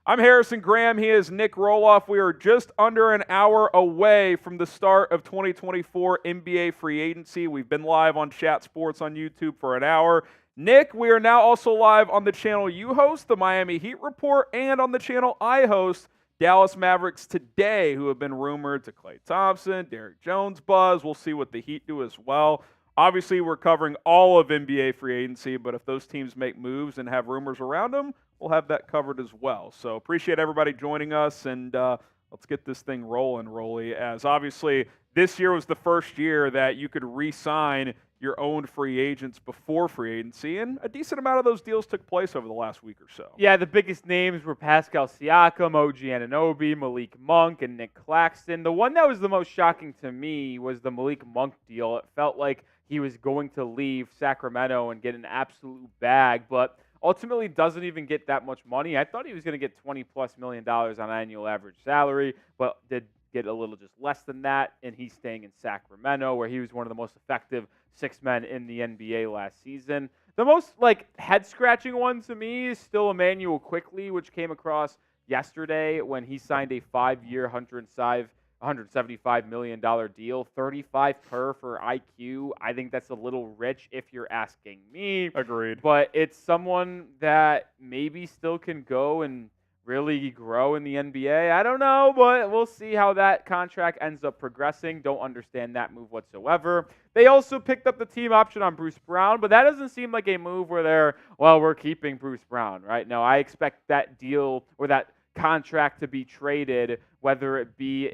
I'm Harrison Graham. He is Nick Roloff. We are just under an hour away from the start of 2024 NBA free agency. We've been live on Chat Sports on YouTube for an hour. Nick, we are now also live on the channel you host, the Miami Heat Report, and on the channel I host, Dallas Mavericks Today, who have been rumored to Klay Thompson, Derrick Jones buzz. We'll see what the Heat do as well. Obviously, we're covering all of NBA free agency, but if those teams make moves and have rumors around them, we'll have that covered as well. So appreciate everybody joining us, and let's get this thing rolling, Rolly, as obviously this year was the first year that you could re-sign your own free agents before free agency, and a decent amount of those deals took place over the last week or so. Yeah, the biggest names were Pascal Siakam, OG Anunoby, Malik Monk, and Nick Claxton. The one that was the most shocking to me was the Malik Monk deal. It felt like he was going to leave Sacramento and get an absolute bag, but ultimately doesn't even get that much money. I thought he was going to get $20+ million on annual average salary, but did get a little just less than that, and he's staying in Sacramento, where he was one of the most effective six men in the NBA last season. The most head-scratching one to me is still Emmanuel Quickley, which came across yesterday when he signed a 5-year, $175 million deal, 35 per for IQ. I think that's a little rich if you're asking me. Agreed. But it's someone that maybe still can go and really grow in the NBA. I don't know, but we'll see how that contract ends up progressing. Don't understand that move whatsoever. They also picked up the team option on Bruce Brown, but that doesn't seem like a move where we're keeping Bruce Brown, right? No, I expect that deal or that contract to be traded, whether it be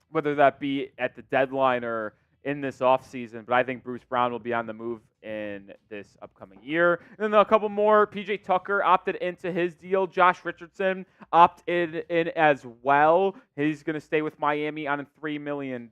whether that be at the deadline or in this offseason, but I think Bruce Brown will be on the move in this upcoming year. And then a couple more. PJ Tucker opted into his deal. Josh Richardson opted in as well. He's going to stay with Miami on $3 million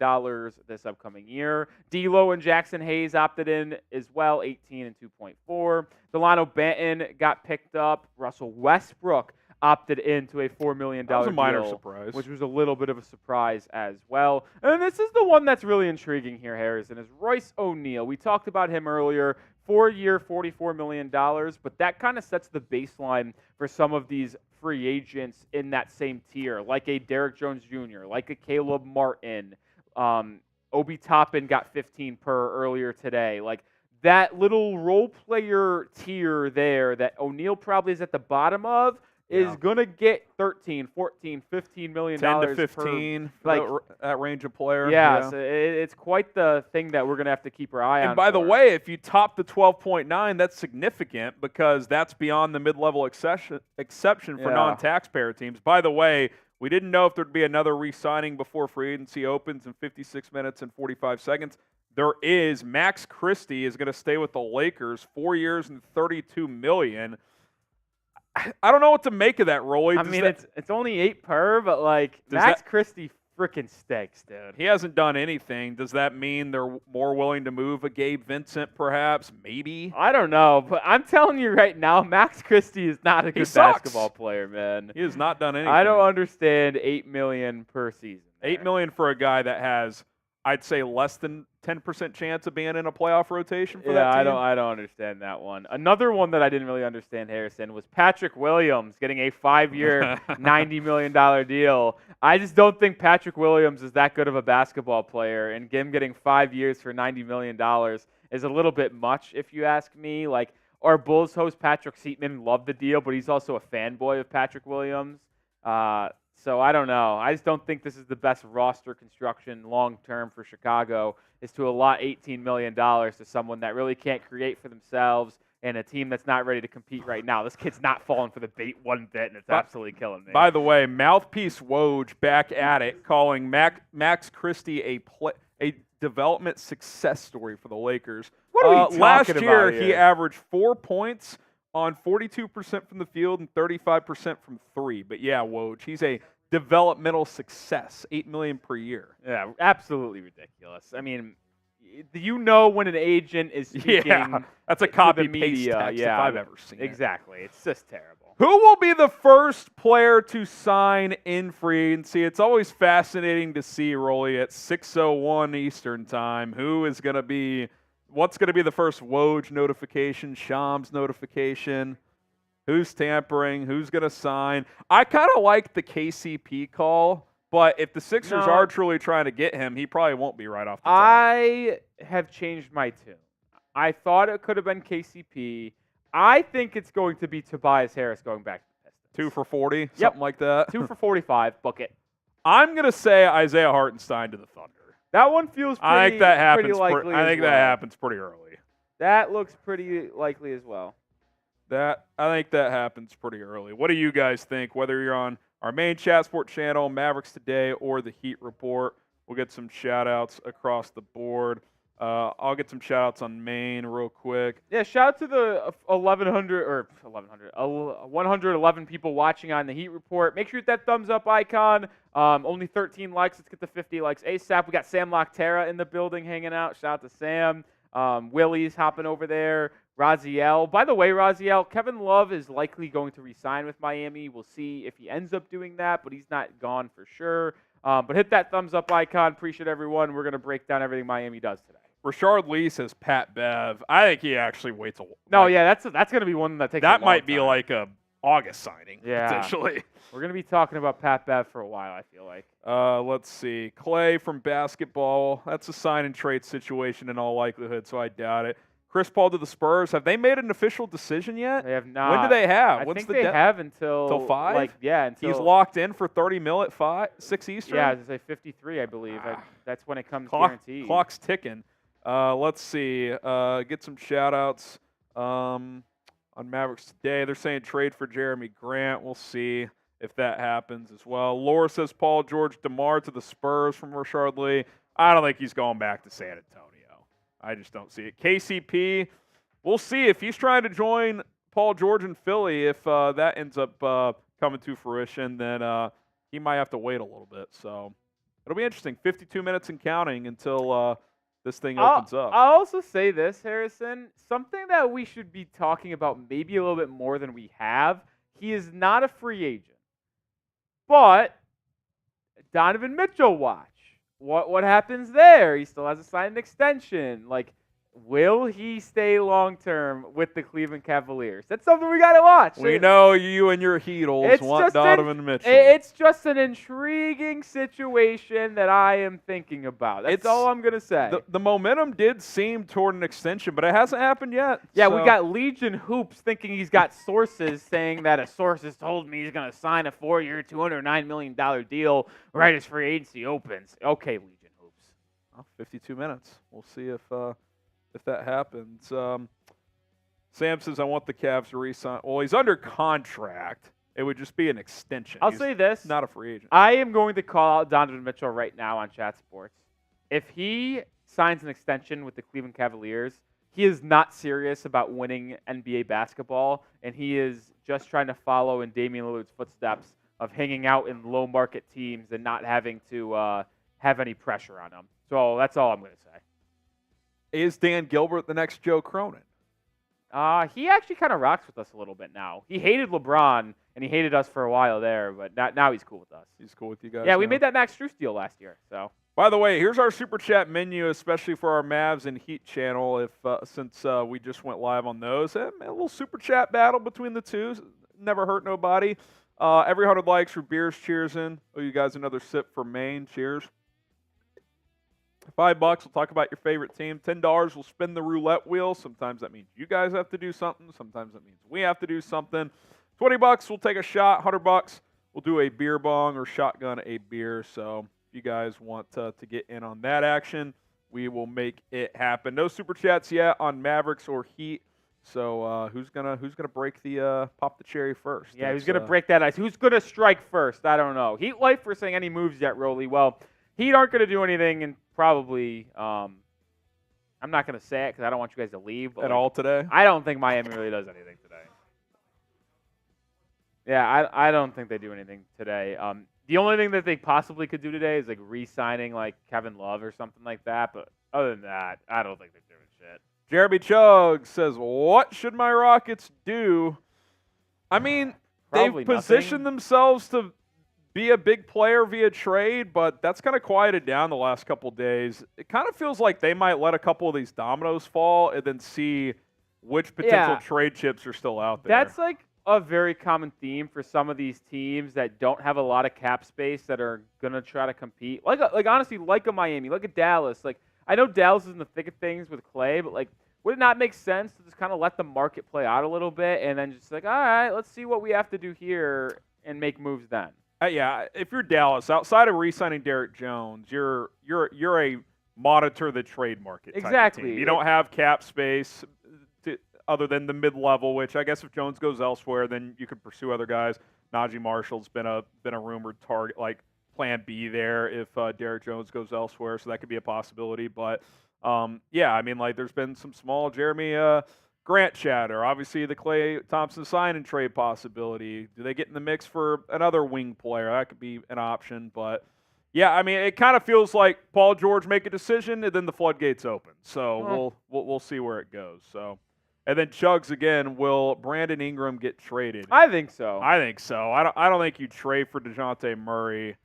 this upcoming year. D'Lo and Jackson Hayes opted in as well, 18 and 2.4. Delano Banton got picked up. Russell Westbrook opted into a $4 million deal. That was a minor surprise. Which was a little bit of a surprise as well. And this is the one that's really intriguing here, Harrison, is Royce O'Neal. We talked about him earlier, 4-year, $44 million, but that kind of sets the baseline for some of these free agents in that same tier, like a Derrick Jones Jr., like a Caleb Martin. Obi Toppin got 15 per earlier today. Like, that little role player tier there that O'Neal probably is at the bottom of, is going to get 13, 14, $15 million 10 to 15, that range of player. Yeah, so it's quite the thing that we're going to have to keep our eye on. And by the way, if you top the 12.9, that's significant because that's beyond the mid-level exception for non-taxpayer teams. By the way, we didn't know if there'd be another re-signing before free agency opens in 56 minutes and 45 seconds. There is. Max Christie is going to stay with the Lakers, 4 years and $32 million. I don't know what to make of that, Rolly. It's only 8 per, but Max Christie freaking stinks, dude. He hasn't done anything. Does that mean they're more willing to move a Gabe Vincent, perhaps? Maybe. I don't know, but I'm telling you right now, Max Christie is not a good basketball player, man. He has not done anything. I don't understand $8 million per season. $8 million for a guy that has, I'd say, less than 10% chance of being in a playoff rotation for that team. I don't understand that one. Another one that I didn't really understand, Harrison, was Patrick Williams getting a 5-year, $90 million deal. I just don't think Patrick Williams is that good of a basketball player, and him getting 5 years for $90 million is a little bit much, if you ask me. Our Bulls host Patrick Seatman loved the deal, but he's also a fanboy of Patrick Williams. So I don't know. I just don't think this is the best roster construction long-term for Chicago, is to allot $18 million to someone that really can't create for themselves and a team that's not ready to compete right now. This kid's not falling for the bait one bit, and it's absolutely killing me. By the way, Mouthpiece Woj back at it, calling Max Christie a development success story for the Lakers. What are we talking last year, about here? He averaged 4 points on 42% from the field and 35% from three. But yeah, Woj, he's a developmental success, $8 million per year. Yeah, absolutely ridiculous. I mean, you know when an agent is speaking, that's a copy paste text if I've ever seen it. Exactly, it's just terrible. Who will be the first player to sign in free agency? It's always fascinating to see, Rolly, at 6:01 Eastern time. What's going to be the first Woj notification, Shams notification? who's tampering, who's going to sign. I kind of like the KCP call, but if the Sixers are truly trying to get him, he probably won't be right off the top. I have changed my tune. I thought it could have been KCP. I think it's going to be Tobias Harris going back to the Pistons. 2 for 40, something like that. 2 for 45, book it. I'm going to say Isaiah Hartenstein to the Thunder. That one feels pretty, I think that happens pretty likely I think that happens pretty early. That looks pretty likely as well. I think that happens pretty early. What do you guys think? Whether you're on our main chat sport channel, Mavericks Today, or the Heat Report, we'll get some shout-outs across the board. I'll get some shout-outs on main real quick. Yeah, shout out to the 111 people watching on the Heat Report. Make sure you hit that thumbs up icon. Only 13 likes. Let's get to 50 likes ASAP. We got Sam Loctera in the building hanging out. Shout out to Sam. Willie's hopping over there. Raziel. By the way, Raziel, Kevin Love is likely going to re-sign with Miami. We'll see if he ends up doing that, but he's not gone for sure. But hit that thumbs up icon. Appreciate everyone. We're going to break down everything Miami does today. Rashard Lee says Pat Bev. I think he actually waits a while. No, yeah, that's going to be one that takes that a long might be time. like a August signing, yeah. potentially. We're going to be talking about Pat Bev for a while, I feel like. Let's see. Klay from basketball. That's a sign and trade situation in all likelihood, so I doubt it. Chris Paul to the Spurs. Have they made an official decision yet? They have not. When do they have? I think they have until 5? Until he's locked in for 30 mil at 6 Eastern? Yeah, it's like 53, I believe. That's when it comes guaranteed. Clock's ticking. Let's see. Get some shout-outs on Mavericks Today. They're saying trade for Jeremy Grant. We'll see if that happens as well. Laura says Paul George DeMar to the Spurs from Rashard Lee. I don't think he's going back to San Antonio. I just don't see it. KCP, we'll see if he's trying to join Paul George in Philly. If that ends up coming to fruition, then he might have to wait a little bit. So it'll be interesting. 52 minutes and counting until this thing opens up. I'll also say this, Harrison. Something that we should be talking about maybe a little bit more than we have. He is not a free agent. But Donovan Mitchell watch. What happens there? He still has a signed extension. Like, will he stay long-term with the Cleveland Cavaliers? That's something we got to watch. We know you and your Heatles want Donovan Mitchell. It's just an intriguing situation that I am thinking about. That's all I'm going to say. The momentum did seem toward an extension, but it hasn't happened yet. Yeah, we got Legion Hoops thinking he's got sources saying that a source has told me he's going to sign a 4-year, $209 million deal right as free agency opens. Okay, Legion Hoops. Well, 52 minutes. We'll see if that happens. Sam says, I want the Cavs to re-sign. Well, he's under contract. It would just be an extension. I'll say this. Not a free agent. I am going to call out Donovan Mitchell right now on Chat Sports. If he signs an extension with the Cleveland Cavaliers, he is not serious about winning NBA basketball, and he is just trying to follow in Damian Lillard's footsteps of hanging out in low-market teams and not having to have any pressure on him. So that's all I'm going to say. Is Dan Gilbert the next Joe Cronin? He actually kind of rocks with us a little bit now. He hated LeBron, and he hated us for a while there, but now he's cool with us. He's cool with you guys. Yeah, we made that Max Strus deal last year. So. By the way, here's our Super Chat menu, especially for our Mavs and Heat channel, since we just went live on those. A little Super Chat battle between the two. Never hurt nobody. Every 100 likes for beers, cheers in. Oh, you guys, another sip for Maine. Cheers. $5, we'll talk about your favorite team. $10, we'll spin the roulette wheel. Sometimes that means you guys have to do something. Sometimes that means we have to do something. $20, we'll take a shot. $100, we'll do a beer bong or shotgun a beer. So if you guys want to get in on that action, we will make it happen. No super chats yet on Mavericks or Heat. So who's gonna break the pop the cherry first? Yeah, who's gonna break that ice? Who's gonna strike first? I don't know. Heat Life for saying any moves yet, Rolly. Well, Heat aren't gonna do anything, and probably I'm not gonna say it because I don't want you guys to leave at all today. I don't think Miami really does anything today. Yeah, I don't think they do anything today. The only thing that they possibly could do today is like re-signing like Kevin Love or something like that. But other than that, I don't think they're doing shit. Jeremy Chug says, what should my Rockets do? I mean, Probably they've positioned themselves to be a big player via trade, but that's kind of quieted down the last couple of days. It kind of feels like they might let a couple of these dominoes fall and then see which potential trade chips are still out there. That's like a very common theme for some of these teams that don't have a lot of cap space that are gonna try to compete. Like honestly, like a Miami, like a Dallas. Like I know Dallas is in the thick of things with Klay, but like would it not make sense to just kind of let the market play out a little bit and then just like, all right, let's see what we have to do here and make moves then. Yeah, if you're Dallas, outside of re-signing Derrick Jones, you're a monitor the trade market type of Exactly. team. You don't have cap space other than the mid-level, which I guess if Jones goes elsewhere, then you could pursue other guys. Naji Marshall's been a rumored target, like plan B there if Derrick Jones goes elsewhere, so that could be a possibility. But yeah, I mean, like there's been some small Jeremy Grant chatter. Obviously, the Klay Thompson sign and trade possibility. Do they get in the mix for another wing player? That could be an option. But yeah, I mean, it kind of feels like Paul George make a decision and then the floodgates open. So we'll see where it goes. So, and then Chugs again. Will Brandon Ingram get traded? I think so. I think so. I don't think you trade for DeJounte Murray.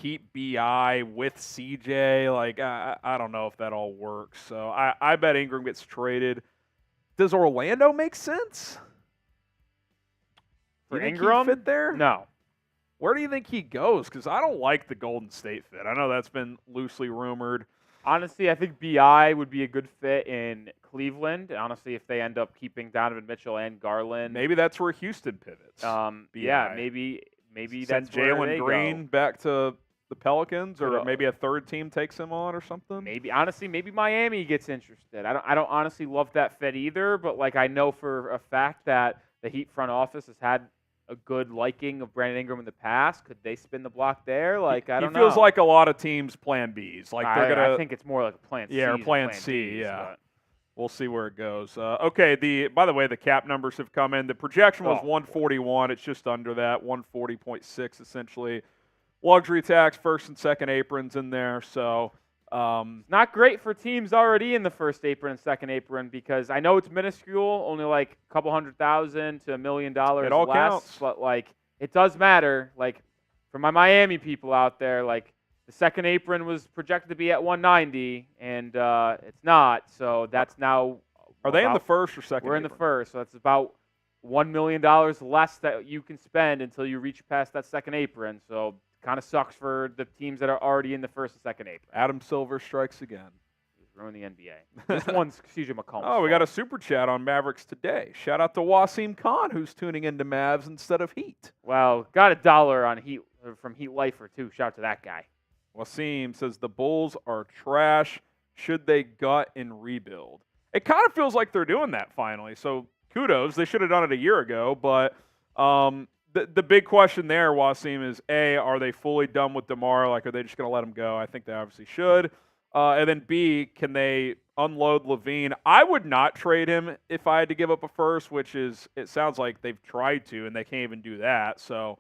Keep BI with CJ. Like I don't know if that all works. So I bet Ingram gets traded. Does Orlando make sense? For Think Ingram? he fit there? No. Where do you think he goes? Because I don't like the Golden State fit. I know that's been loosely rumored. Honestly, I think BI would be a good fit in Cleveland. Honestly, if they end up keeping Donovan Mitchell and Garland. Maybe that's where Houston pivots. Yeah, maybe send that's where they Jalen Green go. back to the Pelicans, or maybe a third team takes him on or something. Maybe Miami gets interested. I don't honestly love that fit either, but like I know for a fact that the Heat front office has had a good liking of Brandon Ingram in the past. Could they spin the block there? Like I don't know. He feels like a lot of teams plan Bs. Like they're gonna. I think it's more like a plan C. Yeah, or plan C. Yeah. We'll see where it goes. Okay, by the way, the cap numbers have come in. The projection was 141. It's just under that, 140.6 essentially. Luxury tax, first and second aprons in there. So not great for teams already in the first apron and second apron because I know it's minuscule, only like a couple $100,000 to $1 million it all less, counts. but like it does matter. Like for my Miami people out there, like the second apron was projected to be at 190, and it's not. So that's now. Are they in the first or second? We're in the first, so that's about $1 million less that you can spend until you reach past that second apron. So kind of sucks for the teams that are already in the first and second apron. Adam Silver strikes again. Ruin the NBA. This one's CJ McCollum. Oh, we got a super chat on Mavericks today. Shout out to Wasim Khan, who's tuning into Mavs instead of Heat. Well, got $1 on Heat from Heat Lifer too. Shout out to that guy. Wasim says the Bulls are trash. Should they gut and rebuild? It kind of feels like they're doing that finally. So kudos. They should have done it a year ago. But the big question there, Wasim, is A, are they fully done with DeMar? Like, are they just going to let him go? I think they obviously should. And then B, can they unload LaVine? I would not trade him if I had to give up a first, which is, it sounds like they've tried to, and they can't even do that. So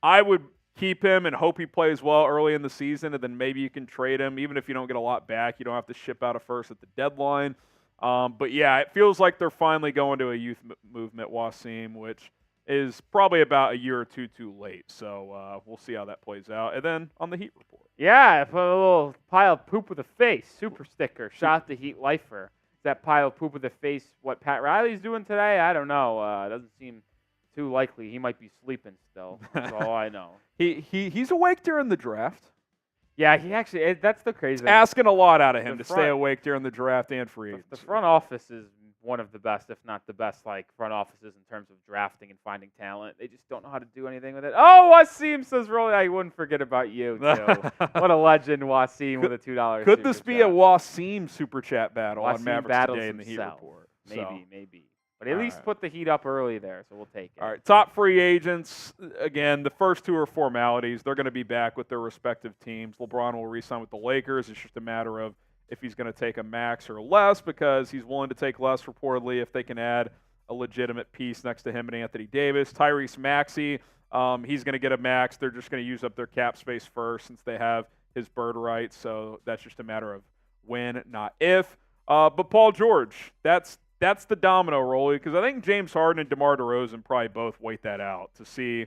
I would keep him and hope he plays well early in the season, and then maybe you can trade him. Even if you don't get a lot back, you don't have to ship out a first at the deadline. But yeah, it feels like they're finally going to a youth movement, Wasim, which is probably about a year or two too late. So we'll see how that plays out. And then on the Heat report. Yeah, I put a little pile of poop with a face. Super sticker. Shout out to Heat Lifer. Is that pile of poop with a face what Pat Riley's doing today? I don't know. Doesn't seem too likely. He might be sleeping still. That's all I know. He's awake during the draft. Yeah, he actually, that's the crazy thing. Asking a lot out of him to stay awake during the draft and free agency. The front office is one of the best, if not the best, like front offices in terms of drafting and finding talent. They just don't know how to do anything with it. Oh, Wasim says, Rolly, I wouldn't forget about you, too. What a legend, Wasim, with a $2 Could this be a Wasim super chat battle on Mavericks today in the Heat himself. report? Maybe. But at least put the Heat up early there, so we'll take it. All right, top free agents. Again, the first two are formalities. They're going to be back with their respective teams. LeBron will re-sign with the Lakers. It's just a matter of if he's going to take a max or less, because he's willing to take less, reportedly, if they can add a legitimate piece next to him and Anthony Davis. Tyrese Maxey, he's going to get a max. They're just going to use up their cap space first since they have his bird rights, so that's just a matter of when, not if. But Paul George, that's the domino roll, because I think James Harden and DeMar DeRozan probably both wait that out to see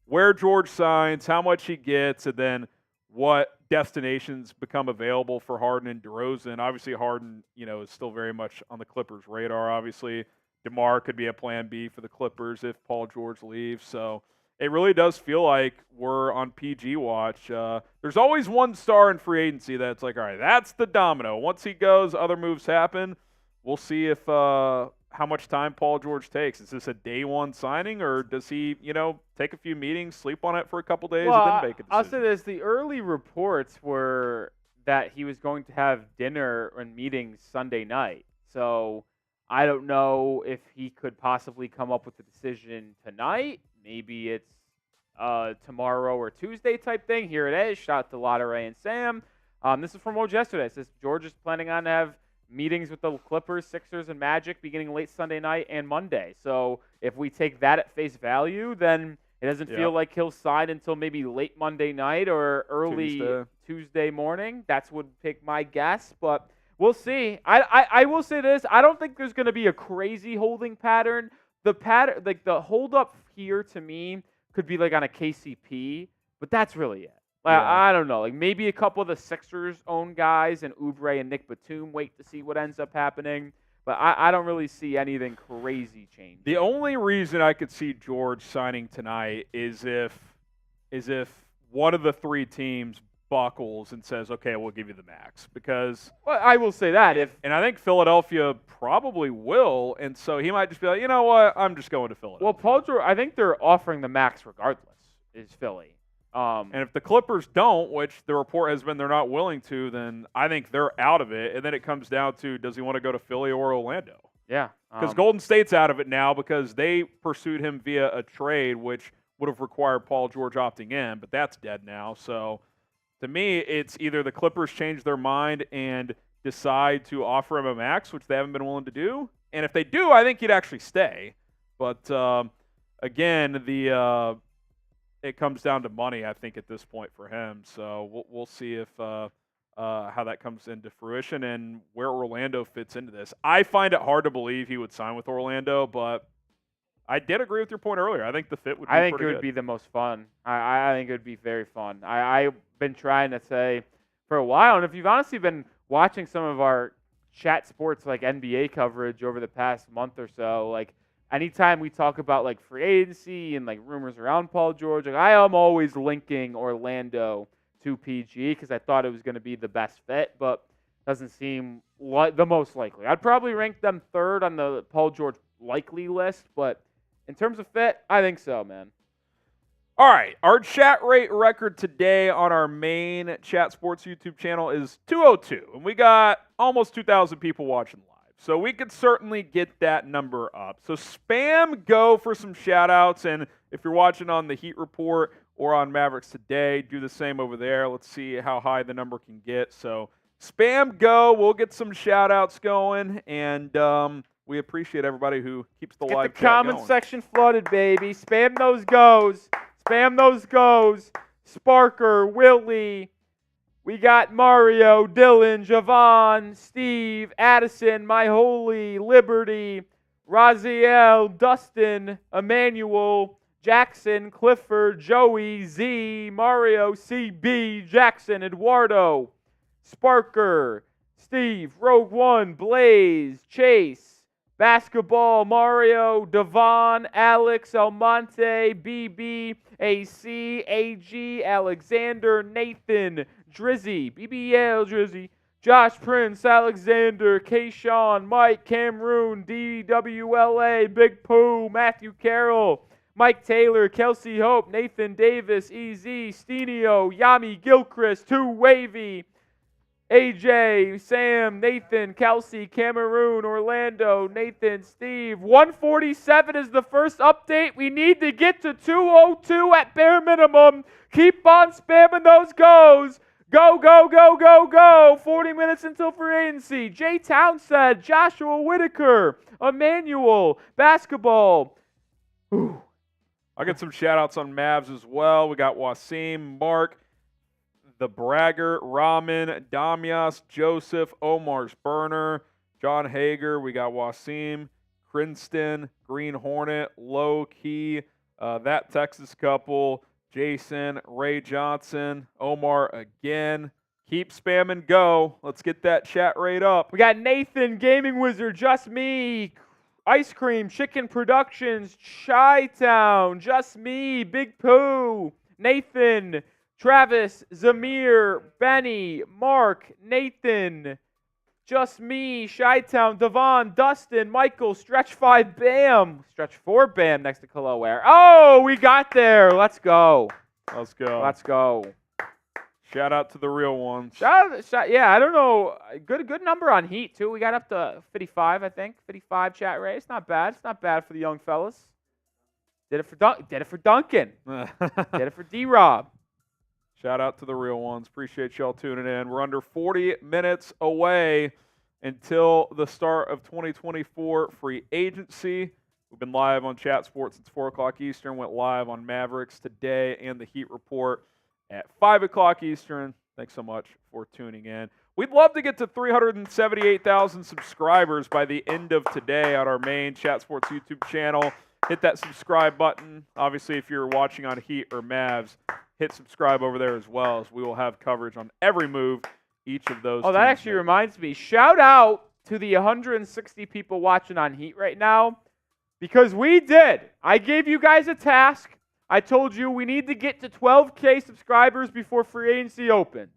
where George signs, how much he gets, and then what destinations become available for Harden and DeRozan. Obviously, Harden, is still very much on the Clippers' radar. Obviously, DeMar could be a plan B for the Clippers if Paul George leaves. So it really does feel like we're on PG watch. There's always one star in free agency that's like, all right, that's the domino. Once he goes, other moves happen. We'll see if how much time Paul George takes. Is this a day one signing, or does he, take a few meetings, sleep on it for a couple days, and then make a decision? I'll say this: the early reports were that he was going to have dinner and meetings Sunday night. So I don't know if he could possibly come up with a decision tonight. Maybe it's tomorrow or Tuesday type thing. Here it is. Shout out to Lotta Ray and Sam. This is from Woj yesterday. It says George is planning on to have meetings with the Clippers, Sixers, and Magic beginning late Sunday night and Monday. So if we take that at face value, then it doesn't feel like he'll sign until maybe late Monday night or early Tuesday morning. That's would pick my guess, but we'll see. I will say this. I don't think there's going to be a crazy holding pattern. The pattern, like the hold up here to me, could be like on a KCP, but that's really it. I don't know. Like maybe a couple of the Sixers' own guys and Oubre and Nick Batum wait to see what ends up happening. But I don't really see anything crazy changing. The only reason I could see George signing tonight is if one of the three teams buckles and says, okay, we'll give you the max. Because I will say that. And I think Philadelphia probably will. And so he might just be like, you know what, I'm just going to Philadelphia. Well, Paul George, I think they're offering the max regardless, is Philly. And if the Clippers don't, which the report has been they're not willing to, then I think they're out of it. And then it comes down to, does he want to go to Philly or Orlando? Yeah. Because Golden State's out of it now because they pursued him via a trade, which would have required Paul George opting in, but that's dead now. So to me, it's either the Clippers change their mind and decide to offer him a max, which they haven't been willing to do. And if they do, I think he'd actually stay. But again, it comes down to money, I think, at this point for him. So we'll see if how that comes into fruition and where Orlando fits into this. I find it hard to believe he would sign with Orlando, but I did agree with your point earlier. I think the fit would be pretty good. I think it would be the most fun. I think it would be very fun. I've been trying to say for a while, and if you've honestly been watching some of our chat sports like NBA coverage over the past month or so, like anytime we talk about like free agency and like rumors around Paul George, like I am always linking Orlando to PG because I thought it was going to be the best fit, but doesn't seem like the most likely. I'd probably rank them third on the Paul George likely list, but in terms of fit, I think so, man. All right, our chat rate record today on our main Chat Sports YouTube channel is 202, and we got almost 2,000 people watching live. So we could certainly get that number up. So spam go for some shout-outs, and if you're watching on the Heat Report or on Mavericks Today, do the same over there. Let's see how high the number can get. So spam go. We'll get some shout-outs going, and we appreciate everybody who keeps the live chat going. Get the comment section flooded, baby. Spam those goes. Spam those goes. Sparker, Willie. We got Mario, Dylan, Javon, Steve, Addison, My Holy, Liberty, Raziel, Dustin, Emmanuel, Jackson, Clifford, Joey, Z, Mario, CB, Jackson, Eduardo, Sparker, Steve, Rogue One, Blaze, Chase, Basketball, Mario, Devon, Alex, Almonte, BB, AC, AG, Alexander, Nathan, Drizzy, BBL, Drizzy, Josh Prince, Alexander, Kayshawn, Mike, Cameroon, DWLA, Big Pooh, Matthew Carroll, Mike Taylor, Kelsey Hope, Nathan Davis, EZ, Stenio, Yami Gilchrist, Too Wavy, AJ, Sam, Nathan, Kelsey, Cameroon, Orlando, Nathan, Steve. 147 is the first update. We need to get to 202 at bare minimum. Keep on spamming those goes. Go, go, go, go, go. 40 minutes until free agency. Jay Townsend, Joshua Whitaker, Emmanuel, basketball. Ooh. I'll get some shout-outs on Mavs as well. We got Wasim, Mark, The Braggart, Ramen, Damias, Joseph, Omar's Burner, John Hager. We got Wasim, Princeton, Green Hornet, Low Key, That Texas Couple, Jason, Ray Johnson, Omar again. Keep spamming go. Let's get that chat rate up. We got Nathan, Gaming Wizard, Just Me, Ice Cream, Chicken Productions, Chi-Town, Just Me, Big Pooh, Nathan, Travis, Zamir, Benny, Mark, Nathan, Just Me, Chi-Town, Devon, Dustin, Michael, Stretch 5, Bam, Stretch 4, Bam next to Kaloair. Oh, we got there. Let's go. Let's go. Let's go. Shout out to the real ones. Yeah, I don't know. Good number on Heat, too. We got up to 55, I think. 55 chat rate. It's not bad. It's not bad for the young fellas. Did it for Duncan. Did it for D-Rob. Shout out to the real ones. Appreciate y'all tuning in. We're under 40 minutes away until the start of 2024 free agency. We've been live on Chat Sports since 4 o'clock Eastern. Went live on Mavericks today and the Heat Report at 5 o'clock Eastern. Thanks so much for tuning in. We'd love to get to 378,000 subscribers by the end of today on our main Chat Sports YouTube channel. Hit that subscribe button. Obviously, if you're watching on Heat or Mavs, hit subscribe over there as well, as we will have coverage on every move each of those. Oh, that actually reminds me. Shout out to the 160 people watching on Heat right now, because we did. I gave you guys a task. I told you we need to get to 12K subscribers before free agency opens.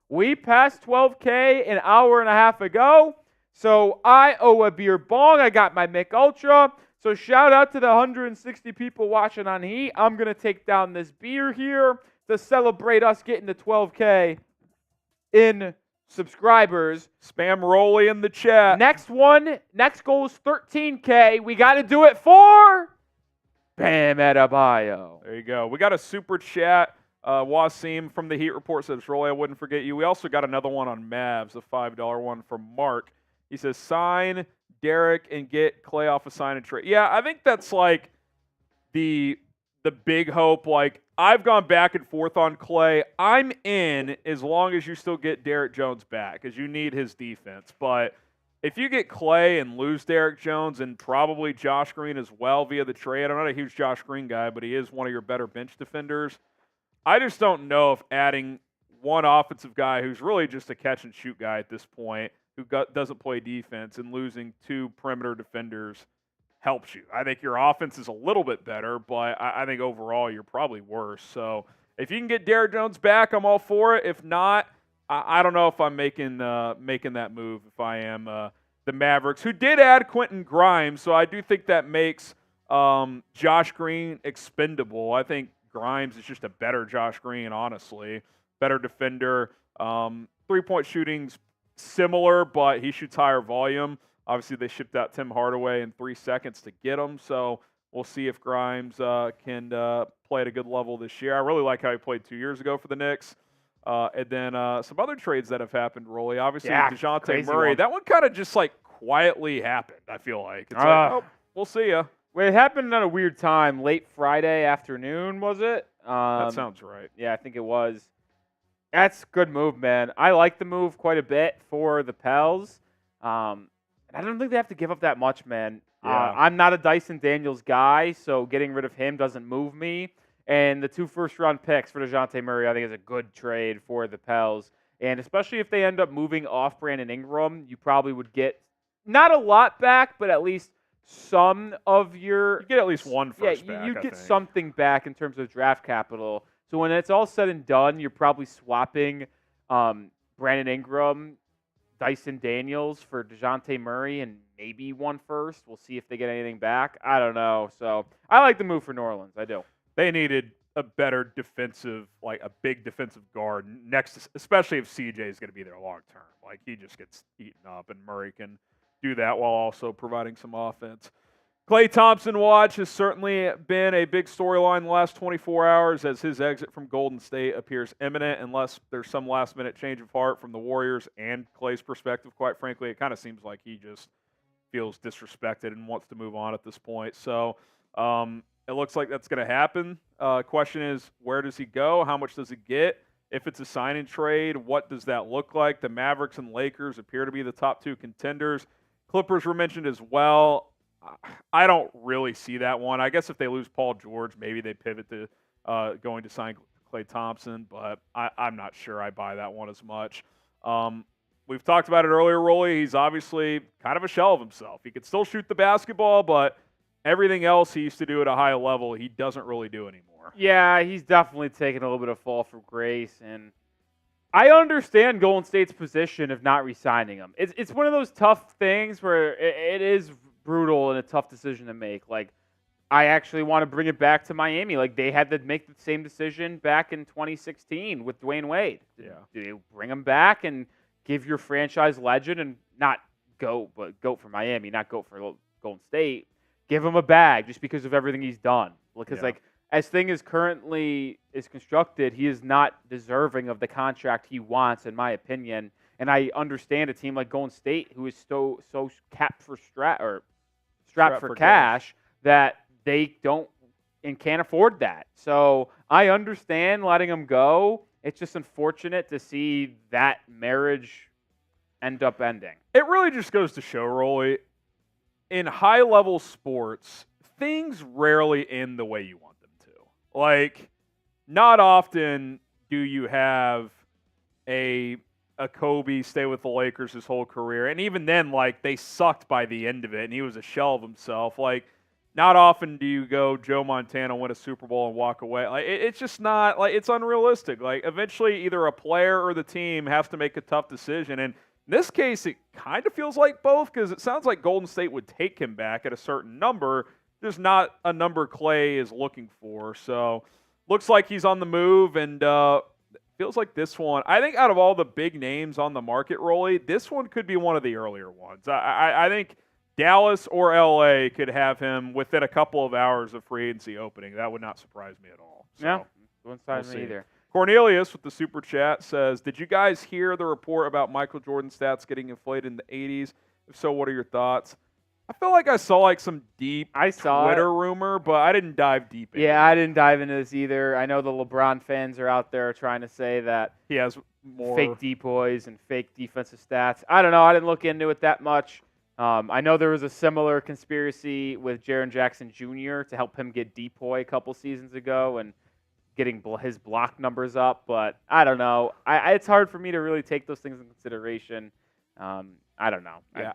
We passed 12K an hour and a half ago, so I owe a beer bong. I got my Mick Ultra. So shout out to the 160 people watching on Heat. I'm going to take down this beer here to celebrate us getting to 12K in subscribers. Spam Rolly in the chat. Next goal is 13K. We got to do it for Bam Adebayo. There you go. We got a super chat. Wasim from the Heat Report says, Rolly, I wouldn't forget you. We also got another one on Mavs, a $5 one from Mark. He says, sign Derrick and get Klay off a sign and trade. Yeah, I think that's like the big hope. Like, I've gone back and forth on Klay. I'm in as long as you still get Derrick Jones back, because you need his defense. But if you get Klay and lose Derrick Jones and probably Josh Green as well via the trade, I'm not a huge Josh Green guy, but he is one of your better bench defenders. I just don't know if adding one offensive guy who's really just a catch-and-shoot guy at this point, who doesn't play defense, and losing 2 perimeter defenders helps you. I think your offense is a little bit better, but I think overall you're probably worse. So if you can get Derrick Jones back, I'm all for it. If not, I don't know if I'm making that move if I am the Mavericks, who did add Quentin Grimes, so I do think that makes Josh Green expendable. I think Grimes is just a better Josh Green, honestly. Better defender. Three-point shooting's similar, but he shoots higher volume. Obviously, they shipped out Tim Hardaway in 3 seconds to get him, so we'll see if Grimes can play at a good level this year. I really like how he played 2 years ago for the Knicks. And then some other trades that have happened, Rolly. Obviously, DeJounte Murray. That one kind of just like quietly happened, I feel like. It's like, oh, we'll see ya. Well, it happened at a weird time, late Friday afternoon, was it? That sounds right. Yeah, I think it was. That's a good move, man. I like the move quite a bit for the Pels. And I don't think they have to give up that much, man. Yeah. I'm not a Dyson Daniels guy, so getting rid of him doesn't move me. And the 2 first-round picks for DeJounte Murray, I think, is a good trade for the Pels. And especially if they end up moving off Brandon Ingram, you probably would get not a lot back, but at least some of your... You get at least one first back, you get something back in terms of draft capital. So when it's all said and done, you're probably swapping Brandon Ingram, Dyson Daniels for DeJounte Murray, and maybe one first. We'll see if they get anything back. I don't know. So I like the move for New Orleans. I do. They needed a better defensive, like a big defensive guard next, especially if CJ is going to be there long term. Like, he just gets eaten up, and Murray can do that while also providing some offense. Klay Thompson watch has certainly been a big storyline the last 24 hours, as his exit from Golden State appears imminent unless there's some last-minute change of heart from the Warriors and Klay's perspective. Quite frankly, it kind of seems like he just feels disrespected and wants to move on at this point. So it looks like that's going to happen. Question is, where does he go? How much does he get? If it's a sign-and trade, what does that look like? The Mavericks and Lakers appear to be the top 2 contenders. Clippers were mentioned as well. I don't really see that one. I guess if they lose Paul George, maybe they pivot to going to sign Klay Thompson, but I'm not sure I buy that one as much. we've talked about it earlier, Rolly. He's obviously kind of a shell of himself. He can still shoot the basketball, but everything else he used to do at a high level, he doesn't really do anymore. Yeah, he's definitely taken a little bit of fall from grace, and I understand Golden State's position of not re-signing him. It's one of those tough things where it is brutal and a tough decision to make. Like, I actually want to bring it back to Miami. Like, they had to make the same decision back in 2016 with Dwayne Wade. Yeah. Do you bring him back and give your franchise legend, and not GOAT, but GOAT for Miami, not GOAT for Golden State, give him a bag just because of everything he's done? Because, as thing is currently is constructed, he is not deserving of the contract he wants, in my opinion. And I understand a team like Golden State, who is so strapped for cash, that they don't and can't afford that. So I understand letting him go. It's just unfortunate to see that marriage end up ending. It really just goes to show, Rolly, in high-level sports, things rarely end the way you want them to. Like, not often do you have a Kobe stay with the Lakers his whole career. And even then, like, they sucked by the end of it, and he was a shell of himself. Like, not often do you go Joe Montana, win a Super Bowl, and walk away. Like, it's just not, like, it's unrealistic. Like, eventually either a player or the team has to make a tough decision. And in this case, it kind of feels like both, because it sounds like Golden State would take him back at a certain number. There's not a number Klay is looking for. So, looks like he's on the move, and feels like this one, I think out of all the big names on the market, Rolly, this one could be one of the earlier ones. I think Dallas or LA could have him within a couple of hours of free agency opening. That would not surprise me at all. So, No, one side of me either. Cornelius with the super chat says, did you guys hear the report about Michael Jordan's stats getting inflated in the 80s? If so, what are your thoughts? I feel like I saw like some deep Twitter rumor, but I didn't dive deep into it. Yeah, I didn't dive into this either. I know the LeBron fans are out there trying to say that he has more fake depoys and fake defensive stats. I don't know. I didn't look into it that much. I know there was a similar conspiracy with Jaren Jackson Jr. to help him get depoy a couple seasons ago and getting his block numbers up, but I don't know. It's hard for me to really take those things in consideration. I don't know. Yeah,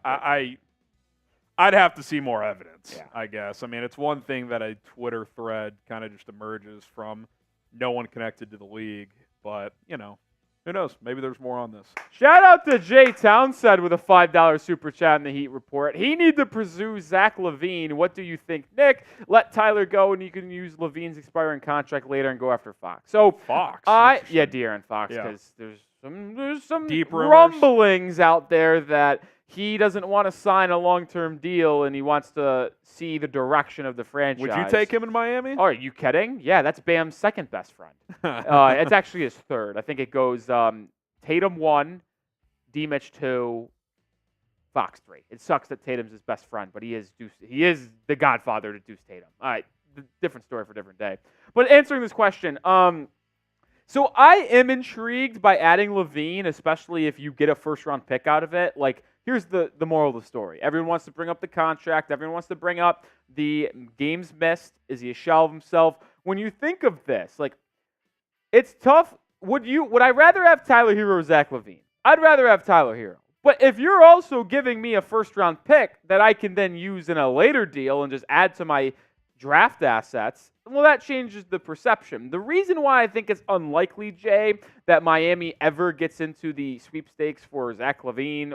I'd have to see more evidence, Yeah. I guess. I mean, it's one thing that a Twitter thread kind of just emerges from no one connected to the league, but, you know, who knows? Maybe there's more on this. Shout out to Jay Townsend with a $5 super chat in the Heat report. He need to pursue Zach LaVine. What do you think, Nick? Let Tyler go, and you can use LaVine's expiring contract later and go after Fox. So Fox? De'Aaron Fox, Yeah. because there's some Deep rumors. rumblings out there that he doesn't want to sign a long-term deal, and he wants to see the direction of the franchise. Would you take him in Miami? Oh, are you kidding? Yeah, that's Bam's second best friend. It's actually his third. I think it goes Tatum 1, D-Mitch 2, Fox 3. It sucks that Tatum's his best friend, but he is the godfather to Deuce Tatum. All right, different story for a different day. But answering this question, so I am intrigued by adding LaVine, especially if you get a first-round pick out of it. Like, here's the moral of the story. Everyone wants to bring up the contract. Everyone wants to bring up the games missed. Is he a shell of himself? When you think of this, like, it's tough. Would I rather have Tyler Herro or Zach LaVine? I'd rather have Tyler Herro. But if you're also giving me a first-round pick that I can then use in a later deal and just add to my draft assets, well, that changes the perception. The reason why I think it's unlikely, Jay, that Miami ever gets into the sweepstakes for Zach LaVine,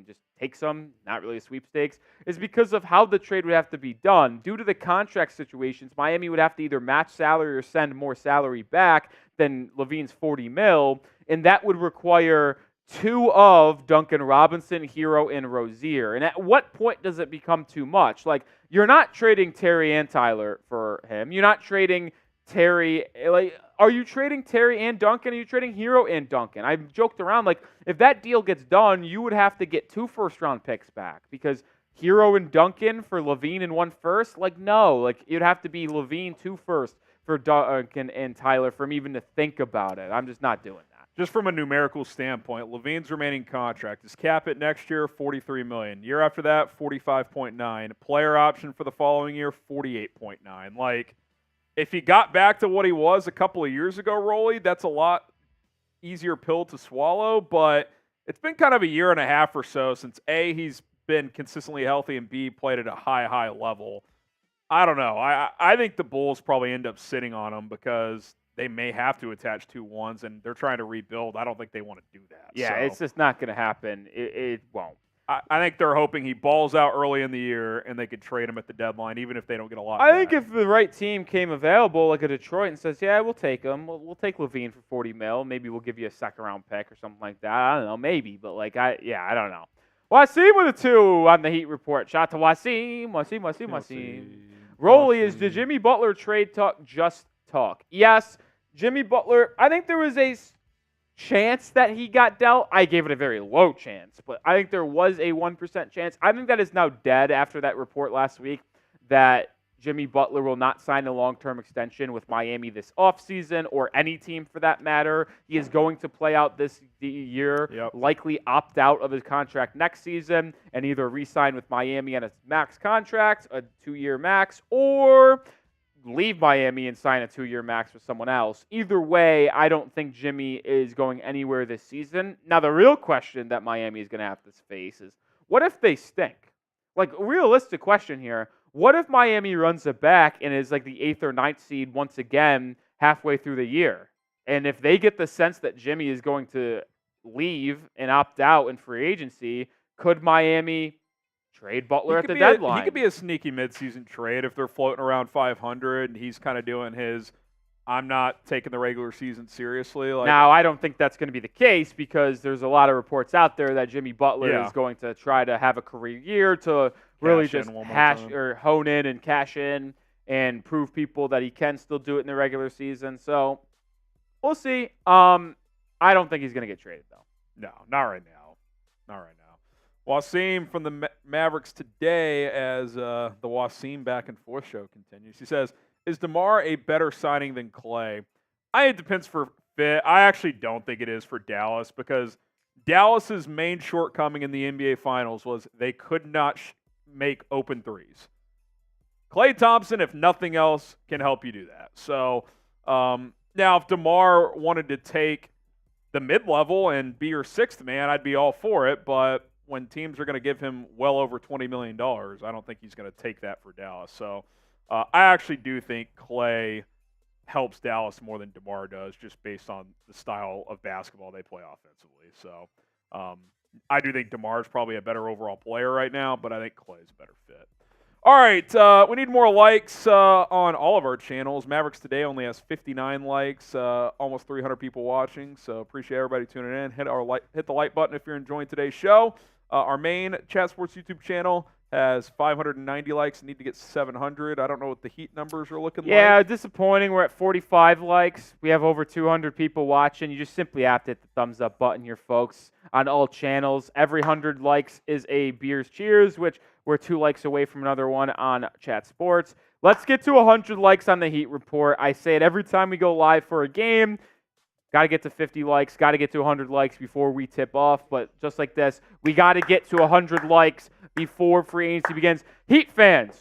just take some, not really a sweepstakes, is because of how the trade would have to be done. Due to the contract situations, Miami would have to either match salary or send more salary back than LaVine's $40 million, and that would require two of Duncan Robinson, Herro, and Rozier. And at what point does it become too much? Like, you're not trading Terry and Tyler for him. You're not trading Terry. Like, are you trading Terry and Duncan? Are you trading Herro and Duncan? I've joked around, like, if that deal gets done, you would have to get 2 first-round picks back because Herro and Duncan for LaVine and 1 first? Like, no. Like, it'd have to be LaVine 2 first for Duncan and Tyler for him even to think about it. I'm just not doing that. Just from a numerical standpoint, LaVine's remaining contract is cap it next year, $43 million. Year after that, $45.9. Player option for the following year, $48.9. Like, if he got back to what he was a couple of years ago, Rolly, that's a lot easier pill to swallow. But it's been kind of a year and a half or so since A, he's been consistently healthy, and B, played at a high level. I don't know. I think the Bulls probably end up sitting on him because they may have to attach 2 1s, and they're trying to rebuild. I don't think they want to do that. Yeah, so. it's just not going to happen. It won't. I think they're hoping he balls out early in the year and they could trade him at the deadline, even if they don't get a lot. I think if the right team came available, like a Detroit, and says, "Yeah, we'll take him. We'll take LaVine for $40 million. Maybe we'll give you a second-round pick or something like that." I don't know, maybe, but I don't know. Wasim with a 2 on the Heat report. Shout to Wasim. Rolly, is the Jimmy Butler trade talk just talk? Yes, Jimmy Butler. I think there was a chance that he got dealt. I gave it a very low chance, but I think there was a 1% chance. I think that is now dead after that report last week that Jimmy Butler will not sign a long-term extension with Miami this offseason, or any team for that matter. He is going to play out this year, likely opt out of his contract next season, and either re-sign with Miami on a max contract, a 2-year max, or leave Miami and sign a 2-year max with someone else. Either way, I don't think Jimmy is going anywhere this season. Now, the real question that Miami is going to have to face is, what if they stink? Like, a realistic question here. What if Miami runs it back and is like the 8th or 9th seed once again halfway through the year? And if they get the sense that Jimmy is going to leave and opt out in free agency, could Miami trade Butler at the deadline? He could be a sneaky midseason trade if they're floating around 500 and he's kind of doing his, I'm not taking the regular season seriously. Now, I don't think that's going to be the case because there's a lot of reports out there that Jimmy Butler is going to try to have a career year to really just hone in and cash in and prove people that he can still do it in the regular season. So we'll see. I don't think he's going to get traded, though. No, not right now. Not right now. Wasim from the Mavericks today, as the Wasim back and forth show continues. He says, is DeMar a better signing than Klay? It depends for fit. I actually don't think it is for Dallas because Dallas's main shortcoming in the NBA Finals was they could not make open threes. Klay Thompson, if nothing else, can help you do that. So now if DeMar wanted to take the mid-level and be your 6th man, I'd be all for it. But when teams are going to give him well over $20 million, I don't think he's going to take that for Dallas. So I actually do think Klay helps Dallas more than DeMar does, just based on the style of basketball they play offensively. So I do think DeMar is probably a better overall player right now, but I think Klay is a better fit. All right, we need more likes on all of our channels. Mavericks Today only has 59 likes, almost 300 people watching, so appreciate everybody tuning in. Hit the like button if you're enjoying today's show. Our main Chat Sports YouTube channel has 590 likes. Need to get 700. I don't know what the Heat numbers are looking like. Yeah, disappointing. We're at 45 likes. We have over 200 people watching. You just simply have to hit the thumbs up button here, folks, on all channels. Every 100 likes is a Beers Cheers, which we're 2 likes away from another one on Chat Sports. Let's get to 100 likes on the Heat report. I say it every time we go live for a game. Got to get to 50 likes, got to get to 100 likes before we tip off. But just like this, we got to get to 100 likes before free agency begins. Heat fans,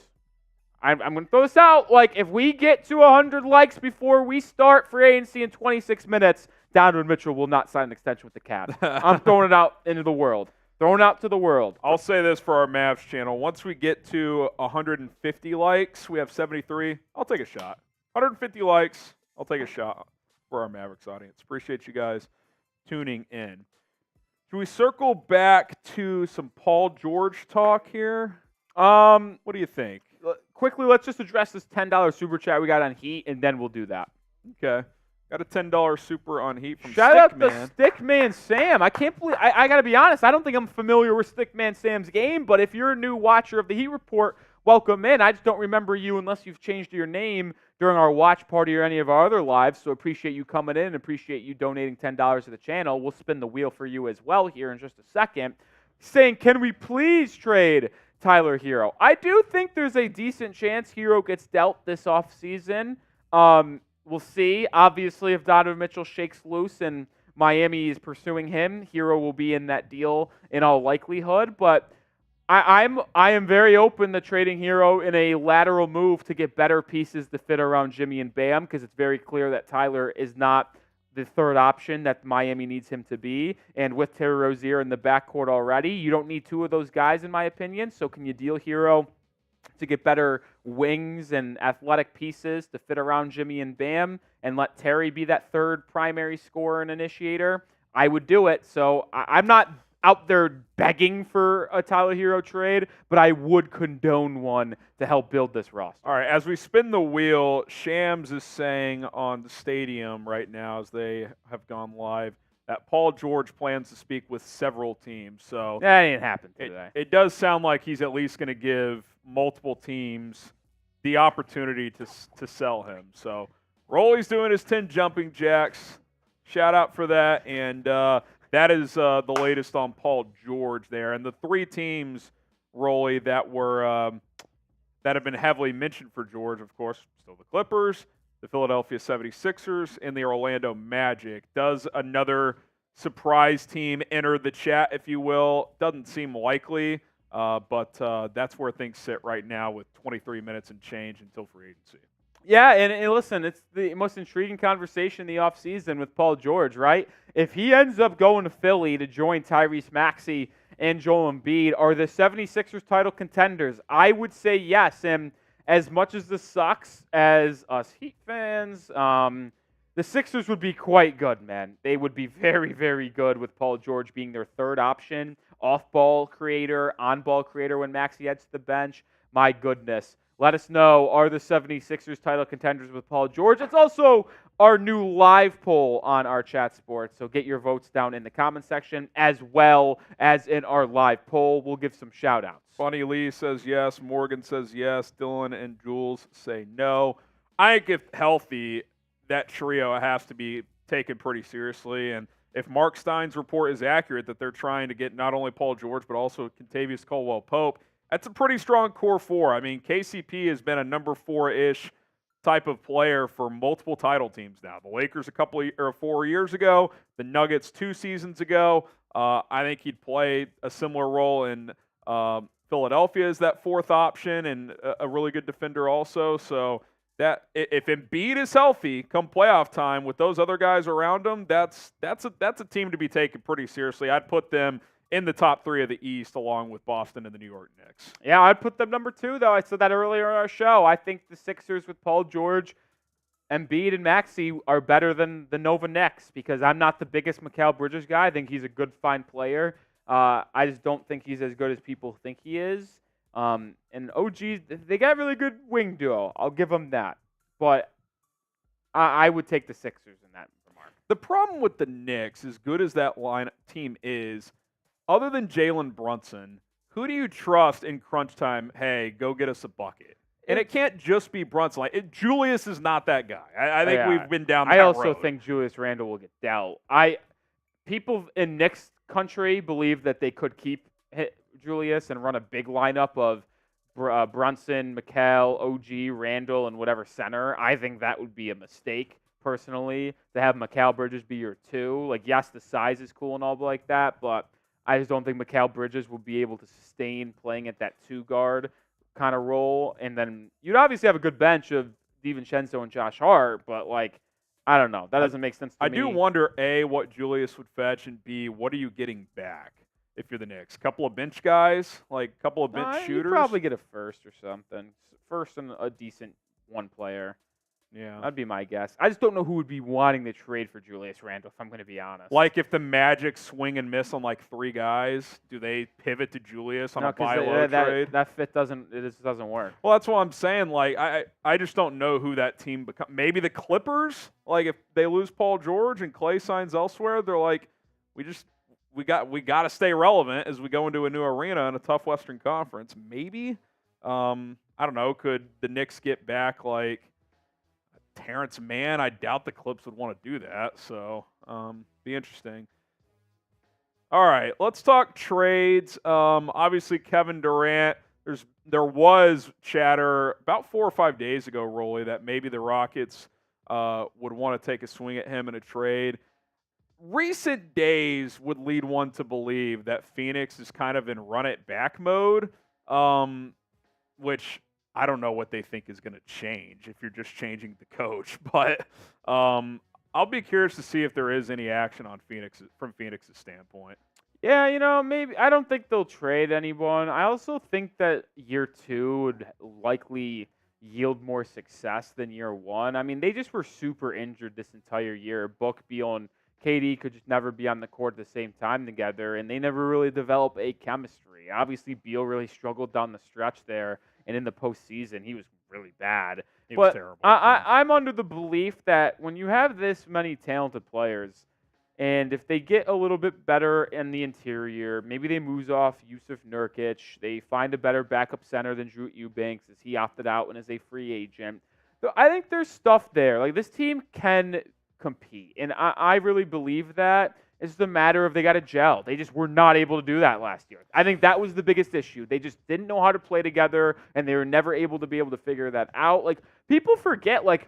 I'm going to throw this out. Like, if we get to 100 likes before we start free agency in 26 minutes, Donovan Mitchell will not sign an extension with the Cavs. I'm throwing it out into the world. Throwing out to the world. I'll say this for our Mavs channel. Once we get to 150 likes, we have 73. I'll take a shot. 150 likes, I'll take a shot for our Mavericks audience. Appreciate you guys tuning in. Should we circle back to some Paul George talk here? What do you think? Quickly, let's just address this $10 super chat we got on Heat, and then we'll do that. Okay. Got a $10 super on Heat from Shout out to Stickman. Stickman Sam. I can't believe, I got to be honest, I don't think I'm familiar with Stickman Sam's game, but if you're a new watcher of the Heat Report, welcome in. I just don't remember you unless you've changed your name during our watch party or any of our other lives, so appreciate you coming in and appreciate you donating $10 to the channel. We'll spin the wheel for you as well here in just a second. Saying, can we please trade Tyler Herro? I do think there's a decent chance Herro gets dealt this offseason. We'll see. Obviously, if Donovan Mitchell shakes loose and Miami is pursuing him, Herro will be in that deal in all likelihood, but I am very open to trading Herro in a lateral move to get better pieces to fit around Jimmy and Bam, because it's very clear that Tyler is not the third option that Miami needs him to be. And with Terry Rozier in the backcourt already, you don't need two of those guys, in my opinion. So can you deal Herro to get better wings and athletic pieces to fit around Jimmy and Bam and let Terry be that third primary scorer and initiator? I would do it. So I'm not out there begging for a Tyler Herro trade, but I would condone one to help build this roster. All right, as we spin the wheel, Shams is saying on the Stadium right now, as they have gone live, that Paul George plans to speak with several teams. So that ain't happened today. It does sound like he's at least going to give multiple teams the opportunity to sell him. So Rolly's doing his 10 jumping jacks. Shout out for that. And that is the latest on Paul George there. And the three teams, Rolly, that were that have been heavily mentioned for George, of course, still the Clippers, the Philadelphia 76ers, and the Orlando Magic. Does another surprise team enter the chat, if you will? Doesn't seem likely, but that's where things sit right now with 23 minutes and change until free agency. Yeah, and listen, it's the most intriguing conversation in the offseason with Paul George, right? If he ends up going to Philly to join Tyrese Maxey and Joel Embiid, are the 76ers title contenders? I would say yes, and as much as this sucks as us Heat fans, the Sixers would be quite good, man. They would be very, very good with Paul George being their third option, off-ball creator, on-ball creator when Maxey heads to the bench. My goodness. Let us know, are the 76ers title contenders with Paul George? It's also our new live poll on our chat sports, so get your votes down in the comment section as well as in our live poll. We'll give some shout-outs. Funny Lee says yes. Morgan says yes. Dylan and Jules say no. I think if healthy, that trio has to be taken pretty seriously. And if Mark Stein's report is accurate that they're trying to get not only Paul George but also Kentavious Caldwell-Pope, that's a pretty strong core four. I mean, KCP has been a number 4-ish type of player for multiple title teams now. The Lakers 4 years ago, the Nuggets 2 seasons ago. I think he'd play a similar role in Philadelphia as that fourth option and a really good defender also. So that if Embiid is healthy come playoff time with those other guys around him, that's a team to be taken pretty seriously. I'd put them in the top 3 of the East along with Boston and the New York Knicks. Yeah, I'd put them number 2, though. I said that earlier in our show. I think the Sixers with Paul George, Embiid, and Maxey are better than the Nova Knicks because I'm not the biggest Mikal Bridges guy. I think he's a good, fine player. I just don't think he's as good as people think he is. And OG, they got really good wing duo. I'll give them that. But I would take the Sixers in that remark. The problem with the Knicks, as good as that team is, other than Jalen Brunson, who do you trust in crunch time? Hey, go get us a bucket. And it can't just be Brunson. Julius is not that guy. I think we've been down that road. I also think Julius Randle will get dealt. People in Knicks country believe that they could keep Julius and run a big lineup of Brunson, Mikal, OG, Randle, and whatever center. I think that would be a mistake, personally, to have Mikal Bridges be your 2. Yes, the size is cool and all like that, but I just don't think Mikal Bridges will be able to sustain playing at that 2 guard kind of role. And then you'd obviously have a good bench of DiVincenzo and Josh Hart, but I don't know. That doesn't make sense to me. I do wonder, A, what Julius would fetch, and B, what are you getting back if you're the Knicks? A couple of bench guys, couple of bench shooters? You'd probably get a first or something. First and a decent one player. Yeah. That'd be my guess. I just don't know who would be wanting to trade for Julius Randle, if I'm going to be honest. If the Magic swing and miss on 3 guys, do they pivot to Julius on a buy low trade? That fit doesn't work. Well, that's what I'm saying. I just don't know who that team becomes. Maybe the Clippers. If they lose Paul George and Klay signs elsewhere, they're we got to stay relevant as we go into a new arena in a tough Western Conference. Maybe. I don't know. Could the Knicks get back Terrence Mann? I doubt the Clips would want to do that, so be interesting. All right, let's talk trades. Obviously, Kevin Durant. There was chatter about 4 or 5 days ago, Rolly, that maybe the Rockets would want to take a swing at him in a trade. Recent days would lead one to believe that Phoenix is kind of in run-it-back mode, which I don't know what they think is going to change if you're just changing the coach. But I'll be curious to see if there is any action on Phoenix from Phoenix's standpoint. Yeah, maybe. I don't think they'll trade anyone. I also think that year 2 would likely yield more success than year 1. I mean, they just were super injured this entire year. Book, Beal, and KD could just never be on the court at the same time together, and they never really developed a chemistry. Obviously, Beal really struggled down the stretch there, and in the postseason, he was really bad. He was But terrible. I'm under the belief that when you have this many talented players, and if they get a little bit better in the interior, maybe they move off Yusuf Nurkic, they find a better backup center than Drew Eubanks as he opted out and is a free agent. So I think there's stuff there. Like, this team can compete, and I really believe that. It's just a matter of they got to gel. They just were not able to do that last year. I think that was the biggest issue. They just didn't know how to play together, and they were never able to figure that out. Like, people forget, like,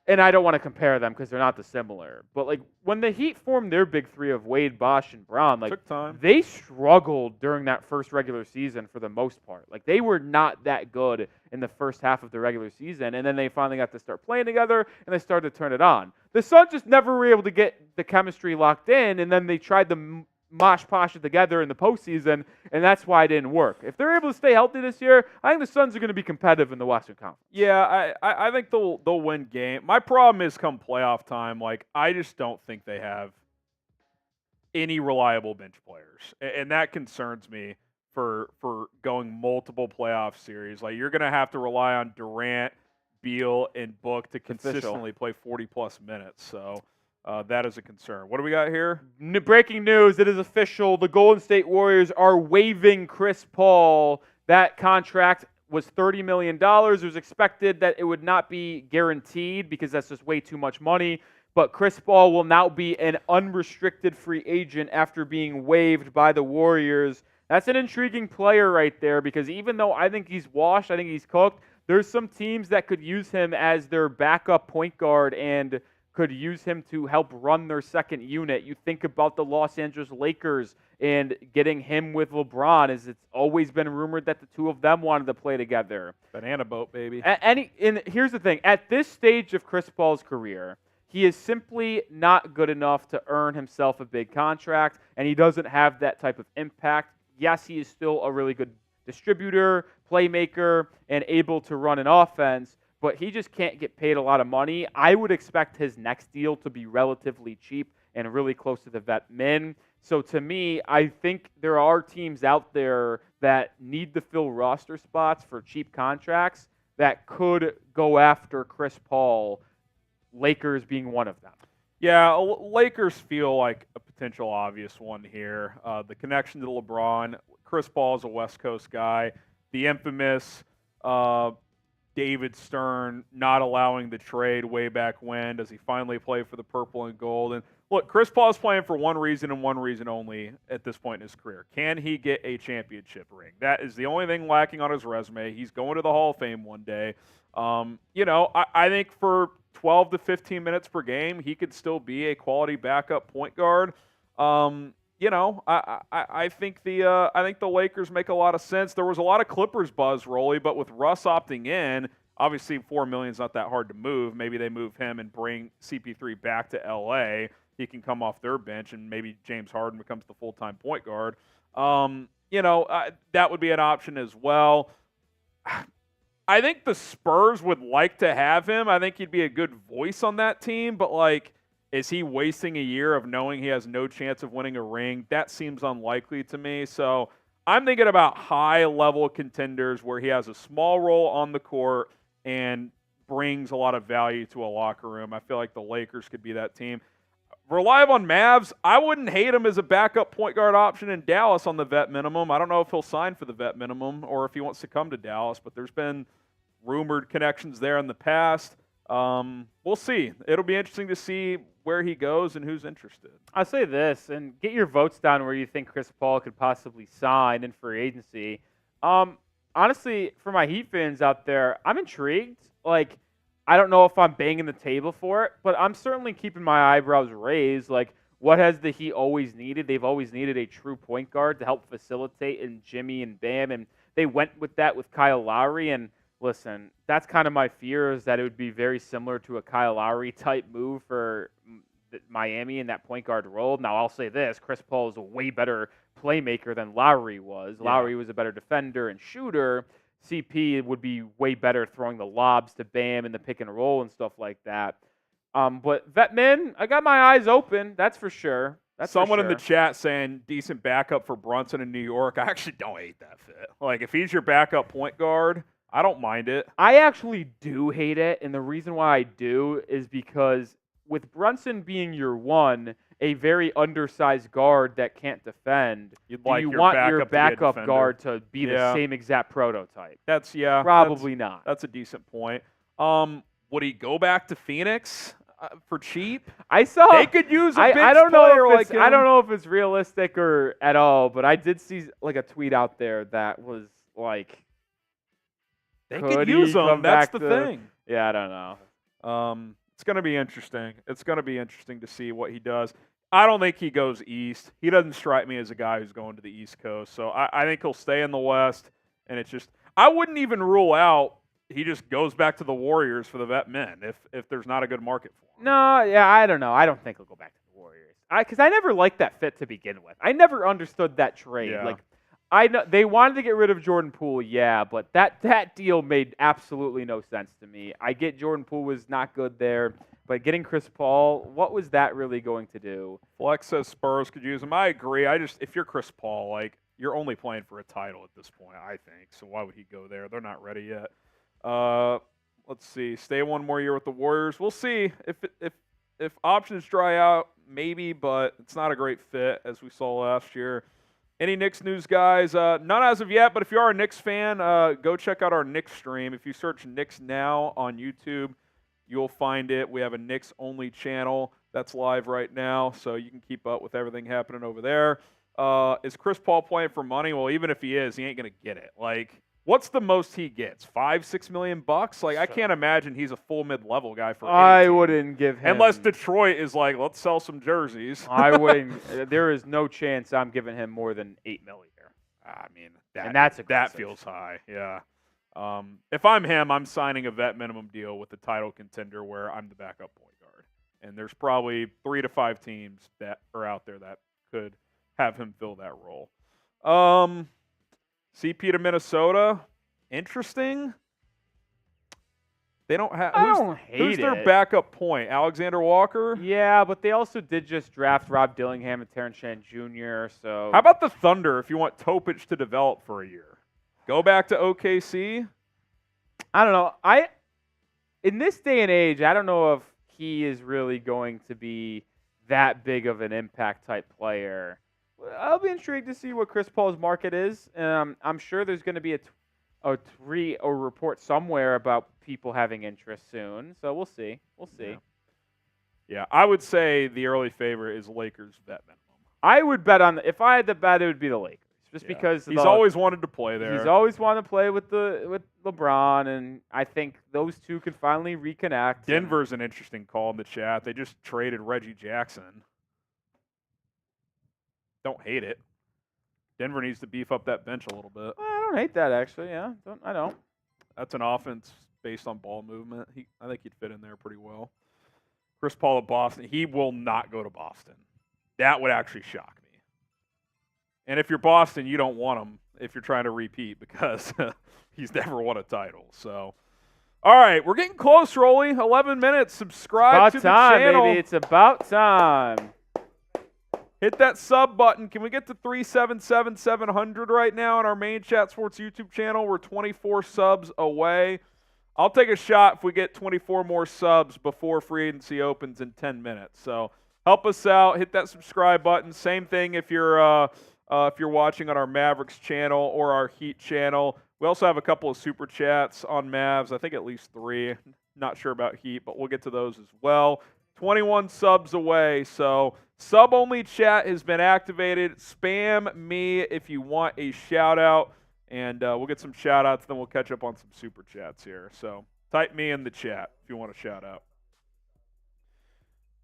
and I don't want to compare them because they're not dissimilar. But, like, when the Heat formed their big three of Wade, Bosh, and Braun, like, Took time. they struggled during that first regular season for the most part. Like, they were not that good in the first half of the regular season, and then they finally got to start playing together, and they started to turn it on. The Suns just never were able to get the chemistry locked in, and then they tried to mosh posh it together in the postseason, and that's why it didn't work. If they're able to stay healthy this year, I think the Suns are going to be competitive in the Western Conference. Yeah, I think they'll win game. My problem is come playoff time, like, I just don't think they have any reliable bench players, and that concerns me for going multiple playoff series. Like, you're going to have to rely on Durant, Beal, and Book to consistently play 40-plus minutes, so that is a concern. What do we got here? Breaking news, it is official. The Golden State Warriors are waiving Chris Paul. That contract was $30 million. It was expected that it would not be guaranteed because that's just way too much money. But Chris Paul will now be an unrestricted free agent after being waived by the Warriors. That's an intriguing player right there because even though I think he's washed, I think he's cooked, there's some teams that could use him as their backup point guard and could use him to help run their second unit. You think about the Los Angeles Lakers and getting him with LeBron, as it's always been rumored that the two of them wanted to play together. Banana boat, baby. And here's the thing. At this stage of Chris Paul's career, he is simply not good enough to earn himself a big contract, and he doesn't have that type of impact. Yes, he is still a really good distributor, playmaker, and able to run an offense, but he just can't get paid a lot of money. I would expect his next deal to be relatively cheap and really close to the vet min. So to me, I think there are teams out there that need to fill roster spots for cheap contracts that could go after Chris Paul, Lakers being one of them. Yeah, Lakers feel like a potential obvious one here. The connection to LeBron. Chris Paul is a West Coast guy. The infamous David Stern not allowing the trade way back when. Does he finally play for the purple and gold? And look, Chris Paul is playing for one reason and one reason only at this point in his career. Can he get a championship ring? That is the only thing lacking on his resume. He's going to the Hall of Fame one day. I think for 12 to 15 minutes per game, he could still be a quality backup point guard. I think the Lakers make a lot of sense. There was a lot of Clippers buzz, Rolly, but with Russ opting in, obviously $4 million is not that hard to move. Maybe they move him and bring CP3 back to LA. He can come off their bench, and maybe James Harden becomes the full-time point guard. That would be an option as well. I think the Spurs would like to have him. I think he'd be a good voice on that team, but is he wasting a year of knowing he has no chance of winning a ring? That seems unlikely to me. So I'm thinking about high-level contenders where he has a small role on the court and brings a lot of value to a locker room. I feel like the Lakers could be that team. Rely on Mavs. I wouldn't hate him as a backup point guard option in Dallas on the vet minimum. I don't know if he'll sign for the vet minimum or if he wants to come to Dallas, but there's been rumored connections there in the past. We'll see. It'll be interesting to see where he goes and who's interested. I'll say this, and get your votes down where you think Chris Paul could possibly sign in free agency. Honestly, for my Heat fans out there, I'm intrigued. I don't know if I'm banging the table for it, but I'm certainly keeping my eyebrows raised. What has the Heat always needed? They've always needed a true point guard to help facilitate in Jimmy and Bam, and they went with that with Kyle Lowry. And listen, that's kind of my fear, is that it would be very similar to a Kyle Lowry type move for Miami in that point guard role. Now, I'll say this. Chris Paul is a way better playmaker than Lowry was. Yeah. Lowry was a better defender and shooter. CP would be way better throwing the lobs to Bam in the pick and roll and stuff like that. But Vetman, I got my eyes open. That's for sure. Someone in the chat saying decent backup for Brunson in New York. I actually don't hate that fit. Like, if he's your backup point guard, I don't mind it. I actually do hate it, and the reason why I do is because with Brunson being your one, a very undersized guard that can't defend, You want your backup guard to be the same exact prototype? Probably not. That's a decent point. Would he go back to Phoenix for cheap? I saw they could use a bench I don't know player if like him. I don't know if it's realistic or at all, but I did see like a tweet out there that was like they could use him. That's the thing. Yeah, I don't know. It's going to be interesting. It's going to be interesting to see what he does. I don't think he goes east. He doesn't strike me as a guy who's going to the East Coast. So I think he'll stay in the West. And it's just, I wouldn't even rule out he just goes back to the Warriors for the vet men if there's not a good market for him. No, yeah, I don't know. I don't think he'll go back to the Warriors. Because I never liked that fit to begin with. I never understood that trade. Yeah. Like, I know they wanted to get rid of Jordan Poole, yeah, but that deal made absolutely no sense to me. I get Jordan Poole was not good there, but getting Chris Paul, what was that really going to do? Flex says Spurs could use him. I agree. If you're Chris Paul, like, you're only playing for a title at this point, I think. So why would he go there? They're not ready yet. Let's see. Stay one more year with the Warriors. We'll see if options dry out, maybe, but it's not a great fit as we saw last year. Any Knicks news, guys? None as of yet, but if you are a Knicks fan, go check out our Knicks stream. If you search Knicks Now on YouTube, you'll find it. We have a Knicks-only channel that's live right now, so you can keep up with everything happening over there. Is Chris Paul playing for money? Well, even if he is, he ain't going to get it. Like, what's the most he gets? $5-6 million bucks? Like, I can't imagine he's a full mid-level guy for any team. Wouldn't give him. Unless Detroit is like, let's sell some jerseys. I wouldn't. There is no chance I'm giving him more than $8 million. I mean, that feels high. Yeah. If I'm him, I'm signing a vet minimum deal with the title contender where I'm the backup point guard. And there's probably 3 to 5 teams that are out there that could have him fill that role. CP to Minnesota, interesting. They don't have. Who's their backup point? Alexander Walker. Yeah, but they also did just draft Rob Dillingham and Terrence Shannon Jr. So how about the Thunder? If you want Topic to develop for a year, go back to OKC. I don't know. In this day and age, I don't know if he is really going to be that big of an impact type player. I'll be intrigued to see what Chris Paul's market is. I'm sure there's going to be a report somewhere about people having interest soon. So we'll see. Yeah, I would say the early favorite is Lakers vet minimum. I would bet on if I had to bet, it would be the Lakers, just because he's always wanted to play there. He's always wanted to play with LeBron, and I think those two could finally reconnect. Denver's an interesting call in the chat. They just traded Reggie Jackson. Don't hate it. Denver needs to beef up that bench a little bit. I don't hate that, actually. Yeah, I don't. That's an offense based on ball movement. I think he'd fit in there pretty well. Chris Paul at Boston. He will not go to Boston. That would actually shock me. And if you're Boston, you don't want him if you're trying to repeat because he's never won a title. So, all right, we're getting close, Rolly. 11 minutes. Subscribe to the channel. Baby. It's about time. Hit that sub button. Can we get to 377,700 right now on our main Chat Sports YouTube channel? We're 24 subs away. I'll take a shot if we get 24 more subs before free agency opens in 10 minutes. So help us out. Hit that subscribe button. Same thing if you're watching on our Mavericks channel or our Heat channel. We also have a couple of super chats on Mavs. I think at least 3. Not sure about Heat, but we'll get to those as well. 21 subs away, so sub-only chat has been activated. Spam me if you want a shout-out, and we'll get some shout-outs, then we'll catch up on some super chats here. So type me in the chat if you want a shout-out.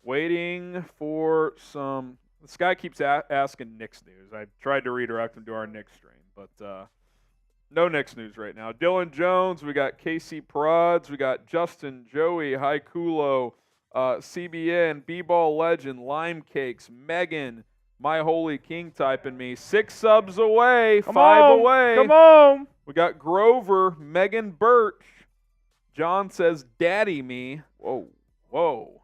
Waiting for some – this guy keeps asking Knicks news. I tried to redirect him to our Knicks stream, but no Knicks news right now. Dylan Jones, we got Casey Prods, we got Justin, Joey, Haikulo, CBN, B-Ball Legend, Lime Cakes, Megan, My Holy King typing me. 6 subs away, 5 away. Come on. We got Grover, Megan Birch. John says, Daddy me. Whoa.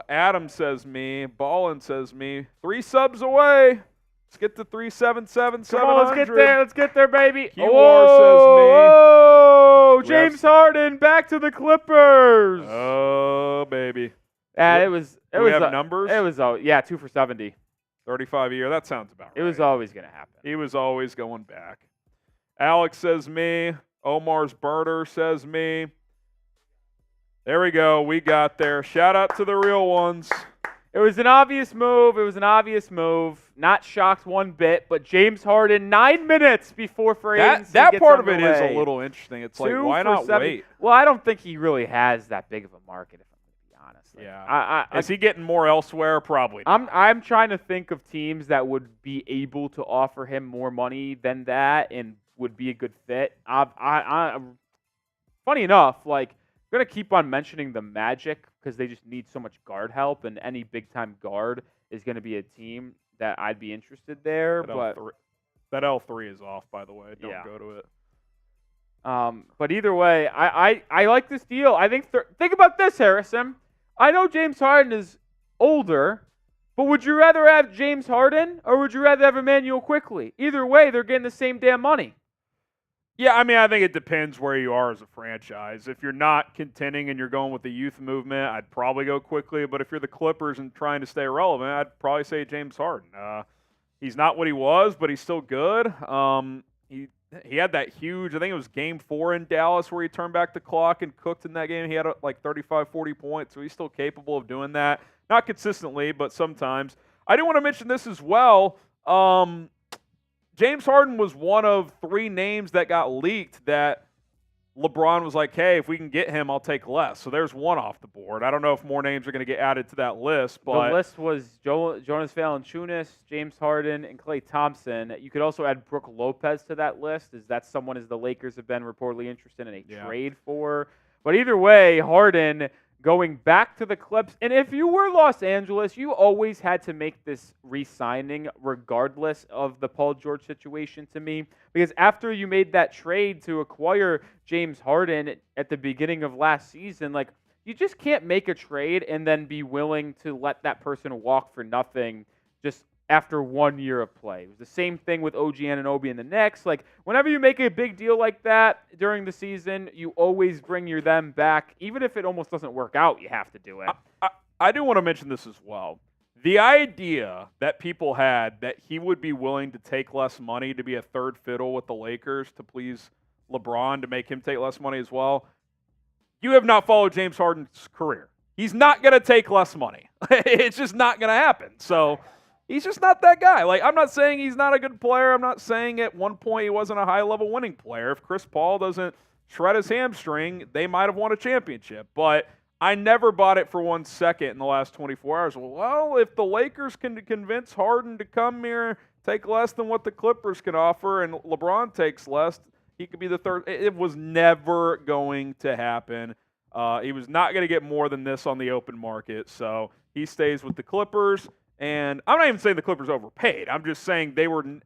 Adam says me. Ballin says me. 3 subs away. Let's get to 377. Come on, let's get there, baby. QR says me. Oh, James Harden back to the Clippers. Oh, baby. It was numbers? It was 2 for 70. 35 a year. That sounds about right. It was always going to happen. He was always going back. Alex says me. Omar's Burner says me. There we go. We got there. Shout out to the real ones. It was an obvious move. Not shocked one bit, but James Harden 9 minutes before free agency that gets part of it underway. is a little interesting. It's like, why not wait? Well, I don't think he really has that big of a market, if I'm going to be honest. Yeah. Is he getting more elsewhere? Probably not. I'm trying to think of teams that would be able to offer him more money than that and would be a good fit. Funny enough, like, I'm going to keep on mentioning the Magic because they just need so much guard help, and any big-time guard is going to be a team that I'd be interested there. That L3 is off, by the way. Don't go to it. But either way, I like this deal. I think about this, Harrison. I know James Harden is older, but would you rather have James Harden or would you rather have Emmanuel Quickley? Either way, they're getting the same damn money. Yeah, I mean, I think it depends where you are as a franchise. If you're not contending and you're going with the youth movement, I'd probably go Quickley. But if you're the Clippers and trying to stay relevant, I'd probably say James Harden. He's not what he was, but he's still good. He had that huge, I think it was Game 4 in Dallas where he turned back the clock and cooked in that game. He had like 35, 40 points, so he's still capable of doing that. Not consistently, but sometimes. I do want to mention this as well. James Harden was one of 3 names that got leaked that LeBron was like, hey, if we can get him, I'll take less. So there's one off the board. I don't know if more names are going to get added to that list. But the list was Jonas Valanciunas, James Harden, and Klay Thompson. You could also add Brook Lopez to that list, as that's someone as the Lakers have been reportedly interested in a trade for. But either way, Harden going back to the Clips. And if you were Los Angeles, you always had to make this re-signing regardless of the Paul George situation to me. Because after you made that trade to acquire James Harden at the beginning of last season, like, you just can't make a trade and then be willing to let that person walk for nothing just after 1 year of play. It was the same thing with OG Anunoby and the Knicks. Like, whenever you make a big deal like that during the season, you always bring them back. Even if it almost doesn't work out, you have to do it. I do want to mention this as well. The idea that people had that he would be willing to take less money to be a third fiddle with the Lakers to please LeBron to make him take less money as well, you have not followed James Harden's career. He's not going to take less money. It's just not going to happen. So he's just not that guy. Like, I'm not saying he's not a good player. I'm not saying at one point he wasn't a high-level winning player. If Chris Paul doesn't shred his hamstring, they might have won a championship. But I never bought it for 1 second in the last 24 hours. Well, if the Lakers can convince Harden to come here, take less than what the Clippers can offer, and LeBron takes less, he could be the third. It was never going to happen. He was not going to get more than this on the open market. So he stays with the Clippers. And I'm not even saying the Clippers overpaid. I'm just saying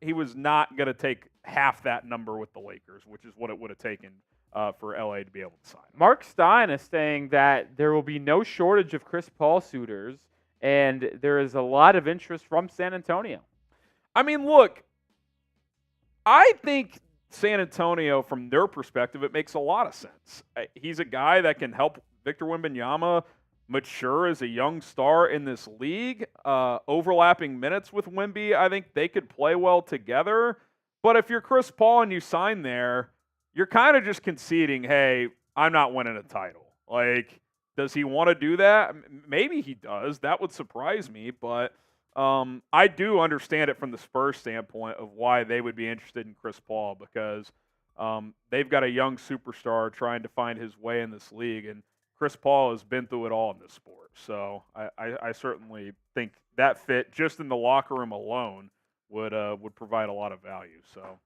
he was not going to take half that number with the Lakers, which is what it would have taken for LA to be able to sign him. Mark Stein is saying that there will be no shortage of Chris Paul suitors, and there is a lot of interest from San Antonio. I mean, look, I think San Antonio, from their perspective, it makes a lot of sense. He's a guy that can help Victor Wembanyama mature as a young star in this league. Overlapping minutes with Wemby, I think they could play well together. But if you're Chris Paul and you sign there, you're kind of just conceding, hey, I'm not winning a title. Like, does he want to do that? Maybe he does. That would surprise me. But I do understand it from the Spurs standpoint of why they would be interested in Chris Paul, because they've got a young superstar trying to find his way in this league, and Chris Paul has been through it all in this sport. So I certainly think that fit just in the locker room alone would provide a lot of value. So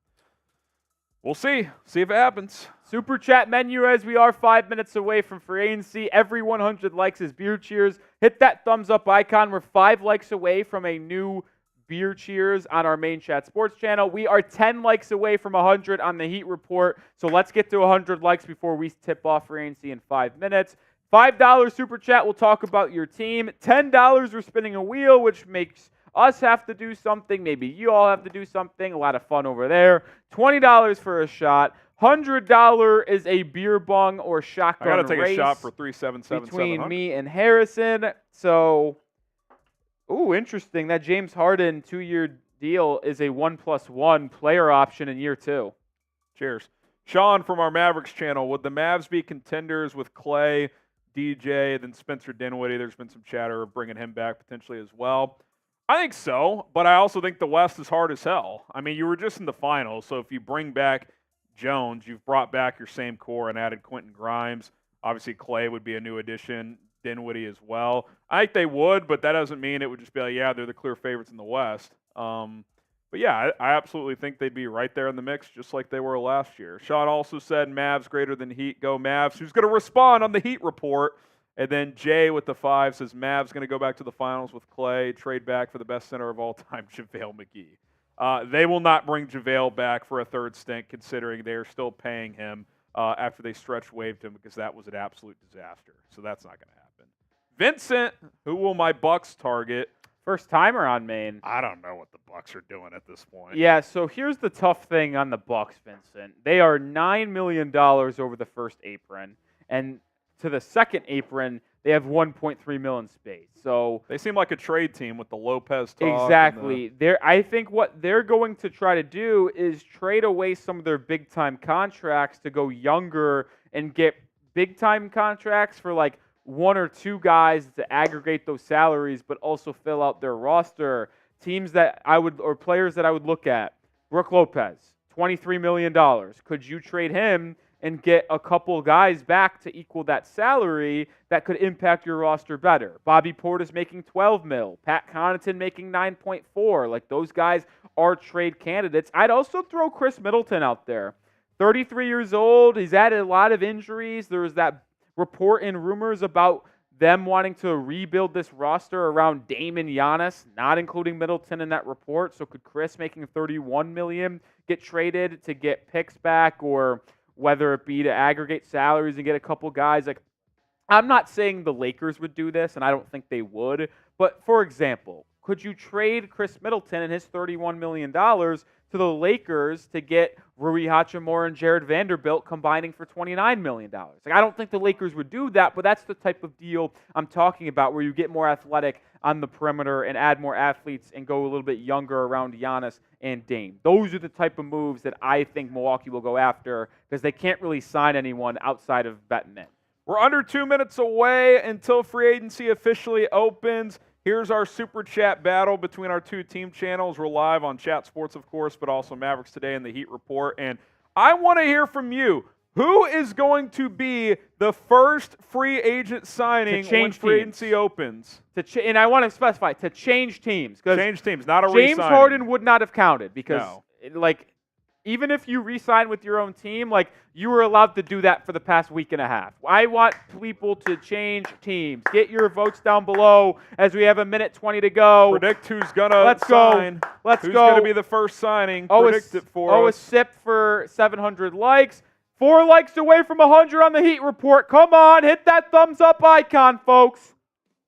We'll see. See if it happens. Super chat menu as we are 5 minutes away from free agency. Every 100 likes is beer cheers. Hit that thumbs up icon. We're 5 likes away from a new beer cheers on our main chat sports channel. We are 10 likes away from 100 on the Heat Report. So let's get to 100 likes before we tip off free agency in 5 minutes. $5 super chat. We'll talk about your team. $10 we're spinning a wheel, which makes us have to do something. Maybe you all have to do something. A lot of fun over there. $20 for a shot. $100 is a beer bong or shotgun race. I got to take a shot for 377 between me and Harrison. So, interesting. That James Harden 2-year deal is a 1+1 player option in year 2. Cheers. Sean from our Mavericks channel. Would the Mavs be contenders with Klay, DJ, then Spencer Dinwiddie? There's been some chatter of bringing him back potentially as well. I think so, but I also think the West is hard as hell. I mean, you were just in the finals, so if you bring back Jones, you've brought back your same core and added Quentin Grimes. Obviously, Klay would be a new addition, Dinwiddie as well. I think they would, but that doesn't mean it would just be like, yeah, they're the clear favorites in the West. But yeah, I absolutely think they'd be right there in the mix, just like they were last year. Sean also said Mavs greater than Heat. Go Mavs. Who's going to respond on the Heat report? And then Jay with the 5 says Mavs going to go back to the finals with Klay, trade back for the best center of all time, JaVale McGee. They will not bring JaVale back for a third stint, considering they are still paying him after they stretch waived him, because that was an absolute disaster. So that's not going to happen. Vincent, who will my Bucks target? First timer on Maine. I don't know what the Bucks are doing at this point. Yeah, so here's the tough thing on the Bucks, Vincent. They are $9 million over the first apron, and to the second apron, they have $1.3 million space. So they seem like a trade team with the Lopez talk. Exactly. I think what they're going to try to do is trade away some of their big-time contracts to go younger and get big-time contracts for like 1 or 2 guys to aggregate those salaries, but also fill out their roster. Teams that players that I would look at. Brook Lopez, $23 million. Could you trade him and get a couple guys back to equal that salary that could impact your roster better? Bobby Portis making $12 million. Pat Connaughton making $9.4. Like, those guys are trade candidates. I'd also throw Chris Middleton out there. 33 years old. He's had a lot of injuries. There was that report and rumors about them wanting to rebuild this roster around Dame and Giannis, not including Middleton in that report. So could Chris making $31 million get traded to get picks back, or whether it be to aggregate salaries and get a couple guys? Like, I'm not saying the Lakers would do this, and I don't think they would. But, for example, could you trade Chris Middleton and his $31 million to the Lakers to get Rui Hachimura and Jared Vanderbilt combining for $29 million? Like, I don't think the Lakers would do that, but that's the type of deal I'm talking about, where you get more athletic on the perimeter and add more athletes and go a little bit younger around Giannis and Dame. Those are the type of moves that I think Milwaukee will go after, because they can't really sign anyone outside of betting in. We're under 2 minutes away until free agency officially opens. Here's our Super Chat battle between our 2 team channels. We're live on Chat Sports, of course, but also Mavericks Today and the Heat Report. And I want to hear from you. Who is going to be the first free agent signing when free agency opens? And I want to specify, to change teams. Change teams, not a re-signing. James re-signing. Harden would not have counted, because, even if you re-sign with your own team, you were allowed to do that for the past week and a half. I want people to change teams. Get your votes down below as we have 1:20 to go. Predict who's going to sign. Let's go. Who's going to be the first signing? Predict it for us. A sip for 700 likes. 4 likes away from 100 on the Heat Report. Come on, hit that thumbs up icon, folks.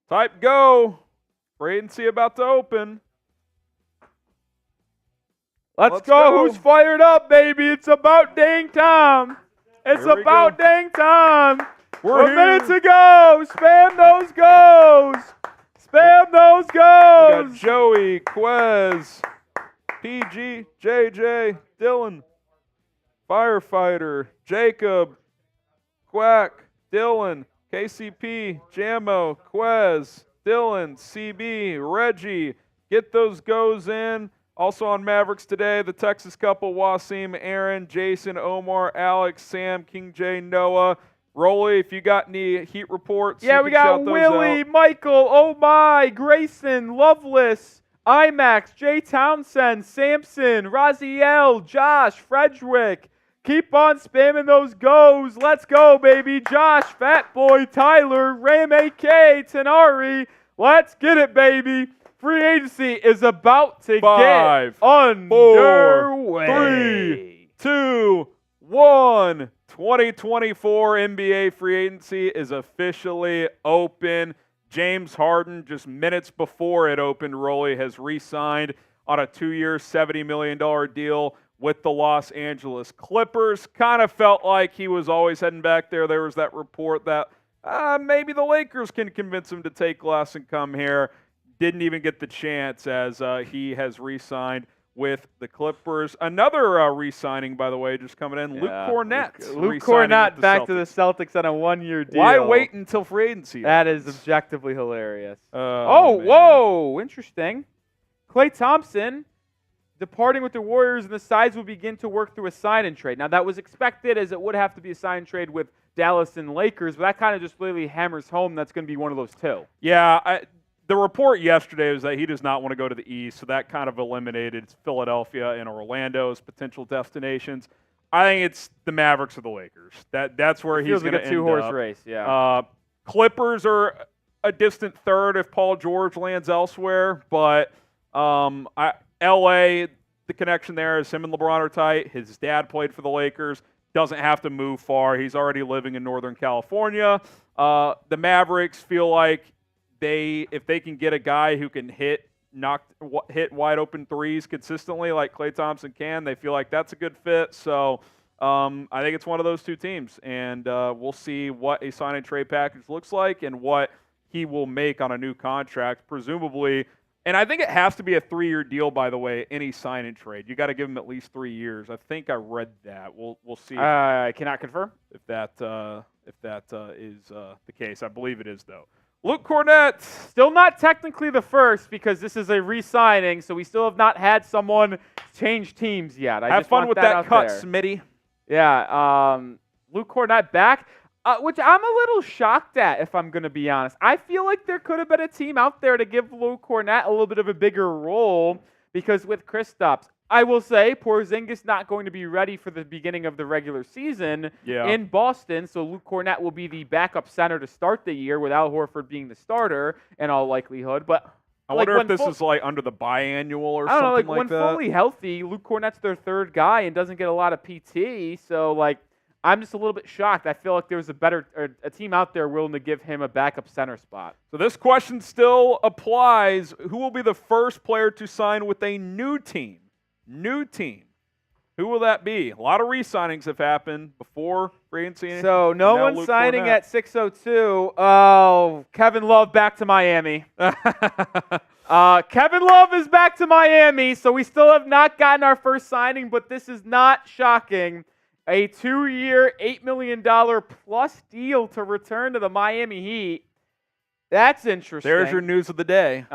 Type go. Free agency about to open. Let's go. Who's fired up, baby? It's about dang time. It's about dang time. We're minutes to go. Spam those goes. Spam those goes. We got Joey, Quez, PG, JJ, Dylan, Firefighter, Jacob, Quack, Dylan, KCP, Jamo, Quez, Dylan, CB, Reggie. Get those goes in. Also on Mavericks Today, the Texas couple, Wasim, Aaron, Jason, Omar, Alex, Sam, King J, Noah. Rolly, if you got any Heat reports, yeah, we got Willie, Michael, Oh My, Grayson, Loveless, IMAX, Jay Townsend, Samson, Raziel, Josh, Frederick, Keep on spamming those goes. Let's go, baby. Josh, Fat Boy, Tyler, Ram AK, Tenari. Let's get it, baby. Free agency is about to Five, get underway. 3, 2, 1. 2024 NBA free agency is officially open. James Harden, just minutes before it opened, Relly has re-signed on a 2-year, $70 million deal with the Los Angeles Clippers. Kind of felt like he was always heading back there. There was that report that maybe the Lakers can convince him to take less and come here. Didn't even get the chance as he has re-signed with the Clippers. Another re-signing, by the way, just coming in. Luke Kornet. Luke Kornet back to the Celtics on a 1-year deal. Why wait until free agency? That is objectively hilarious. Whoa, interesting. Klay Thompson departing with the Warriors, and the sides will begin to work through a sign-and-trade. Now, that was expected, as it would have to be a sign-and-trade with Dallas and Lakers, but that kind of just really hammers home that's going to be one of those two. Yeah, the report yesterday was that he does not want to go to the East, so that kind of eliminated Philadelphia and Orlando as potential destinations. I think it's the Mavericks or the Lakers. That's where he's going to end up. Feels like a two-horse race, yeah. Clippers are a distant third if Paul George lands elsewhere, but L.A., the connection there is him and LeBron are tight. His dad played for the Lakers. Doesn't have to move far. He's already living in Northern California. The Mavericks feel like if they can get a guy who can hit wide open threes consistently like Klay Thompson can, they feel like that's a good fit. So I think it's one of those two teams, and we'll see what a sign and trade package looks like and what he will make on a new contract, presumably. And I think it has to be a 3-year deal, by the way, any sign and trade. You got to give him at least 3 years. I think I read that. We'll see. I cannot confirm if that is the case. I believe it is, though. Luke Kornet. Still not technically the first because this is a re-signing, so we still have not had someone change teams yet. Have fun with that cut, Smitty. Yeah, Luke Kornet back, which I'm a little shocked at, if I'm going to be honest. I feel like there could have been a team out there to give Luke Kornet a little bit of a bigger role because with Kristaps, I will say Porzingis not going to be ready for the beginning of the regular season in Boston, so Luke Kornet will be the backup center to start the year with Al Horford being the starter in all likelihood. But I wonder if this is like under the biannual or something like that. When fully healthy, Luke Kornet's their third guy and doesn't get a lot of PT, so I'm just a little bit shocked. I feel like there was a team out there willing to give him a backup center spot. So this question still applies. Who will be the first player to sign with a new team? New team. Who will that be? A lot of re-signings have happened before free agency. So no one signing Kornet at 602. Oh, Kevin Love back to Miami. Kevin Love is back to Miami, so we still have not gotten our first signing, but this is not shocking. A 2-year, $8 million plus deal to return to the Miami Heat. That's interesting. There's your news of the day.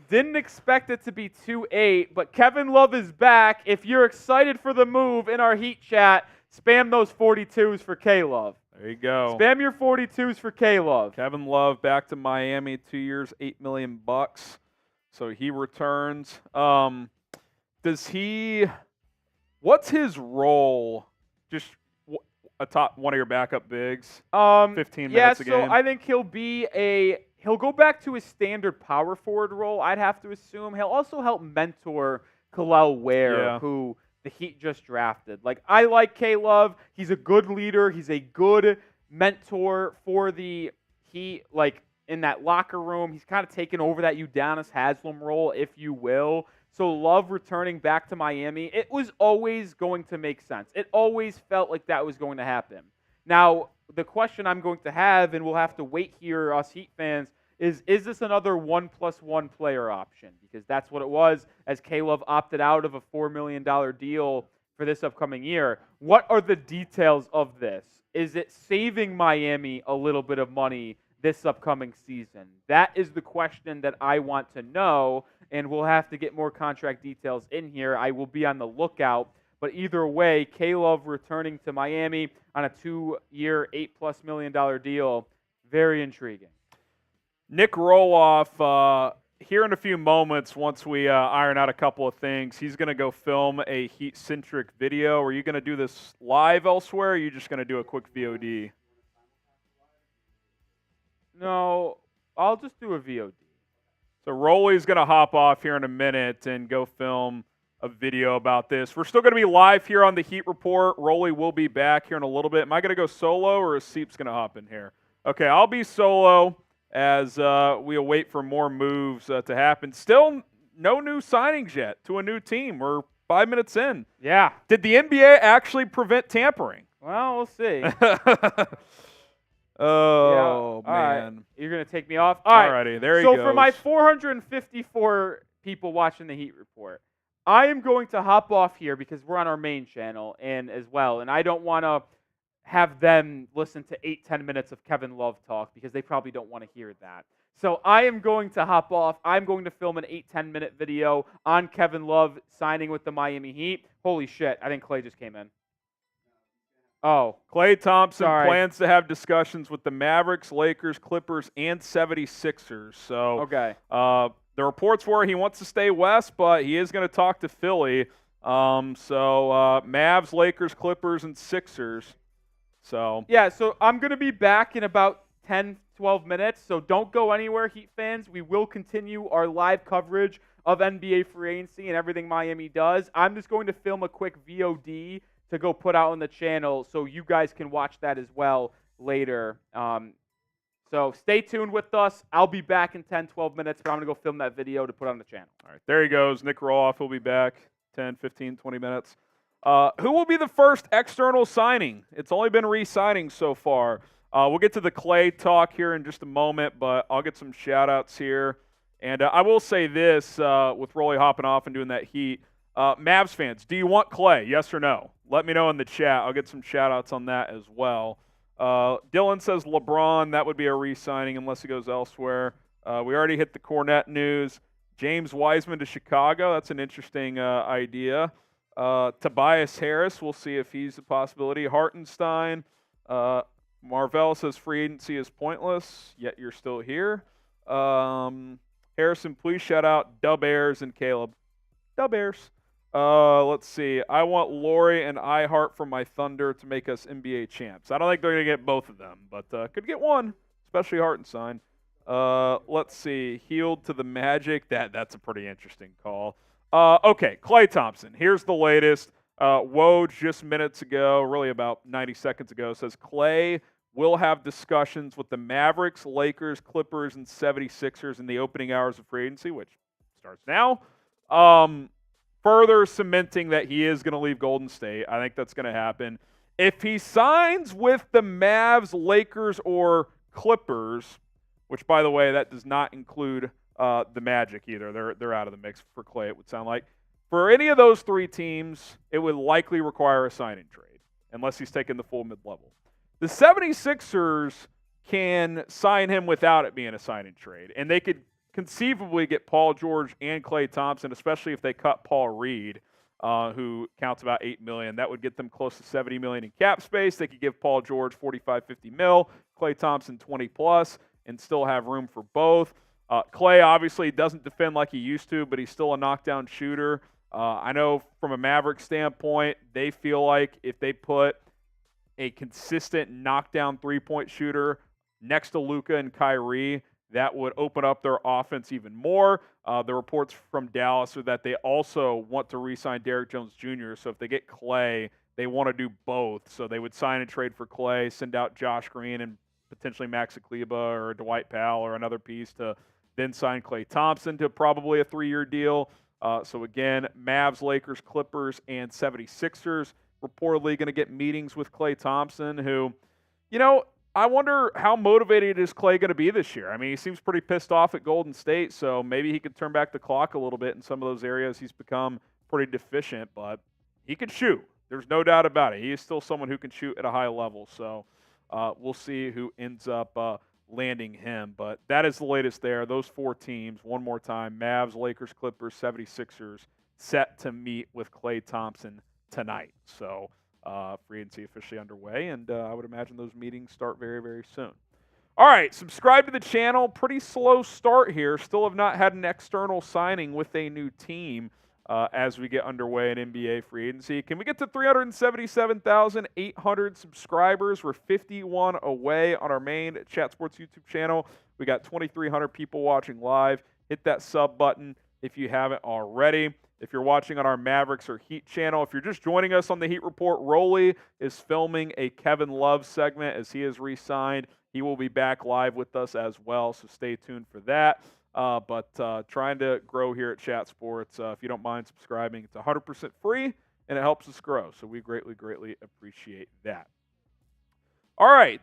Didn't expect it to be 2-8, but Kevin Love is back. If you're excited for the move in our Heat chat, spam those 42s for K-Love. There you go. Spam your 42s for K-Love. Kevin Love back to Miami, 2 years, $8 million. So he returns. What's his role? Just one of your backup bigs. 15 minutes a game. Yeah, so I think he'll go back to his standard power forward role, I'd have to assume. He'll also help mentor Kel'el Ware, who the Heat just drafted. I like K-Love. He's a good leader. He's a good mentor for the Heat, in that locker room. He's kind of taken over that Udonis Haslem role, if you will. So Love returning back to Miami, it was always going to make sense. It always felt like that was going to happen. Now, the question I'm going to have, and we'll have to wait here, us Heat fans, is this another 1+1 player option? Because that's what it was as K-Love opted out of a $4 million deal for this upcoming year. What are the details of this? Is it saving Miami a little bit of money this upcoming season? That is the question that I want to know, and we'll have to get more contract details in here. I will be on the lookout. But either way, K-Love returning to Miami on a 2-year, $8+ million deal, very intriguing. Nick Roloff here in a few moments, once we iron out a couple of things, he's going to go film a Heat-centric video. Are you going to do this live elsewhere, or are you just going to do a quick VOD? No, I'll just do a VOD. So Relly's going to hop off here in a minute and go film a video about this. We're still going to be live here on the Heat Report. Relly will be back here in a little bit. Am I going to go solo, or is Seep's going to hop in here? Okay, I'll be solo as we await for more moves to happen. Still no new signings yet to a new team. We're 5 minutes in. Yeah. Did the NBA actually prevent tampering? Well, we'll see. Oh, yeah. man. Right. You're going to take me off? All right. Alrighty, there you go. So for my 454 people watching the Heat Report, I am going to hop off here because we're on our main channel and as well, and I don't want to have them listen to 8-10 minutes of Kevin Love talk because they probably don't want to hear that. So I am going to hop off. I'm going to film an 8-10 minute video on Kevin Love signing with the Miami Heat. Holy shit, I think Klay just came in. Oh. Klay Thompson Sorry. plans to have discussions with the Mavericks, Lakers, Clippers, and 76ers. So Okay. the reports were he wants to stay west, but he is going to talk to Philly. Mavs, Lakers, Clippers, and Sixers. So yeah, so I'm going to be back in about 10, 12 minutes, so don't go anywhere, Heat fans. We will continue our live coverage of NBA free agency and everything Miami does. I'm just going to film a quick VOD to go put out on the channel so you guys can watch that as well later. So stay tuned with us. I'll be back in 10, 12 minutes, but I'm going to go film that video to put on the channel. All right, there he goes. Nick Roloff will be back 10, 15, 20 minutes. Who will be the first external signing? It's only been re-signings so far. We'll get to the Klay talk here in just a moment, but I'll get some shout-outs here. And I will say this, with Relly hopping off and doing that Heat, Mavs fans, do you want Klay? Yes or no? Let me know in the chat. I'll get some shout-outs on that as well. Dylan says LeBron, that would be a re-signing unless he goes elsewhere. We already hit the Cornette news. James Wiseman to Chicago, that's an interesting idea. Tobias Harris, we'll see if he's a possibility. Hartenstein, Marvell says free agency is pointless, yet you're still here. Harrison, please shout out Dub Airs and Caleb. Dub Airs. Let's see. I want Lori and iHeart from my Thunder to make us NBA champs. I don't think they're going to get both of them, but could get one, especially Hartenstein. Let's see. Healed to the Magic. That's a pretty interesting call. Okay, Klay Thompson. Here's the latest. Woj just minutes ago, really about 90 seconds ago, says Klay will have discussions with the Mavericks, Lakers, Clippers, and 76ers in the opening hours of free agency, which starts now. Further cementing that he is going to leave Golden State. I think that's going to happen. If he signs with the Mavs, Lakers, or Clippers, which, by the way, that does not include the Magic either. They're out of the mix for Klay, it would sound like. For any of those three teams, it would likely require a signing trade, unless he's taking the full mid-level. The 76ers can sign him without it being a signing trade, and they could conceivably get Paul George and Klay Thompson, especially if they cut Paul Reed, who counts about $8 million. That would get them close to $70 million in cap space. They could give Paul George $45-50 million, Klay Thompson $20+, and still have room for both. Klay obviously doesn't defend like he used to, but he's still a knockdown shooter. I know from a Mavericks standpoint, they feel like if they put a consistent knockdown three-point shooter next to Luka and Kyrie, that would open up their offense even more. The reports from Dallas are that they also want to re-sign Derrick Jones Jr., so if they get Klay, they want to do both. So they would sign and trade for Klay, send out Josh Green and potentially Max Akliba or Dwight Powell or another piece to then sign Klay Thompson to probably a 3-year deal. So again, Mavs, Lakers, Clippers, and 76ers reportedly going to get meetings with Klay Thompson, who, you know, I wonder how motivated is Klay going to be this year. I mean, he seems pretty pissed off at Golden State, so maybe he could turn back the clock a little bit in some of those areas. He's become pretty deficient, but he could shoot. There's no doubt about it. He is still someone who can shoot at a high level, so we'll see who ends up landing him. But that is the latest there. Those four teams, one more time, Mavs, Lakers, Clippers, 76ers, set to meet with Klay Thompson tonight. So free agency officially underway, and I would imagine those meetings start very, very soon. All right, subscribe to the channel. Pretty slow start here. Still have not had an external signing with a new team as we get underway in NBA free agency. Can we get to 377,800 subscribers? We're 51 away on our main Chat Sports YouTube channel. We got 2,300 people watching live. Hit that sub button if you haven't already. If you're watching on our Mavericks or Heat channel, if you're just joining us on the Heat Report, Relly is filming a Kevin Love segment as he is re-signed. He will be back live with us as well, so stay tuned for that. But trying to grow here at Chat Sports. If you don't mind subscribing, it's 100% free, and it helps us grow. So we greatly, greatly appreciate that. All right,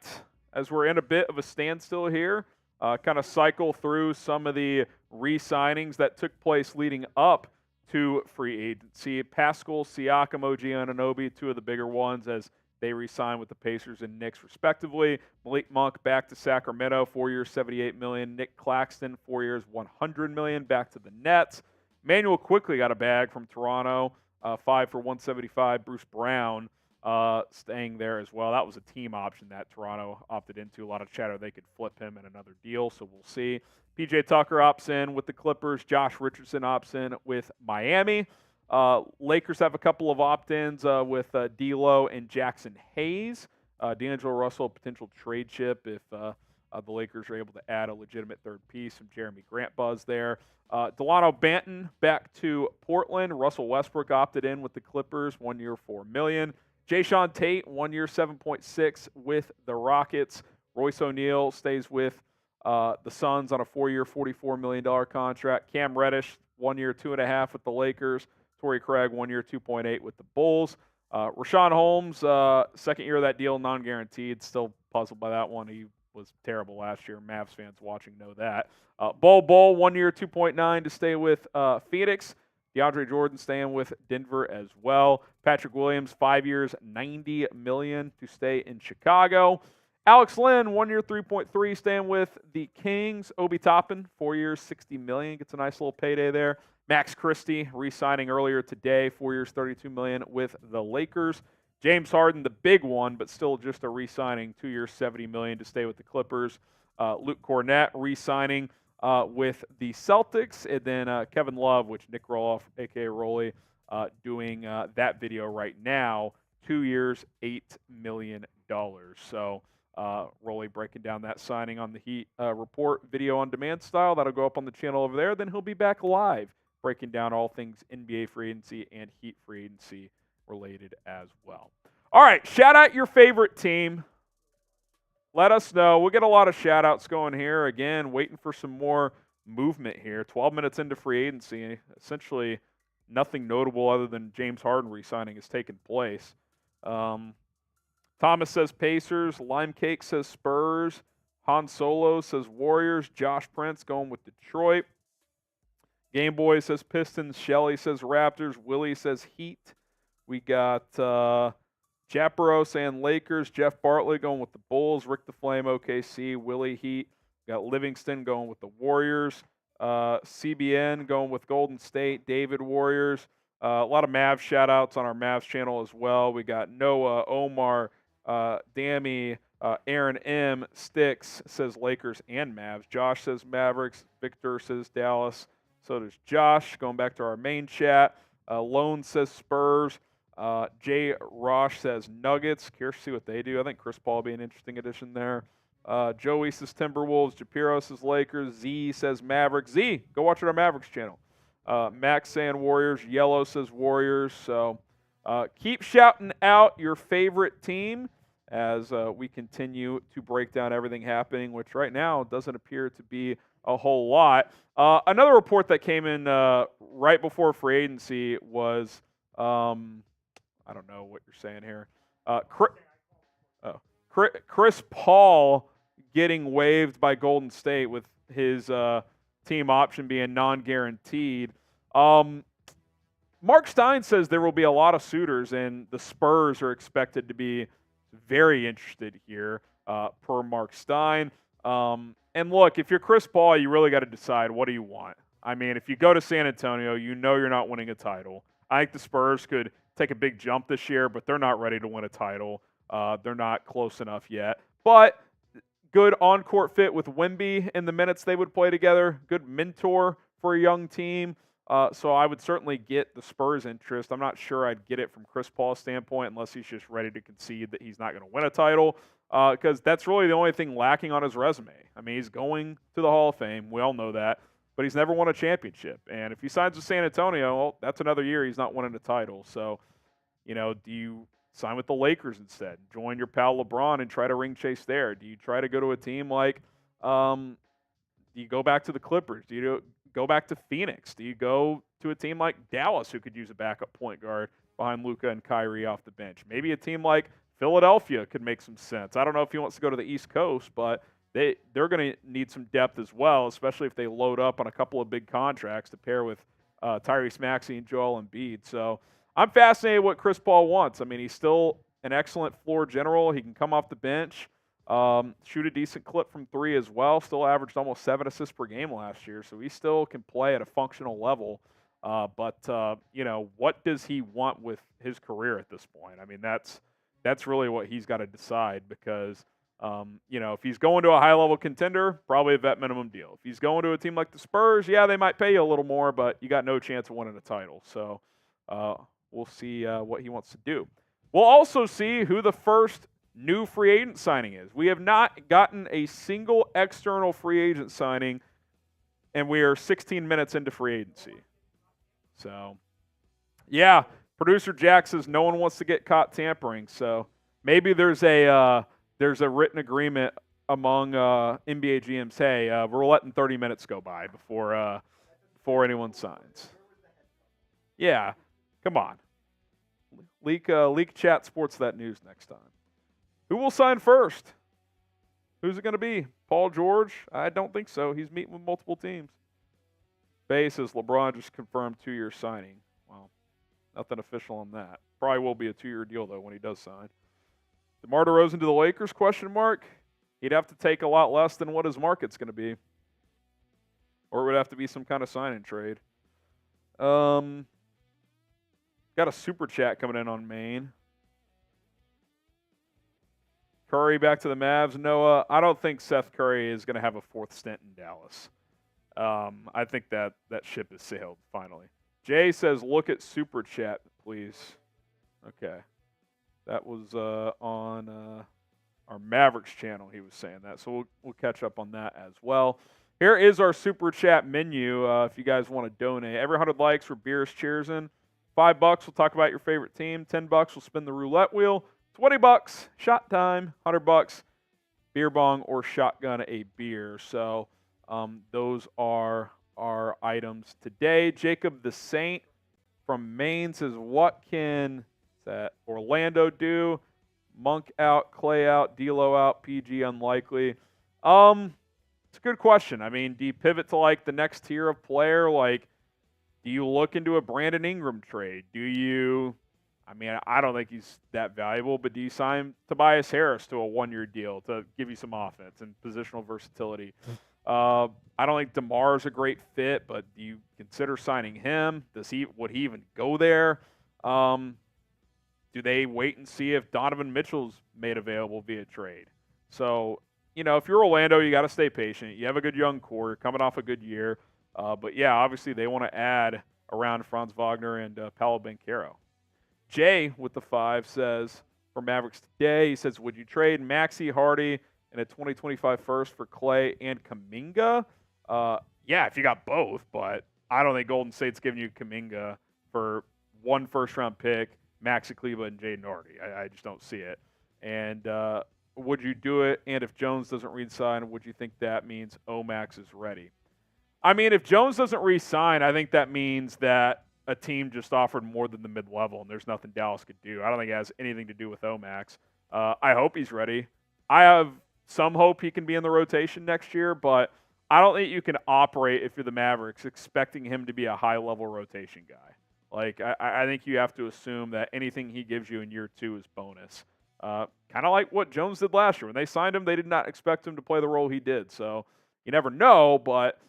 as we're in a bit of a standstill here, kind of cycle through some of the re-signings that took place leading up to free agency. Pascal, Siakam, OG Anunoby, two of the bigger ones as they re-signed with the Pacers and Knicks, respectively. Malik Monk back to Sacramento, 4 years, $78 million. Nick Claxton, 4 years, $100 million, back to the Nets. Manuel Quickley got a bag from Toronto, 5 for $175. Bruce Brown staying there as well. That was a team option that Toronto opted into. A lot of chatter they could flip him in another deal, so we'll see. PJ Tucker opts in with the Clippers. Josh Richardson opts in with Miami. Lakers have a couple of opt-ins with D'Lo and Jackson Hayes. D'Angelo Russell, potential trade chip if the Lakers are able to add a legitimate third piece. Some Jeremy Grant buzz there. Delano Banton back to Portland. Russell Westbrook opted in with the Clippers, 1 year, $4 million. Jayshawn Tate, 1 year, $7.6 with the Rockets. Royce O'Neal stays with the Suns on a 4-year, $44 million contract. Cam Reddish, 1 year, $2.5 with the Lakers. Torrey Craig, 1 year, $2.8 with the Bulls. Rashawn Holmes, second year of that deal, non-guaranteed. Still puzzled by that one. He was terrible last year. Mavs fans watching know that. Bol, 1 year, $2.9 to stay with Phoenix. DeAndre Jordan staying with Denver as well. Patrick Williams, 5 years, $90 million to stay in Chicago. Alex Len, 1 year, $3.3, staying with the Kings. Obi Toppin, 4 years, $60 million, gets a nice little payday there. Max Christie re-signing earlier today, 4 years, $32 million with the Lakers. James Harden, the big one, but still just a re-signing, 2 years, $70 million to stay with the Clippers. Luke Cornett re-signing with the Celtics, and then Kevin Love, which Nick Roloff, a.k.a. Relly, doing that video right now, 2 years, $8 million. So Relly breaking down that signing on the Heat Report video on demand style. That'll go up on the channel over there. Then he'll be back live breaking down all things NBA free agency and Heat free agency related as well. All right, shout out your favorite team. Let us know. We'll get a lot of shout outs going here. Again, waiting for some more movement here. 12 minutes into free agency. Essentially, nothing notable other than James Harden re-signing has taken place. Thomas says Pacers. Lime Cake says Spurs. Han Solo says Warriors. Josh Prince going with Detroit. Game Boy says Pistons. Shelly says Raptors. Willie says Heat. We got Japero saying Lakers. Jeff Bartley going with the Bulls. Rick the Flame, OKC. Willie Heat. We got Livingston going with the Warriors. CBN going with Golden State. David Warriors. A lot of Mavs shout-outs on our Mavs channel as well. We got Noah, Omar, Dammy, Aaron M. Sticks says Lakers and Mavs. Josh says Mavericks. Victor says Dallas. So does Josh. Going back to our main chat. Lone says Spurs. Jay Rosh says Nuggets. Curious to see what they do. I think Chris Paul will be an interesting addition there. Joey says Timberwolves. Japiro says Lakers. Z says Mavericks. Z, go watch our Mavericks channel. Max saying Warriors. Yellow says Warriors. So keep shouting out your favorite team as we continue to break down everything happening, which right now doesn't appear to be a whole lot. Another report that came in right before free agency was, I don't know what you're saying here. Chris Paul getting waived by Golden State with his team option being non-guaranteed. Mark Stein says there will be a lot of suitors, and the Spurs are expected to be very interested here, per Mark Stein. And look, if you're Chris Paul, you really got to decide, what do you want? I mean, if you go to San Antonio, you know you're not winning a title. I think the Spurs could take a big jump this year, but they're not ready to win a title. They're not close enough yet. But good on-court fit with Wemby in the minutes they would play together. Good mentor for a young team. So I would certainly get the Spurs' interest. I'm not sure I'd get it from Chris Paul's standpoint unless he's just ready to concede that he's not going to win a title, because that's really the only thing lacking on his resume. I mean, he's going to the Hall of Fame. We all know that. But he's never won a championship. And if he signs with San Antonio, well, that's another year he's not winning a title. So, do you sign with the Lakers instead? Join your pal LeBron and try to ring chase there? Do you try to go to a team like do you go back to the Clippers? Do you go back to Phoenix? Do you go to a team like Dallas who could use a backup point guard behind Luka and Kyrie off the bench? Maybe a team like Philadelphia could make some sense. I don't know if he wants to go to the East Coast, but they're going to need some depth as well, especially if they load up on a couple of big contracts to pair with Tyrese Maxey and Joel Embiid. So I'm fascinated what Chris Paul wants. I mean, he's still an excellent floor general. He can come off the bench, shoot a decent clip from three as well. Still averaged almost 7 assists per game last year, so he still can play at a functional level. But what does he want with his career at this point? I mean, that's really what he's got to decide, because if he's going to a high-level contender, probably a vet minimum deal. If he's going to a team like the Spurs, yeah, they might pay you a little more, but you got no chance of winning a title. So we'll see what he wants to do. We'll also see who the first new free agent signing is. We have not gotten a single external free agent signing, and we are 16 minutes into free agency. So, yeah, producer Jack says no one wants to get caught tampering. So maybe there's a written agreement among NBA GMs. Hey, we're letting 30 minutes go by before anyone signs. Yeah, come on. Leak Chat Sports that news next time. Who will sign first? Who's it going to be? Paul George? I don't think so. He's meeting with multiple teams. Bay says LeBron just confirmed 2-year signing. Well, nothing official on that. Probably will be a 2-year deal, though, when he does sign. DeMar DeRozan to the Lakers, question mark? He'd have to take a lot less than what his market's going to be. Or it would have to be some kind of sign-in trade. Got a super chat coming in on Maine. Curry back to the Mavs. Noah, I don't think Seth Curry is going to have a fourth stint in Dallas. I think that ship has sailed, finally. Jay says, look at super chat, please. Okay. That was on our Mavericks channel, he was saying that. So we'll catch up on that as well. Here is our super chat menu if you guys want to donate. Every 100 likes for beers, cheers in. $5, we'll talk about your favorite team. $10, we'll spin the roulette wheel. $20, shot time. $100, beer bong or shotgun a beer. So those are our items today. Jacob the Saint from Maine says, what can that Orlando do? Monk out, Klay out, D'Lo out, PG unlikely. It's a good question. I mean, do you pivot to like the next tier of player? Like, do you look into a Brandon Ingram trade? I don't think he's that valuable, but do you sign Tobias Harris to a 1-year deal to give you some offense and positional versatility? I don't think DeMar is a great fit, but do you consider signing him? Would he even go there? Do they wait and see if Donovan Mitchell's made available via trade? So, if you're Orlando, you got to stay patient. You have a good young core. You're coming off a good year. But, yeah, obviously they want to add around Franz Wagner and Paolo Banchero. Jay with the 5 says, for Mavericks today, he says, would you trade Maxey, Hardy, and a 2025 first for Klay and Kuminga? Yeah, if you got both, but I don't think Golden State's giving you Kuminga for 1 first-round pick, Maxi Kleber and Jaden Hardy. I just don't see it. And would you do it? And if Jones doesn't re-sign, would you think that means Omax is ready? I mean, if Jones doesn't re-sign, I think that means that a team just offered more than the mid-level, and there's nothing Dallas could do. I don't think it has anything to do with Omax. I hope he's ready. I have some hope he can be in the rotation next year, but I don't think you can operate, if you're the Mavericks, expecting him to be a high-level rotation guy. Like, I think you have to assume that anything he gives you in year 2 is bonus. Kind of like what Jones did last year. When they signed him, they did not expect him to play the role he did. So you never know, but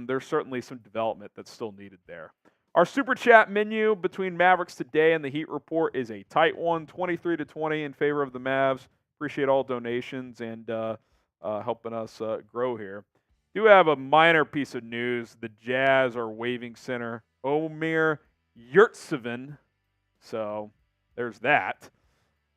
there's certainly some development that's still needed there. Our Super Chat menu between Mavericks today and the Heat Report is a tight one, 23-20 in favor of the Mavs. Appreciate all donations, and helping us grow here. Do have a minor piece of news. The Jazz are waiving center Omer Yurtseven. So there's that.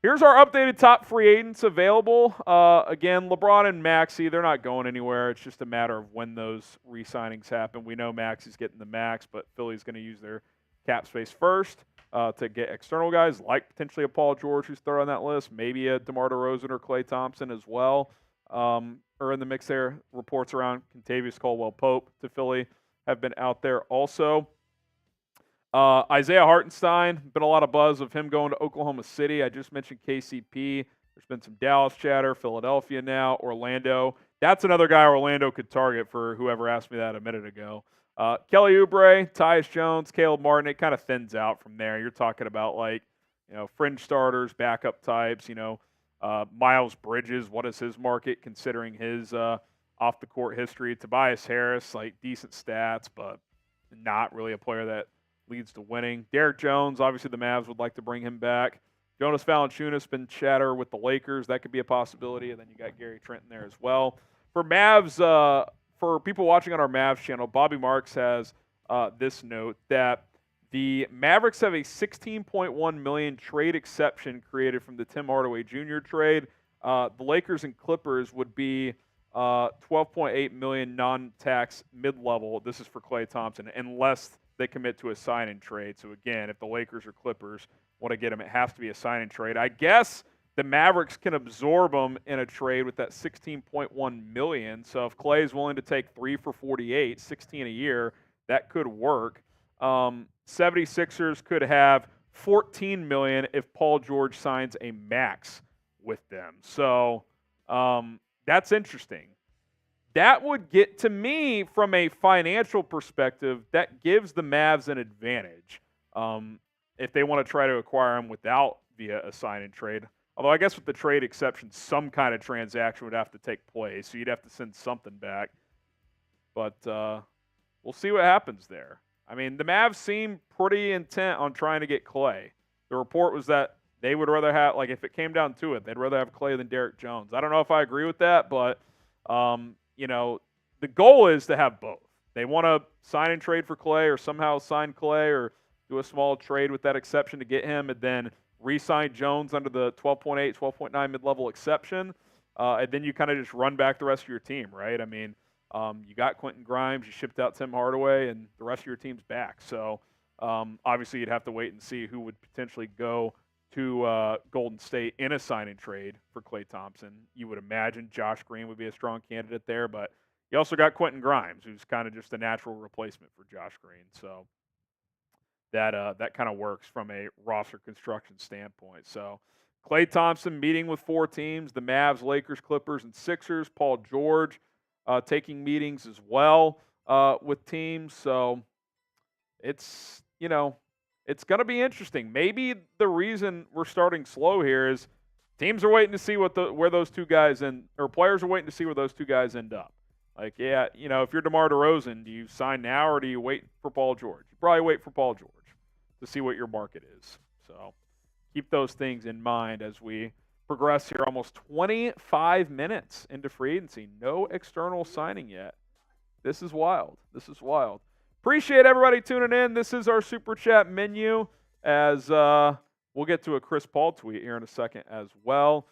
Here's our updated top free agents available. Again, LeBron and Maxey, they're not going anywhere. It's just a matter of when those re-signings happen. We know Maxey's getting the max, but Philly's going to use their cap space first to get external guys like potentially a Paul George who's third on that list, maybe a DeMar DeRozan or Klay Thompson as well are in the mix there. Reports around Kentavious Caldwell-Pope to Philly have been out there also. Isaiah Hartenstein, been a lot of buzz of him going to Oklahoma City. I just mentioned KCP. There's been some Dallas chatter, Philadelphia now, Orlando. That's another guy Orlando could target for whoever asked me that a minute ago. Kelly Oubre, Tyus Jones, Caleb Martin, it kind of thins out from there. You're talking about fringe starters, backup types, Miles Bridges, what is his market considering his off-the-court history? Tobias Harris, decent stats, but not really a player that leads to winning. Derrick Jones, obviously the Mavs would like to bring him back. Jonas Valanciunas been chatter with the Lakers. That could be a possibility. And then you got Gary Trent in there as well. For Mavs, for people watching on our Mavs channel, Bobby Marks has this note that the Mavericks have a $16.1 million trade exception created from the Tim Hardaway Jr. trade. The Lakers and Clippers would be $12.8 million non-tax mid-level. This is for Klay Thompson, unless they commit to a sign-and trade. So again, if the Lakers or Clippers want to get him, it has to be a sign-and trade. I guess the Mavericks can absorb him in a trade with that $16.1 million. So if Klay is willing to take 3 for $48, $16 a year, that could work. 76ers could have $14 million if Paul George signs a max with them. So that's interesting. That would get, to me, from a financial perspective, that gives the Mavs an advantage if they want to try to acquire him via a sign-and trade. Although I guess with the trade exception, some kind of transaction would have to take place, so you'd have to send something back. But we'll see what happens there. I mean, the Mavs seem pretty intent on trying to get Klay. The report was that they would rather have, if it came down to it, they'd rather have Klay than Derrick Jones. I don't know if I agree with that, but the goal is to have both. They want to sign and trade for Klay or somehow sign Klay or do a small trade with that exception to get him and then re-sign Jones under the 12.8, 12.9 mid-level exception. And then you kind of just run back the rest of your team, right? I mean, you got Quentin Grimes, you shipped out Tim Hardaway, and the rest of your team's back. So obviously you'd have to wait and see who would potentially go to Golden State in a sign-and trade for Klay Thompson. You would imagine Josh Green would be a strong candidate there, but you also got Quentin Grimes, who's kind of just a natural replacement for Josh Green. So that kind of works from a roster construction standpoint. So Klay Thompson meeting with 4 teams, the Mavs, Lakers, Clippers, and Sixers. Paul George taking meetings as well with teams. So it's going to be interesting. Maybe the reason we're starting slow here is teams are waiting to see where those two guys or players are waiting to see where those two guys end up. If you're DeMar DeRozan, do you sign now or do you wait for Paul George? You probably wait for Paul George to see what your market is. So keep those things in mind as we progress here. Almost 25 minutes into free agency. No external signing yet. This is wild. Appreciate everybody tuning in. This is our Super Chat menu as we'll get to a Chris Paul tweet here in a second as well.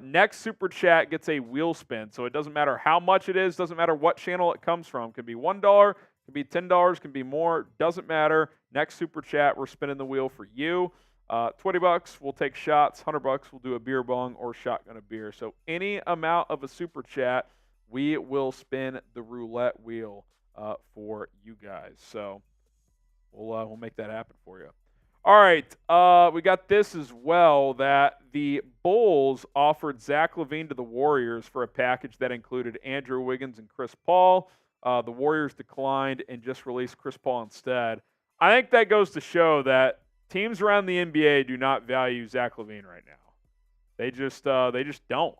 Next Super Chat gets a wheel spin, so it doesn't matter how much it is, doesn't matter what channel it comes from. It could be $1, could be $10, could be more, doesn't matter. Next Super Chat, we're spinning the wheel for you. $20, we'll take shots. $100, we'll do a beer bong or shotgun a beer. So any amount of a Super Chat, we will spin the roulette wheel for you guys. So we'll make that happen for you. All right, we got this as well, that the Bulls offered Zach LaVine to the Warriors for a package that included Andrew Wiggins and Chris Paul. The Warriors declined and just released Chris Paul instead. I think that goes to show that teams around the NBA do not value Zach LaVine right now. They just don't.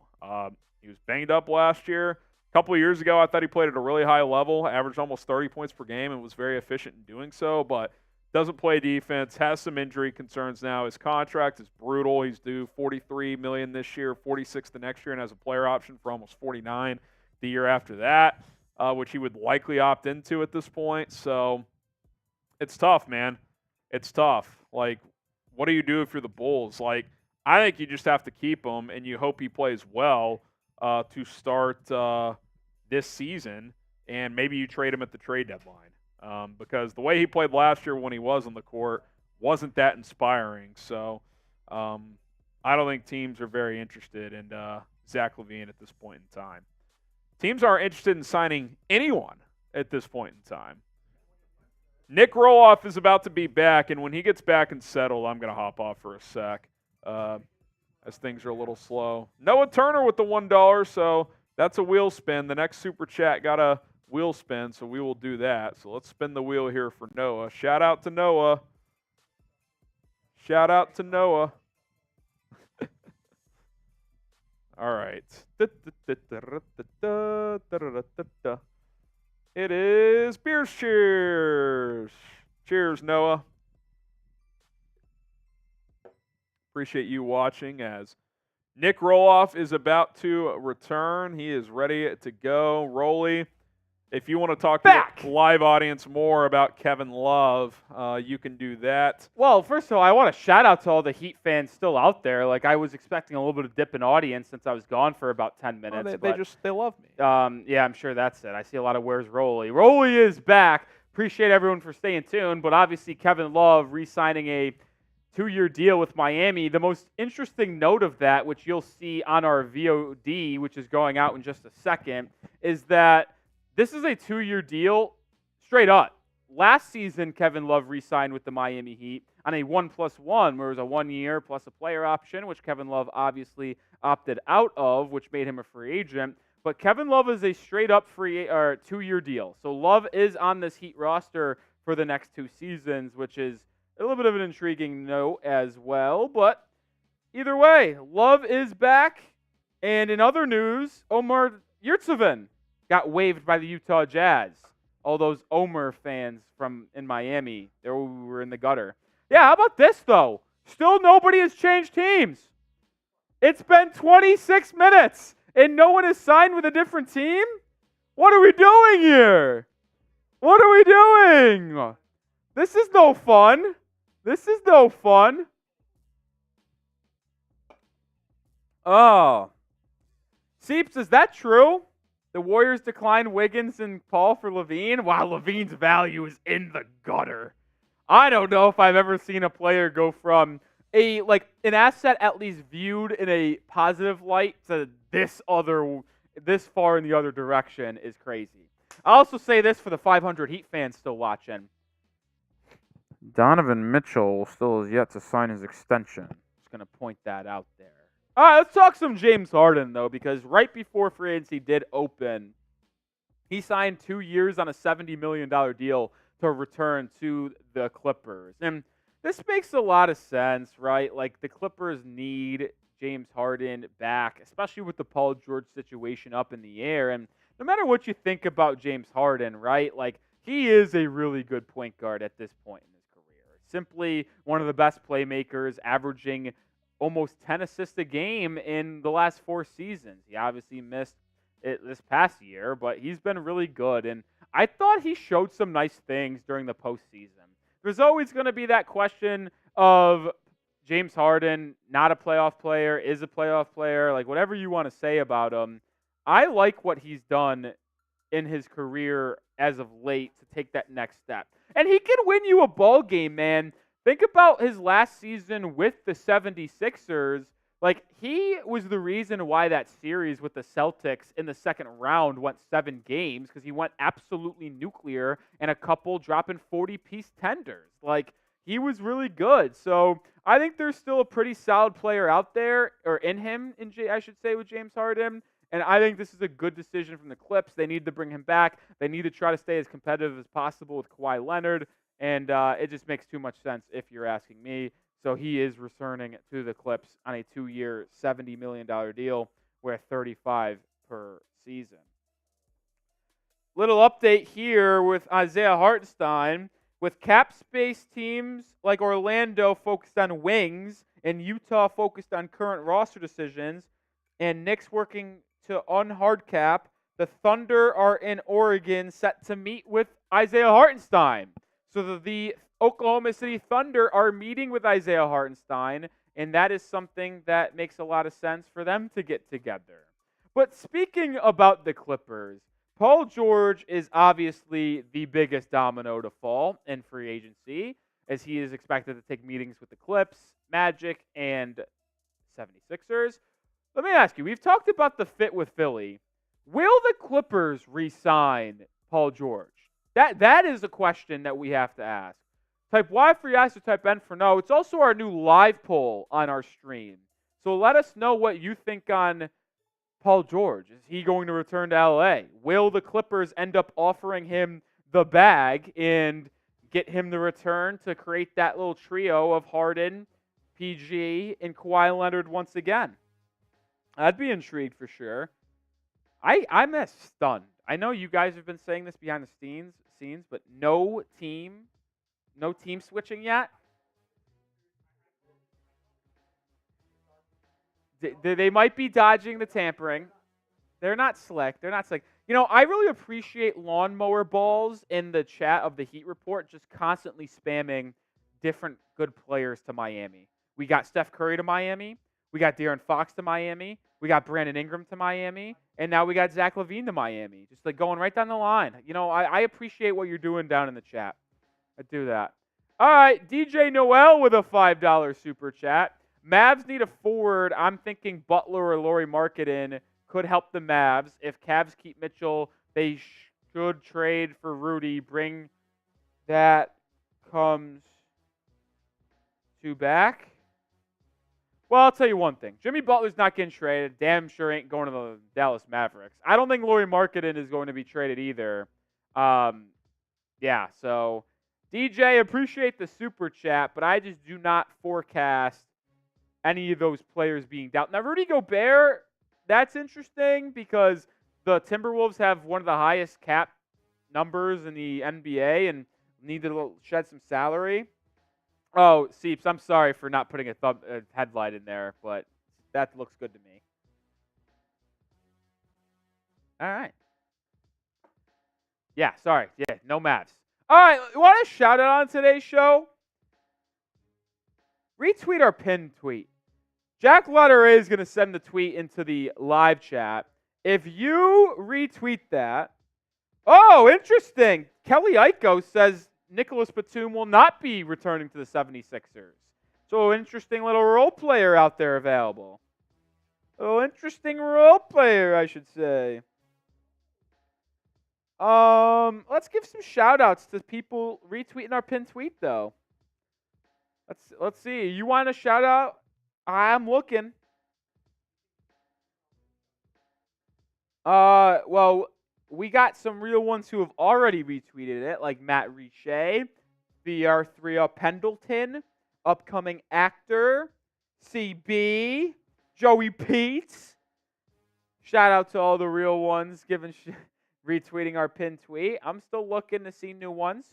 He was banged up last year. A couple of years ago, I thought he played at a really high level, averaged almost 30 points per game, and was very efficient in doing so. But doesn't play defense, has some injury concerns now. His contract is brutal. He's due $43 million this year, $46 the next year, and has a player option for almost $49 the year after that, which he would likely opt into at this point. So it's tough, man. It's tough. Like, what do you do if you're the Bulls? Like, I think you just have to keep him, and you hope he plays well to start this season, and maybe you trade him at the trade deadline because the way he played last year when he was on the court wasn't that inspiring. So I don't think teams are very interested in Zach LaVine at this point in time. Teams aren't interested in signing anyone at this point in time. Nick Roloff is about to be back, and when he gets back and settled, I'm going to hop off for a sec as things are a little slow. Noah Turner with the $1, so that's a wheel spin. The next super chat got a wheel spin, so we will do that. So let's spin the wheel here for Noah. Shout out to Noah. Shout out to Noah. All right. It is Beers Cheers. Cheers, Noah. Appreciate you watching as Nick Roloff is about to return. He is ready to go. Rolly, if you want to talk to the live audience more about Kevin Love, you can do that. Well, first of all, I want to shout out to all the Heat fans still out there. Like, I was expecting a little bit of dip in audience since I was gone for about 10 minutes. They love me. Yeah, I'm sure that's it. I see a lot of where's Rolly. Rolly is back. Appreciate everyone for staying tuned. But obviously, Kevin Love re-signing a 2-year deal with Miami. The most interesting note of that, which you'll see on our VOD, which is going out in just a second, is that this is a 2-year deal straight up. Last season, Kevin Love re-signed with the Miami Heat on a 1+1, where it was a 1 year plus a player option, which Kevin Love obviously opted out of, which made him a free agent. But Kevin Love is a straight up 2-year deal. So Love is on this Heat roster for the next 2 seasons, which is a little bit of an intriguing note as well. But either way, Love is back. And in other news, Omer Yurtseven got waived by the Utah Jazz. All those Omer fans from in Miami, they were in the gutter. Yeah, how about this, though? Still nobody has changed teams. It's been 26 minutes, and no one has signed with a different team? What are we doing here? What are we doing? This is no fun. This is no fun. Oh. Seeps, is that true? The Warriors declined Wiggins and Paul for LaVine? Wow, LaVine's value is in the gutter. I don't know if I've ever seen a player go from an asset at least viewed in a positive light to this far in the other direction is crazy. I'll also say this for the 500 Heat fans still watching. Donovan Mitchell still has yet to sign his extension. Just going to point that out there. All right, let's talk some James Harden, though, because right before free agency did open, he signed 2 years on a $70 million deal to return to the Clippers. And this makes a lot of sense, right? Like, the Clippers need James Harden back, especially with the Paul George situation up in the air. And no matter what you think about James Harden, right, like, he is a really good point guard at this point in his career. Simply one of the best playmakers, averaging almost 10 assists a game in the last 4 seasons. He obviously missed it this past year, but he's been really good. And I thought he showed some nice things during the postseason. There's always going to be that question of James Harden, not a playoff player, is a playoff player, like whatever you want to say about him. I like what he's done in his career as of late to take that next step. And he can win you a ball game, man. Think about his last season with the 76ers. Like, he was the reason why that series with the Celtics in the second round went 7 games, because he went absolutely nuclear and a couple dropping 40-piece tenders. Like, he was really good. So I think there's still a pretty solid player out there, or in him, I should say, with James Harden. And I think this is a good decision from the Clips. They need to bring him back. They need to try to stay as competitive as possible with Kawhi Leonard. And it just makes too much sense if you're asking me. So he is returning to the Clips on a 2-year, $70 million deal with $35 per season. Little update here with Isaiah Hartenstein. With cap space teams like Orlando focused on wings and Utah focused on current roster decisions, and Knicks working to unhard cap, the Thunder are in Oregon set to meet with Isaiah Hartenstein. So the Oklahoma City Thunder are meeting with Isaiah Hartenstein, and that is something that makes a lot of sense for them to get together. But speaking about the Clippers, Paul George is obviously the biggest domino to fall in free agency, as he is expected to take meetings with the Clips, Magic, and 76ers. Let me ask you, we've talked about the fit with Philly. Will the Clippers re-sign Paul George? That is a question that we have to ask. Type Y for yes or type N for no. It's also our new live poll on our stream. So let us know what you think on Paul George. Is he going to return to LA? Will the Clippers end up offering him the bag and get him to return to create that little trio of Harden, PG, and Kawhi Leonard once again? I'd be intrigued for sure. I'm as stunned. I know you guys have been saying this behind the scenes, but no team switching yet. They might be dodging the tampering. They're not slick. You know, I really appreciate lawnmower balls in the chat of the Heat Report just constantly spamming different good players to Miami. We got Steph Curry to Miami. We got De'Aaron Fox to Miami. We got Brandon Ingram to Miami. And now we got Zach LaVine to Miami. Just like going right down the line. You know, I appreciate what you're doing down in the chat. I do that. All right, DJ Noel with a $5 super chat. Mavs need a forward. I'm thinking Butler or Lauri Markkanen could help the Mavs. If Cavs keep Mitchell, they should trade for Rudy. Bring that comes to back. Well, I'll tell you one thing. Jimmy Butler's not getting traded. Damn sure ain't going to the Dallas Mavericks. I don't think Lauri Markkanen is going to be traded either. Yeah, so DJ, appreciate the super chat, but I just do not forecast any of those players being dealt. Now, Rudy Gobert, that's interesting because the Timberwolves have one of the highest cap numbers in the NBA and need to shed some salary. Oh, Seeps, I'm sorry for not putting a headlight in there, but that looks good to me. All right. Yeah, sorry. Yeah, no Mavs. All right, you want a shout out on today's show? Retweet our pinned tweet. Jack Lutter is going to send the tweet into the live chat. If you retweet that, oh, interesting. Kelly Iko says Nicholas Batum will not be returning to the 76ers. So interesting little role player out there available. Oh, interesting role player, I should say. Let's give some shout outs to people retweeting our pinned tweet though. Let's see. You want a shout out? I'm looking. Well, we got some real ones who have already retweeted it, like Matt Riche, VR3 Pendleton, upcoming actor, CB, Joey Peets. Shout out to all the real ones retweeting our pinned tweet. I'm still looking to see new ones.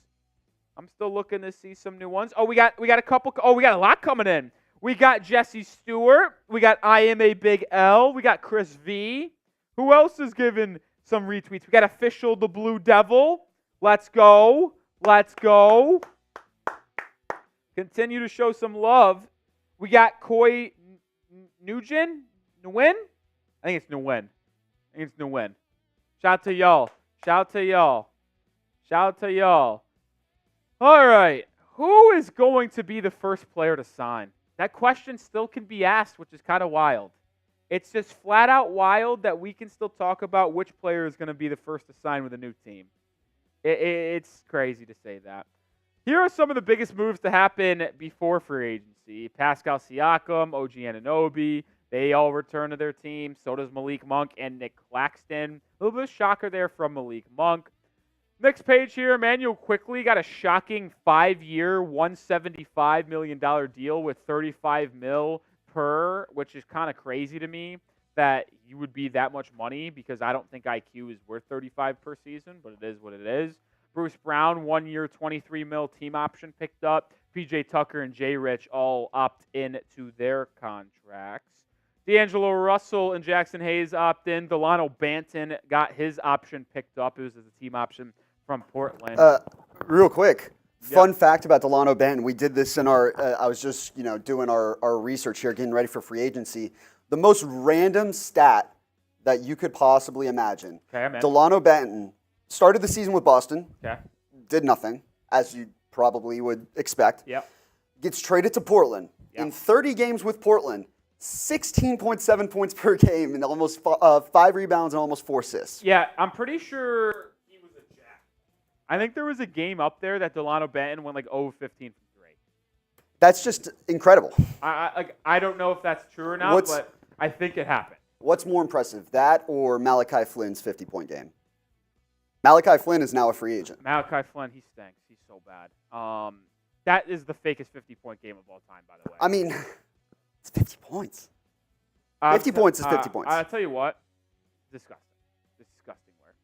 I'm still looking to see some new ones. Oh, we got a couple. Oh, we got a lot coming in. We got Jesse Stewart. We got I Am a Big L. We got Chris V. Who else is giving some retweets? We got Official the Blue Devil. Let's go. Let's go. Continue to show some love. We got Coy Nguyen. Nguyen? I think it's Nguyen. Shout out to y'all. Shout out to y'all. Shout out to y'all. All right. Who is going to be the first player to sign? That question still can be asked, which is kind of wild. It's just flat out wild that we can still talk about which player is going to be the first to sign with a new team. It's crazy to say that. Here are some of the biggest moves to happen before free agency. Pascal Siakam, OG Anunoby, they all return to their team. So does Malik Monk and Nick Claxton. A little bit of shocker there from Malik Monk. Next page here, Emmanuel Quickley got a shocking 5-year, $175 million deal with $35 million per, which is kind of crazy to me that you would be that much money because I don't think IQ is worth $35 per season, but it is what it is. Bruce Brown, 1 year, $23 million team option picked up. PJ Tucker and Jay Rich all opt in to their contracts. D'Angelo Russell and Jackson Hayes opt in. Delano Banton got his option picked up. It was as a team option from Portland. Real quick, fun fact about Delano Banton. We did this in our, I was just, doing our research here, getting ready for free agency. The most random stat that you could possibly imagine. Okay, Delano Banton started the season with Boston. Okay. Did nothing, as you probably would expect. Yep. Gets traded to Portland. Yep. In 30 games with Portland, 16.7 points per game and almost 5 rebounds and almost 4 assists. Yeah, I'm pretty sure he was a jack. I think there was a game up there that Delano Banton went like 0-15 from 3. That's just incredible. I don't know if that's true or not, but I think it happened. What's more impressive, that or Malachi Flynn's 50-point game? Malachi Flynn is now a free agent. Malachi Flynn, he stinks. He's so bad. That is the fakest 50-point game of all time, by the way. I mean, it's 50 points. 50 points is 50 points. I'll tell you what. Disgusting. Disgusting work.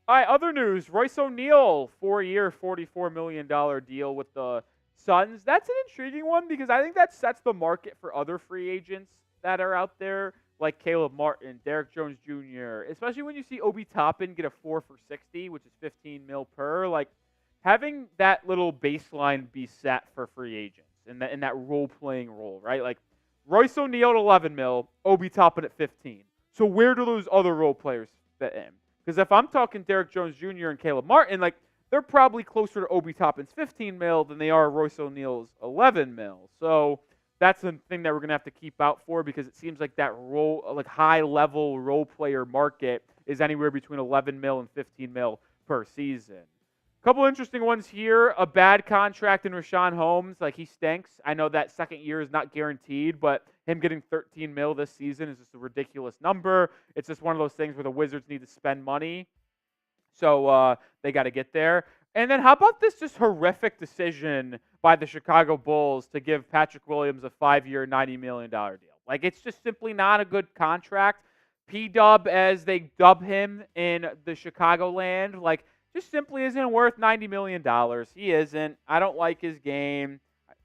All right, other news. Royce O'Neal, 4-year, $44 million deal with the Suns. That's an intriguing one because I think that sets the market for other free agents that are out there, like Caleb Martin, Derrick Jones Jr., especially when you see Obi Toppin get a 4 for $60, which is $15 million per. Like, having that little baseline be set for free agents in that role-playing role, right? Like, Royce O'Neal at $11 million, Obi Toppin at $15. So where do those other role players fit in? Because if I'm talking Derrick Jones Jr. and Caleb Martin, like, they're probably closer to Obi Toppin's $15 million than they are Royce O'Neal's $11 million. So that's the thing that we're going to have to keep out for because it seems like that high-level role player market is anywhere between $11 million and $15 million per season. Couple interesting ones here. A bad contract in Rashawn Holmes. Like, he stinks. I know that second year is not guaranteed, but him getting $13 million this season is just a ridiculous number. It's just one of those things where the Wizards need to spend money. So they got to get there. And then how about this just horrific decision by the Chicago Bulls to give Patrick Williams a 5-year, $90 million deal? Like, it's just simply not a good contract. P-Dub, as they dub him in the Chicagoland, like, just simply isn't worth $90 million. He isn't. I don't like his game.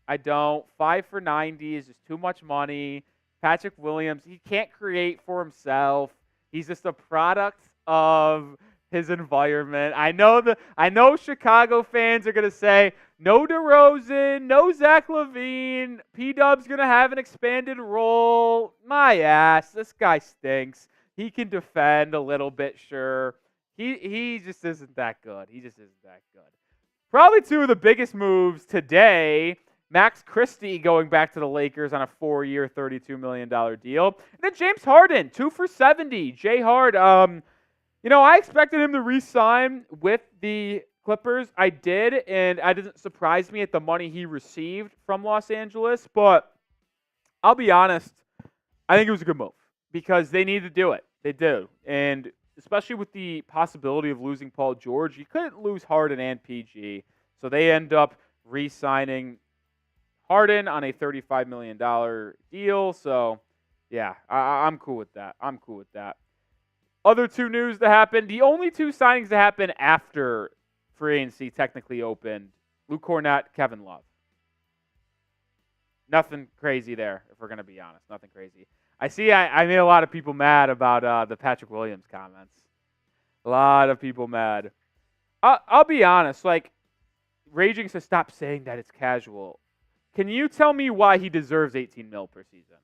I don't. 5 for 90 is just too much money. Patrick Williams, he can't create for himself. He's just a product of his environment. I know Chicago fans are going to say, no DeRozan, no Zach LaVine. P-Dub's going to have an expanded role. My ass. This guy stinks. He can defend a little bit, sure. He just isn't that good. He just isn't that good. Probably two of the biggest moves today. Max Christie going back to the Lakers on a 4-year, $32 million deal. And then James Harden, 2 for $70. J Hard, I expected him to re-sign with the Clippers. I did, and it didn't surprise me at the money he received from Los Angeles. But I'll be honest, I think it was a good move because they need to do it. They do. And especially with the possibility of losing Paul George, you couldn't lose Harden and PG. So they end up re-signing Harden on a $35 million deal. So, yeah, I'm cool with that. Other two news that happened. The only two signings that happened after free agency technically opened, Luke Cornett, Kevin Love. Nothing crazy there, if we're going to be honest. Nothing crazy. I see I made a lot of people mad about the Patrick Williams comments. A lot of people mad. I'll be honest. Like, Raging says stop saying that it's casual. Can you tell me why he deserves $18 million per season?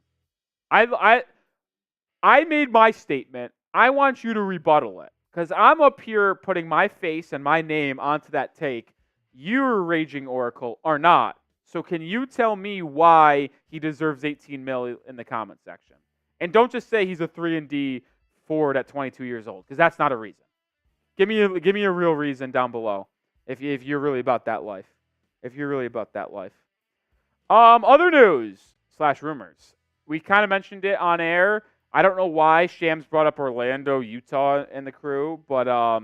I made my statement. I want you to rebuttal it. Because I'm up here putting my face and my name onto that take. You're Raging Oracle or not. So can you tell me why he deserves $18 million in the comment section? And don't just say he's a 3-and-D forward at 22 years old, because that's not a reason. Give me a real reason down below if you're really about that life. Other news / rumors. We kind of mentioned it on air. I don't know why Shams brought up Orlando, Utah, and the crew, but I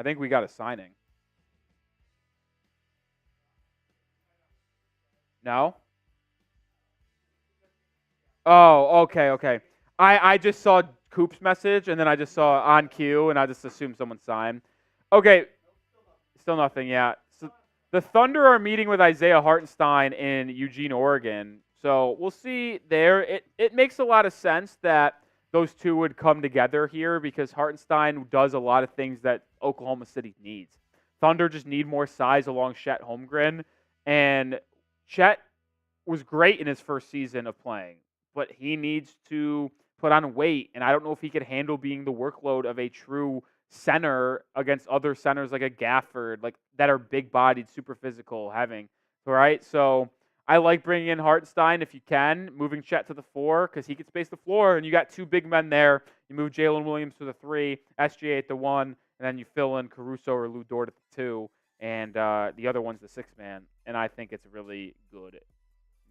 think we got a signing. No? Oh, okay. I just saw Coop's message, and then I just saw on cue, and I just assumed someone signed. Okay. Still nothing yet. So the Thunder are meeting with Isaiah Hartenstein in Eugene, Oregon. So we'll see there. It makes a lot of sense that those two would come together here because Hartenstein does a lot of things that Oklahoma City needs. Thunder just need more size along Chet Holmgren. And Chet was great in his first season of playing, but he needs to put on weight. And I don't know if he could handle being the workload of a true center against other centers like a Gafford, like that are big-bodied, super physical, having. All right, so I like bringing in Hartenstein if you can, moving Chet to the 4 because he can space the floor, and you got two big men there. You move Jalen Williams to the 3, SGA at the 1, and then you fill in Caruso or Lou Dort at the 2, and the other one's the 6-man, and I think it's a really good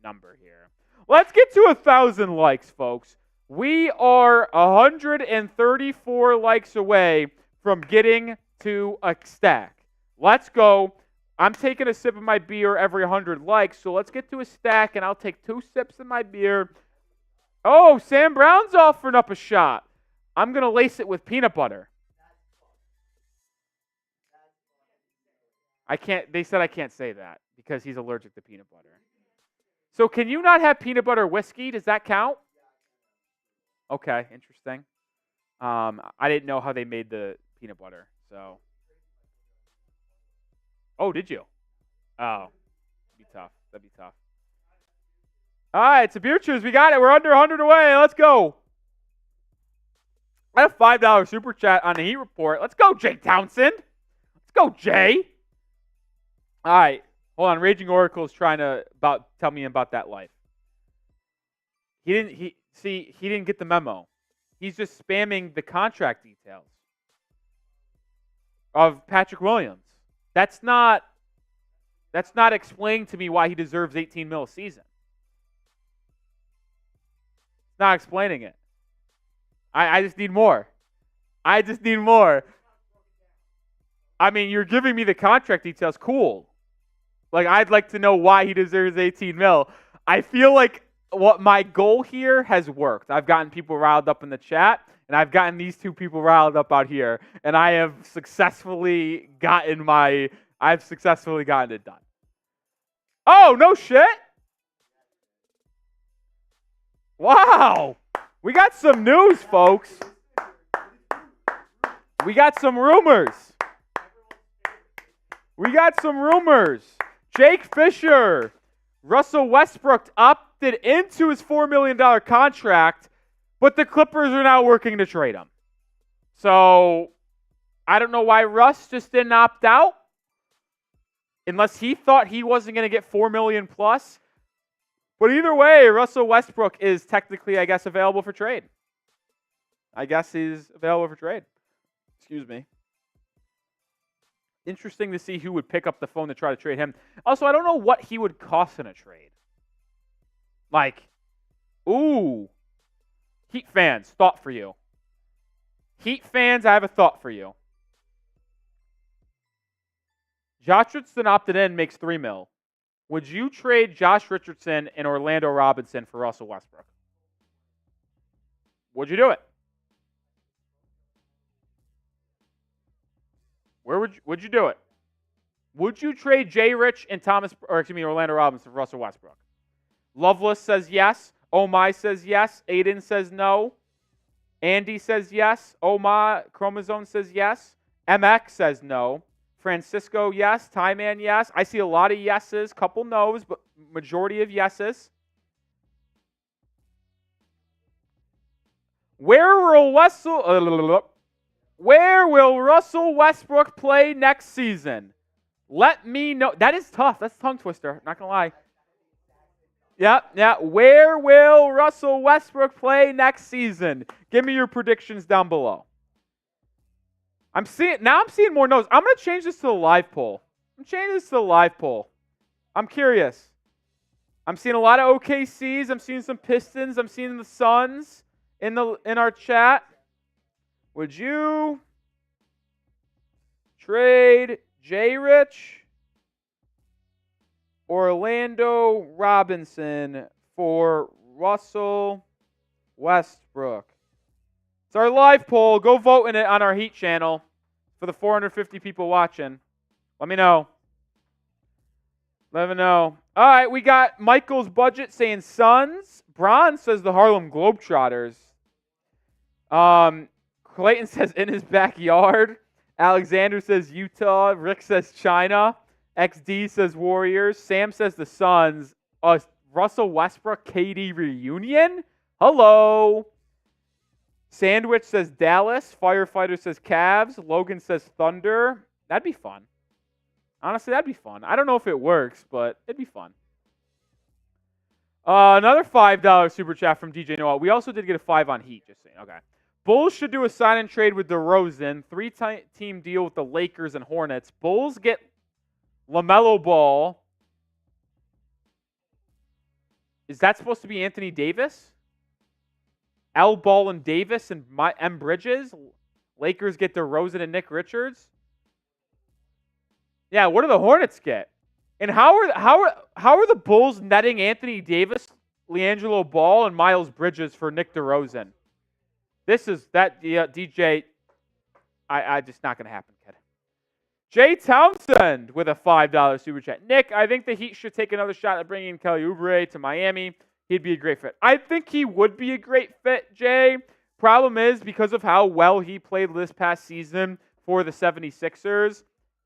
number here. Let's get to 1,000 likes, folks. We are 134 likes away from getting to a stack. Let's go. I'm taking a sip of my beer every 100 likes, so let's get to a stack, and I'll take 2 sips of my beer. Oh, Sam Brown's offering up a shot. I'm going to lace it with peanut butter. They said I can't say that because he's allergic to peanut butter. So can you not have peanut butter whiskey? Does that count? Okay, interesting. I didn't know how they made the peanut butter, so. Oh, did you? Oh, that'd be tough. All right, it's a beer choose. We got it. We're under 100 away. Let's go. I have $5 super chat on the Heat Report. Let's go, Jay Townsend. Let's go, Jay. All right. Hold on. Raging Oracle is trying to tell me about that life. He didn't get the memo. He's just spamming the contract details of Patrick Williams. That's not explaining to me why he deserves $18 million a season. It's not explaining it. I just need more. I mean, you're giving me the contract details. Cool. Like, I'd like to know why he deserves $18 million. I feel like what my goal here has worked. I've gotten people riled up in the chat, and I've gotten these two people riled up out here, and I have successfully gotten it done. Oh, no shit. Wow. We got some news, folks. We got some rumors. Jake Fisher, Russell Westbrook opted into his $4 million contract, but the Clippers are now working to trade him. So I don't know why Russ just didn't opt out, unless he thought he wasn't going to get $4 million plus. But either way, Russell Westbrook is technically, I guess, available for trade. Excuse me. Interesting to see who would pick up the phone to try to trade him. Also, I don't know what he would cost in a trade. Like, ooh. Heat fans, thought for you. Heat fans, I have a thought for you. Josh Richardson opted in, makes $3 million. Would you trade Josh Richardson and Orlando Robinson for Russell Westbrook? Would you do it? Where would you do it? Would you trade Jay Rich and Orlando Robinson for Russell Westbrook? Loveless says yes. Oh My says yes. Aiden says no. Andy says yes. Oh My Chromosome says yes. MX says no. Francisco, yes. Tyman, yes. I see a lot of yeses, couple no's, but majority of yeses. Where will Russell Westbrook play next season? Let me know. That is tough. That's a tongue twister. Not going to lie. Yeah. Where will Russell Westbrook play next season? Give me your predictions down below. I'm seeing more no's. I'm going to change this to the live poll. I'm curious. I'm seeing a lot of OKCs. I'm seeing some Pistons. I'm seeing the Suns in our chat. Would you trade Jay Rich, Orlando Robinson for Russell Westbrook? It's our live poll. Go vote in it on our Heat channel for the 450 people watching. Let me know. Let me know. All right, we got Michael's Budget saying Suns. Bron says the Harlem Globetrotters. Clayton says in his backyard. Alexander says Utah. Rick says China. XD says Warriors. Sam says the Suns. Russell Westbrook KD reunion? Hello. Sandwich says Dallas. Firefighter says Cavs. Logan says Thunder. That'd be fun. Honestly, that'd be fun. I don't know if it works, but it'd be fun. Another $5 super chat from DJ Noah. We also did get a 5 on Heat, just saying. Okay. Bulls should do a sign and trade with DeRozan. 3-team deal with the Lakers and Hornets. Bulls get LaMelo Ball. Is that supposed to be Anthony Davis? L. Ball and Davis and M. Bridges? Lakers get DeRozan and Nick Richards? Yeah, what do the Hornets get? And how are the Bulls netting Anthony Davis, LiAngelo Ball, and Miles Bridges for Nick DeRozan? This is that DJ. I just not gonna happen, kid. Jay Townsend with a $5 super chat. Nick, I think the Heat should take another shot at bringing Kelly Oubre to Miami. He'd be a great fit. I think he would be a great fit, Jay. Problem is, because of how well he played this past season for the 76ers,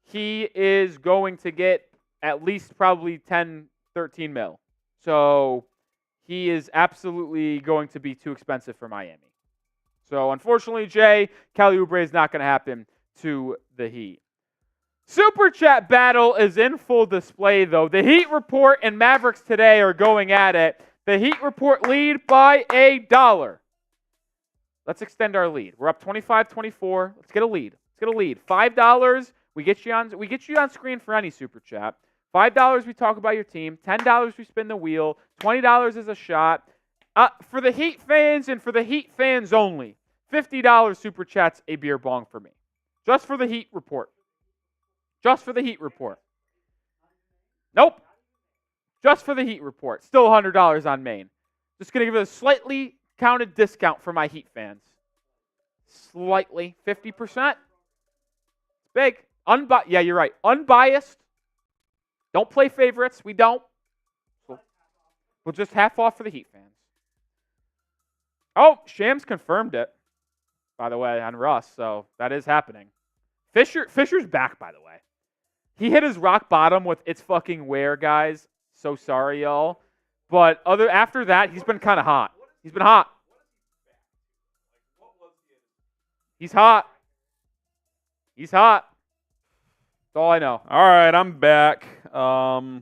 he is going to get at least probably 10, 13 mil. So he is absolutely going to be too expensive for Miami. So unfortunately, Jay, Kelly Oubre is not going to happen to the Heat. Super Chat battle is in full display, though. The Heat Report and Mavericks today are going at it. The Heat Report lead by $1. Let's extend our lead. We're up 25-24. Let's get a lead. $5. We get you on screen for any super chat. $5 we talk about your team. $10 we spin the wheel. $20 is a shot. For the Heat fans and for the Heat fans only, $50 super chats a beer bong for me. Just for the Heat Report. Nope. Just for the Heat Report. Still $100 on main. Just going to give it a slightly counted discount for my Heat fans. Slightly. 50%. It's big. Yeah, you're right. Unbiased. Don't play favorites. We don't. We'll just half off for the Heat fans. Oh, Shams confirmed it, by the way, on Russ. So that is happening. Fisher's back, by the way. He hit his rock bottom with it's fucking where, guys. So sorry, y'all. But after that, he's been kind of hot. He's been hot. He's hot. He's hot. That's all I know. All right, I'm back. By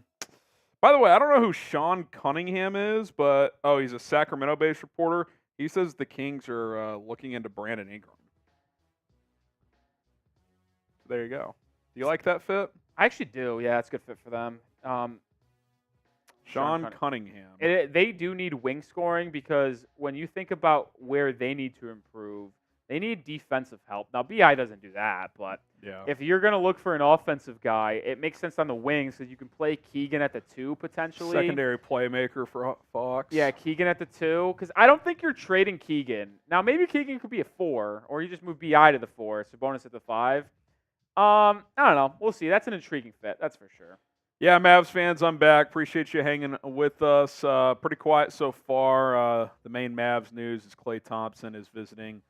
the way, I don't know who Sean Cunningham is, but he's a Sacramento-based reporter. He says the Kings are looking into Brandon Ingram. There you go. Do you like that fit? I actually do. Yeah, it's a good fit for them. Sean Cunningham. They do need wing scoring because when you think about where they need to improve, they need defensive help. Now, BI doesn't do that, but if you're going to look for an offensive guy, it makes sense on the wings because you can play Keegan at the 2 potentially. Secondary playmaker for Fox. Yeah, Keegan at the 2 because I don't think you're trading Keegan. Now, maybe Keegan could be a 4 or you just move BI to the 4, so bonus at the 5. I don't know. We'll see. That's an intriguing fit. That's for sure. Yeah, Mavs fans, I'm back. Appreciate you hanging with us. Pretty quiet so far. The main Mavs news is Klay Thompson is visiting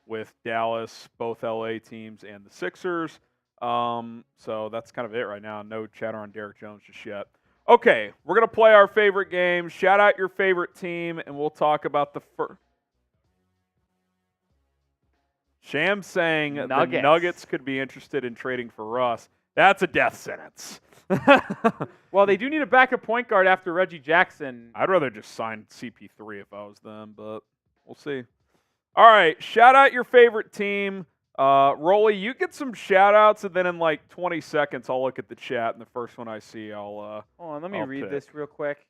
with Dallas, both LA teams, and the Sixers. So that's kind of it right now. No chatter on Derrick Jones just yet. Okay, we're going to play our favorite game. Shout out your favorite team, and we'll talk about the first. Sham saying the Nuggets could be interested in trading for Russ. That's a death sentence. Well, they do need a backup point guard after Reggie Jackson. I'd rather just sign CP3 if I was them, but we'll see. All right, shout out your favorite team. Rolly, you get some shout outs, and then in like 20 seconds, I'll look at the chat, and the first one I see, Hold on, let me read this real quick.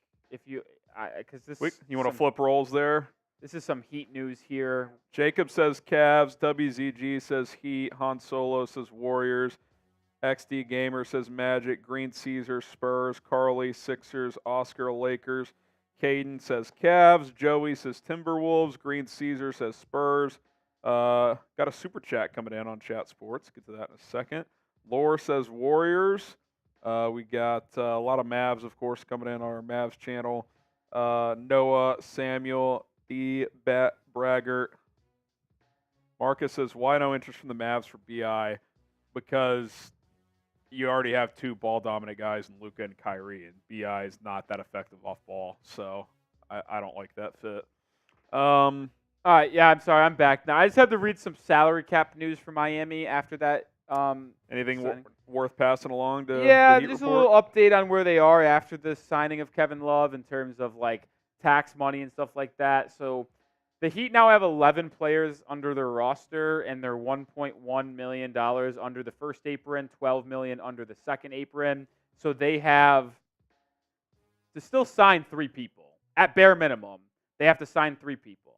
You want to flip rolls there? This is some Heat news here. Jacob says Cavs. WZG says Heat. Han Solo says Warriors. XD Gamer says Magic. Green Caesar Spurs. Carly Sixers. Oscar Lakers. Caden says Cavs. Joey says Timberwolves. Green Caesar says Spurs. Got a super chat coming in on Chat Sports. Get to that in a second. Lore says Warriors. We got a lot of Mavs, of course, coming in on our Mavs channel. Noah, Samuel, E. Braggart. Marcus says, why no interest from the Mavs for BI? Because you already have two ball-dominant guys in Luka and Kyrie, and BI is not that effective off ball, so I don't like that fit. All right, yeah, I'm sorry, I'm back now. I just had to read some salary cap news for Miami after that. Anything worth passing along to yeah, the Heat just report? a little update on where they are after the signing of Kevin Love in terms of like tax money and stuff like that. So the Heat now have 11 players under their roster, and they're $1.1 million under the first apron, $12 million under the second apron. So they have to still sign 3 people at bare minimum. They have to sign 3 people,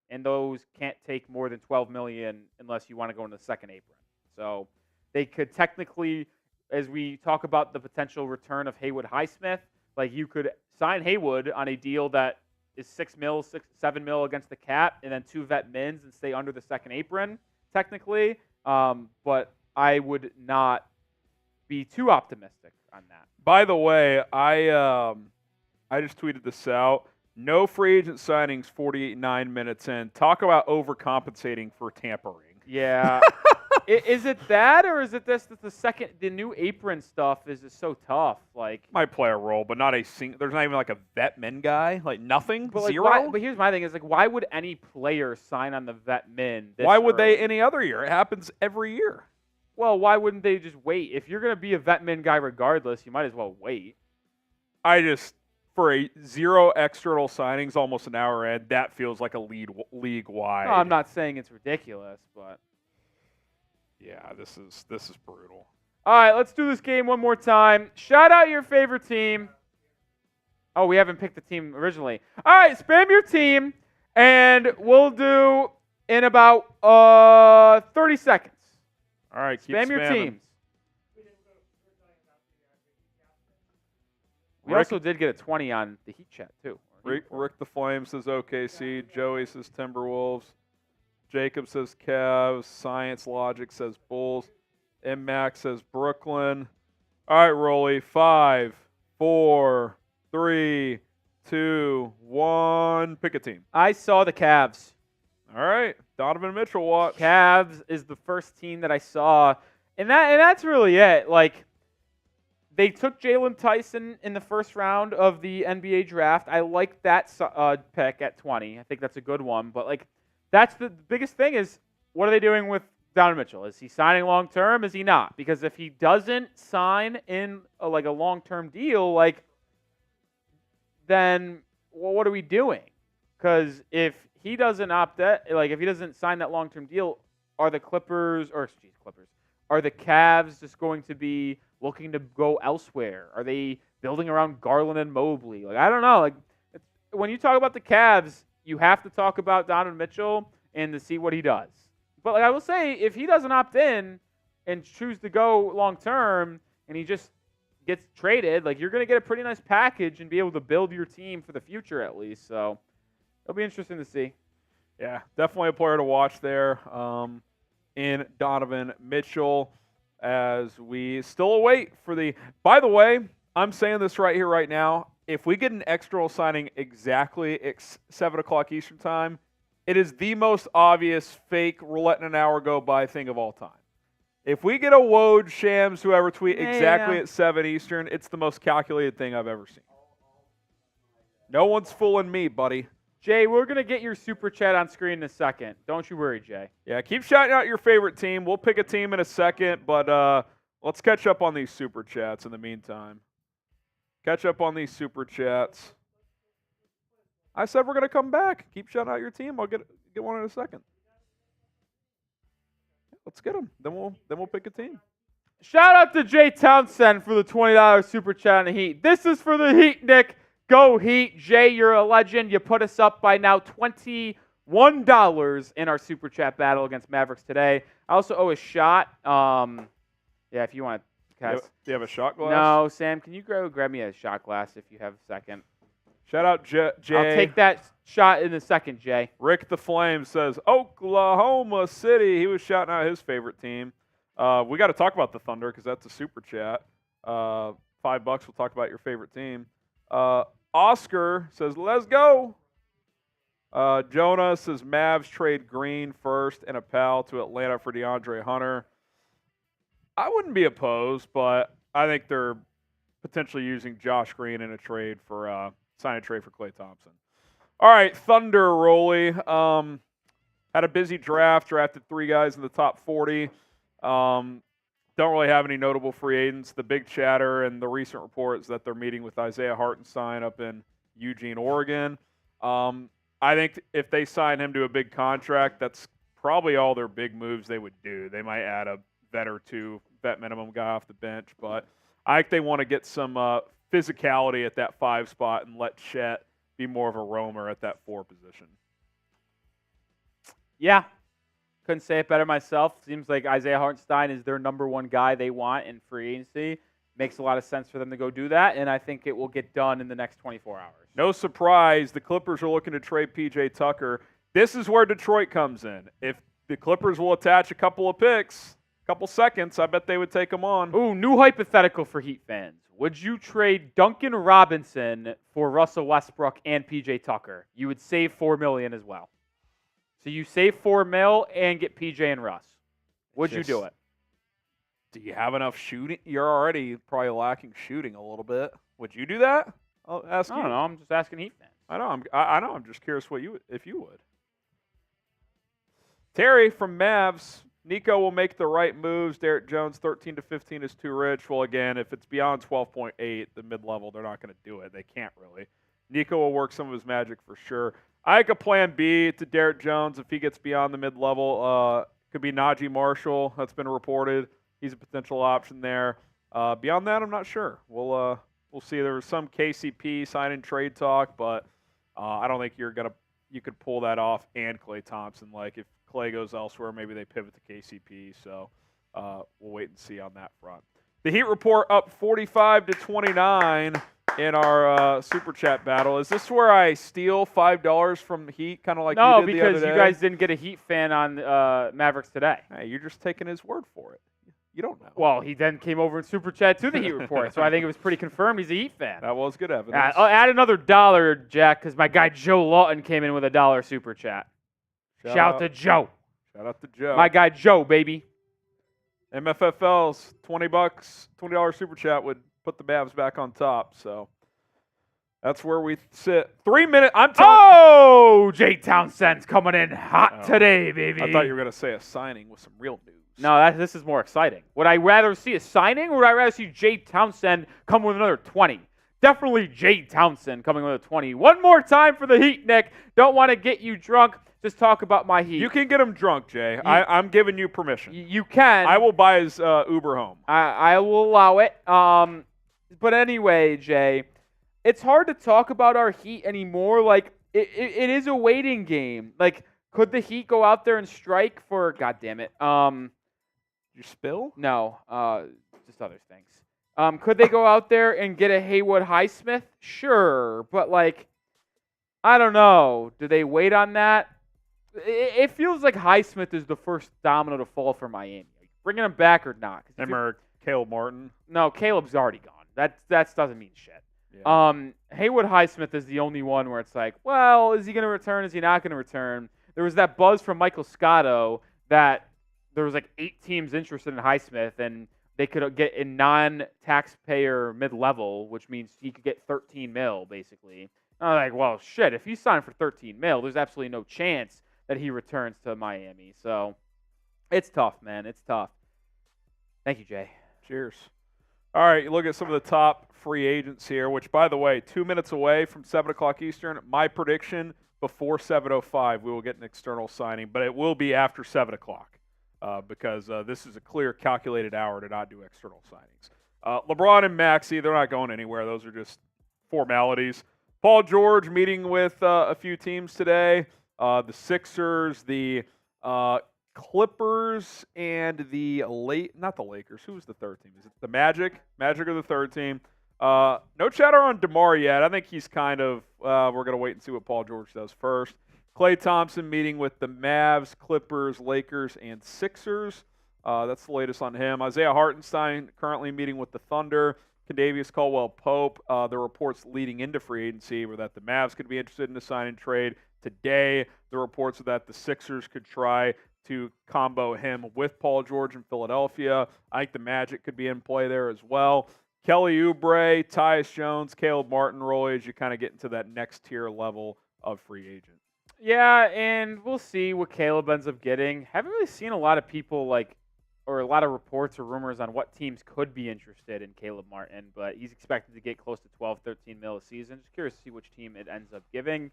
and those can't take more than $12 million unless you want to go in the second apron. So they could technically, as we talk about the potential return of Haywood Highsmith, like you could sign Haywood on a deal that is $7 million against the cap, and then 2 vet mins and stay under the second apron, technically. But I would not be too optimistic on that. By the way, I just tweeted this out. No free agent signings 48.9 minutes in. Talk about overcompensating for tampering. Yeah. Is it that, or is it this that the new apron stuff is just so tough? Like, Might play a role, but not a single. There's not even like a vet min guy. Like nothing. but like, Zero. but here's my thing: is like, why would any player sign on the vet min? Why would they early? any other year? It happens every year. Well, why wouldn't they just wait? If you're gonna be a vet min guy regardless, you might as well wait. For a 0 external signings, almost an hour in, that feels like a league wide. No, I'm not saying it's ridiculous, but Yeah, this is brutal. all right, let's do this game one more time. Shout out your favorite team. Oh, we haven't picked the team originally. All right, spam your team, and we'll do in about 30 seconds. All right, keep Spam your spamming. teams. We also did get a 20 on the Heat chat, too. Rick the Flame says OKC. Joey says Timberwolves. Jacob says Cavs. Science Logic says Bulls. M Max says Brooklyn. All right, Rolly. 5, 4, 3, 2, 1. Pick a team. I saw the Cavs. All right, Donovan Mitchell watch. Cavs is the first team that I saw, and that's really it. Like, they took Jalen Tyson in the first round of the NBA draft. I like that pick at 20. I think that's a good one. But, like, that's the biggest thing is, what are they doing with Donovan Mitchell? Is he signing long-term? Is he not? Because if he doesn't sign in, a long-term deal, like, then what are we doing? Because if he doesn't if he doesn't sign that long-term deal, are the are the Cavs just going to be looking to go elsewhere? Are they building around Garland and Mobley? Like, I don't know. Like, when you talk about the Cavs, you have to talk about Donovan Mitchell and to see what he does. But like I will say, if he doesn't opt in and choose to go long term, and he just gets traded, like, you're going to get a pretty nice package and be able to build your team for the future at least. So it'll be interesting to see. Yeah, definitely a player to watch there. In Donovan Mitchell, as we still await for the. By the way, I'm saying this right here, right now. If we get an external signing exactly at 7 o'clock Eastern time, it is the most obvious fake we're letting an hour go by thing of all time. If we get a Woj, Shams, whoever tweet exactly at 7 Eastern, it's the most calculated thing I've ever seen. No one's fooling me, buddy. Jay, we're going to get your super chat on screen in a second. Don't you worry, Jay. Yeah, keep shouting out your favorite team. We'll pick a team in a second, but let's catch up on these super chats in the meantime. Catch up on these super chats. I said we're going to come back. Keep shouting out your team. I'll get one in a second. Let's get them. Then we'll pick a team. Shout out to Jay Townsend for the $20 super chat on the Heat. This is for the Heat, Nick. Go Heat. Jay, you're a legend. You put us up by now $21 in our super chat battle against Mavericks today. I also owe a shot. Yeah, if you want to cast. Do you have a shot glass? No, Sam, can you grab me a shot glass if you have a second? Shout out Jay. I'll take that shot in a second, Jay. Rick the Flame says Oklahoma City. He was shouting out his favorite team. We got to talk about the Thunder because that's a super chat. $5. We'll talk about your favorite team. Oscar says, let's go. Jonah says, Mavs trade Green first and a pal to Atlanta for DeAndre Hunter. I wouldn't be opposed, but I think they're potentially using Josh Green in a trade for sign a trade for Klay Thompson. All right, Thunder, Rolly. Had a busy draft, drafted 3 guys in the top 40. Don't really have any notable free agents. The big chatter and the recent reports that they're meeting with Isaiah Hartenstein up in Eugene, Oregon. I think if they sign him to a big contract, that's probably all their big moves they would do. They might add a vet or 2, vet minimum guy off the bench, but I think they want to get some physicality at that 5 spot and let Chet be more of a roamer at that 4 position. Yeah. Couldn't say it better myself. Seems like Isaiah Hartenstein is their number 1 guy they want in free agency. Makes a lot of sense for them to go do that, and I think it will get done in the next 24 hours. No surprise, the Clippers are looking to trade P.J. Tucker. This is where Detroit comes in. If the Clippers will attach a couple of picks, a couple seconds, I bet they would take them on. Ooh, new hypothetical for Heat fans. Would you trade Duncan Robinson for Russell Westbrook and P.J. Tucker? You would save $4 million as well. So you save $4 million and get P.J. and Russ. Would you do it? Do you have enough shooting? You're already probably lacking shooting a little bit. Would you do that? I'll ask you. I don't know. I'm just asking Heat fans. I know. I'm just curious if you would. Terry from Mavs. Nico will make the right moves. Derrick Jones, 13 to 15 is too rich. Well, again, if it's beyond 12.8, the mid-level, they're not going to do it. They can't really. Nico will work some of his magic for sure. I think a plan B to Derrick Jones if he gets beyond the mid-level could be Naji Marshall. That's been reported. He's a potential option there. Beyond that, I'm not sure. We'll see. There was some KCP sign and trade talk, but I don't think you could pull that off and Klay Thompson. Like if Klay goes elsewhere, maybe they pivot to KCP. So we'll wait and see on that front. The Heat report up 45 to 29 in our super chat battle. Is this where I steal $5 from the Heat, kind of like you did the other day? No, because you guys didn't get a Heat fan on Mavericks today. Hey, you're just taking his word for it. You don't know. Well, he then came over in super chat to the Heat report, so I think it was pretty confirmed he's a Heat fan. That was good evidence. I'll add another $1, Jack, because my guy Joe Lawton came in with a $1 super chat. Shout out to Joe. Shout out to Joe. My guy Joe, baby. MFFL's $20, $20 super chat would put the Mavs back on top. So that's where we sit. 3 minutes. Oh, Jay Townsend's coming in hot today, baby. I thought you were going to say a signing with some real news. No, this is more exciting. Would I rather see a signing, or would I rather see Jay Townsend come with another 20? Definitely Jay Townsend coming with a 20. One more time for the Heat, Nick. Don't want to get you drunk. Just talk about my Heat. You can get him drunk, Jay. I'm giving you permission. You can. I will buy his Uber home. I will allow it. But anyway, Jay, it's hard to talk about our Heat anymore. Like, it is a waiting game. Like, could the Heat go out there and strike for, God damn it. You spill? No, just other things. Could they go out there and get a Haywood Highsmith? Sure, but like, I don't know. Do they wait on that? It feels like Highsmith is the first domino to fall for Miami. Bringing him back or not? Remember Caleb Martin? No, Caleb's already gone. That doesn't mean shit. Yeah. Haywood Highsmith is the only one where it's like, well, is he going to return? Is he not going to return? There was that buzz from Michael Scotto that there was like 8 teams interested in Highsmith, and they could get a non-taxpayer mid-level, which means he could get $13 million, basically. And I'm like, well, shit, if he's signed for $13 million, there's absolutely no chance that he returns to Miami. So it's tough, man. It's tough. Thank you, Jay. Cheers. All right, you look at some of the top free agents here, which, by the way, 2 minutes away from 7 o'clock Eastern. My prediction, before 7:05, we will get an external signing, but it will be after 7 o'clock. Because this is a clear, calculated hour to not do external signings. LeBron and Maxey, they're not going anywhere. Those are just formalities. Paul George meeting with a few teams today. The Sixers, the Clippers, and not the Lakers. Who's the third team? Is it the Magic? Magic are the third team. No chatter on DeMar yet. I think he's kind of we're going to wait and see what Paul George does first. Klay Thompson meeting with the Mavs, Clippers, Lakers, and Sixers. That's the latest on him. Isaiah Hartenstein currently meeting with the Thunder. Kentavious Caldwell-Pope, the reports leading into free agency were that the Mavs could be interested in a sign and trade. Today, the reports are that the Sixers could try to combo him with Paul George in Philadelphia. I think the Magic could be in play there as well. Kelly Oubre, Tyus Jones, Caleb Martin, Rolly, as you kind of get into that next tier level of free agent. Yeah, and we'll see what Caleb ends up getting. Haven't really seen a lot of people or a lot of reports or rumors on what teams could be interested in Caleb Martin, but he's expected to get close to 12, 13 mil a season. Just curious to see which team it ends up giving.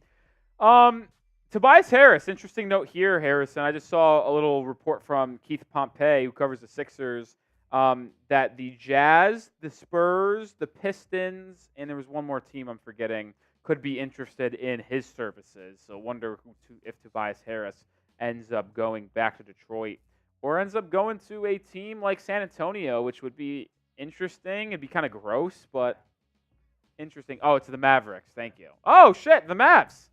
Tobias Harris, interesting note here, Harrison. I just saw a little report from Keith Pompey, who covers the Sixers, that the Jazz, the Spurs, the Pistons, and there was one more team I'm forgetting, could be interested in his services. So wonder if Tobias Harris ends up going back to Detroit or ends up going to a team like San Antonio, which would be interesting. It'd be kind of gross, but interesting. Oh, it's the Mavericks. Thank you. Oh, shit, the Mavs.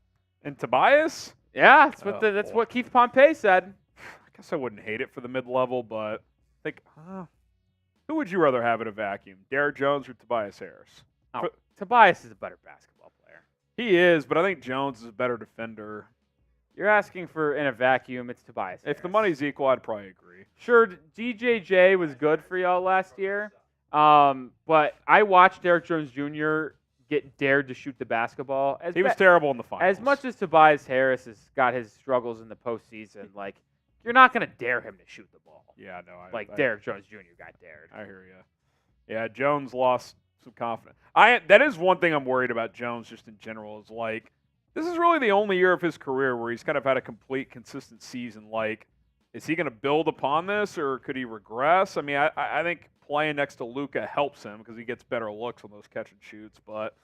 And Tobias? Yeah, that's what Keith Pompey said. I guess I wouldn't hate it for the mid-level, but I think, who would you rather have in a vacuum, Derrick Jones or Tobias Harris? Oh, Tobias is a better basketball player. He is, but I think Jones is a better defender. You're asking for in a vacuum, it's Tobias Harris. If the money's equal, I'd probably agree. Sure, DJJ was good for y'all last year, but I watched Derrick Jones Jr. get dared to shoot the basketball. He was terrible in the finals. As much as Tobias Harris has got his struggles in the postseason, you're not going to dare him to shoot the ball. Yeah, no. Derrick Jones Jr. got dared. I hear you. Yeah, Jones lost some confidence. That is one thing I'm worried about Jones just in general is this is really the only year of his career where he's kind of had a complete, consistent season. Is he going to build upon this or could he regress? I mean, I think playing next to Luka helps him because he gets better looks on those catch and shoots. But,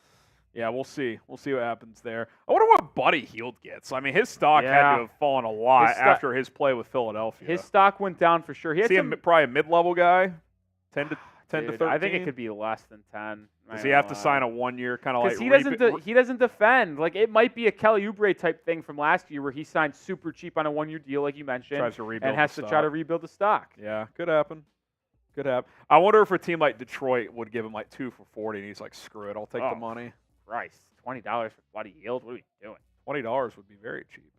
yeah, we'll see. We'll see what happens there. I wonder what Buddy Hield gets. I mean, his stock had to have fallen a lot after his play with Philadelphia. His stock went down for sure. Probably a mid-level guy, 10 to 13? I think it could be less than 10. Does he have to sign a 1 year kind of he doesn't defend. It might be a Kelly Oubre type thing from last year where he signed super cheap on a 1 year deal, like you mentioned, tries to rebuild and has to try to rebuild the stock. Yeah, could happen. Could happen. I wonder if a team like Detroit would give him 2 for $40, and he's like, screw it, I'll take the money. Christ, $20 for Buddy Hield? What are we doing? $20 would be very cheap.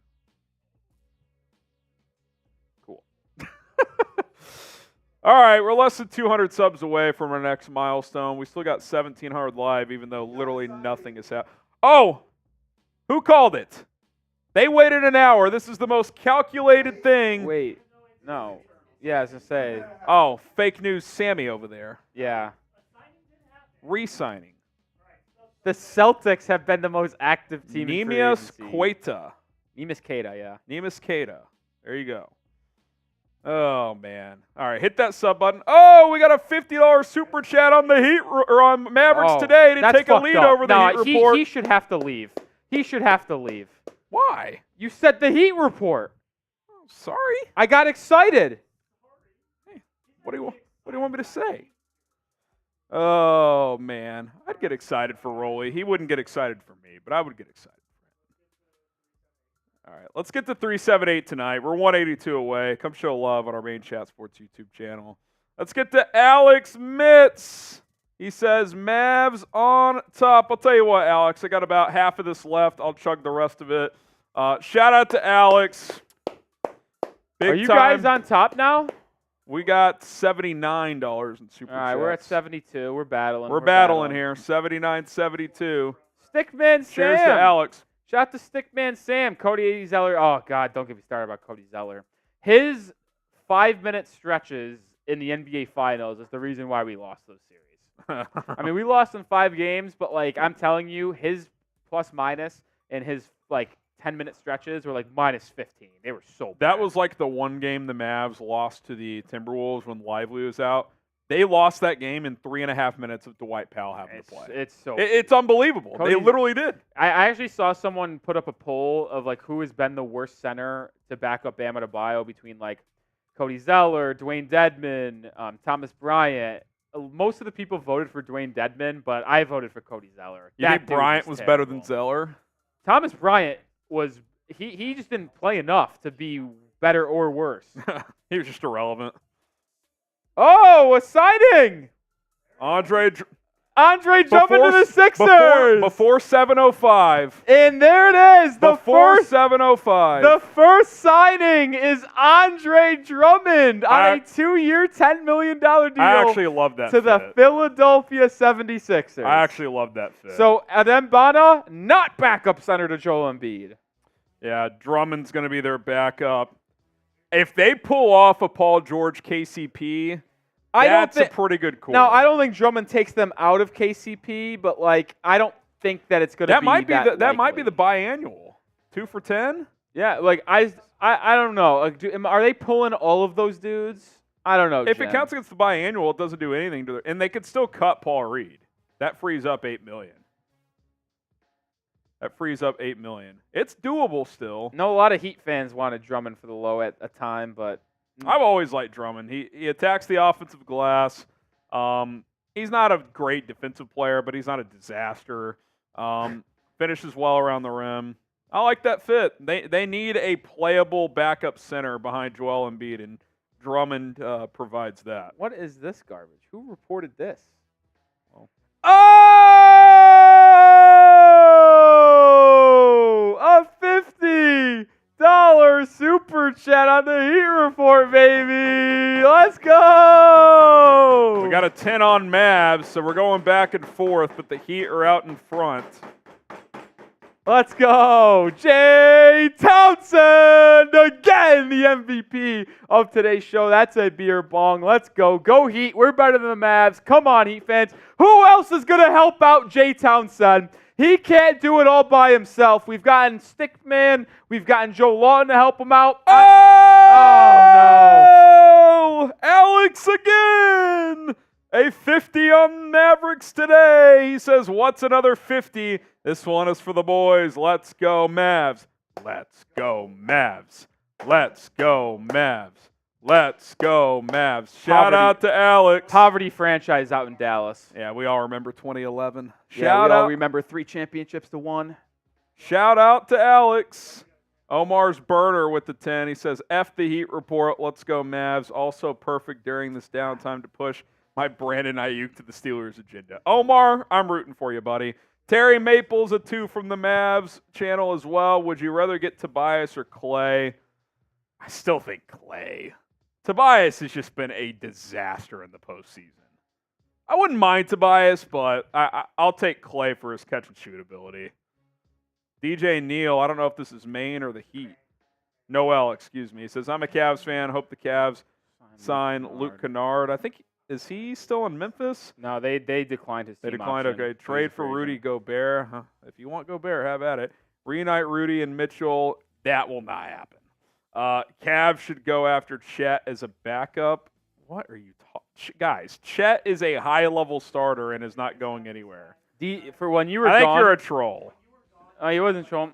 Cool. All right, we're less than 200 subs away from our next milestone. We still got 1,700 live, even though literally nothing has happened. Oh, who called it? They waited an hour. This is the most calculated thing. Wait, no. Yeah, I was going to say. Oh, fake news Sammy over there. Yeah. Re-signing. The Celtics have been the most active team in free agency. Queta. Neemias Queta, yeah. Neemias Queta. There you go. Oh, man. All right, hit that sub button. Oh, we got a $50 super chat on the Heat or on Mavericks today to take a lead over the Heat report. He should have to leave. He should have to leave. Why? You said the Heat report. Oh, sorry. I got excited. Hey, what do you want me to say? Oh, man. I'd get excited for Rolly. He wouldn't get excited for me, but I would get excited. All right, let's get to 378 tonight. We're 182 away. Come show love on our main Chat Sports YouTube channel. Let's get to Alex Mitz. He says, Mavs on top. I'll tell you what, Alex, I got about half of this left. I'll chug the rest of it. Shout out to Alex. Are you guys on top now? We got $79 in super All right, chats. we're at 72. We're battling. We're battling here. 79-72. Stickman Sam. Cheers to Alex. Shout out to Stickman Sam. Cody Zeller. Oh, God, don't get me started about Cody Zeller. His 5-minute stretches in the NBA Finals is the reason why we lost those series. I mean, we lost in 5 games, but, I'm telling you, his plus-minus and his, 10-minute stretches were, minus 15. They were so bad. That was, the one game the Mavs lost to the Timberwolves when Lively was out. They lost that game in 3.5 minutes of Dwight Powell having to play. It's unbelievable. They literally did. I actually saw someone put up a poll of who has been the worst center to back up Bam Adebayo between Cody Zeller, Dwayne Dedmon, Thomas Bryant. Most of the people voted for Dwayne Dedmon, but I voted for Cody Zeller. You think Bryant was better than Zeller? Thomas Bryant was he just didn't play enough to be better or worse. He was just irrelevant. Oh, a signing! Andre Drummond to the Sixers! Before 7:05. And there it is. Before 7:05. The first signing is Andre Drummond on a 2-year, $10 million deal. I actually love that to fit. the Philadelphia 76ers. I actually love that fit. So, Adembana, not backup center to Joel Embiid. Yeah, Drummond's going to be their backup. If they pull off a Paul George KCP, that's a pretty good core. Now, I don't think Drummond takes them out of KCP, but I don't think that it's going to be that might be the biannual 2 for 10. Yeah, I don't know. Are they pulling all of those dudes? I don't know. If it counts against the biannual, it doesn't do anything to and they could still cut Paul Reed. That frees up $8 million. It's doable still. No, a lot of Heat fans wanted Drummond for the low at a time, but I've always liked Drummond. He attacks the offensive glass. He's not a great defensive player, but he's not a disaster. Finishes well around the rim. I like that fit. They need a playable backup center behind Joel Embiid, and Drummond provides that. What is this garbage? Who reported this? Oh! A $50 super chat on the Heat Report, baby. Let's go. We got a 10 on Mavs, so we're going back and forth, but the Heat are out in front. Let's go. Jay Thompson, again, the MVP of today's show. That's a beer bong. Let's go. Go Heat. We're better than the Mavs. Come on, Heat fans. Who else is going to help out Jay Thompson? He can't do it all by himself. We've gotten Stickman. We've gotten Joe Lawton to help him out. Oh, no. Alex again. A 50 on Mavericks today. He says, what's another 50? This one is for the boys. Let's go, Mavs. Let's go, Mavs. Let's go, Mavs. Let's go, Mavs. Shout out to Alex. Poverty franchise out in Dallas. Yeah, we all remember 2011. We all remember 3 championships to 1. Shout out to Alex. Omar's burner with the 10. He says, F the Heat Report. Let's go, Mavs. Also perfect during this downtime to push my Brandon Ayuk to the Steelers agenda. Omar, I'm rooting for you, buddy. Terry Maples, a 2 from the Mavs channel as well. Would you rather get Tobias or Klay? I still think Klay. Tobias has just been a disaster in the postseason. I wouldn't mind Tobias, but I'll take Klay for his catch and shoot ability. DJ Neal, I don't know if this is Maine or the Heat. Noel, excuse me. He says, I'm a Cavs fan. Hope the Cavs sign Luke Kennard. I think, is he still in Memphis? No, they declined his team They declined, option. okay. Trade for Rudy Gobert. Huh. If you want Gobert, have at it. Reunite Rudy and Mitchell. That will not happen. Cavs should go after Chet as a backup. What are you talking? Guys, Chet is a high-level starter and is not going anywhere. For when you were I think gone, you're a troll. Oh, he wasn't trolling.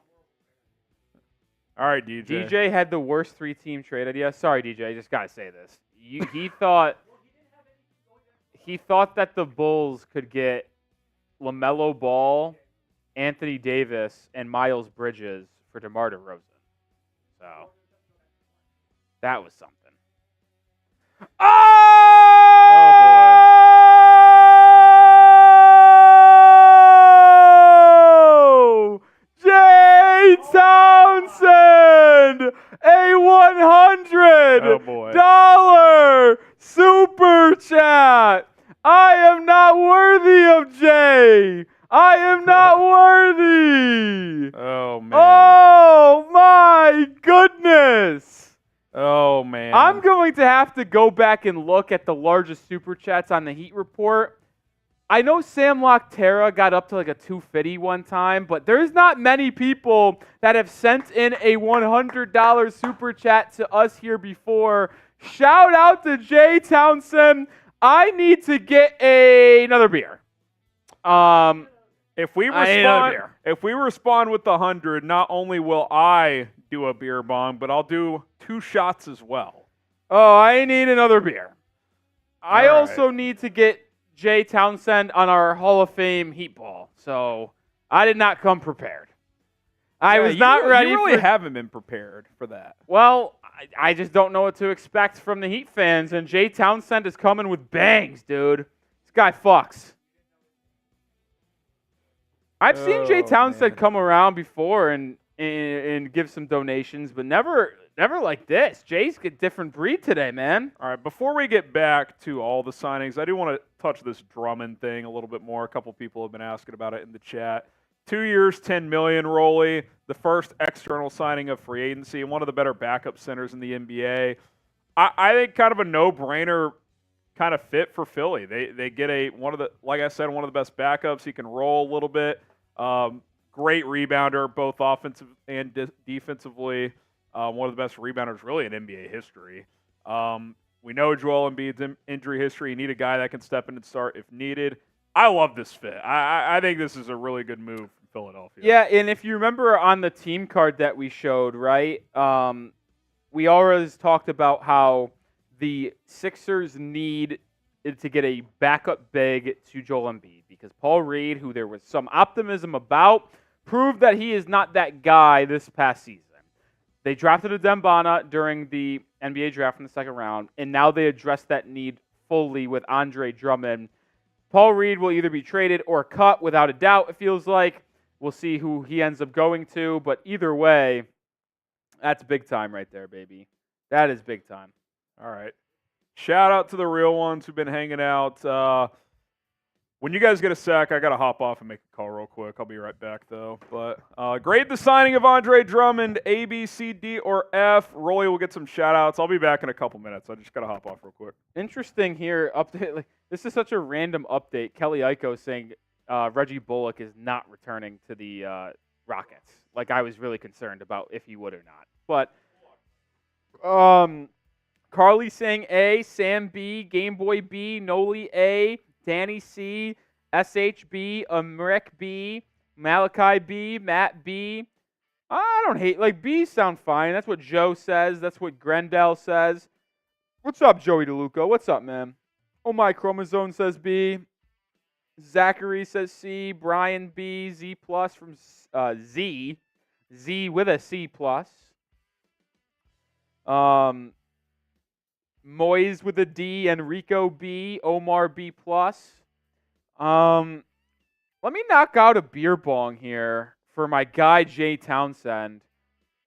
All right, DJ. DJ had the worst 3-team trade idea. Sorry, DJ. I just got to say this. He thought that the Bulls could get LaMelo Ball, Anthony Davis, and Miles Bridges for DeMar DeRozan. So that was something. Oh! Jay Townsend, a $100 super chat. I am not worthy of Jay. I am not worthy. Oh, man. Oh, my goodness. Oh, man. I'm going to have to go back and look at the largest super chats on the Heat Report. I know Sam Loctera got up to like a 250 one time, but there's not many people that have sent in a $100 super chat to us here before. Shout out to Jay Townsend. I need to get another beer. If we respond with the 100, not only will I do a beer bong, but I'll do 2 shots as well. Oh, I need another beer. I All also need to get Jay Townsend on our Hall of Fame Heat Ball. So I did not come prepared. I was not ready. You really haven't been prepared for that. Well, I just don't know what to expect from the Heat fans. And Jay Townsend is coming with bangs, dude. This guy fucks. I've seen Jay Townsend come around before and give some donations, but never like this. Jay's a different breed today, man. All right, before we get back to all the signings, I do want to touch this Drummond thing a little bit more. A couple people have been asking about it in the chat. 2 years, $10 million, Rolly, the first external signing of free agency, and one of the better backup centers in the NBA. I think kind of a no-brainer kind of fit for Philly. They get like I said, one of the best backups. He can roll a little bit. Great rebounder, both offensive and defensively. One of the best rebounders really in NBA history. We know Joel Embiid's injury history. You need a guy that can step in and start if needed. I love this fit. I think this is a really good move from Philadelphia. Yeah, and if you remember on the team card that we showed, right, we always talked about how the Sixers need to get a backup big to Joel Embiid because Paul Reed, who there was some optimism about, proved that he is not that guy this past season. They drafted a Dembana during the NBA draft in the second round, and now they address that need fully with Andre Drummond. Paul Reed will either be traded or cut without a doubt, it feels like. We'll see who he ends up going to, but either way, that's big time right there, baby. That is big time. All right. Shout out to the real ones who've been hanging out. When you guys get a sec, I got to hop off and make a call real quick. I'll be right back, though. But grade the signing of Andre Drummond, A, B, C, D, or F. Rolly will get some shout-outs. I'll be back in a couple minutes. I just got to hop off real quick. Interesting here. Update. Like, this is such a random update. Kelly Iko saying Reggie Bullock is not returning to the Rockets. Like, I was really concerned about if he would or not. But Carly saying A, Sam B, Gameboy B, Noli A, Danny C, SHB, Amrik B, Malachi B, Matt B. I don't hate, like, B sound fine. That's what Joe says. That's what Grendel says. What's up, Joey DeLuca? What's up, man? Oh, my chromosome says B. Zachary says C. Brian B, Z plus from Z. Z with a C plus. Moise with a D, Enrico B, Omar B plus. Let me knock out a beer bong here for my guy Jay Townsend,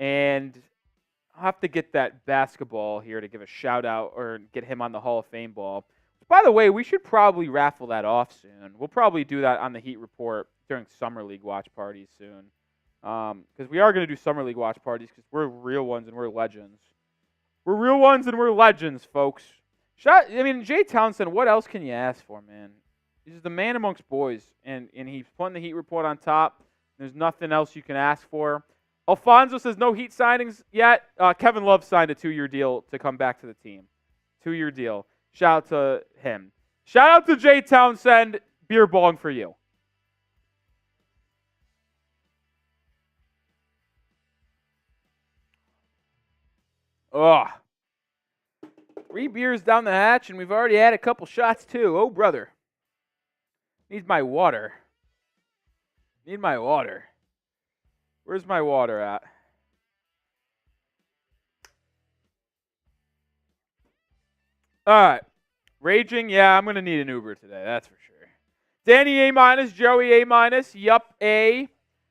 and I'll have to get that basketball here to give a shout out or get him on the Hall of Fame ball. By the way, we should probably raffle that off soon. We'll probably do that on the Heat Report during Summer League watch parties soon, because we are going to do Summer League watch parties because we're real ones and we're legends. We're real ones and we're legends, folks. Jay Townsend, what else can you ask for, man? He's the man amongst boys, and he's putting the Heat Report on top. There's nothing else you can ask for. Alfonso says no Heat signings yet. Kevin Love signed a 2-year deal to come back to the team. 2-year deal. Shout out to him. Shout out to Jay Townsend. Beer bong for you. Ugh. 3 beers down the hatch, and we've already had a couple shots, too. Oh, brother. Need my water. Need my water. Where's my water at? All right. Raging, yeah, I'm going to need an Uber today. That's for sure. Danny A-, Joey A-, Yup A,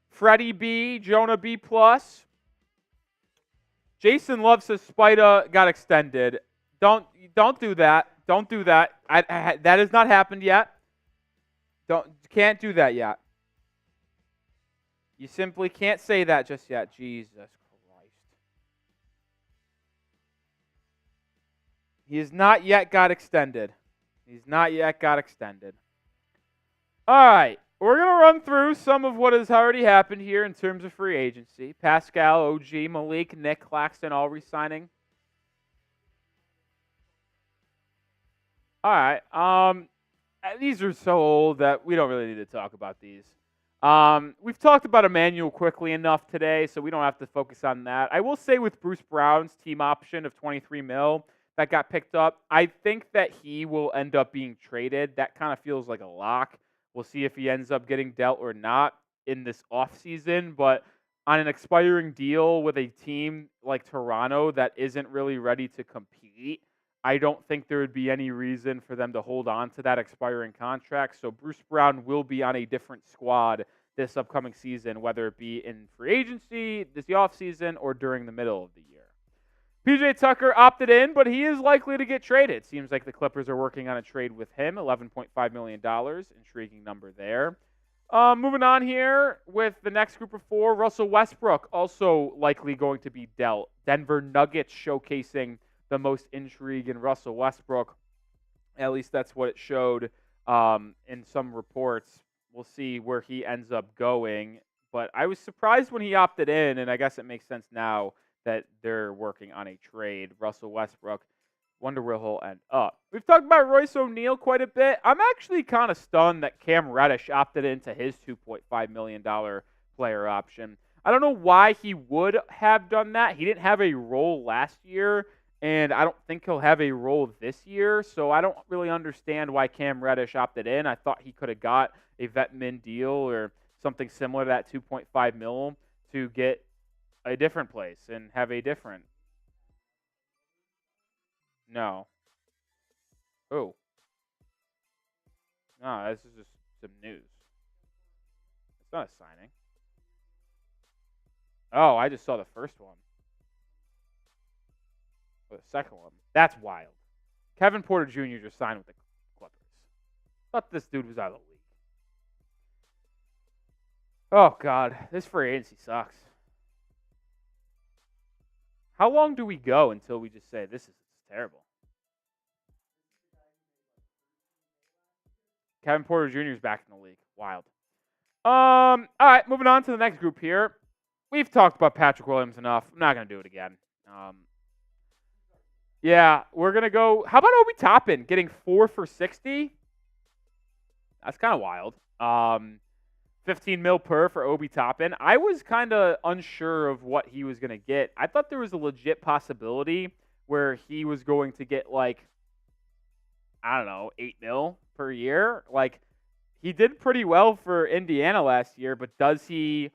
Freddie B, Jonah B+. Jason Love says Spida got extended. Don't do that. Don't do that. That has not happened yet. Can't do that yet. You simply can't say that just yet. Jesus Christ. He has not yet got extended. He's not yet got extended. All right. We're going to run through some of what has already happened here in terms of free agency. Pascal, OG, Malik, Nick, Claxton all re-signing. All right. These are so old that we don't really need to talk about these. We've talked about Emmanuel Quickley enough today, so we don't have to focus on that. I will say with Bruce Brown's team option of $23 million that got picked up, I think that he will end up being traded. That kind of feels like a lock. We'll see if he ends up getting dealt or not in this offseason, but on an expiring deal with a team like Toronto that isn't really ready to compete, I don't think there would be any reason for them to hold on to that expiring contract. So Bruce Brown will be on a different squad this upcoming season, whether it be in free agency, this offseason, or during the middle of the year. PJ Tucker opted in, but he is likely to get traded. Seems like the Clippers are working on a trade with him, $11.5 million. Intriguing number there. Moving on here with the next group of four, Russell Westbrook also likely going to be dealt. Denver Nuggets showcasing the most intrigue in Russell Westbrook. At least that's what it showed in some reports. We'll see where he ends up going. But I was surprised when he opted in, and I guess it makes sense now that they're working on a trade. Russell Westbrook, wonder where he'll end up. We've talked about Royce O'Neal quite a bit. I'm actually kind of stunned that Cam Reddish opted into his $2.5 million player option. I don't know why he would have done that. He didn't have a role last year, and I don't think he'll have a role this year, so I don't really understand why Cam Reddish opted in. I thought he could have got a vet min deal or something similar to that $2.5 million to get a different place and have a different. No. Oh. No, this is just some news. It's not a signing. Oh, I just saw the first one. Or the second one. That's wild. Kevin Porter Jr. just signed with the Clippers. Thought this dude was out of the league. Oh, God. This free agency sucks. How long do we go until we just say this is terrible? Kevin Porter Jr. is back in the league. Wild. All right, moving on to the next group here. We've talked about Patrick Williams enough. I'm not going to do it again. Yeah, we're going to go. How about Obi Toppin getting 4 for $60? That's kind of wild. 15 mil per for Obi Toppin. I was kind of unsure of what he was going to get. I thought there was a legit possibility where he was going to get like, I don't know, 8 mil per year. Like, he did pretty well for Indiana last year, but does he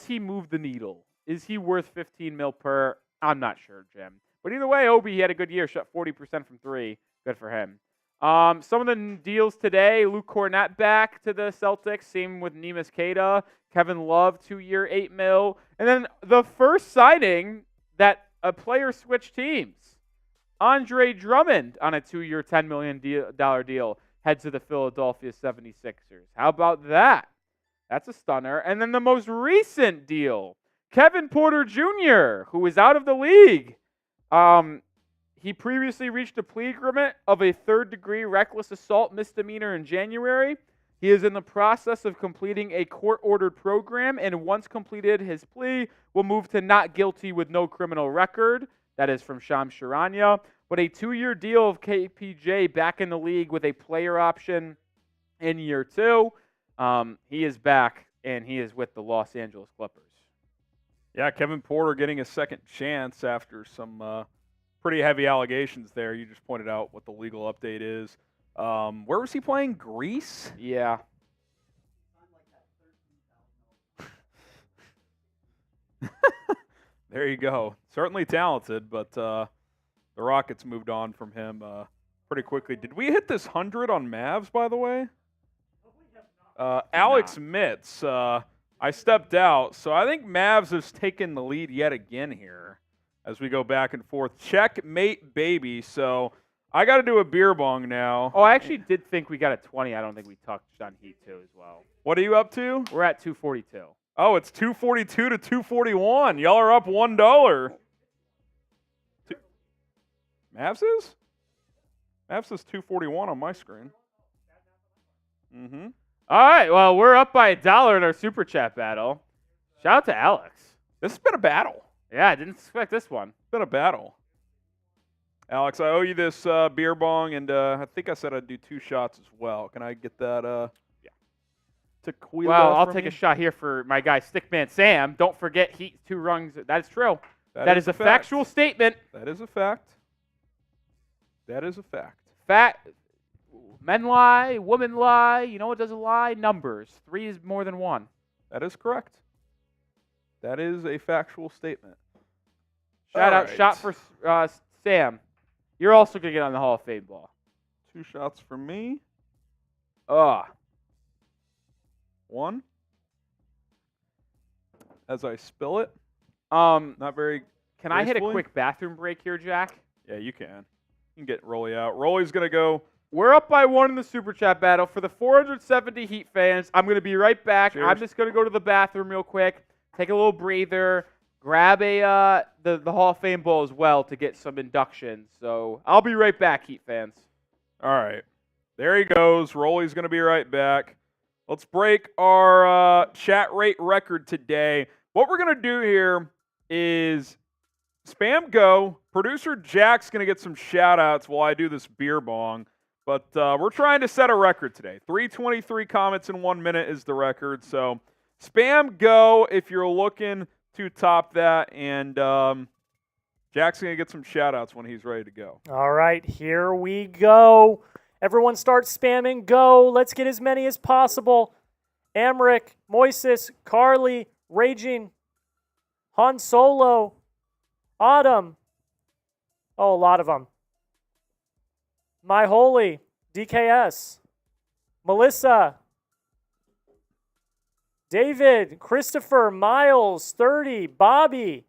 move the needle? Is he worth 15 mil per? I'm not sure, Jim. But either way, Obi, he had a good year, shot 40% from 3. Good for him. Some of the deals today, Luke Cornett back to the Celtics. Same with Neemias Queta. Kevin Love, 2-year, 8 mil. And then the first signing that a player switched teams. Andre Drummond on a 2-year, $10 million deal heads to the Philadelphia 76ers. How about that? That's a stunner. And then the most recent deal, Kevin Porter Jr., who is out of the league. He previously reached a plea agreement of a third-degree reckless assault misdemeanor in January. He is in the process of completing a court-ordered program, and once completed his plea, will move to not guilty with no criminal record. That is from Shams Charania. But a 2-year deal of KPJ back in the league with a player option in year 2. He is back, and he is with the Los Angeles Clippers. Yeah, Kevin Porter getting a second chance after some pretty heavy allegations there. You just pointed out what the legal update is. Where was he playing? Greece? Yeah. There you go. Certainly talented, but the Rockets moved on from him pretty quickly. Did we hit this 100 on Mavs, by the way? Alex Mitz. I stepped out, so I think Mavs has taken the lead yet again here as we go back and forth. Checkmate, baby. So I got to do a beer bong now. Oh, I actually did think we got a 20. I don't think we touched on Heat 2 as well. What are you up to? We're at 242. Oh, it's 242 to 241. Y'all are up $1. Mavs is? Mavs is 241 on my screen. Mm-hmm. All right, well, we're up by $1 in our Super Chat battle. Shout out to Alex. This has been a battle. Yeah, I didn't expect this one. It's been a battle. Alex, I owe you this beer bong, and I think I said I'd do 2 shots as well. Can I get that? Yeah. Tequila. Well, I'll take a shot here for my guy Stickman Sam. Don't forget Heat 2 rungs. That is true. That is a factual statement. That is a fact. That is a fact. Men lie, women lie. You know what doesn't lie? Numbers. 3 is more than 1. That is correct. That is a factual statement. Shout All out, right. shot for Sam. You're also going to get on the Hall of Fame ball. 2 shots for me. 1. As I spill it. Not very Can I hit a gracefully. quick bathroom break here, Jack? Yeah, you can. You can get Rolly out. Rolly's going to go. We're up by 1 in the Super Chat battle. For the 470 Heat fans, I'm going to be right back. Cheers. I'm just going to go to the bathroom real quick, take a little breather, grab the Hall of Fame bowl as well to get some induction. So I'll be right back, Heat fans. All right. There he goes. Rolly's going to be right back. Let's break our chat rate record today. What we're going to do here is spam go. Producer Jack's going to get some shout-outs while I do this beer bong. But we're trying to set a record today. 323 comments in 1 minute is the record. So spam go if you're looking to top that. And Jack's going to get some shout-outs when he's ready to go. All right, here we go. Everyone start spamming go. Let's get as many as possible. Amric, Moises, Carly, Raging, Han Solo, Autumn. Oh, a lot of them. My Holy, DKS, Melissa, David, Christopher, Miles, 30, Bobby,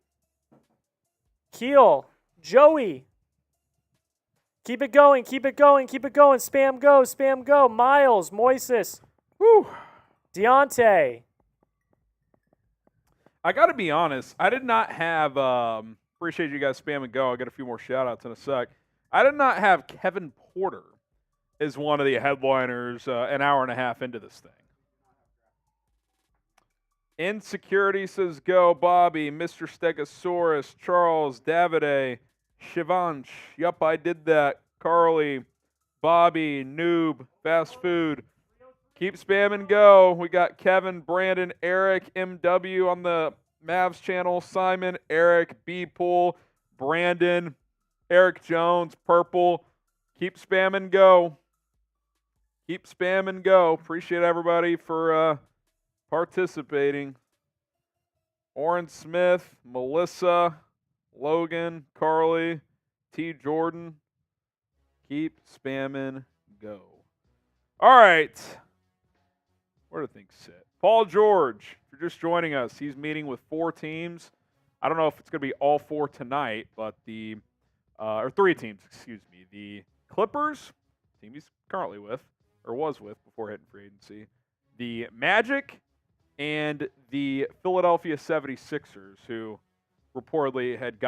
Keel, Joey. Keep it going, keep it going, keep it going. Spam go, Miles, Moises, Whew. Deontay. I got to be honest. I did not have appreciate you guys spamming go. I'll get a few more shout-outs in a sec. I did not have Kevin Porter as one of the headliners an hour and a half into this thing. Insecurity says go. Bobby, Mr. Stegosaurus, Charles, Davide, Shivansh. Yup, I did that. Carly, Bobby, Noob, Fast Food. Keep spamming go. We got Kevin, Brandon, Eric, MW on the Mavs channel. Simon, Eric, B-Pool, Brandon, Derrick Jones, Purple. Keep spamming go. Keep spamming go. Appreciate everybody for participating. Oren Smith, Melissa, Logan, Carly, T. Jordan. Keep spamming go. All right. Where do things sit? Paul George, if you're just joining us, he's meeting with 4 teams. I don't know if it's going to be all 4 tonight, but or 3 teams, excuse me. The Clippers, team he's currently with, or was with before hitting free agency. The Magic and the Philadelphia 76ers, who reportedly had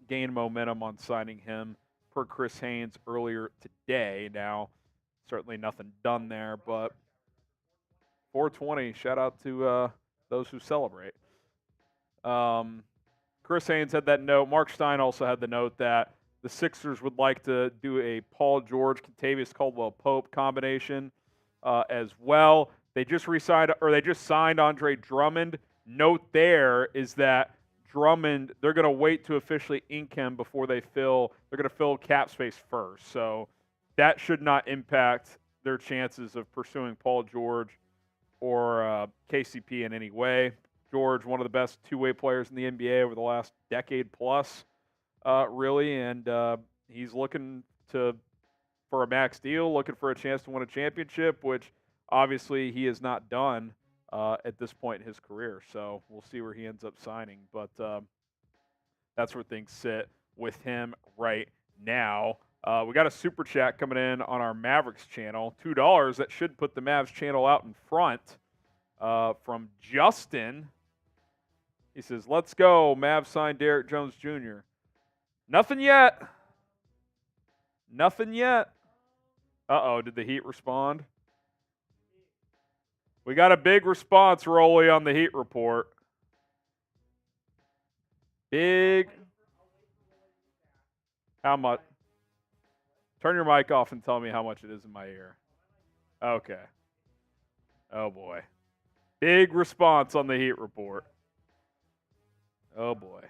gained momentum on signing him per Chris Haynes earlier today. Now, certainly nothing done there, but 420, shout out to those who celebrate. Chris Haynes had that note. Mark Stein also had the note that the Sixers would like to do a Paul George, Kentavious Caldwell-Pope combination as well. They just signed Andre Drummond. Note there is that Drummond, they're going to wait to officially ink him before they're going to fill cap space first. So that should not impact their chances of pursuing Paul George or KCP in any way. George, one of the best two-way players in the NBA over the last decade plus, really, and he's looking for a max deal, looking for a chance to win a championship, which obviously he has not done at this point in his career. So we'll see where he ends up signing, but that's where things sit with him right now. We got a super chat coming in on our Mavericks channel, $2. That should put the Mavs channel out in front from Justin. He says, let's go. Mavs signed Derrick Jones Jr. Nothing yet. Nothing yet. Uh-oh, did the Heat respond? We got a big response, Rolly, on the Heat report. Big. How much? Turn your mic off and tell me how much it is in my ear. Okay. Oh, boy. Big response on the Heat report. Oh, boy.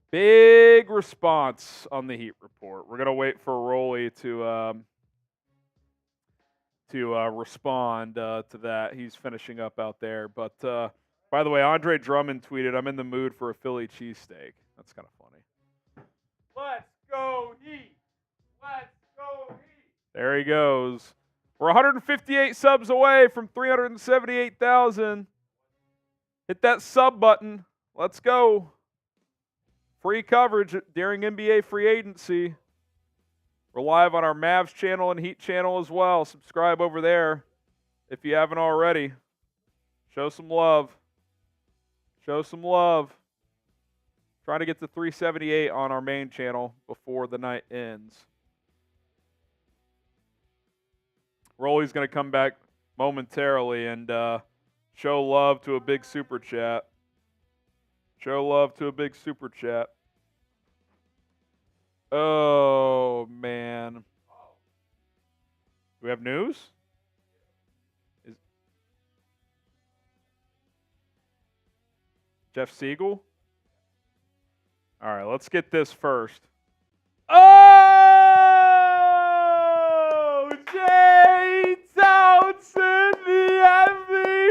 Big response on the Heat report. We're going to wait for Rolly to to respond to that. He's finishing up out there. But by the way, Andre Drummond tweeted, "I'm in the mood for a Philly cheesesteak." That's kind of funny. Let's go Heat. Let's go Heat. There he goes. We're 158 subs away from 378,000. Hit that sub button. Let's go. Free coverage during NBA free agency. We're live on our Mavs channel and Heat channel as well. Subscribe over there if you haven't already. Show some love. Show some love. Trying to get to 378 on our main channel before the night ends. Rolly's going to come back momentarily and show love to a big super chat. Show love to a big super chat. Oh, man. Do we have news? Jeff Siegel? All right, let's get this first. Oh! Klay Thompson, the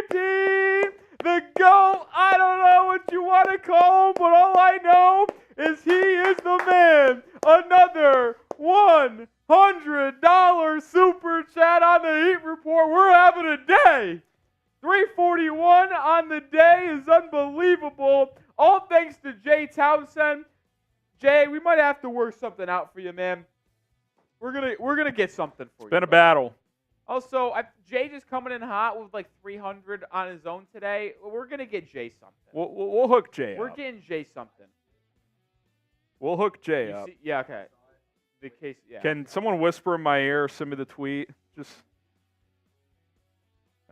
MVP, the GOAT. I don't know what you want to call him, but all I know is he is the man. Another $100 super chat on the Heat Report. We're having a day. 341 on the day is unbelievable. All thanks to Jay Townsend. Jay, we might have to work something out for you, man. We're gonna get something for you. It's been a battle. Also, Jay just coming in hot with like 300 on his own today. We're gonna get Jay something. We'll hook Jay We're up. getting Jay something. We'll hook Jay up. Yeah, okay. The case, yeah. Can someone whisper in my ear? Send me the tweet. Just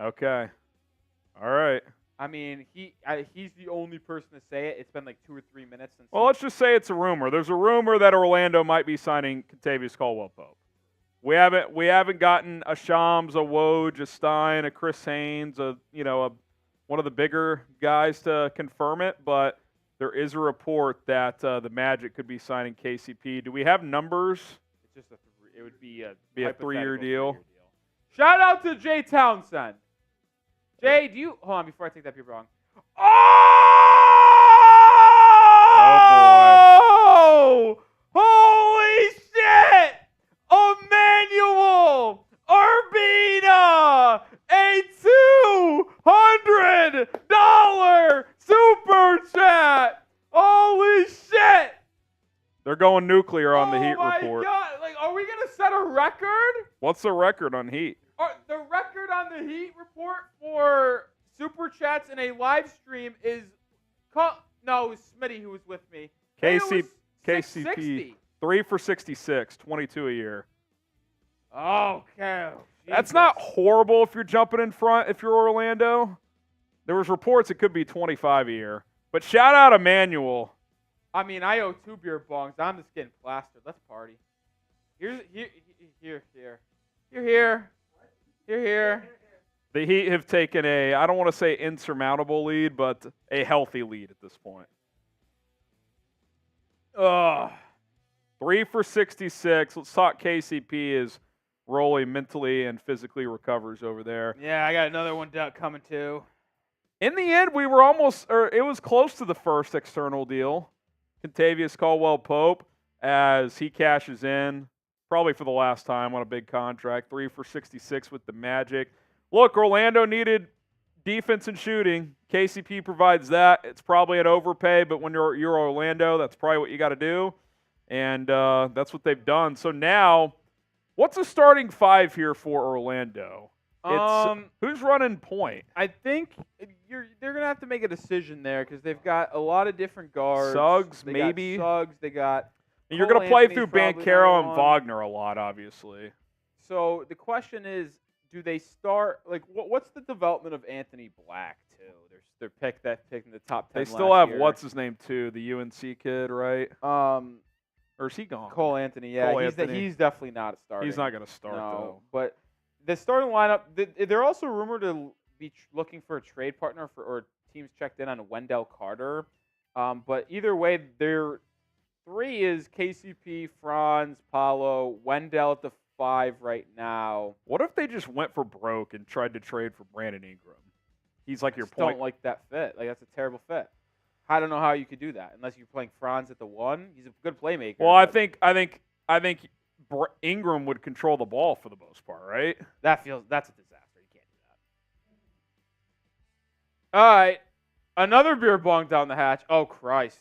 okay. All right. I mean, he's the only person to say it. It's been like 2 or 3 minutes since. Well, let's just say it's a rumor. There's a rumor that Orlando might be signing Kentavious Caldwell-Pope. We haven't gotten a Shams, a Woj, a Stein, a Chris Haynes, one of the bigger guys to confirm it, but there is a report that the Magic could be signing KCP. Do we have numbers? It's just it would be a 3-year deal. Shout out to Jay Townsend. Jay, do you hold on before I take that paper wrong? Oh boy! Holy shit! Emmanuel Urbina, a $200 super chat. Holy shit! They're going nuclear on the Heat Oh Report. my God! Like, are we gonna set a record? What's the record on Heat? The record on the Heat Report for super chats in a live stream is no, it was Smitty who was with me. KCP 660. 3 for 66, 22 a year. Okay. That's not horrible if you're jumping in front. If you're Orlando, there was reports it could be 25 a year. But shout out Emmanuel. I mean, I owe 2 beer bongs. I'm just getting plastered. Let's party. Here. You're here. The Heat have taken I don't want to say insurmountable lead, but a healthy lead at this point. 3 for 66. Let's talk KCP as Rolly mentally and physically recovers over there. Yeah, I got another one coming too. In the end, we were it was close to the first external deal. Kentavious Caldwell-Pope as he cashes in, probably for the last time on a big contract. 3 for 66 with the Magic. Look, Orlando needed defense and shooting. KCP provides that. It's probably an overpay, but when you're Orlando, that's probably what you got to do. And that's what they've done. So now, what's the starting 5 here for Orlando? Who's running point? I think they're going to have to make a decision there because they've got a lot of different guards. Suggs, they maybe. Got Suggs, they got. And you're going to play through Anthony's Banchero and probably Wagner a lot, obviously. So the question is, do they start what's the development of Anthony Black too? They're picking the top 10. They still have what's his name too, the UNC kid, right? Or is he gone? Cole Anthony. Yeah, Cole he's Anthony. He's definitely not starting. He's not going to start though. But the starting lineup, they're also rumored to be looking for a trade partner or teams checked in on Wendell Carter. But either way, their 3 is KCP, Franz, Paolo, Wendell at the 5 right now. What if they just went for broke and tried to trade for Brandon Ingram? He's like your Just point. don't like that fit. Like, that's a terrible fit. I don't know how you could do that unless you're playing Franz at the 1. He's a good playmaker. Well, I think Ingram would control the ball for the most part, right? that's a disaster. You can't do that. All right, another beer bong down the hatch. Oh Christ!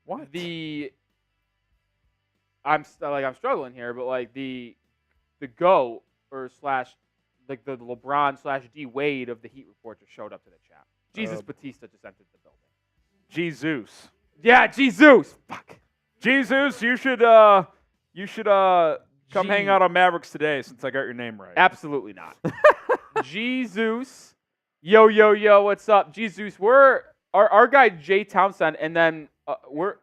What? I'm struggling here, but like the GOAT or slash like the LeBron / D Wade of the Heat report just showed up to the chat. Jesus Batista just entered the building. Jesus. Yeah, Jesus. Fuck. Jesus, you should come hang out on Mavericks today since I got your name right. Absolutely not. Jesus. Yo, what's up? Jesus, we're our guy Jay Thompson, and then we're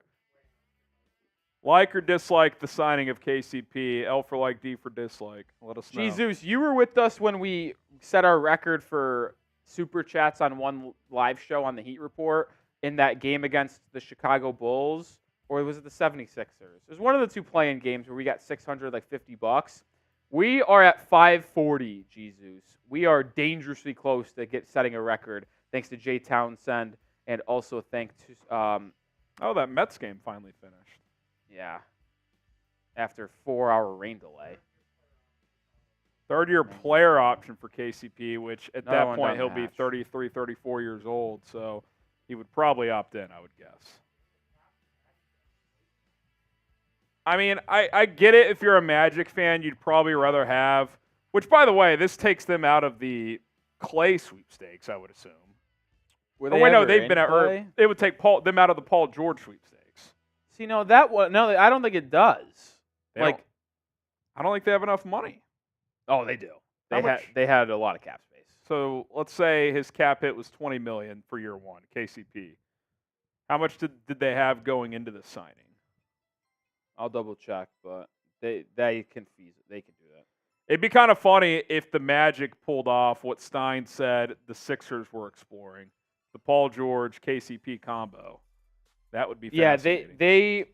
like or dislike the signing of KCP. L for like, D for dislike. Let us know. Jesus, you were with us when we set our record for super chats on one live show on the Heat Report in that game against the Chicago Bulls, or was it the 76ers? It was one of the two playing games where we got $650. We are at 540, Jesus. We are dangerously close to setting a record, thanks to Jay Townsend, and also thanks to that Mets game finally finished. yeah, after 4-hour rain delay. Third-year player option for KCP, which at Another that one point down he'll the be hatch. 33, 34 years old, so he would probably opt in, I would guess. I mean, I get it. If you're a Magic fan, you'd probably rather have, which, by the way, this takes them out of the Klay sweepstakes, I would assume. Were Oh, wait, no, ever they've in been at play? It would take them out of the Paul George sweepstakes. See, no, that one. No, I don't think it does. I don't think they have enough money. Oh, they do. How much? They had a lot of cap space. So let's say his cap hit was $20 million for year one, KCP. How much did they have going into the signing? I'll double check, but they can do that. It'd be kind of funny if the Magic pulled off what Stein said the Sixers were exploring, the Paul George KCP combo. That would be fascinating. Yeah, they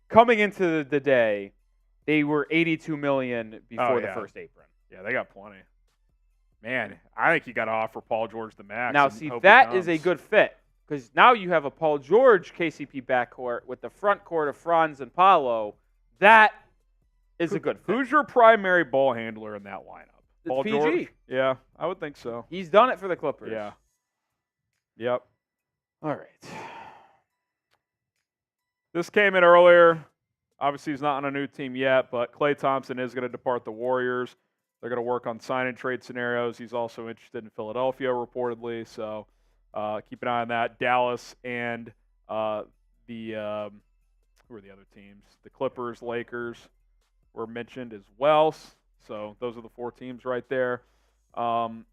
coming into the day, they were $82 million before the first apron. Yeah, they got plenty. Man, I think you got to offer Paul George the max. Now, and see, hope that he is a comes. good fit because now you have a Paul George KCP backcourt with the front court of Franz and Paolo. That is a good fit. Who's your primary ball handler in that lineup? It's Paul PG. George? Yeah, I would think so. He's done it for the Clippers. Yeah. Yep. All right. This came in earlier. Obviously, he's not on a new team yet, but Klay Thompson is going to depart the Warriors. They're going to work on sign and trade scenarios. He's also interested in Philadelphia, reportedly. So keep an eye on that. Dallas and who are the other teams? The Clippers, Lakers were mentioned as well. So those are the 4 teams right there. Some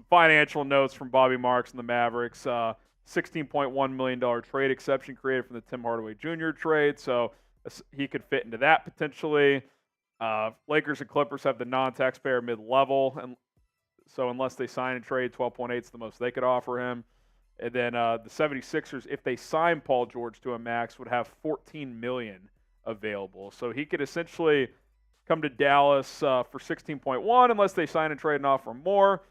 financial notes from Bobby Marks and the Mavericks. $16.1 million trade exception created from the Tim Hardaway Jr. trade. So he could fit into that potentially. Lakers and Clippers have the non-taxpayer mid-level, and so unless they sign and trade, 12.8 is the most they could offer him. And then the 76ers, if they sign Paul George to a max, would have $14 million available. So he could essentially come to Dallas for 16.1 unless they sign and trade and offer him more.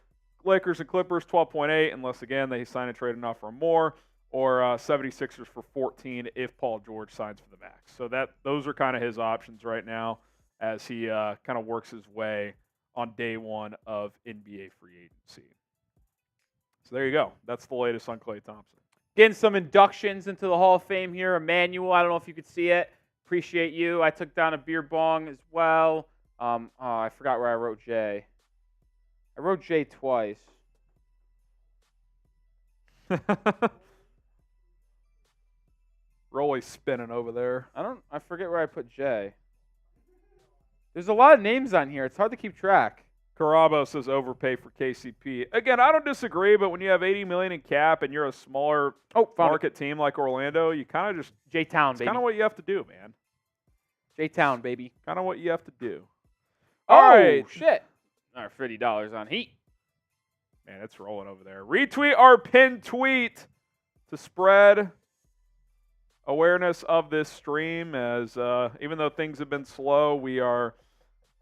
Lakers and Clippers, 12.8 unless, again, they sign and trade and offer him more. Or 76ers for 14 if Paul George signs for the max. So those are kind of his options right now as he kind of works his way on day one of NBA free agency. So there you go. That's the latest on Klay Thompson. Getting some inductions into the Hall of Fame here. Emmanuel, I don't know if you could see it. Appreciate you. I took down a beer bong as well. I forgot where I wrote J. I wrote J twice. Rolly's spinning over there. I forget where I put J. There's a lot of names on here. It's hard to keep track. Carabo says overpay for KCP. Again, I don't disagree, but when you have $80 million in cap and you're a smaller market team like Orlando, you kind of just J-Town, baby. kind of what you have to do, man. J-Town, baby. Kind of what you have to do. All right. shit. All right, $50 on Heat. Man, it's rolling over there. Retweet our pinned tweet to spread awareness of this stream, as even though things have been slow, we are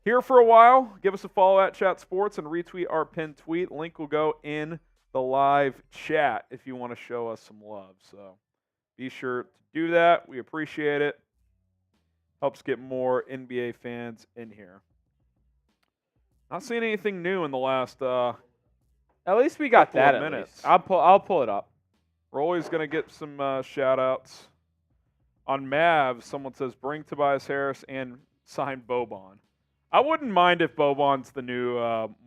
here for a while. Give us a follow at Chat Sports and retweet our pinned tweet. Link will go in the live chat if you want to show us some love. So be sure to do that. We appreciate it. Helps get more NBA fans in here. Not seeing anything new in the last At least we got couple that of at minutes. least. I'll pull it up. Rolly's going to get some shout-outs. On Mavs, someone says, bring Tobias Harris and sign Boban. I wouldn't mind if Boban's the new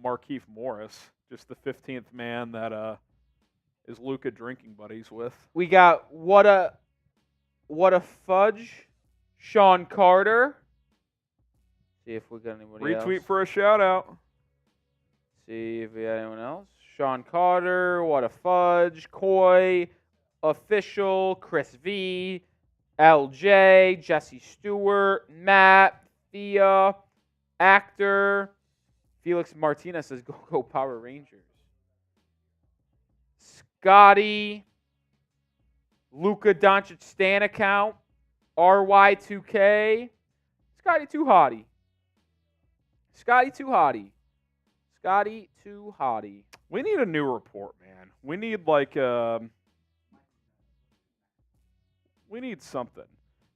Markieff Morris, just the 15th man that is Luka drinking buddies with. We got what a fudge, Sean Carter. See if we got anybody else. Retweet for a shout-out. See if we got anyone else. Sean Carter, what a fudge, Coy, Official, Chris V, LJ, Jesse Stewart, Matt, Thea, Actor, Felix Martinez says, go Power Rangers. Scotty, Luka Doncic Stan account, RY2K, Scotty Too Hottie. Scotty Too Hottie. Scotty Too Hottie. We need a new report, man. We need we need something.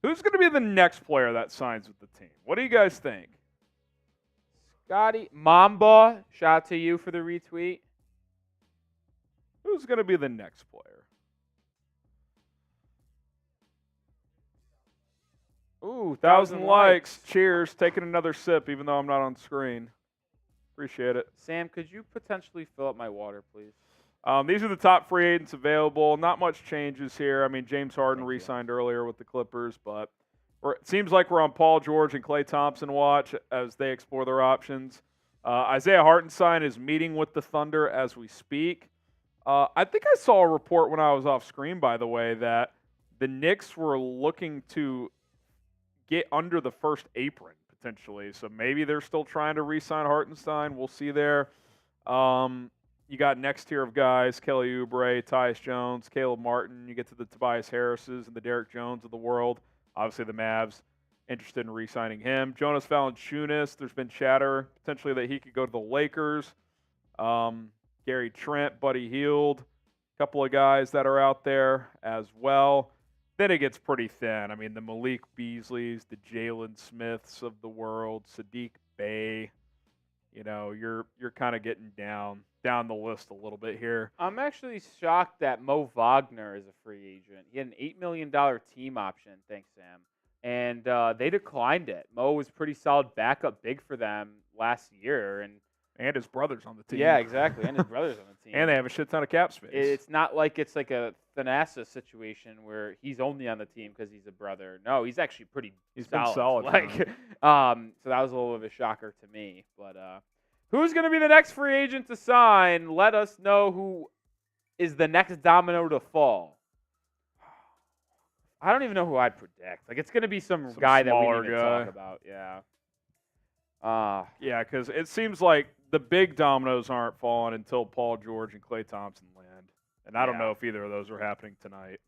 Who's going to be the next player that signs with the team? What do you guys think? Scotty Mamba, shout out to you for the retweet. Who's going to be the next player? Ooh, 1,000 likes. Cheers. Taking another sip, even though I'm not on screen. Appreciate it. Sam, could you potentially fill up my water, please? These are the top free agents available. Not much changes here. I mean, James Harden re-signed earlier with the Clippers, but it seems like we're on Paul George and Klay Thompson watch as they explore their options. Isaiah Hartenstein is meeting with the Thunder as we speak. I think I saw a report when I was off screen, by the way, that the Knicks were looking to get under the first apron, potentially. So maybe they're still trying to re-sign Hartenstein. We'll see there. You got next tier of guys, Kelly Oubre, Tyus Jones, Caleb Martin. You get to the Tobias Harrises and the Derrick Jones of the world. Obviously, the Mavs interested in re-signing him. Jonas Valanciunas, there's been chatter potentially that he could go to the Lakers. Gary Trent, Buddy Hield, a couple of guys that are out there as well. Then it gets pretty thin. I mean, the Malik Beasleys, the Jalen Smiths of the world, Sadiq Bey. You know, you're kind of getting down the list a little bit here. I'm actually shocked that Mo Wagner is a free agent. He had an $8 million team option, thanks, Sam. And they declined it. Mo was pretty solid backup big for them last year. And his brother's on the team. Yeah, exactly. And his brother's on the team. And they have a shit ton of cap space. It's not like it's like a Thanassa situation where he's only on the team because he's a brother. No, he's actually He's solid. been solid. So that was a little bit of a shocker to me. But who's going to be the next free agent to sign? Let us know who is the next domino to fall. I don't even know who I'd predict. Like, it's going to be some guy that we need to talk about. Yeah. Yeah, because it seems like the big dominoes aren't falling until Paul George and Klay Thompson land. And I don't know if either of those are happening tonight.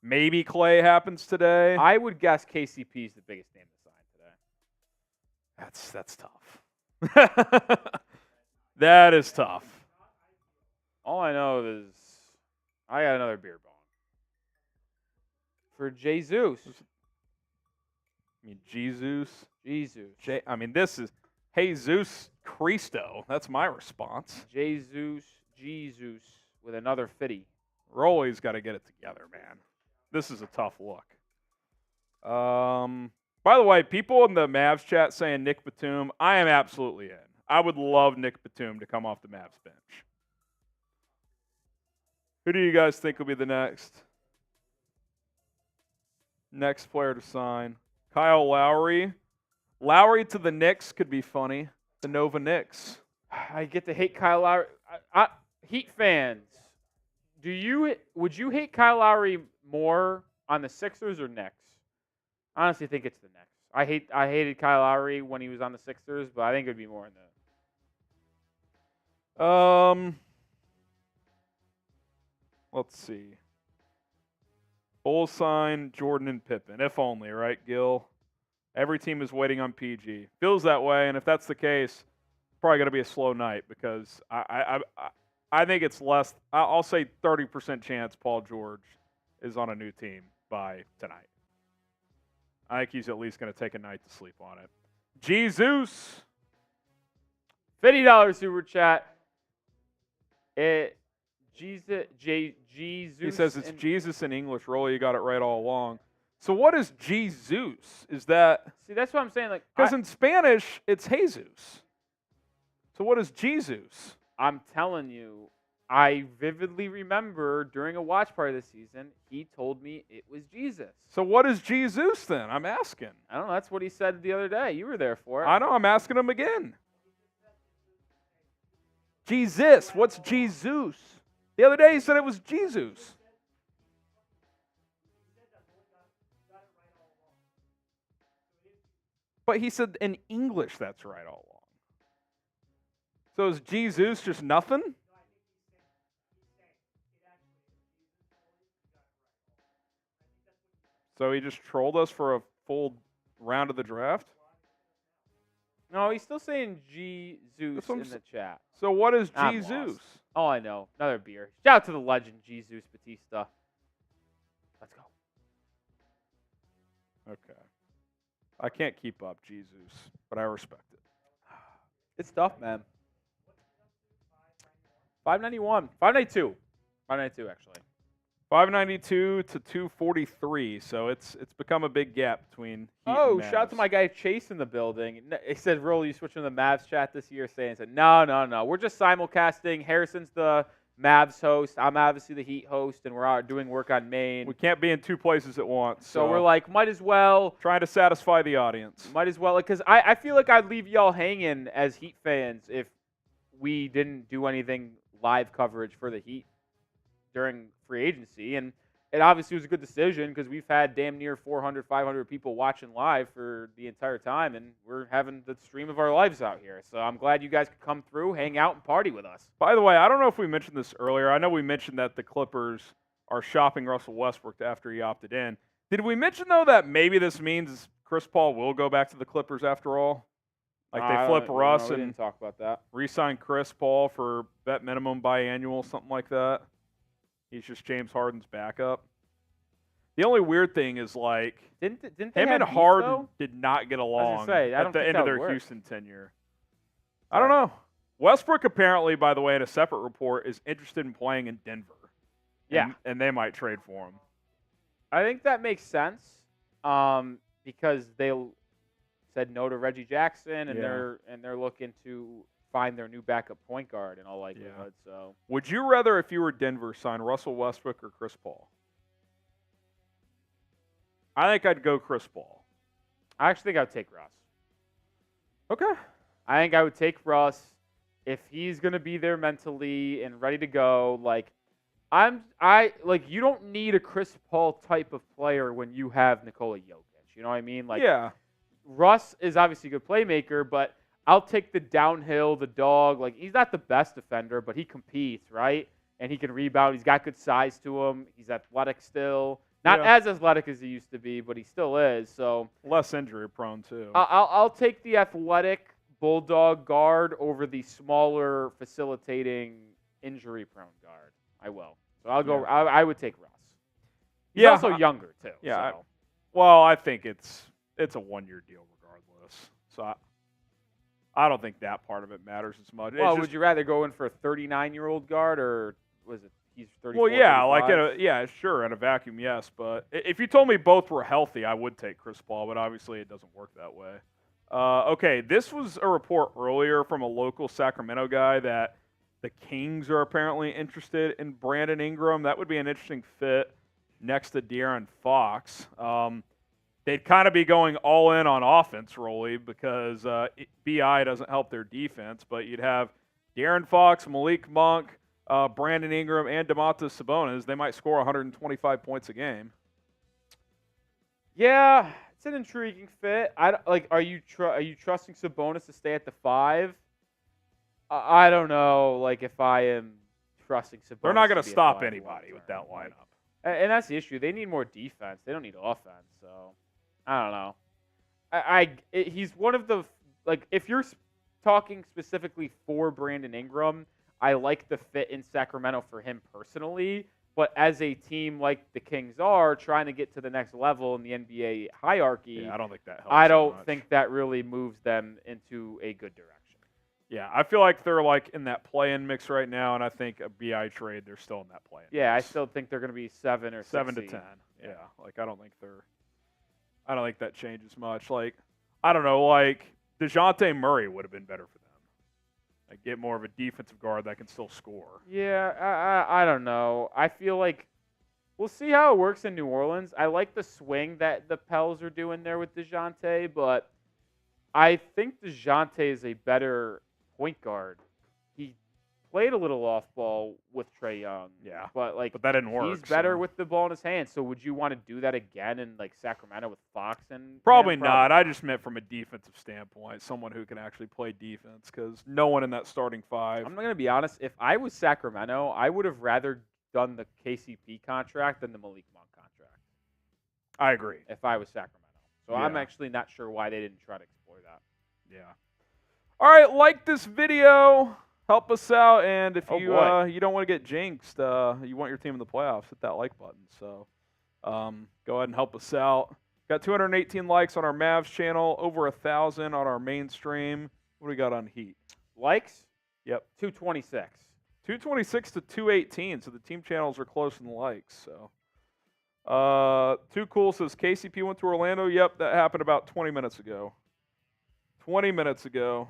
Maybe Klay happens today. I would guess KCP is the biggest name to sign today. That's tough. That is tough. All I know is I got another beer bong. For Jesus. I mean, Jesus. I mean, this is Jesus Cristo. That's my response. Jesus with another 50. Rolly's got to get it together, man. This is a tough look. By the way, people in the Mavs chat saying Nick Batum, I am absolutely in. I would love Nick Batum to come off the Mavs bench. Who do you guys think will be the next player to sign? Kyle Lowry. Lowry to the Knicks could be funny. The Nova Knicks. I get to hate Kyle Lowry. Heat fans, would you hate Kyle Lowry more on the Sixers or Knicks? I honestly think it's the Knicks. I hated Kyle Lowry when he was on the Sixers, but I think it would be more in the. Let's see. Bulls sign Jordan and Pippen. If only, right, Gil? Every team is waiting on PG. Feels that way, and if that's the case, probably going to be a slow night because I think it's less. I'll say 30% chance Paul George is on a new team by tonight. I think he's at least going to take a night to sleep on it. Jesus. $50 super chat. Jesus. He says it's Jesus in English. Rolly, you got it right all along. So what is Jesus? Is that... See, that's what I'm saying. Like, because in Spanish, it's Jesus. So what is Jesus? I'm telling you, I vividly remember during a watch party this season, he told me it was Jesus. So what is Jesus then? I'm asking. I don't know. That's what he said the other day. You were there for it. I know. I'm asking him again. Jesus. What's Jesus? The other day he said it was Jesus. But he said in English that's right all along. So is Jesus just nothing? So he just trolled us for a full round of the draft? No, he's still saying Jesus in the chat. So what is I'm Jesus? lost. Oh, I know. Another beer. Shout out to the legend, Jesus Batista. Let's go. Okay. I can't keep up, Jesus, but I respect it. It's tough, man. 591. 592. 592, actually. 592 to 243, so it's become a big gap between Heat and Shout out to Mavs. my guy Chase in the building. He said, Rolly, you switching to the Mavs chat this year? Saying, no. We're just simulcasting. Harrison's the Mavs host. I'm obviously the Heat host, and we're out doing work on Maine. We can't be in two places at once. So we're like, might as well. Trying to satisfy the audience. Might as well. Because I feel like I'd leave y'all hanging as Heat fans if we didn't do anything live coverage for the Heat during free agency. And it obviously was a good decision because we've had damn near 400, 500 people watching live for the entire time, and we're having the stream of our lives out here. So I'm glad you guys could come through, hang out, and party with us. By the way, I don't know if we mentioned this earlier. I know we mentioned that the Clippers are shopping Russell Westbrook after he opted in. Did we mention, though, that maybe this means Chris Paul will go back to the Clippers after all? Like they flip Russ we and didn't talk about that. re-sign Chris Paul for vet minimum biannual, something like that. He's just James Harden's backup. The only weird thing is, like, Didn't they him have and beef, Harden though? did not get was along gonna say, I at don't the think end that of would their work. Houston tenure. I don't know. Westbrook apparently, by the way, in a separate report, is interested in playing in Denver. Yeah. And they might trade for him. I think that makes sense because they said no to Reggie Jackson, and they're looking to find their new backup point guard in all likelihood. So, would you rather, if you were Denver, sign Russell Westbrook or Chris Paul? I think I'd go Chris Paul. I actually think I would take Russ. Okay. I think I would take Russ if he's going to be there mentally and ready to go. Like, you don't need a Chris Paul type of player when you have Nikola Jokic. You know what I mean? Like, yeah. Russ is obviously a good playmaker, but I'll take the downhill, the dog. Like, he's not the best defender, but he competes, right? And he can rebound. He's got good size to him. He's athletic still. Not as athletic as he used to be, but he still is. So less injury prone too. I'll take the athletic bulldog guard over the smaller, facilitating, injury prone guard. I will. So I'll go. I would take Russ. He's also younger too. Yeah. So. Well, I think it's a 1-year deal regardless. So I don't think that part of it matters as much. Well, would you rather go in for a 39-year-old guard, or was it he's 34? Well, yeah, 35? like sure, in a vacuum, yes. But if you told me both were healthy, I would take Chris Paul. But obviously, it doesn't work that way. Okay, this was a report earlier from a local Sacramento guy that the Kings are apparently interested in Brandon Ingram. That would be an interesting fit next to De'Aaron Fox. They'd kind of be going all in on offense, Rolly, because BI doesn't help their defense. But you'd have De'Aaron Fox, Malik Monk, Brandon Ingram, and Domantas Sabonis. They might score 125 points a game. Yeah, it's an intriguing fit. Are you trusting Sabonis to stay at the 5? I don't know. Like, if I am trusting Sabonis, They're not going to to be a stop 5 anybody with that lineup. And that's the issue. They need more defense. They don't need offense. So, I don't know. He's one of the, like, if you're talking specifically for Brandon Ingram, I like the fit in Sacramento for him personally. But as a team like the Kings are trying to get to the next level in the NBA hierarchy, Yeah, I don't think that helps. I don't think that really moves them into a good direction. Yeah, I feel like they're like in that play-in mix right now, and I think a BI trade, they're still in that play-in. Yeah, mix. I still think they're going to be 7 or 7 to 6 10. seed. Yeah, like I don't think that changes much. Like, I don't know, like DeJounte Murray would have been better for them. Like, get more of a defensive guard that can still score. Yeah, I don't know. I feel like we'll see how it works in New Orleans. I like the swing that the Pels are doing there with DeJounte, but I think DeJounte is a better point guard. He played a little off ball with Trae Young. Yeah, but that didn't work. He's better with the ball in his hands. So would you want to do that again in like Sacramento with Fox and? Probably not. I just meant from a defensive standpoint, someone who can actually play defense, because no one in that starting five. I'm going to be honest. If I was Sacramento, I would have rather done the KCP contract than the Malik Monk contract. I agree. If I was Sacramento, so Yeah. I'm actually not sure why they didn't try to explore that. Yeah. All right, like this video, help us out, and if you don't want to get jinxed, you want your team in the playoffs, hit that like button. So go ahead and help us out. Got 218 likes on our Mavs channel, over 1,000 on our main stream. What do we got on Heat? Likes? Yep. 226. 226 to 218, so the team channels are close in the likes. So, Too Cool says KCP went to Orlando. Yep, that happened about 20 minutes ago. 20 minutes ago.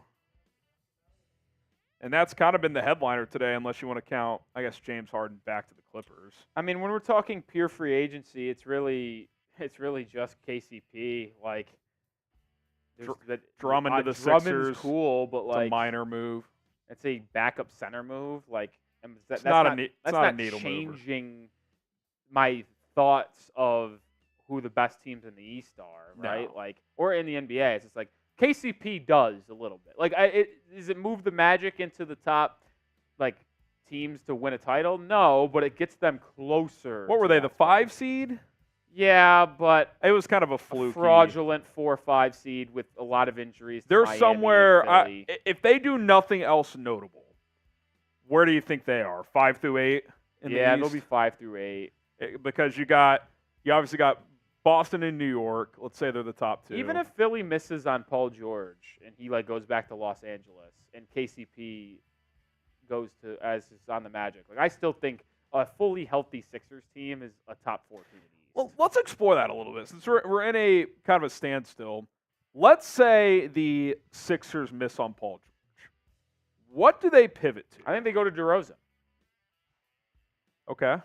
And that's kind of been the headliner today, unless you want to count, I guess, James Harden back to the Clippers. I mean, when we're talking pure free agency, it's really just KCP. Like, Drummond to the Drummond's Sixers. cool, but It's like a minor move. it's a backup center move. Like, that's not not a needle mover. changing my thoughts of who the best teams in the East are, right? No. Like, or in the NBA, it's just like KCP does a little bit. Like, does it move the Magic into the top, like, teams to win a title? No, but it gets them closer. What were to they, that the 5 seed? Yeah, but It was kind of a fluky. fraudulent 4 or 5 seed with a lot of injuries. to They're Miami and somewhere. Philly. If they do nothing else notable, where do you think they are? 5 through 8 in the Yeah, East? they'll be 5 through 8. Because you obviously got Boston and New York. Let's say they're the top 2. Even if Philly misses on Paul George and he like goes back to Los Angeles and KCP goes to as is on the Magic, like I still think a fully healthy Sixers team is a top 4 team in the East. Well, let's explore that a little bit. Since we're in a kind of a standstill, let's say the Sixers miss on Paul George. What do they pivot to? I think they go to DeRozan. Okay.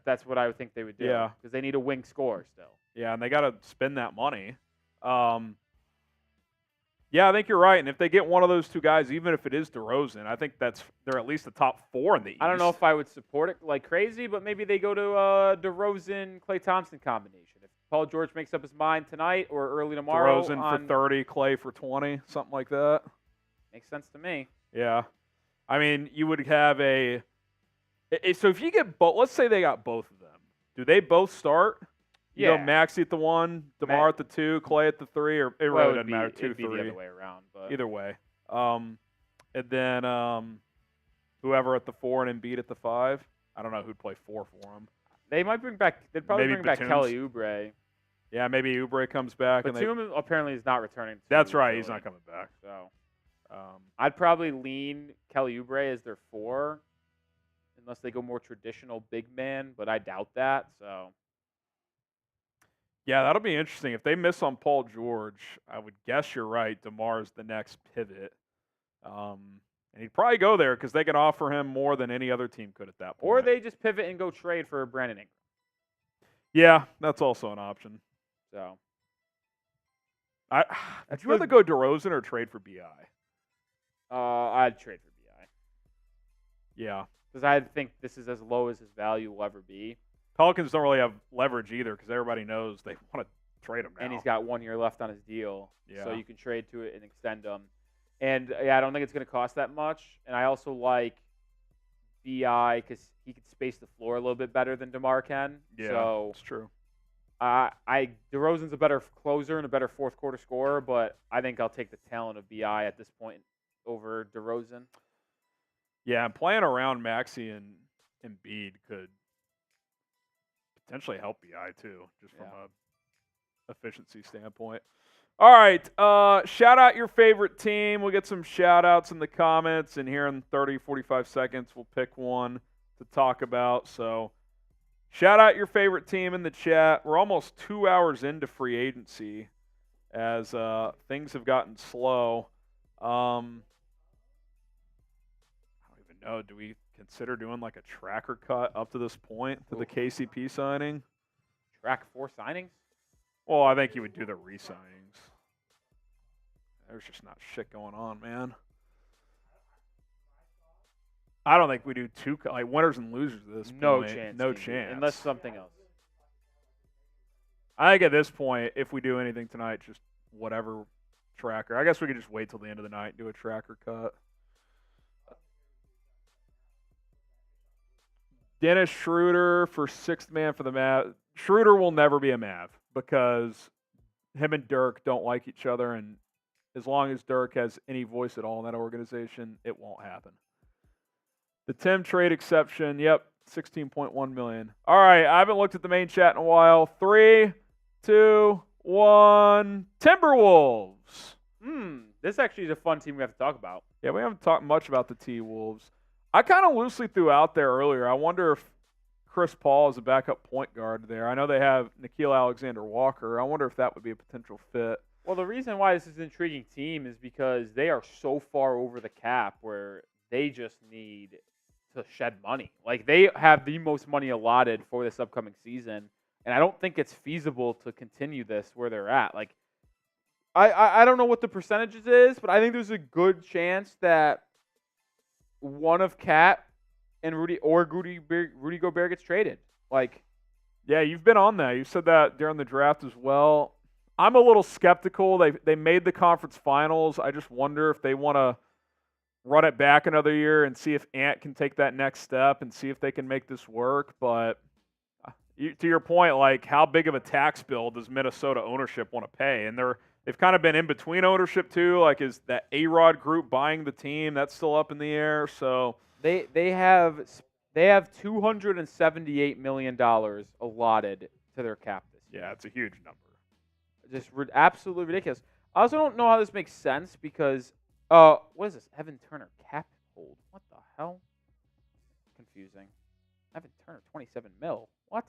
That's what I would think they would do. Yeah. Because they need a wing scorer still. Yeah, and they got to spend that money. Yeah, I think you're right. And if they get one of those two guys, even if it is DeRozan, I think they're at least the top 4 in the East. I don't know if I would support it like crazy, but maybe they go to DeRozan, Klay Thompson combination. If Paul George makes up his mind tonight or early tomorrow, DeRozan for 30, Klay for 20, something like that. Makes sense to me. Yeah, I mean, you would have so if you get both, let's say they got both of them. Do they both start? You Yeah. go Maxey at the 1, DeMar at the 2, Klay at the 3, or it really doesn't matter. 2, it'd be 3. the other way around. But Either way. And then whoever at the 4 and Embiid at the 5. I don't know who'd play 4 for him. they'd probably Maybe bring back Batum's. Kelly Oubre. Yeah, maybe Oubre comes back. Batum apparently is not returning. That's right. He's Philly. not coming back. So I'd probably lean Kelly Oubre as their 4, unless they go more traditional big man. But I doubt that. So Yeah, that'll be interesting. If they miss on Paul George, I would guess you're right. DeMar's the next pivot. And he'd probably go there because they can offer him more than any other team could at that point. or they just pivot and go trade for Brandon Ingram. Yeah, that's also an option. So Would you rather go DeRozan or trade for BI? I'd trade for BI Yeah. because I think this is as low as his value will ever be. Pelicans don't really have leverage either because everybody knows they want to trade him now. And he's got 1 year left on his deal. Yeah. So you can trade to it and extend him. And, yeah, I don't think it's going to cost that much. And I also like BI because he could space the floor a little bit better than DeMar can. Yeah, So it's true. DeRozan's a better closer and a better fourth quarter scorer, but I think I'll take the talent of BI at this point over DeRozan. Yeah, and playing around Maxey and Embiid could potentially help BI too, just from a efficiency standpoint. All right, shout out your favorite team. We'll get some shout outs in the comments, and here in 30, 45 seconds, we'll pick one to talk about. So shout out your favorite team in the chat. We're almost 2 hours into free agency as things have gotten slow. I don't even know. Do we consider doing like a tracker cut up to this point to the KCP signing? Track 4 signings? Well, I think you would do the re-signings. There's just not shit going on, man. I don't think we do two like winners and losers at this point. No chance. No Stevie, chance. Unless something else. I think at this point, if we do anything tonight, just whatever tracker. I guess we could just wait till the end of the night and do a tracker cut. Dennis Schroeder for sixth man for the Mavs. Schroeder will never be a Mav because him and Dirk don't like each other, and as long as Dirk has any voice at all in that organization, it won't happen. The Tim trade exception, yep, $16.1 million. All right, I haven't looked at the main chat in a while. 3, 2, 1, Timberwolves. This actually is a fun team we have to talk about. Yeah, we haven't talked much about the T-Wolves. I kind of loosely threw out there earlier. I wonder if Chris Paul is a backup point guard there. I know they have Nickeil Alexander-Walker. I wonder if that would be a potential fit. Well, the reason why this is an intriguing team is because they are so far over the cap where they just need to shed money. Like, they have the most money allotted for this upcoming season, and I don't think it's feasible to continue this where they're at. Like, I don't know what the percentages is, but I think there's a good chance that one of Cat and Rudy Gobert gets traded. Like, yeah, you've been on that. You said that during the draft as well. I'm a little skeptical. They made the conference finals. I just wonder if they want to run it back another year and see if Ant can take that next step and see if they can make this work. But to your point, like, how big of a tax bill does Minnesota ownership want to pay? And they've kind of been in between ownership too. Like, is that A-Rod group buying the team? That's still up in the air. So they have $278 million allotted to their cap this year. yeah, it's a huge number. Just absolutely ridiculous. I also don't know how this makes sense because, what is this? Evan Turner cap hold. What the hell? Confusing. Evan Turner, 27 mil. What?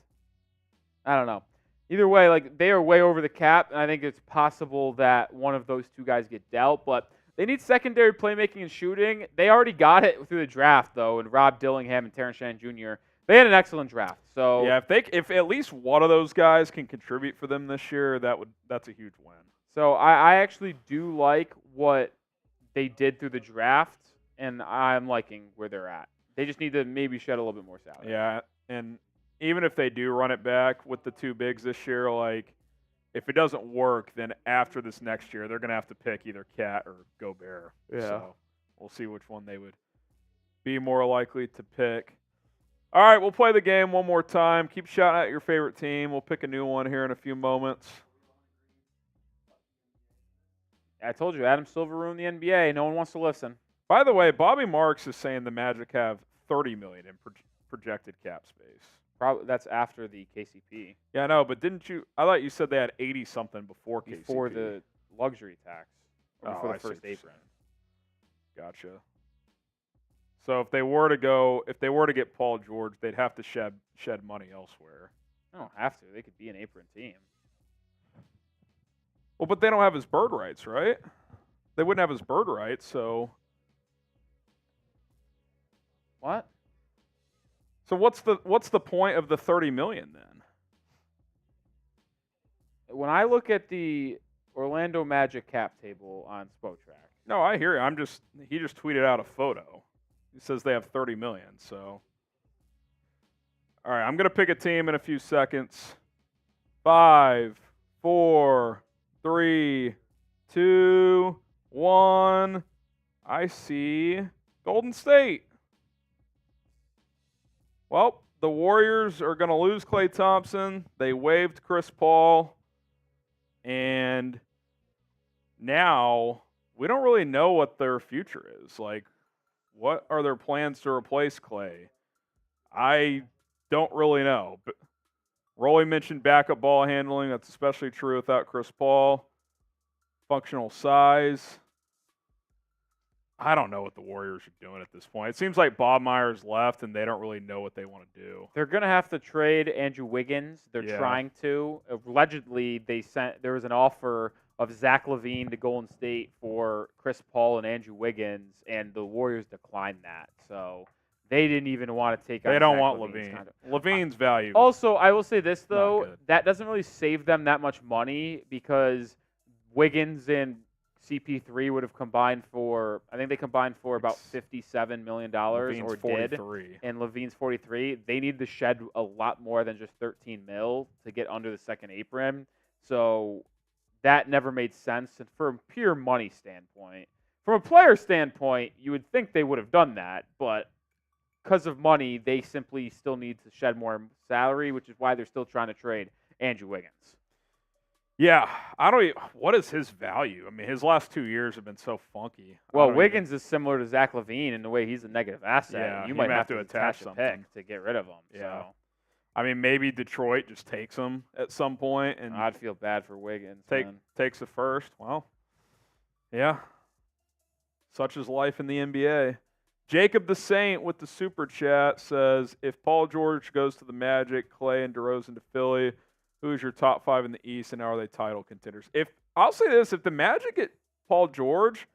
I don't know. Either way, like, they are way over the cap, and I think it's possible that one of those two guys get dealt, but they need secondary playmaking and shooting. They already got it through the draft, though, and Rob Dillingham and Terrence Shannon Jr. They had an excellent draft. So yeah, if at least one of those guys can contribute for them this year, that's a huge win. So I actually do like what they did through the draft, and I'm liking where they're at. They just need to maybe shed a little bit more salary. Yeah, and even if they do run it back with the two bigs this year, like, if it doesn't work, then after this next year, they're going to have to pick either Cat or Gobert. Yeah. So we'll see which one they would be more likely to pick. All right, we'll play the game one more time. Keep shouting out your favorite team. We'll pick a new one here in a few moments. I told you, Adam Silver ruined the NBA. No one wants to listen. By the way, Bobby Marks is saying the Magic have $30 million in projected cap space. Probably that's after the KCP. Yeah, I know, but didn't you? I thought you said they had 80 something before KCP. Before the luxury tax. Or before the I see first what you're apron. saying. Gotcha. So if they were to get Paul George, they'd have to shed money elsewhere. They don't have to. They could be an apron team. Well, but they don't have his bird rights, right? They wouldn't have his bird rights, so. What? So what's the point of the $30 million then? When I look at the Orlando Magic cap table on Spotrac. No, I hear you. He just tweeted out a photo. He says they have $30 million. So, all right, I'm gonna pick a team in a few seconds. 5, 4, 3, 2, 1. I see Golden State. Well, the Warriors are going to lose Klay Thompson. They waived Chris Paul. And now we don't really know what their future is. Like, what are their plans to replace Klay? I don't really know. But Relly mentioned backup ball handling. That's especially true without Chris Paul. Functional size. I don't know what the Warriors are doing at this point. It seems like Bob Myers left, and they don't really know what they want to do. They're going to have to trade Andrew Wiggins. They're trying to. Allegedly, there was an offer of Zach LaVine to Golden State for Chris Paul and Andrew Wiggins, and the Warriors declined that. So they didn't even want to take on They don't Zach want LaVine's LaVine. contract. LaVine's value. Also, I will say this, though. good. That doesn't really save them that much money because Wiggins and CP3 would have combined for, I think they combined for about $57 million LaVine's or 43. did. And LaVine's 43. They need to shed a lot more than just 13 mil to get under the second apron. So that never made sense. And from a pure money standpoint, from a player standpoint, you would think they would have done that. But because of money, they simply still need to shed more salary, which is why they're still trying to trade Andrew Wiggins. Yeah, what is his value? I mean, his last 2 years have been so funky. Well, Wiggins is similar to Zach LaVine in the way he's a negative asset. Yeah, you might have to attach a something pick to get rid of him. Yeah. So I mean, maybe Detroit just takes him at some point and I'd feel bad for Wiggins. takes a first. Well, yeah. Such is life in the NBA. Jacob the Saint with the super chat says, if Paul George goes to the Magic, Klay and DeRozan to Philly, who is your top 5 in the East, and are they title contenders? I'll say this, if the Magic get Paul George,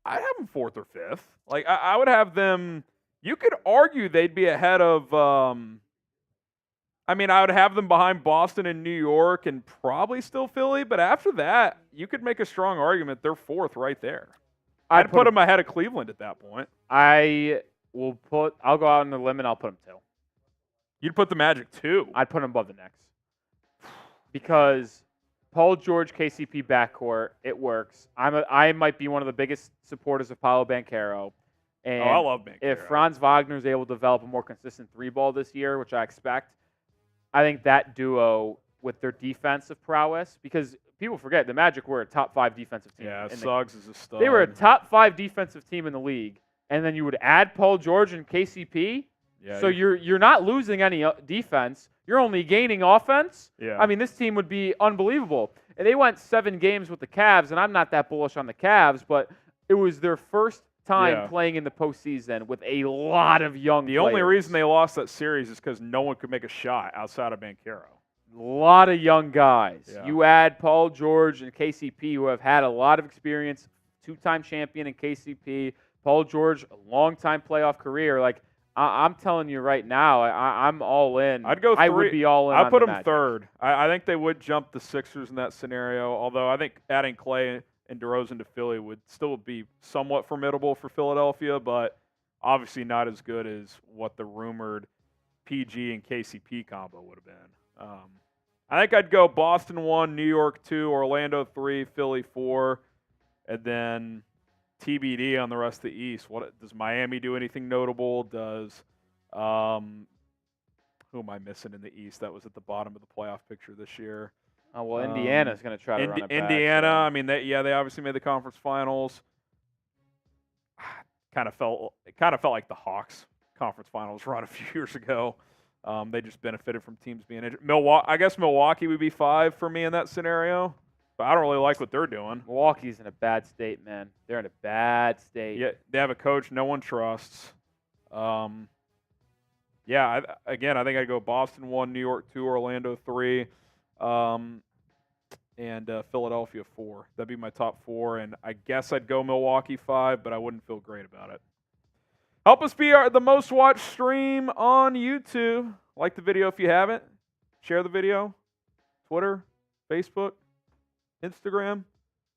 I'd have them 4th or 5th. Like, I would have them – you could argue they'd be ahead of I would have them behind Boston and New York and probably still Philly, but after that, you could make a strong argument they're 4th right there. I'd put them ahead of Cleveland at that point. I'll go out on the limb and I'll put them 2. You'd put the Magic 2. I'd put them above the Knicks. Because Paul George, KCP backcourt, it works. I might be one of the biggest supporters of Paolo Banchero. And I love Banchero. If Franz Wagner is able to develop a more consistent 3-ball this year, which I expect, I think that duo with their defensive prowess, because people forget the Magic were a top 5 defensive team. Yeah, Suggs is a stud. They were a top 5 defensive team in the league, and then you would add Paul George and KCP. Yeah, so you're not losing any defense. You're only gaining offense. Yeah. I mean, this team would be unbelievable. And they went 7 games with the Cavs, and I'm not that bullish on the Cavs, but it was their first time playing in the postseason with a lot of young players. The only reason they lost that series is because no one could make a shot outside of Banchero. A lot of young guys. Yeah. You add Paul George and KCP, who have had a lot of experience, 2-time champion in KCP. Paul George, a long-time playoff career. Like, I'm telling you right now, I'm all in. I'd go 3. I would be all in. I'd put the them Magic. 3rd. I think they would jump the Sixers in that scenario, although I think adding Klay and DeRozan to Philly would still be somewhat formidable for Philadelphia, but obviously not as good as what the rumored PG and KCP combo would have been. I think I'd go Boston 1, New York 2, Orlando 3, Philly 4, and then TBD on the rest of the East. What does Miami do anything notable? Does who am I missing in the East that was at the bottom of the playoff picture this year? Oh, well, Indiana's going to try to run it back. Indiana, So. I mean, they obviously made the conference finals. It kind of felt like the Hawks conference finals run a few years ago. They just benefited from teams being injured. I guess Milwaukee would be 5 for me in that scenario, but I don't really like what they're doing. Milwaukee's in a bad state, man. They're in a bad state. Yeah, they have a coach no one trusts. I think I'd go Boston 1, New York 2, Orlando 3, and Philadelphia 4. That'd be my top 4, and I guess I'd go Milwaukee 5, but I wouldn't feel great about it. Help us be the most watched stream on YouTube. Like the video if you haven't. Share the video. Twitter, Facebook, Instagram.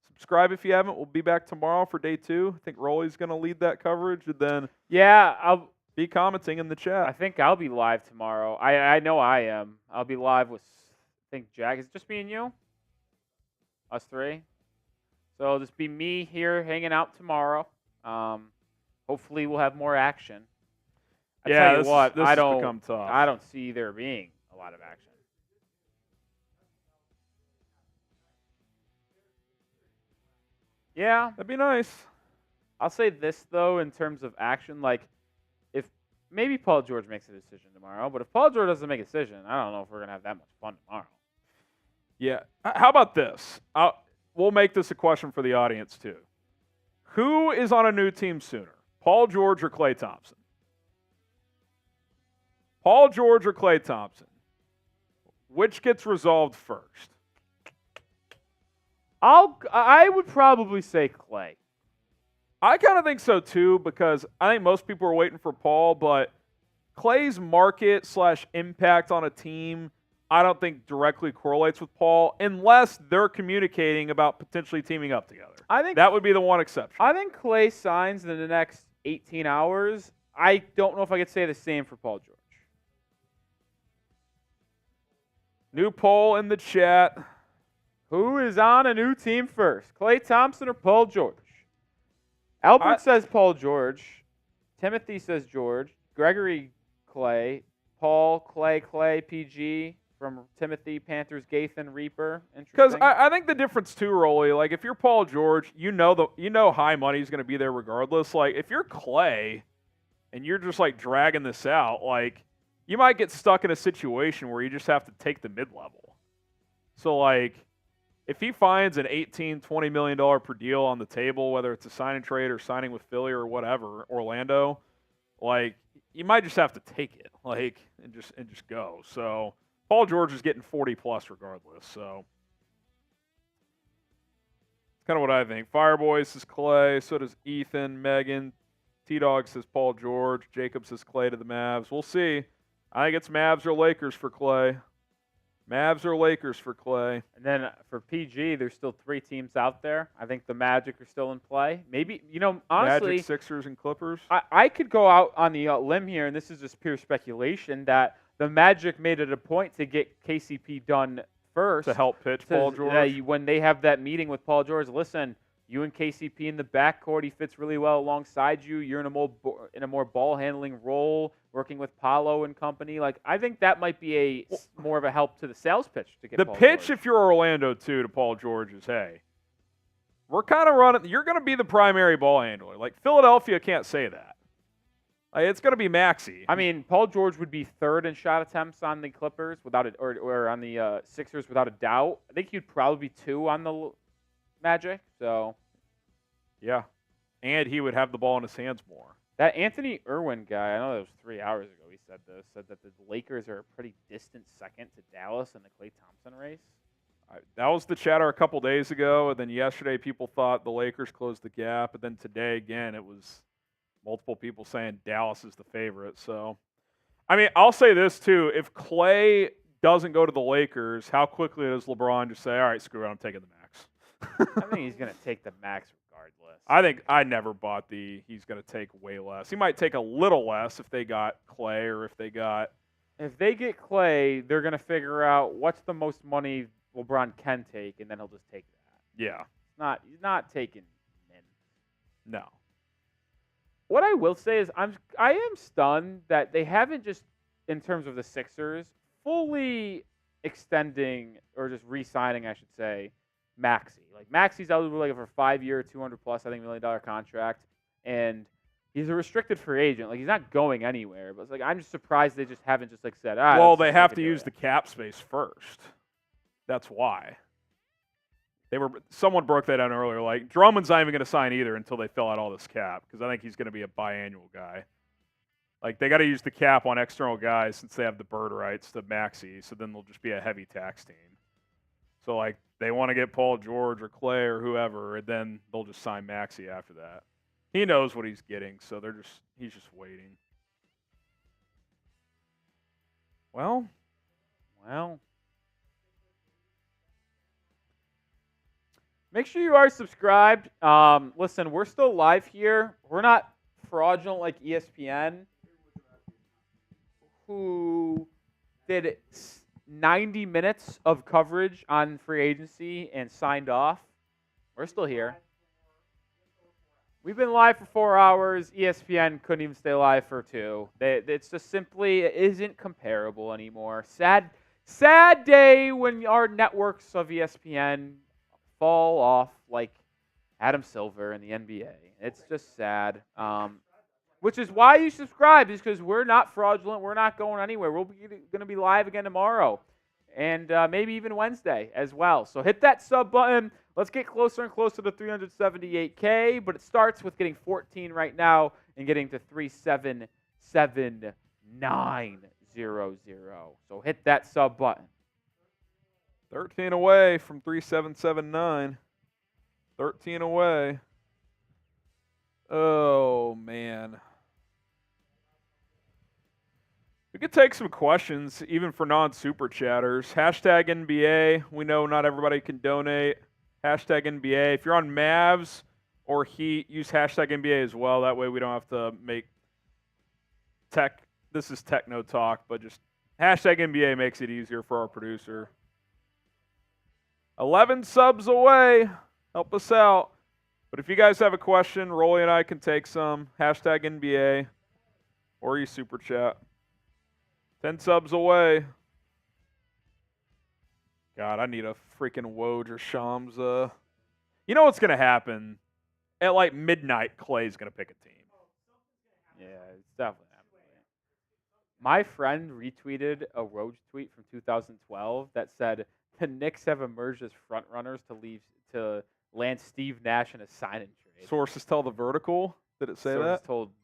Subscribe if you haven't. We'll be back tomorrow for day 2. I think Rolly's going to lead that coverage, and then I'll be commenting in the chat. I think I'll be live tomorrow. I know I am. I'll be live with, I think, Jack. Is it just me and you? Us 3? So it'll just be me here hanging out tomorrow. Hopefully we'll have more action. I tell you what, this I has don't. become tough. I don't see there being a lot of action. Yeah, That'd be nice. I'll say this though, in terms of action, like if maybe Paul George makes a decision tomorrow, but if Paul George doesn't make a decision, I don't know if we're gonna have that much fun tomorrow. Yeah. How about this? We'll make this a question for the audience too. Who is on a new team sooner, Paul George or Klay Thompson? Paul George or Klay Thompson? Which gets resolved first? I would probably say Klay. I kind of think so too, because I think most people are waiting for Paul, but Klay's market / impact on a team, I don't think directly correlates with Paul unless they're communicating about potentially teaming up together. I think that would be the one exception. I think Klay signs in the next 18 hours. I don't know if I could say the same for Paul George. New poll in the chat. Who is on a new team first, Klay Thompson or Paul George? Albert says Paul George. Timothy says George. Gregory Klay. Paul Klay PG from Timothy Panthers Gathan Reaper. Because I think the difference too, Rolly, like if you're Paul George, you know high money is going to be there regardless. Like if you're Klay and you're just like dragging this out, like you might get stuck in a situation where you just have to take the mid-level. So like if he finds an $18, $20 million per deal on the table, whether it's a sign and trade or signing with Philly or whatever, Orlando, like you might just have to take it, like and just go. So Paul George is getting 40 plus regardless. So it's kind of what I think. Fireboy says Klay. So does Ethan, Megan. T-Dog says Paul George. Jacob says Klay to the Mavs. We'll see. I think it's Mavs or Lakers for Klay. Mavs or Lakers for Klay. And then for PG, there's still 3 teams out there. I think the Magic are still in play. Maybe, honestly. Magic, Sixers, and Clippers. I could go out on the limb here, and this is just pure speculation, that the Magic made it a point to get KCP done first. To help pitch Paul George. When they have that meeting with Paul George, listen, you and KCP in the backcourt, he fits really well alongside you. You're in a more ball handling role, working with Paolo and company. Like I think that might be more of a help to the sales pitch to get the Paul pitch. George. If you're Orlando too, to Paul George is, hey, we're kind of running. You're going to be the primary ball handler. Like Philadelphia can't say that. Like, it's going to be Maxey. I mean, Paul George would be 3rd in shot attempts on the Clippers without it, or on the Sixers without a doubt. I think he'd probably be 2 on the Magic. So. Yeah, and he would have the ball in his hands more. That Anthony Irwin guy, I know that was 3 hours ago he said this, said that the Lakers are a pretty distant second to Dallas in the Klay Thompson race. That was the chatter a couple days ago, and then yesterday people thought the Lakers closed the gap, and then today again it was multiple people saying Dallas is the favorite. So, I mean, I'll say this too. If Klay doesn't go to the Lakers, how quickly does LeBron just say, all right, screw it, I'm taking the max? I think he's going to take the max regardless. I think I never bought he's going to take way less. He might take a little less if they got Klay or if they get Klay, they're going to figure out what's the most money LeBron can take, and then he'll just take that. Yeah. He's not taking min. No. What I will say is I am stunned that they haven't just, in terms of the Sixers, fully extending or just re-signing, I should say, Maxey. Like Maxey's eligible like for a 5-year, $200+ $1 million contract, and he's a restricted free agent. Like he's not going anywhere. But it's like I'm just surprised they just haven't just like said. Well, they have to use the cap space first. That's why. Someone broke that down earlier. Like Drummond's not even going to sign either until they fill out all this cap because I think he's going to be a biannual guy. Like they got to use the cap on external guys since they have the bird rights to Maxey. So then they'll just be a heavy tax team. So like they want to get Paul George or Klay or whoever, and then they'll just sign Maxey after that. He knows what he's getting, so he's just waiting. Well. Make sure you are subscribed. Listen, we're still live here. We're not fraudulent like ESPN, who did 90 minutes of coverage on free agency and signed off. We're still here. We've been live for 4 hours. ESPN couldn't even stay live for 2. It's just simply isn't comparable anymore. Sad day when our networks of ESPN fall off like Adam Silver in the NBA. It's just sad. Which is why you subscribe, is because we're not fraudulent. We're not going anywhere. We're going to be live again tomorrow and maybe even Wednesday as well. So hit that sub button. Let's get closer and closer to 378K, but it starts with getting 14 right now and getting to 377,900. So hit that sub button. 13 away from 3779. 13 away. Oh, man. We could take some questions, even for non-super chatters. Hashtag NBA. We know not everybody can donate. Hashtag NBA. If you're on Mavs or Heat, use hashtag NBA as well. That way we don't have to make tech. This is techno talk, but just hashtag NBA makes it easier for our producer. 11 subs away. Help us out. But if you guys have a question, Rolly and I can take some. Hashtag NBA or you super chat. 10 subs away. God, I need a freaking Woj or Shams. You know what's going to happen? At like midnight, Clay's going to pick a team. Yeah, it's definitely happening. My friend retweeted a Woj tweet from 2012 that said the Knicks have emerged as frontrunners to land Steve Nash in a sign-in trade. Sources tell the Vertical. Did it say that? Sources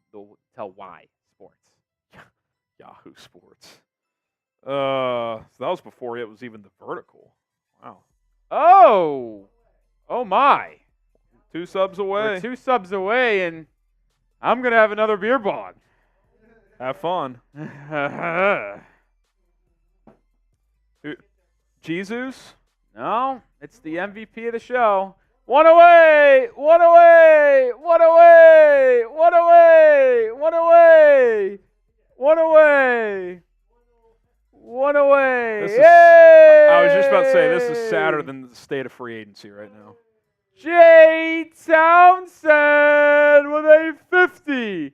tell Y Sports. Yahoo Sports. So that was before it was even the Vertical. Wow. Oh my. 2 subs away. We're 2 subs away, and I'm going to have another beer bong. Have fun. Jesus? No, it's the MVP of the show. One away! One away! One away! One away! One away! One away! One away! I was just about to say, this is sadder than the state of free agency right now. Jay Townsend with a $50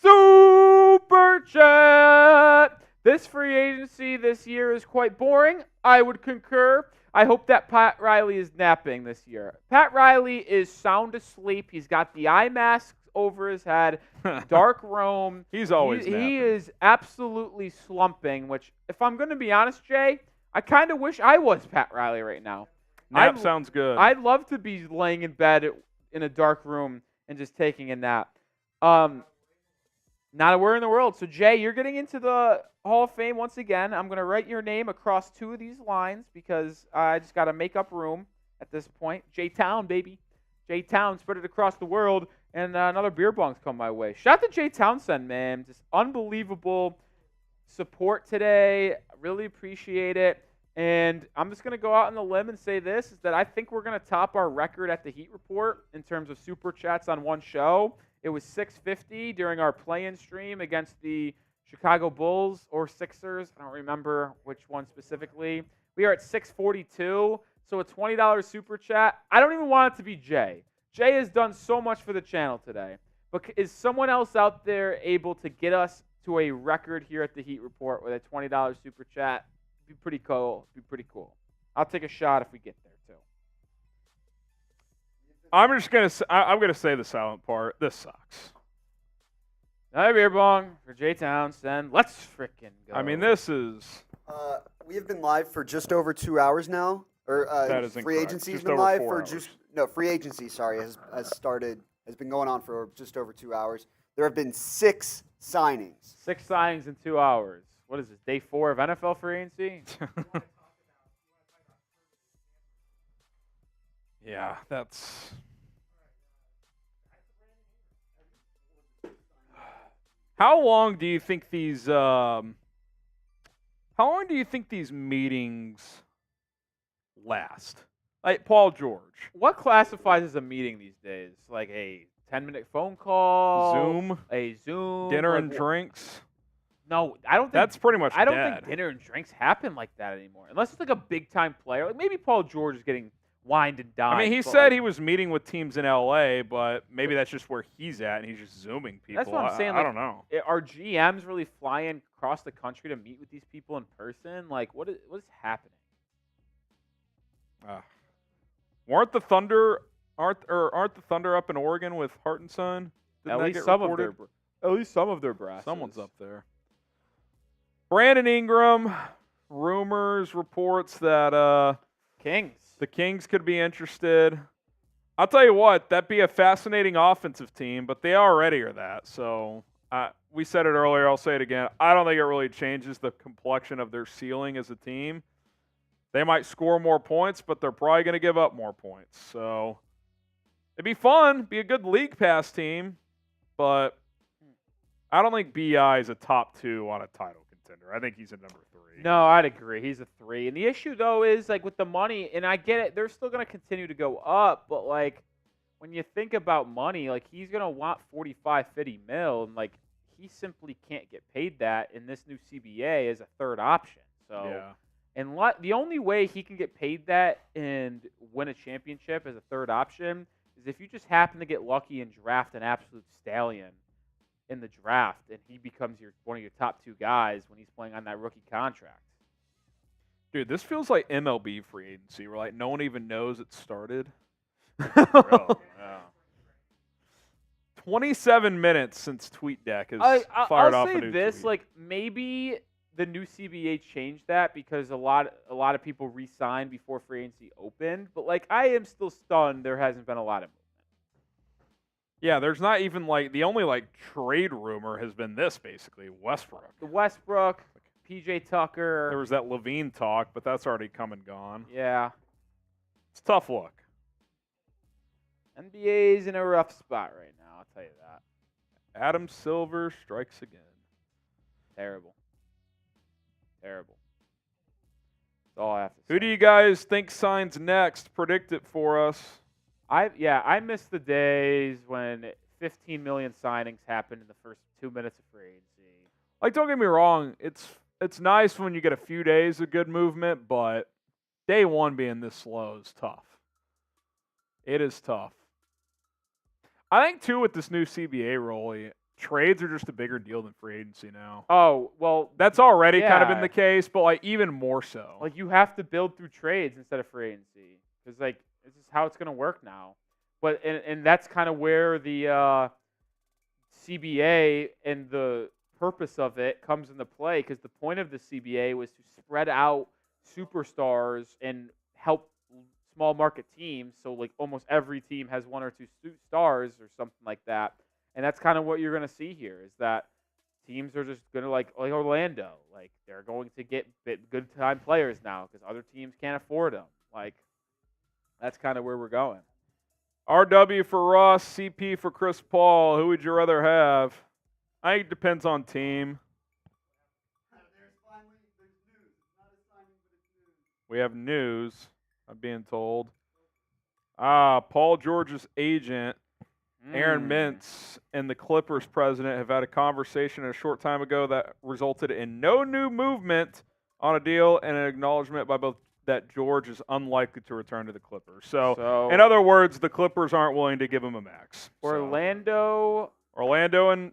super chat. This free agency this year is quite boring. I would concur. I hope that Pat Riley is napping this year. Pat Riley is sound asleep. He's got the eye mask over his head, dark room. He's always napping. He is absolutely slumping, which, if I'm going to be honest, Jay, I kind of wish I was Pat Riley right now. Nap sounds good. I'd love to be laying in bed in a dark room and just taking a nap. Not a word in the world. So, Jay, you're getting into the Hall of Fame once again. I'm going to write your name across 2 of these lines because I just got to make up room at this point. J-Town, baby. J-Town, spread it across the world. And another beer bong's come my way. Shout out to Jay Townsend, man. Just unbelievable support today. Really appreciate it. And I'm just going to go out on the limb and say this, is that I think we're going to top our record at the Heat Report in terms of super chats on one show. It was 650 during our play-in stream against the Chicago Bulls or Sixers. I don't remember which one specifically. We are at 642, so a $20 super chat. I don't even want it to be Jay. Jay has done so much for the channel today. But is someone else out there able to get us to a record here at the Heat Report with a $20 super chat? Be pretty cool. I'll take a shot if we get there too. I'm gonna say the silent part. This sucks. Another beer bong for Jay Townsend. Let's frickin' go. I mean, this is. We have been live for just over 2 hours now. That is free incorrect. agency's Just been over live 4 for hours. free agency. Sorry, has been going on for just over 2 hours. There have been 6 signings. 6 signings in 2 hours. What is this, day 4 of NFL free agency? Yeah, that's. How long do you think these? How long do you think these meetings last? Like Paul George. What classifies as a meeting these days? Like a 10-minute phone call, Zoom, a Zoom, dinner like and drinks. No, I don't think That's pretty much. I don't dead. think dinner and drinks happen like that anymore, unless it's like a big time player. Like maybe Paul George is getting wined and dined. I mean, he said he was meeting with teams in LA, but maybe that's just where he's at, and he's just zooming people. That's what I'm saying. I don't know. Are GMs really flying across the country to meet with these people in person? Like, what is happening? Aren't the Thunder up in Oregon with Hartenstein? At least some of their brasses. Someone's up there. Brandon Ingram, rumors, reports that the Kings could be interested. I'll tell you what, that'd be a fascinating offensive team, but they already are that. So we said it earlier, I'll say it again. I don't think it really changes the complexion of their ceiling as a team. They might score more points, but they're probably going to give up more points. So it'd be fun, be a good league pass team, but I don't think BI is a top 2 on a title contender. I think he's a number 3. No, I'd agree. He's a 3. And the issue, though, is, like, with the money, and I get it, they're still going to continue to go up, but, like, when you think about money, like, he's going to want 45, 50 mil, and, like, he simply can't get paid that in this new CBA as a third option. So, yeah. And the only way he can get paid that and win a championship as a third option is if you just happen to get lucky and draft an absolute stallion in the draft, and he becomes one of your top 2 guys when he's playing on that rookie contract. Dude, this feels like MLB free agency, where like no one even knows it started. Bro, yeah. 27 minutes since TweetDeck has fired off a new I'll say this, tweet. like, maybe the new CBA changed that because a lot of people re-signed before free agency opened, but like I am still stunned there hasn't been a lot of movement. Yeah, there's not even like the only like trade rumor has been this basically Westbrook. The Westbrook, PJ Tucker. There was that LaVine talk, but that's already come and gone. Yeah. It's a tough look. NBA's in a rough spot right now, I'll tell you that. Adam Silver strikes again. Terrible. Terrible. That's all I have to say. Who do you guys think signs next? Predict it for us. I miss the days when 15 million signings happened in the first 2 minutes of free agency. Like, don't get me wrong, it's nice when you get a few days of good movement, but day one being this slow is tough. It is tough. I think too with this new CBA rule, trades are just a bigger deal than free agency now. Oh, well, That's already kind of yeah. been the case, but like even more so. Like, you have to build through trades instead of free agency. Because, like, this is how it's going to work now. But and that's kind of where the CBA and the purpose of it comes into play. Because the point of the CBA was to spread out superstars and help small market teams. So, like, almost every team has 1 or 2 stars or something like that. And that's kind of what you're going to see here is that teams are just going to, like Orlando, like, they're going to get good time players now because other teams can't afford them. Like, that's kind of where we're going. RW for Ross, CP for Chris Paul. Who would you rather have? I think it depends on team. We have news, I'm being told. Paul George's agent, Aaron Mintz, and the Clippers president have had a conversation a short time ago that resulted in no new movement on a deal and an acknowledgement by both that George is unlikely to return to the Clippers. So in other words, the Clippers aren't willing to give him a max. Orlando and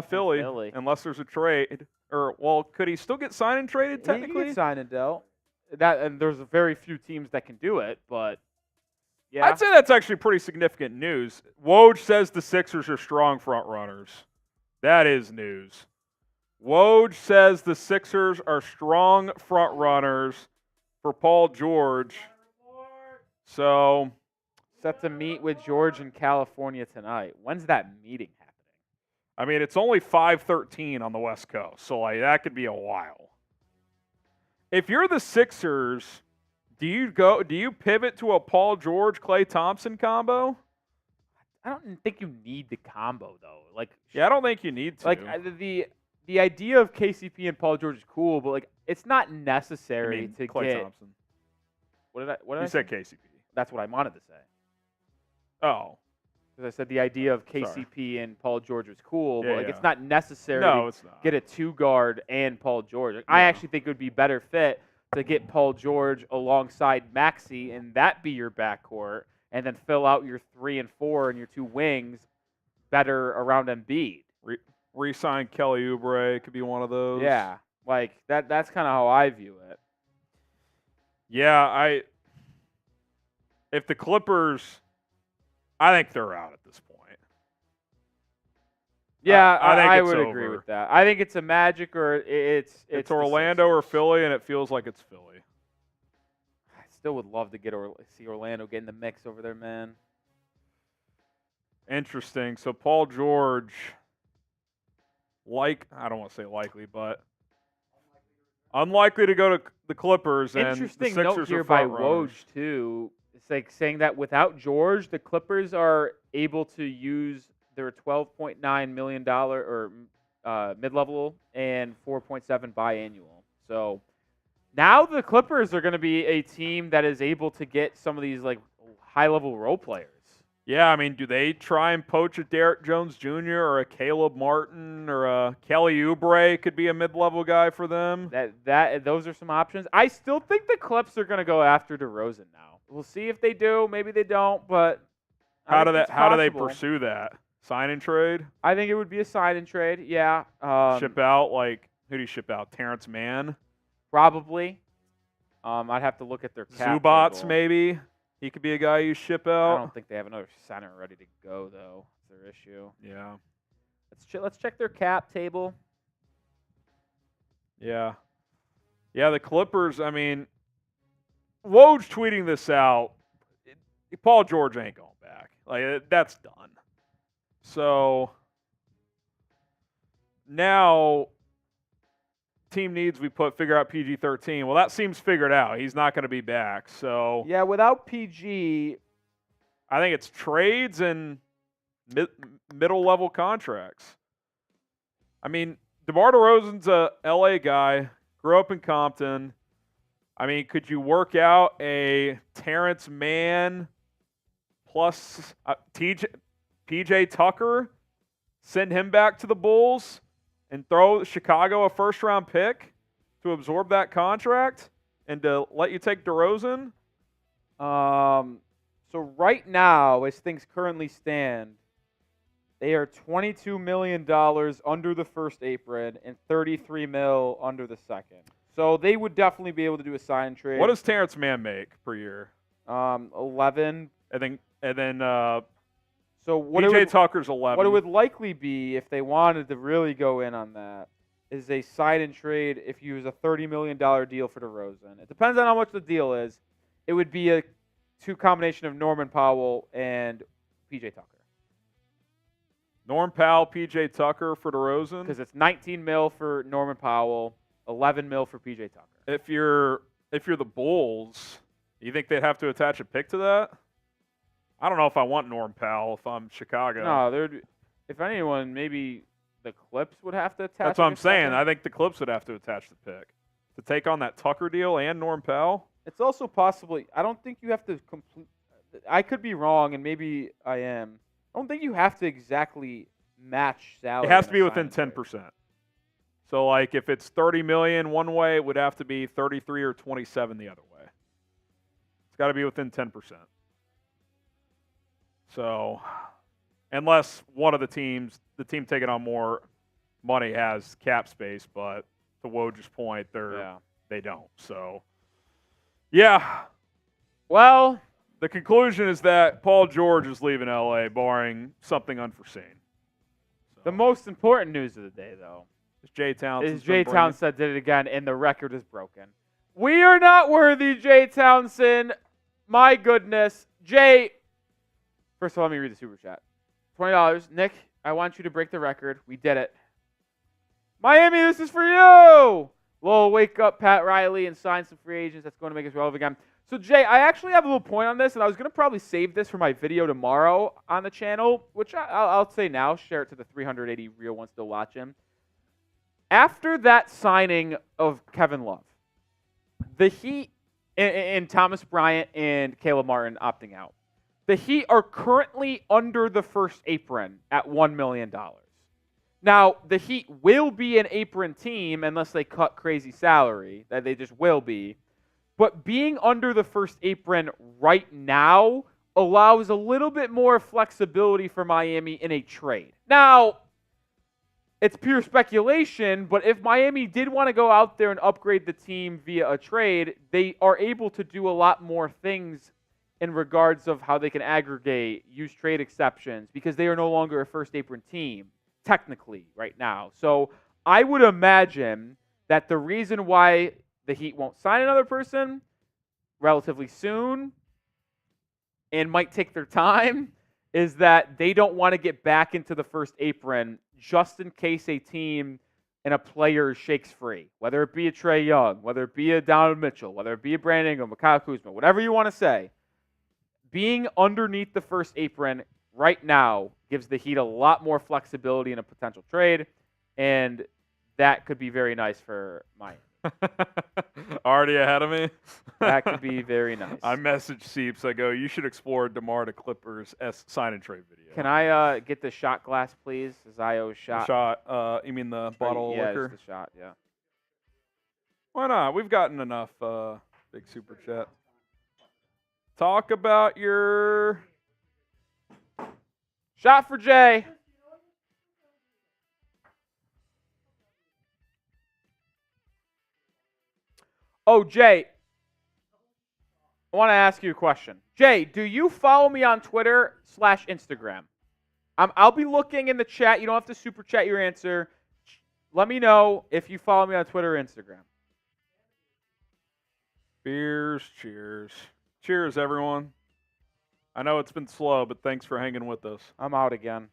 Philly, unless there's a trade. Or, well, could he still get signed and traded technically? He can sign and dealt. And there's very few teams that can do it, but yeah. I'd say that's actually pretty significant news. Woj says the Sixers are strong front runners. That is news. Woj says the Sixers are strong front runners for Paul George. So, set to meet with George in California tonight. When's that meeting happening? I mean, it's only 5:13 on the West Coast, so like that could be a while. If you're the Sixers, do you pivot to a Paul George, Klay Thompson combo? I don't think you need the combo though. Like, yeah, I don't think you need to. Like the idea of KCP and Paul George is cool, but like it's not necessary to Klay get. Thompson. What did I? You said KCP. That's what I wanted to say. Oh. Because I said the idea of KCP and Paul George was cool, but Yeah. it's not necessary No, it's not. get a 2 guard and Paul George. Like, I actually think it would be better fit to get Paul George alongside Maxey and that be your backcourt, and then fill out your 3 and 4 and your 2 wings better around Embiid. Re-sign Kelly Oubre could be one of those. Yeah, like that's kind of how I view it. Yeah, if the Clippers, I think they're out at this point. Yeah, I think I it's would over. agree with that. I think it's a Magic or it's Orlando or Philly, and it feels like it's Philly. I still would love to see Orlando get in the mix over there, man. Interesting. So Paul George, I don't want to say likely, but unlikely to go to the Clippers. Interesting and the note Sixers here are by front runners. Woj too. It's like saying that without George, the Clippers are able to use their $12.9 million or mid-level and 4.7 biannual. So now the Clippers are going to be a team that is able to get some of these like high-level role players. Yeah, I mean, do they try and poach a Derrick Jones Jr. or a Caleb Martin or a Kelly Oubre could be a mid-level guy for them? Those are some options. I still think the Clips are going to go after DeRozan now. We'll see if they do. Maybe they don't. But how do they pursue that? Sign and trade? I think it would be a sign and trade. Yeah. Ship out who do you ship out? Terrence Mann? Probably. I'd have to look at their cap Zubats table. maybe. He could be a guy you ship out. I don't think they have another center ready to go, though. That's their issue. Yeah. Let's check their cap table. Yeah. Yeah, the Clippers, I mean, Woj tweeting this out, Paul George ain't going back. Like, that's done. So, now, team needs figure out PG-13. Well, that seems figured out. He's not going to be back. So, Yeah, without PG, I think it's trades and middle-level contracts. I mean, DeMar DeRozan's a L.A. guy, grew up in Compton. I mean, could you work out a Terrence Mann plus PJ Tucker, send him back to the Bulls, and throw Chicago a first-round pick to absorb that contract and to let you take DeRozan? So right now, as things currently stand, they are $22 million under the first apron and $33 million under the second. So they would definitely be able to do a sign trade. What does Terrence Mann make per year? 11. And then So what PJ Tucker's 11. What it would likely be if they wanted to really go in on that is a sign and trade if you use a $30 million deal for DeRozan. It depends on how much the deal is. It would be a combination of Norman Powell and PJ Tucker. Norm Powell, PJ Tucker for DeRozan? Because it's $19 million for Norman Powell, $11 million for PJ Tucker. If you're the Bulls, you think they'd have to attach a pick to that? I don't know if I want Norm Powell if I'm Chicago. No, if anyone, maybe the Clips would have to attach. That's what I'm saying. second. I think the Clips would have to attach the pick to take on that Tucker deal and Norm Powell. It's also possibly. I don't think you have to complete. I could be wrong, and maybe I am. I don't think you have to exactly match salary. It has to in a be within sign and trade. 10%. So, like, if it's $30 million one way, it would have to be 33 or 27 the other way. It's got to be within 10%. So, unless one of the team taking on more money has cap space, but to Woj's point, they don't. So, yeah. Well, The conclusion is that Paul George is leaving LA, barring something unforeseen. So, the most important news of the day, though, is Jay Townsend. is Jay Townsend did it again, and the record is broken. We are not worthy, Jay Townsend. My goodness. Jay, first of all, let me read the super chat. $20. Nick, I want you to break the record. We did it. Miami, this is for you. We'll wake up Pat Riley and sign some free agents. That's going to make us relevant again. So, Jay, I actually have a little point on this, and I was going to probably save this for my video tomorrow on the channel, which I'll say now. Share it to the 380 real ones still watching. After that signing of Kevin Love, the Heat and Thomas Bryant and Caleb Martin opting out, the Heat are currently under the first apron at $1 million. Now, the Heat will be an apron team unless they cut crazy salary. That they just will be. But being under the first apron right now allows a little bit more flexibility for Miami in a trade. Now, it's pure speculation, but if Miami did want to go out there and upgrade the team via a trade, they are able to do a lot more things in regards of how they can aggregate, use trade exceptions, because they are no longer a first apron team, technically, right now. So I would imagine that the reason why the Heat won't sign another person relatively soon and might take their time is that they don't want to get back into the first apron just in case a team and a player shakes free, whether it be a Trae Young, whether it be a Donovan Mitchell, whether it be a Brandon Ingram, a Kyle Kuzma, whatever you want to say. Being underneath the first apron right now gives the Heat a lot more flexibility in a potential trade, and that could be very nice for Miami. Already ahead of me? That could be very nice. I messaged Seeps. I go, you should explore DeMar to Clippers sign and trade video. Can I get the shot glass, please? Zio's shot. You mean the bottle of liquor? Yeah, just the shot, yeah. Why not? We've gotten enough big super chat. Talk about your shot for Jay. Oh, Jay, I want to ask you a question. Jay, do you follow me on Twitter/Instagram? I'll be looking in the chat. You don't have to super chat your answer. Let me know if you follow me on Twitter or Instagram. Beers, cheers. Cheers, everyone. I know it's been slow, but thanks for hanging with us. I'm out again.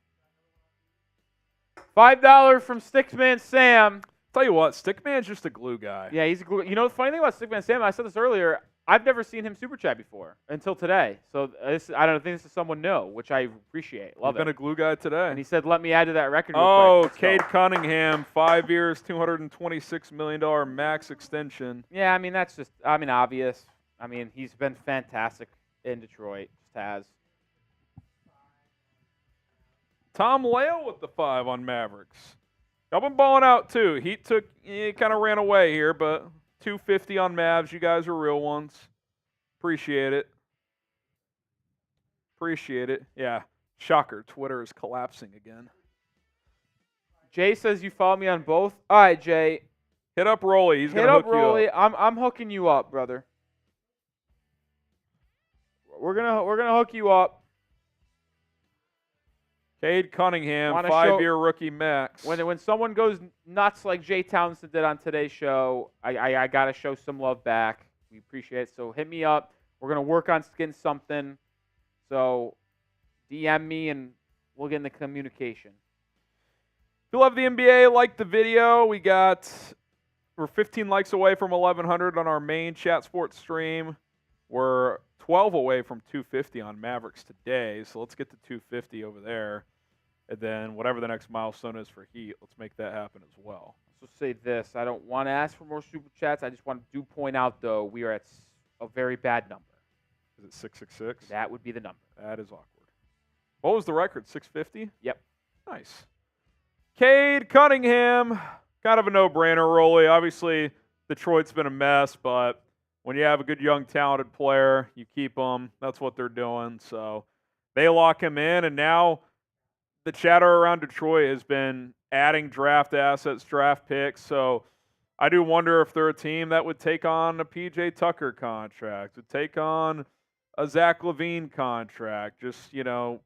$5 from Stickman Sam. Tell you what, Stickman's just a glue guy. Yeah, he's a glue. You know, the funny thing about Stickman Sam, I said this earlier, I've never seen him super chat before until today. So I don't think this is someone new, which I appreciate. Love it. Been a glue guy today. And he said, let me add to that record real quick. Let's Cade go. Cunningham, 5 years, $226 million max extension. Yeah, I mean, that's just, obvious. I mean, he's been fantastic in Detroit. Just has. Tom Lale with the 5 on Mavericks. Y'all been balling out too. Heat kind of ran away here, but 250 on Mavs. You guys are real ones. Appreciate it. Appreciate it. Yeah. Shocker. Twitter is collapsing again. Jay says you follow me on both. All right, Jay. Hit up Rolly. He's gonna hook Rolly. you up. I'm hooking you up, brother. We're gonna hook you up. Cade Cunningham, 5-year rookie max. When someone goes nuts like Jay Townsend did on today's show, I gotta show some love back. We appreciate it. So hit me up. We're gonna work on getting something. So DM me and we'll get in the communication. If you love the NBA, like the video. We're 15 likes away from 1,100 on our main Chat Sports stream. We're 12 away from 250 on Mavericks today, so let's get to 250 over there. And then whatever the next milestone is for Heat, let's make that happen as well. So say this. I don't want to ask for more super chats. I just want to point out, though, we are at a very bad number. Is it 666? That would be the number. That is awkward. What was the record, 650? Yep. Nice. Cade Cunningham, kind of a no-brainer, Rolly. Obviously, Detroit's been a mess, but when you have a good, young, talented player, you keep them. That's what they're doing. So they lock him in, and now the chatter around Detroit has been adding draft assets, draft picks. So I do wonder if they're a team that would take on a P.J. Tucker contract, would take on a Zach LaVine contract, just, to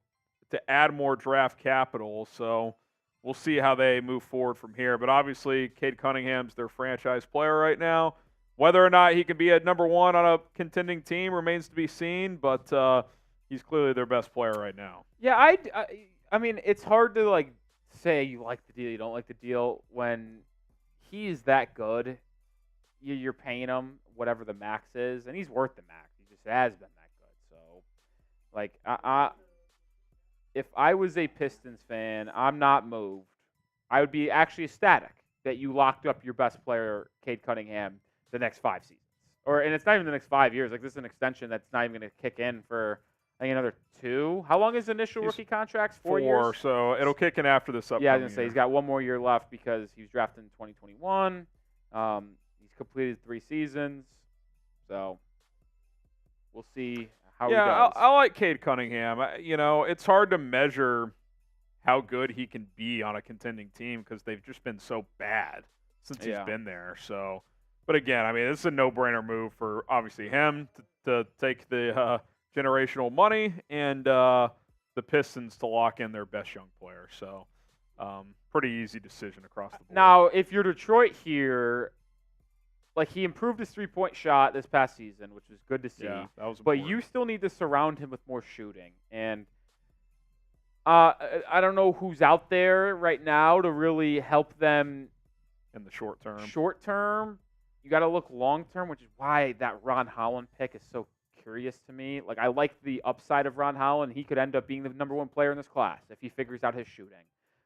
add more draft capital. So we'll see how they move forward from here. But obviously, Cade Cunningham's their franchise player right now. Whether or not he can be at number one on a contending team remains to be seen, but he's clearly their best player right now. Yeah, I mean, it's hard to say you like the deal, you don't like the deal when he's that good. You're paying him whatever the max is, and he's worth the max. He just has been that good. So, if I was a Pistons fan, I'm not moved. I would be actually ecstatic that you locked up your best player, Cade Cunningham, the next 5 seasons. And it's not even the next 5 years. This is an extension that's not even going to kick in for I think another 2. How long is the initial He's rookie contracts? 4 4, years? so it'll kick in after this upcoming Yeah, I was going to say year. he's got 1 more year left because he was drafted in 2021. He's completed 3 seasons. So we'll see how he does. I like Cade Cunningham. It's hard to measure how good he can be on a contending team because they've just been so bad since he's been there. So, but again, I mean, this is a no-brainer move for obviously him to take the generational money and the Pistons to lock in their best young player. So, pretty easy decision across the board. Now, if you're Detroit here, like he improved his 3-point shot this past season, which was good to see. Yeah, that was but important. you still need to surround him with more shooting. And I don't know who's out there right now to really help them in the short term. Short term, you got to look long term, which is why that Ron Holland pick is so curious to me. Like I like the upside of Ron Holland. He could end up being the number 1 player in this class if he figures out his shooting.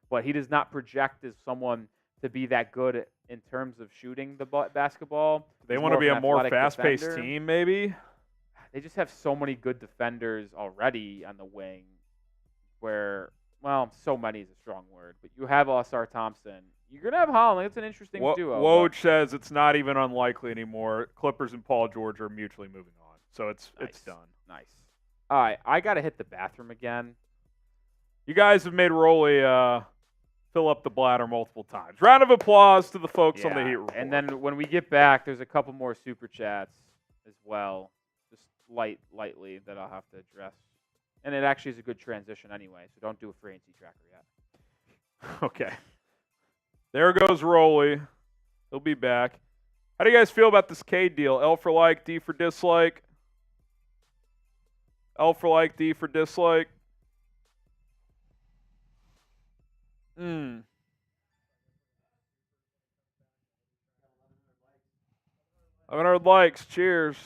But he does not project as someone to be that good in terms of shooting the basketball. They want to be a more fast-paced team, maybe. They just have so many good defenders already on the wing. Where, well, so many is a strong word, but you have Oscar Thompson. You're gonna have Holland. It's an interesting duo. Woj says it's not even unlikely anymore. Clippers and Paul George are mutually moving on, so it's done. Nice. All right, I gotta hit the bathroom again. You guys have made Rolly fill up the bladder multiple times. Round of applause to the folks on the Heat Report. And then when we get back, there's a couple more super chats as well, just lightly that I'll have to address. And it actually is a good transition anyway, so don't do a free agency tracker yet. Okay. There goes Rolly. He'll be back. How do you guys feel about this Cade deal? L for like, D for dislike? L for like, D for dislike? 100 likes. Cheers.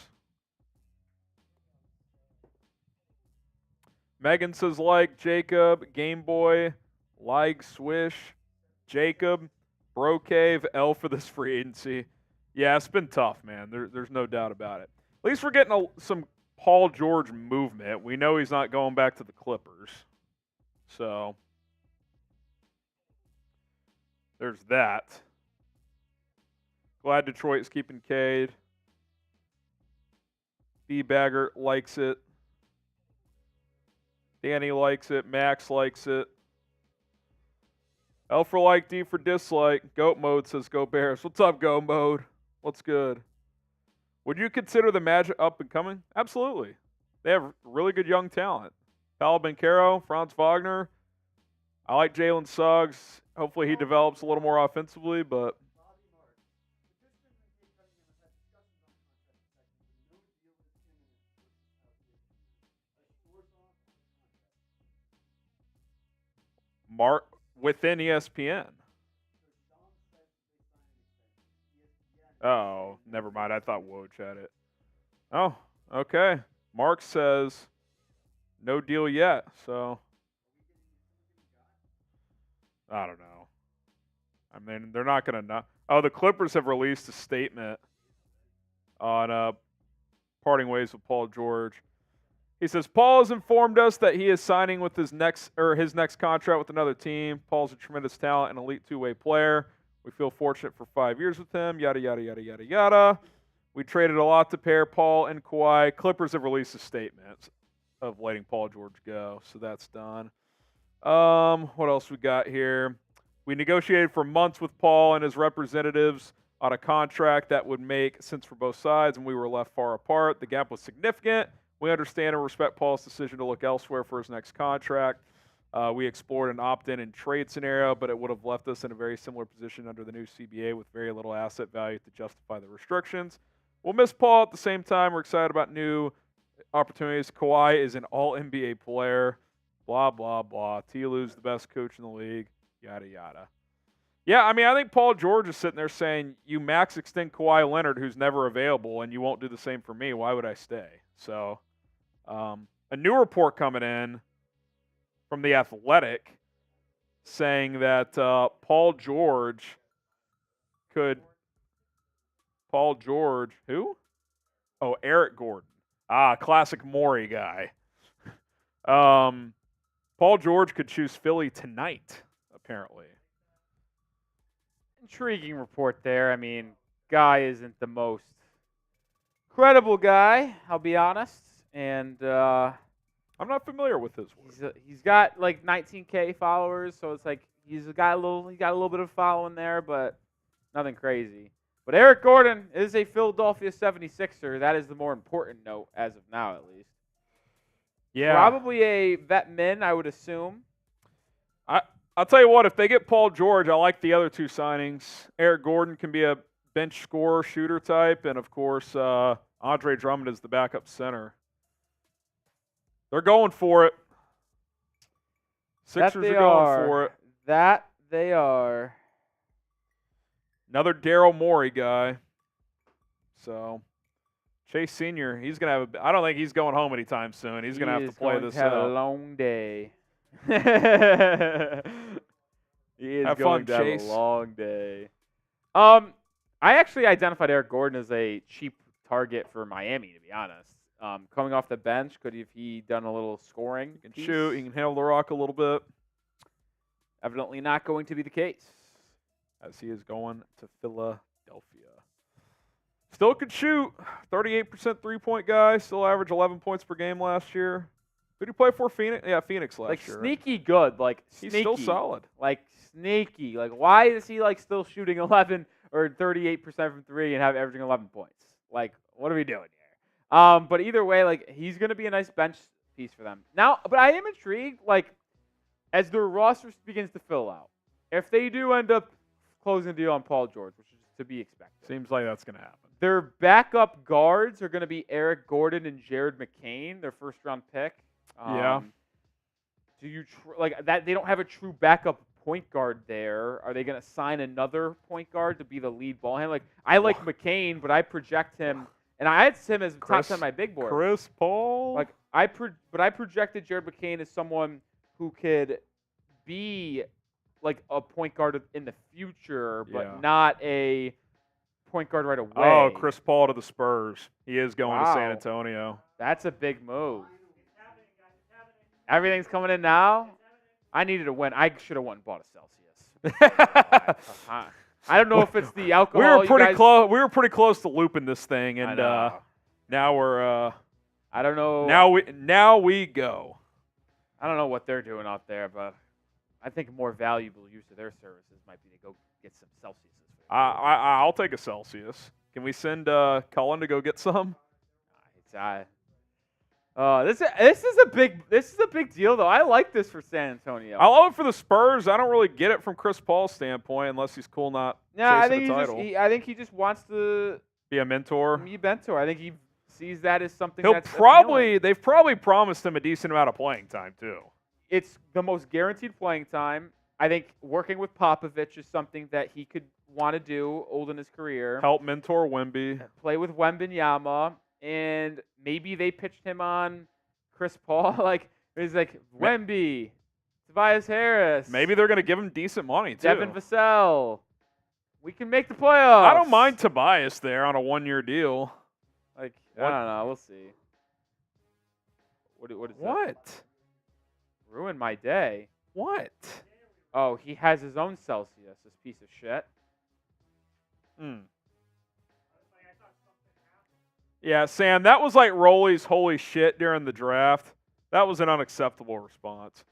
Megan says like, Jacob, Game Boy, like, Swish, Jacob, Bro Cave, L for this free agency. Yeah, it's been tough, man. There's no doubt about it. At least we're getting some Paul George movement. We know he's not going back to the Clippers. So, there's that. Glad Detroit's keeping Cade. B-Bagger likes it. Danny likes it. Max likes it. L for like, D for dislike. Goat Mode says go Bears. What's up, Go Mode? What's good? Would you consider the Magic up and coming? Absolutely. They have really good young talent. Paolo Banchero, Franz Wagner. I like Jalen Suggs. Hopefully he develops a little more offensively, but Mark within ESPN. Oh, never mind. I thought Woj had it. Oh, okay. Mark says no deal yet. So I don't know. I mean, they're not going to not. Oh, the Clippers have released a statement on parting ways with Paul George. He says, Paul has informed us that he is signing with his next contract with another team. Paul's a tremendous talent and elite two-way player. We feel fortunate for 5 years with him, yada, yada, yada, yada, yada. We traded a lot to pair Paul and Kawhi. Clippers have released a statement of letting Paul George go, so that's done. What else we got here? We negotiated for months with Paul and his representatives on a contract that would make sense for both sides, and we were left far apart. The gap was significant. We understand and respect Paul's decision to look elsewhere for his next contract. We explored an opt-in and trade scenario, but it would have left us in a very similar position under the new CBA with very little asset value to justify the restrictions. We'll miss Paul at the same time. We're excited about new opportunities. Kawhi is an all-NBA player. Blah, blah, blah. T-Lu's the best coach in the league. Yada, yada. Yeah, I mean, I think Paul George is sitting there saying, you max extend Kawhi Leonard, who's never available, and you won't do the same for me. Why would I stay? So, a new report coming in from The Athletic saying that Paul George, who? Oh, Eric Gordon. Classic Morey guy. Paul George could choose Philly tonight, apparently. Intriguing report there. I mean, guy isn't the most credible guy, I'll be honest. And I'm not familiar with his work. he's got like 19K followers, so it's like he got a little bit of following there, but nothing crazy. But Eric Gordon is a Philadelphia 76er. That is the more important note as of now, at least. Yeah. Probably a vet min, I would assume. I'll tell you what, if they get Paul George, I like the other two signings. Eric Gordon can be a bench scorer, shooter type, and of course, Andre Drummond is the backup center. They're going for it. Sixers are going for it. That they are. Another Daryl Morey guy. So, Chase Sr., he's going to have I don't think he's going home anytime soon. He's going to have to play this have out. a long day. He is Have going fun, to have Chase. a long day. I actually identified Eric Gordon as a cheap target for Miami, to be honest. Coming off the bench, could have he done a little scoring? He can shoot. He can handle the rock a little bit. Evidently not going to be the case. As he is going to Philadelphia. Still could shoot. 38% three-point guy. Still averaged 11 points per game last year. Who did he play for? Phoenix? Yeah, Phoenix last year. Sneaky good. Like, He's sneaky. still solid. Like, sneaky. Like, why is he, like, still shooting 11 or 38% from three and averaging 11 points? Like, what are we doing here? But either way, like, he's going to be a nice bench piece for them. Now, but I am intrigued, like, as their roster begins to fill out, if they do end up closing a deal on Paul George, which is to be expected. Seems like that's going to happen. Their backup guards are going to be Eric Gordon and Jared McCain, their first-round pick. Yeah. Do you like that? They don't have a true backup point guard there. Are they going to sign another point guard to be the lead ball handler? Like, I like McCain, but I project him, and I had him as top 10 on my big board. Chris Paul. Like I projected Jared McCain as someone who could be like a point guard in the future, but not a point guard right away. Oh, Chris Paul to the Spurs. He is going to San Antonio. That's a big move. Everything's coming in now. I needed a win. I should have went and bought a Celsius. I don't know if it's the alcohol. We were pretty close. We were pretty close to looping this thing, and now we're. I don't know. Now we go. I don't know what they're doing out there, but I think a more valuable use of their services might be to go get some Celsius. I'll take a Celsius. Can we send Cullen to go get some? This is a big deal though. I like this for San Antonio. I love it for the Spurs. I don't really get it from Chris Paul's standpoint, unless he's cool not chasing the title. I think he just wants to be a mentor. Be a mentor. I think he sees that as something. They've probably promised him a decent amount of playing time too. It's the most guaranteed playing time. I think working with Popovich is something that he could want to do old in his career. Help mentor Wemby. Play with Wembanyama. And maybe they pitched him on Chris Paul. Like, it's like Wemby, Tobias Harris. Maybe they're going to give him decent money, too. Devin Vassell. We can make the playoffs. I don't mind Tobias there on a one-year deal. Like, I don't know. We'll see. What is that? Ruined my day. What? Oh, he has his own Celsius, this piece of shit. Yeah, Sam, that was like Rolly's holy shit during the draft. That was an unacceptable response.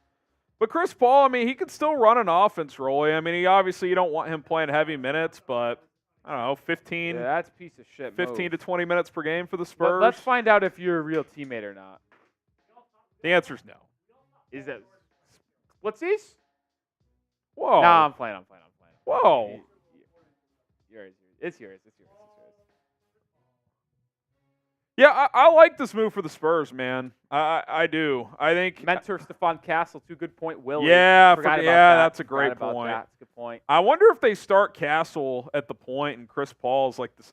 But Chris Paul, I mean, he could still run an offense, Rolly. I mean, you don't want him playing heavy minutes, but I don't know, 15. Yeah, that's a piece of shit. 15 to 20 minutes per game for the Spurs. But let's find out if you're a real teammate or not. The answer is no. Is it splitsies? Whoa. No, I'm playing. Whoa. It's yours. Yeah, I like this move for the Spurs, man. I do. I think mentor Stephon Castle, 2 good point. Willie. Yeah, that's a great point. That's a good point. I wonder if they start Castle at the point and Chris Paul's like this.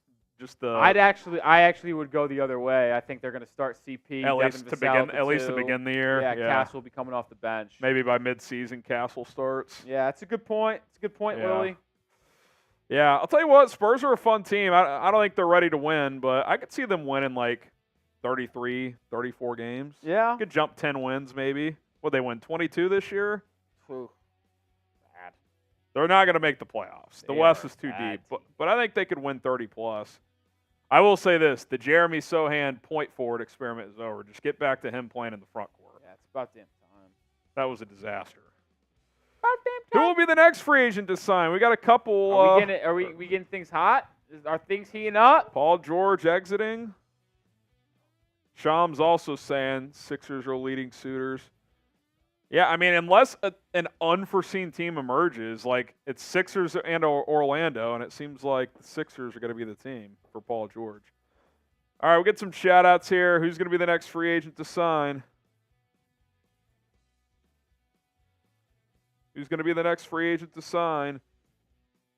I actually would go the other way. I think they're going to start CP at least to begin the year. Yeah, Castle will be coming off the bench. Maybe by mid-season, Castle starts. Yeah, it's a good point. Willie. Yeah, I'll tell you what, Spurs are a fun team. I don't think they're ready to win, but I could see them winning like 33, 34 games. Yeah. Could jump 10 wins maybe. Would they win 22 this year? Ooh, bad. They're not going to make the playoffs. The They West are is too bad deep. But I think they could win 30 plus. I will say this: the Jeremy Sohan point forward experiment is over. Just get back to him playing in the front court. Yeah, it's about damn time. That was a disaster. About damn Who time. will be the next free agent to sign? We got a couple. Are we getting things hot? Are things heating up? Paul George exiting. Shams also saying Sixers are leading suitors. Yeah, I mean, unless an unforeseen team emerges, like it's Sixers and Orlando, and it seems like the Sixers are going to be the team for Paul George. All right, we'll get some shout-outs here. Who's going to be the next free agent to sign? Who's going to be the next free agent to sign?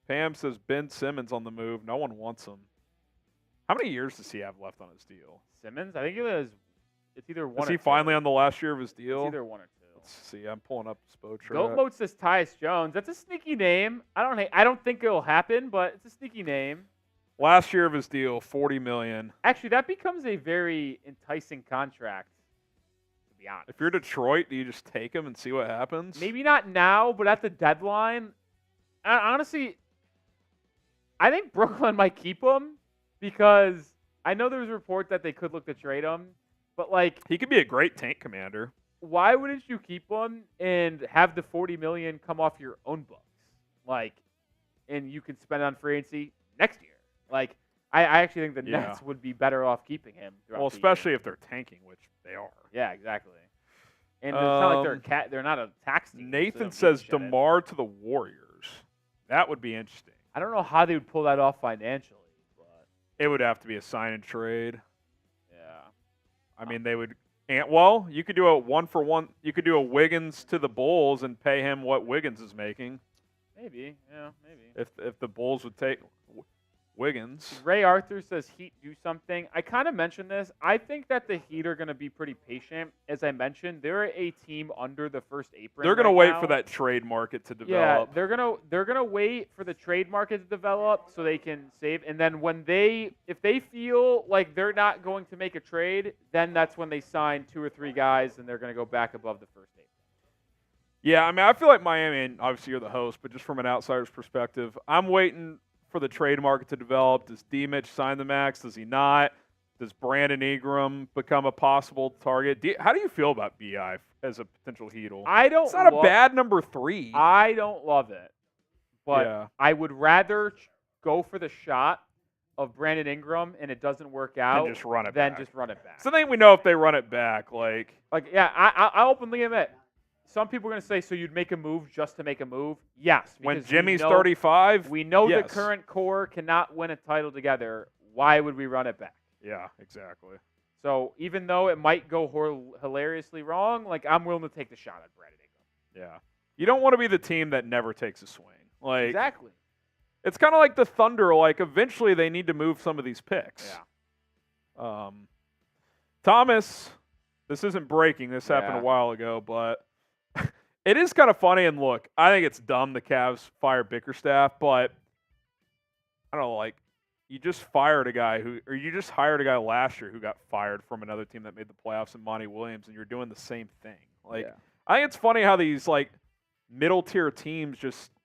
Pam says Ben Simmons on the move. No one wants him. How many years does he have left on his deal? Simmons? I think it's either one Is or he two. finally on the last year of his deal? It's either one or two. Let's see. I'm pulling up Spotra. Goat Mode says Tyus Jones. That's a sneaky name. I don't think it'll happen, but it's a sneaky name. Last year of his deal, $40 million. Actually, that becomes a very enticing contract, to be honest. If you're Detroit, do you just take him and see what happens? Maybe not now, but at the deadline, honestly, I think Brooklyn might keep him because I know there was a report that they could look to trade him, but like He could be a great tank commander. why wouldn't you keep him and have the $40 million come off your own books, like, and you can spend it on free agency next year? Like, I actually think the Yeah. Nets would be better off keeping him. throughout Well, the especially year. if they're tanking, which they are. Yeah, exactly. And it's not like they're not a tax team. so they Nathan don't says need to shed it. DeMar to the Warriors. That would be interesting. I don't know how they would pull that off financially, but It would have to be a sign and trade. yeah. I mean, they would. And, well, you could do a 1-for-1. You could do a Wiggins to the Bulls and pay him what Wiggins is making. Maybe, yeah, maybe. If the Bulls would take Wiggins. Ray Arthur says Heat do something. I kind of mentioned this. I think that the Heat are going to be pretty patient. As I mentioned, they're a team under the first apron. They're going to right wait now. for that trade market to Yeah, develop. they're gonna wait for the trade market to develop so they can save. And then if they feel like they're not going to make a trade, then that's when they sign 2 or 3 guys and they're going to go back above the first apron. Yeah, I mean, I feel like Miami, and obviously you're the host, but just from an outsider's perspective, I'm waiting for the trade market to develop. Does D-Mitch sign the max? Does he not? Does Brandon Ingram become a possible target? How do you feel about B.I. as a potential Heatle? It's not a bad number 3. I don't love it, but Yeah. I would rather go for the shot of Brandon Ingram and it doesn't work out just run it than back. just run it back. So then we know if they run it back, like Yeah, I openly admit. Some people are going to say, so you'd make a move just to make a move? Yes. when because Jimmy's we know, 35. we know yes. the current core cannot win a title together. Why would we run it back? Yeah, exactly. So even though it might go hilariously wrong, like I'm willing to take the shot at Brandon Ingram. Yeah. You don't want to be the team that never takes a swing. Like Exactly. It's kind of like the Thunder. Like eventually they need to move some of these picks. Yeah. Thomas, this isn't breaking. This happened Yeah. a while ago, but it is kind of funny. And look, I think it's dumb the Cavs fired Bickerstaff, but I don't know, like you just fired a guy you just hired a guy last year who got fired from another team that made the playoffs in Monty Williams, and you're doing the same thing. Like Yeah. I think it's funny how these like middle tier teams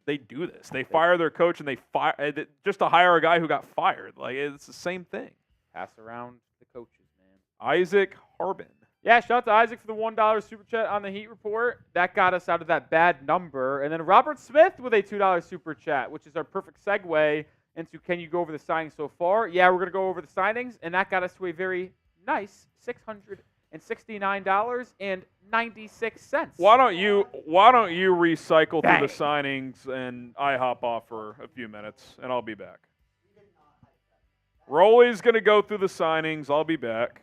they do this. They fire their coach and they fire just to hire a guy who got fired. Like it's the same thing. Pass around the coaches, man. Isaac Harbin. Yeah, shout out to Isaac for the $1 super chat on the Heat report. That got us out of that bad number. And then Robert Smith with a $2 super chat, which is our perfect segue into can you go over the signings so far? Yeah, we're going to go over the signings, and that got us to a very nice $669.96. Why don't you recycle Dang. through the signings and I hop off for a few minutes and I'll be back. Rolly's going to go through the signings. I'll be back.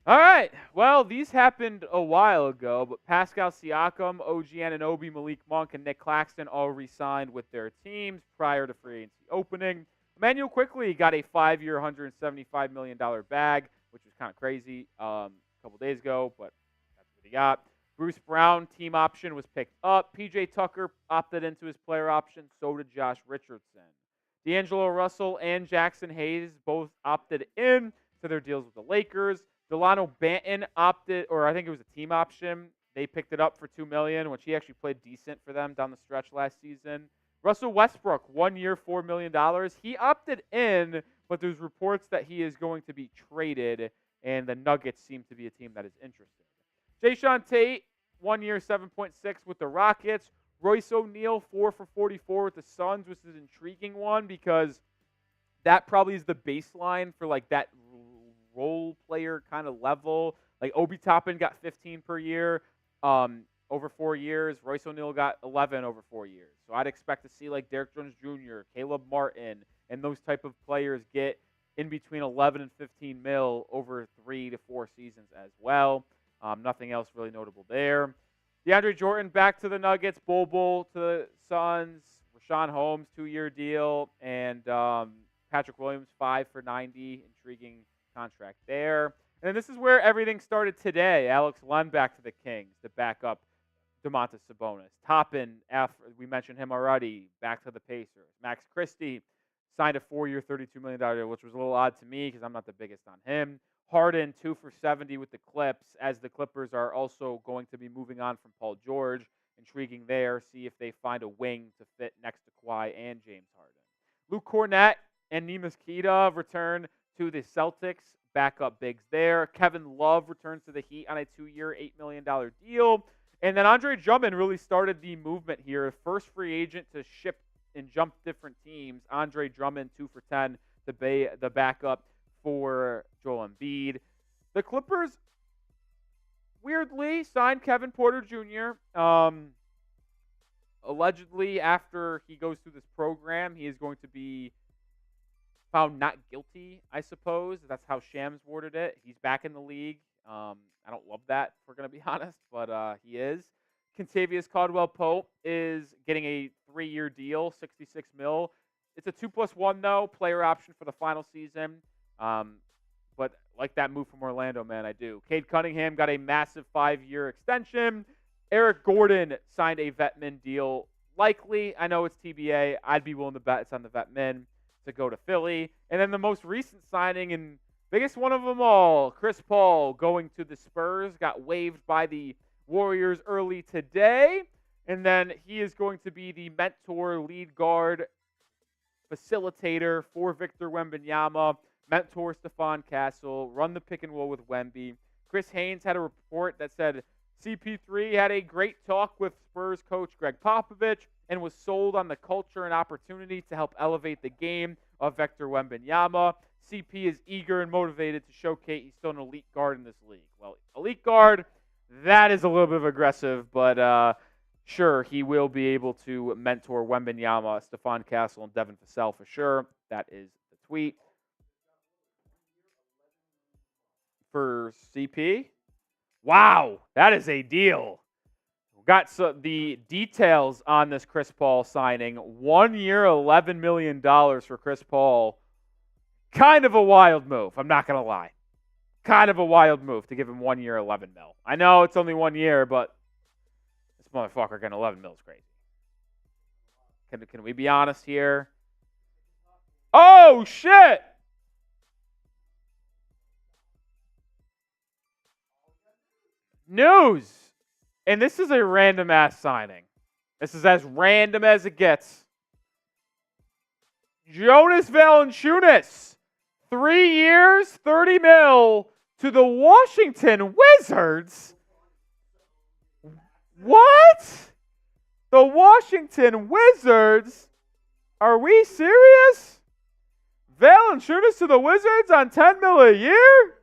All right. Well, these happened a while ago, but Pascal Siakam, OG Anunoby, Malik Monk, and Nick Claxton all re-signed with their teams prior to free agency opening. Emmanuel Quickley got a 5-year, $175 million bag, which was kind of crazy a couple days ago, but that's what he got. Bruce Brown, team option, was picked up. PJ Tucker opted into his player option. So did Josh Richardson. D'Angelo Russell and Jackson Hayes both opted in to their deals with the Lakers. Delano Banton opted, or I think it was a team option. They picked it up for $2 million, which he actually played decent for them down the stretch last season. Russell Westbrook, 1 year, $4 million. He opted in, but there's reports that he is going to be traded, and the Nuggets seem to be a team that is interested. Jayshawn Tate, 1 year, 7.6 with the Rockets. Royce O'Neal, 4 for 44 with the Suns, which is an intriguing one because that probably is the baseline for like that role player kind of level. Like Obi Toppin got 15 per year over 4 years. Royce O'Neal got 11 over 4 years. So I'd expect to see like Derrick Jones Jr., Caleb Martin, and those type of players get in between 11 and 15 mil over 3 to 4 seasons as well. Nothing else really notable there. DeAndre Jordan back to the Nuggets, Bol to the Suns, Rashawn Holmes 2-year deal, and Patrick Williams 5 for 90, intriguing contract there. And this is where everything started today. Alex Len back to the Kings to back up Domantas Sabonis. Toppin, we mentioned him already, back to the Pacers. Max Christie signed a 4-year, $32 million deal, which was a little odd to me because I'm not the biggest on him. Harden, 2 for 70 with the Clips, as the Clippers are also going to be moving on from Paul George. Intriguing there. See if they find a wing to fit next to Kawhi and James Harden. Luke Cornett and Neemias Queta return to the Celtics. Backup bigs there. Kevin Love returns to the Heat on a 2-year, $8 million deal. And then Andre Drummond really started the movement here. First free agent to ship and jump different teams. Andre Drummond, 2 for 10, the backup for Joel Embiid. The Clippers weirdly signed Kevin Porter Jr. Allegedly, after he goes through this program, he is going to be found not guilty, I suppose. That's how Shams worded it. He's back in the league. I don't love that, if we're going to be honest, but he is. Kentavious Caldwell-Pope is getting a 3-year deal, $66 million. It's a 2+1, though, player option for the final season. But like that move from Orlando, man, I do. Cade Cunningham got a massive 5-year extension. Eric Gordon signed a vet-min deal. Likely, I know it's TBA. I'd be willing to bet it's on the vet-min to go to Philly. And then the most recent signing and biggest one of them all, Chris Paul going to the Spurs, got waived by the Warriors early today. And then he is going to be the mentor, lead guard, facilitator for Victor Wembanyama, mentor Stephon Castle, run the pick and roll with Wemby. Chris Haynes had a report that said CP3 had a great talk with Spurs coach Greg Popovich and was sold on the culture and opportunity to help elevate the game of Victor Wembanyama. CP is eager and motivated to showcase he's still an elite guard in this league. Well, elite guard, that is a little bit of aggressive, but sure, he will be able to mentor Wembanyama, Stephon Castle, and Devin Vassell for sure. That is the tweet. For CP? Wow, that is a deal. Got the details on this Chris Paul signing. 1 year, $11 million for Chris Paul. Kind of a wild move, I'm not going to lie. Kind of a wild move to give him 1 year, $11 million. I know it's only 1 year, but this motherfucker getting $11 million is crazy. Can we be honest here? Oh, shit! News! And this is a random-ass signing. This is as random as it gets. Jonas Valanciunas, 3 years, $30 million to the Washington Wizards. What? The Washington Wizards? Are we serious? Valanciunas to the Wizards on $10 million a year?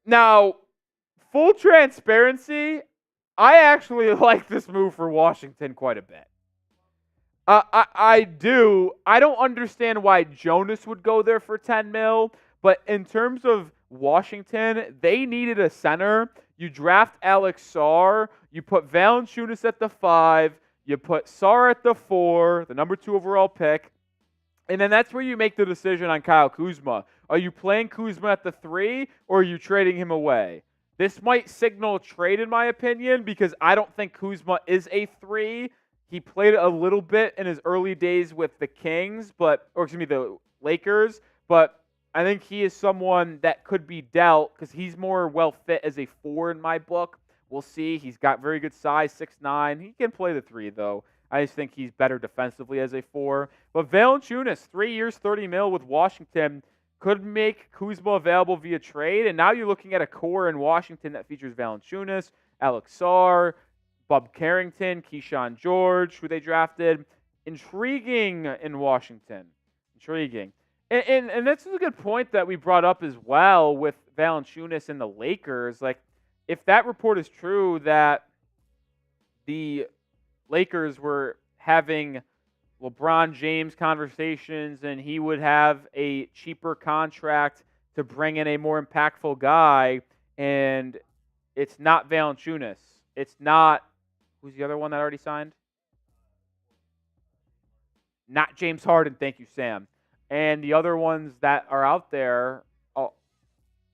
Now, full transparency, I actually like this move for Washington quite a bit. I do. I don't understand why Jonas would go there for $10 million, but in terms of Washington, they needed a center. You draft Alex Sarr, you put Valanciunas at the 5, you put Sarr at the 4, the number 2 overall pick, and then that's where you make the decision on Kyle Kuzma. Are you playing Kuzma at the 3, or are you trading him away? This might signal a trade, in my opinion, because I don't think Kuzma is a 3. He played a little bit in his early days with the the Lakers, but I think he is someone that could be dealt because he's more well fit as a 4 in my book. We'll see. He's got very good size, 6'9". He can play the 3, though. I just think he's better defensively as a 4. But Valanciunas, 3 years, $30 million with Washington, could make Kuzma available via trade. And now you're looking at a core in Washington that features Valanciunas, Alex Sarr, Bob Carrington, Keyshawn George, who they drafted. Intriguing in Washington. Intriguing. And this is a good point that we brought up as well with Valanciunas and the Lakers. Like, if that report is true that the Lakers were having LeBron James conversations and he would have a cheaper contract to bring in a more impactful guy, and it's not Valanciunas. It's not, who's the other one that already signed? Not James Harden, thank you, Sam. And the other ones that are out there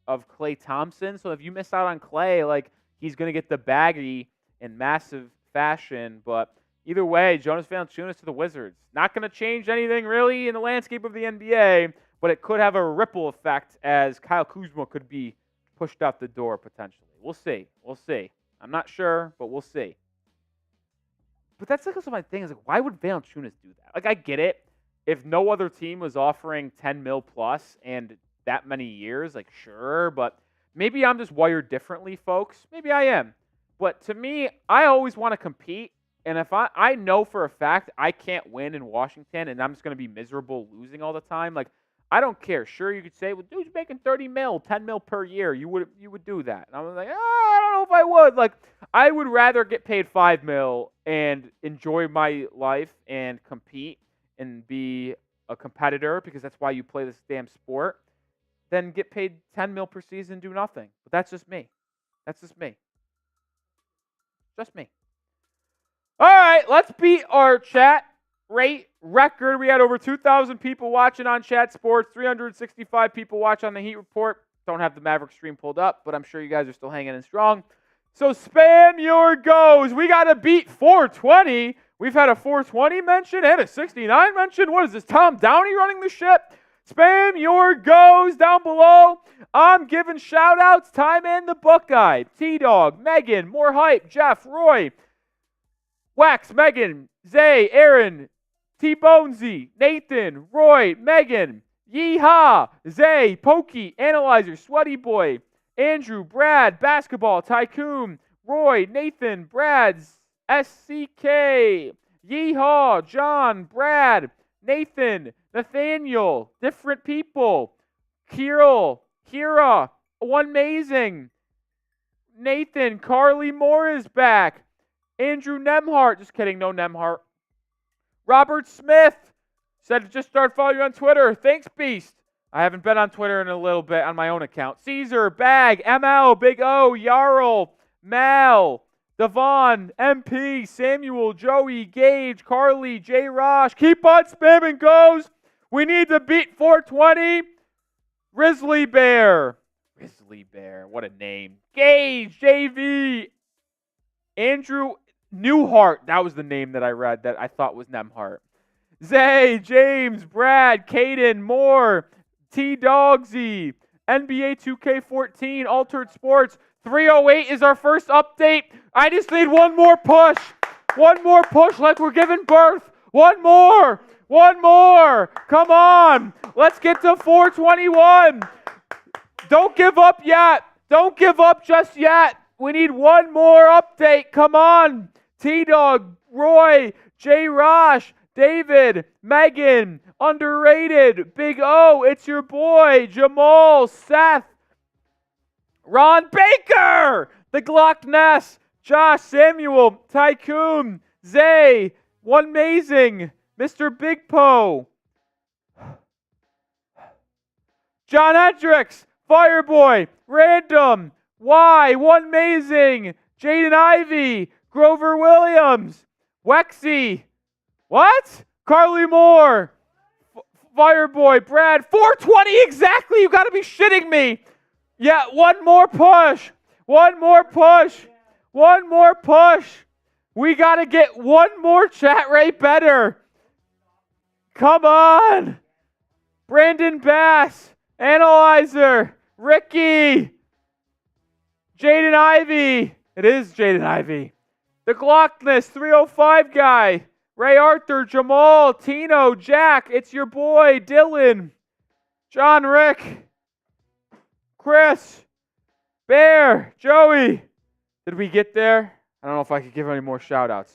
of Klay Thompson. So if you miss out on Klay, like, he's going to get the baggy in massive fashion. But either way, Jonas Valanciunas to the Wizards. Not going to change anything really in the landscape of the NBA, but it could have a ripple effect as Kyle Kuzma could be pushed out the door potentially. We'll see. We'll see. I'm not sure, but we'll see. But that's like also my thing is, like, why would Valanciunas do that? Like, I get it. If no other team was offering $10 million plus and that many years, like, sure, but maybe I'm just wired differently, folks. Maybe I am. But to me, I always want to compete, and if I know for a fact I can't win in Washington and I'm just going to be miserable losing all the time, like, I don't care. Sure, you could say, well, dude's making $30 million, $10 million per year. You would do that. And I was like, I don't know if I would. Like, I would rather get paid $5 million and enjoy my life and compete and be a competitor, because that's why you play this damn sport, then get paid $10 million per season and do nothing. But that's just me. That's just me. Just me. All right, let's beat our chat rate record. We had over 2,000 people watching on Chat Sports, 365 people watch on the Heat Report. Don't have the Mavericks stream pulled up, but I'm sure you guys are still hanging in strong. So spam your goes. We got to beat 420. We've had a 420 mention and a 69 mention. What is this, Tom Downey running the ship? Spam your goes down below. I'm giving shout-outs. Time in the Buckeye. T-Dog, Megan, More Hype, Jeff, Roy, Wax, Megan, Zay, Aaron, T-Bonesy, Nathan, Roy, Megan, Yeehaw, Zay, Pokey, Analyzer, Sweaty Boy, Andrew, Brad, Basketball, Tycoon, Roy, Nathan, Brad's, SCK, Yeehaw, John, Brad, Nathan, Nathaniel, Different People, Kira, One Amazing, Nathan, Carly Moore is back, Andrew Nemhart, just kidding, no Nemhart, Robert Smith said to just start following you on Twitter. Thanks, Beast. I haven't been on Twitter in a little bit on my own account. Caesar, Bag, ML, Big O, Jarl, Mal, Devon, MP, Samuel, Joey, Gage, Carly, J. Rosh. Keep on spamming goes. We need to beat 420. Grizzly Bear. Grizzly Bear, what a name. Gage, JV, Andrew Newhart. That was the name that I read that I thought was Nemhart. Zay, James, Brad, Caden, Moore, T-Dogsy, NBA 2K14, Altered Sports. 308 is our first update. I just need one more push. One more push like we're giving birth. One more. One more. Come on. Let's get to 421. Don't give up yet. Don't give up just yet. We need one more update. Come on. T-Dog, Roy, J. Rosh, David, Megan, Underrated, Big O, it's your boy, Jamal, Seth, Ron Baker, the Glock Ness, Josh, Samuel, Tycoon, Zay, One Amazing, Mr. Big Po, John Hendricks, Fireboy, Random, Y, One Amazing, Jaden Ivey, Grover Williams, Wexy, what? Carly Moore, Fireboy, Brad, 420 exactly, you gotta be shitting me. Yeah, one more push, one more push, one more push. We got to get one more chat rate better. Come on. Brandon Bass, Analyzer, Ricky, Jaden Ivey. It is Jaden Ivey. The Glockness 305 guy. Ray Arthur, Jamal, Tino, Jack. It's your boy, Dylan, John Rick, Chris, Bear, Joey. Did we get there? I don't know if I could give any more shout outs.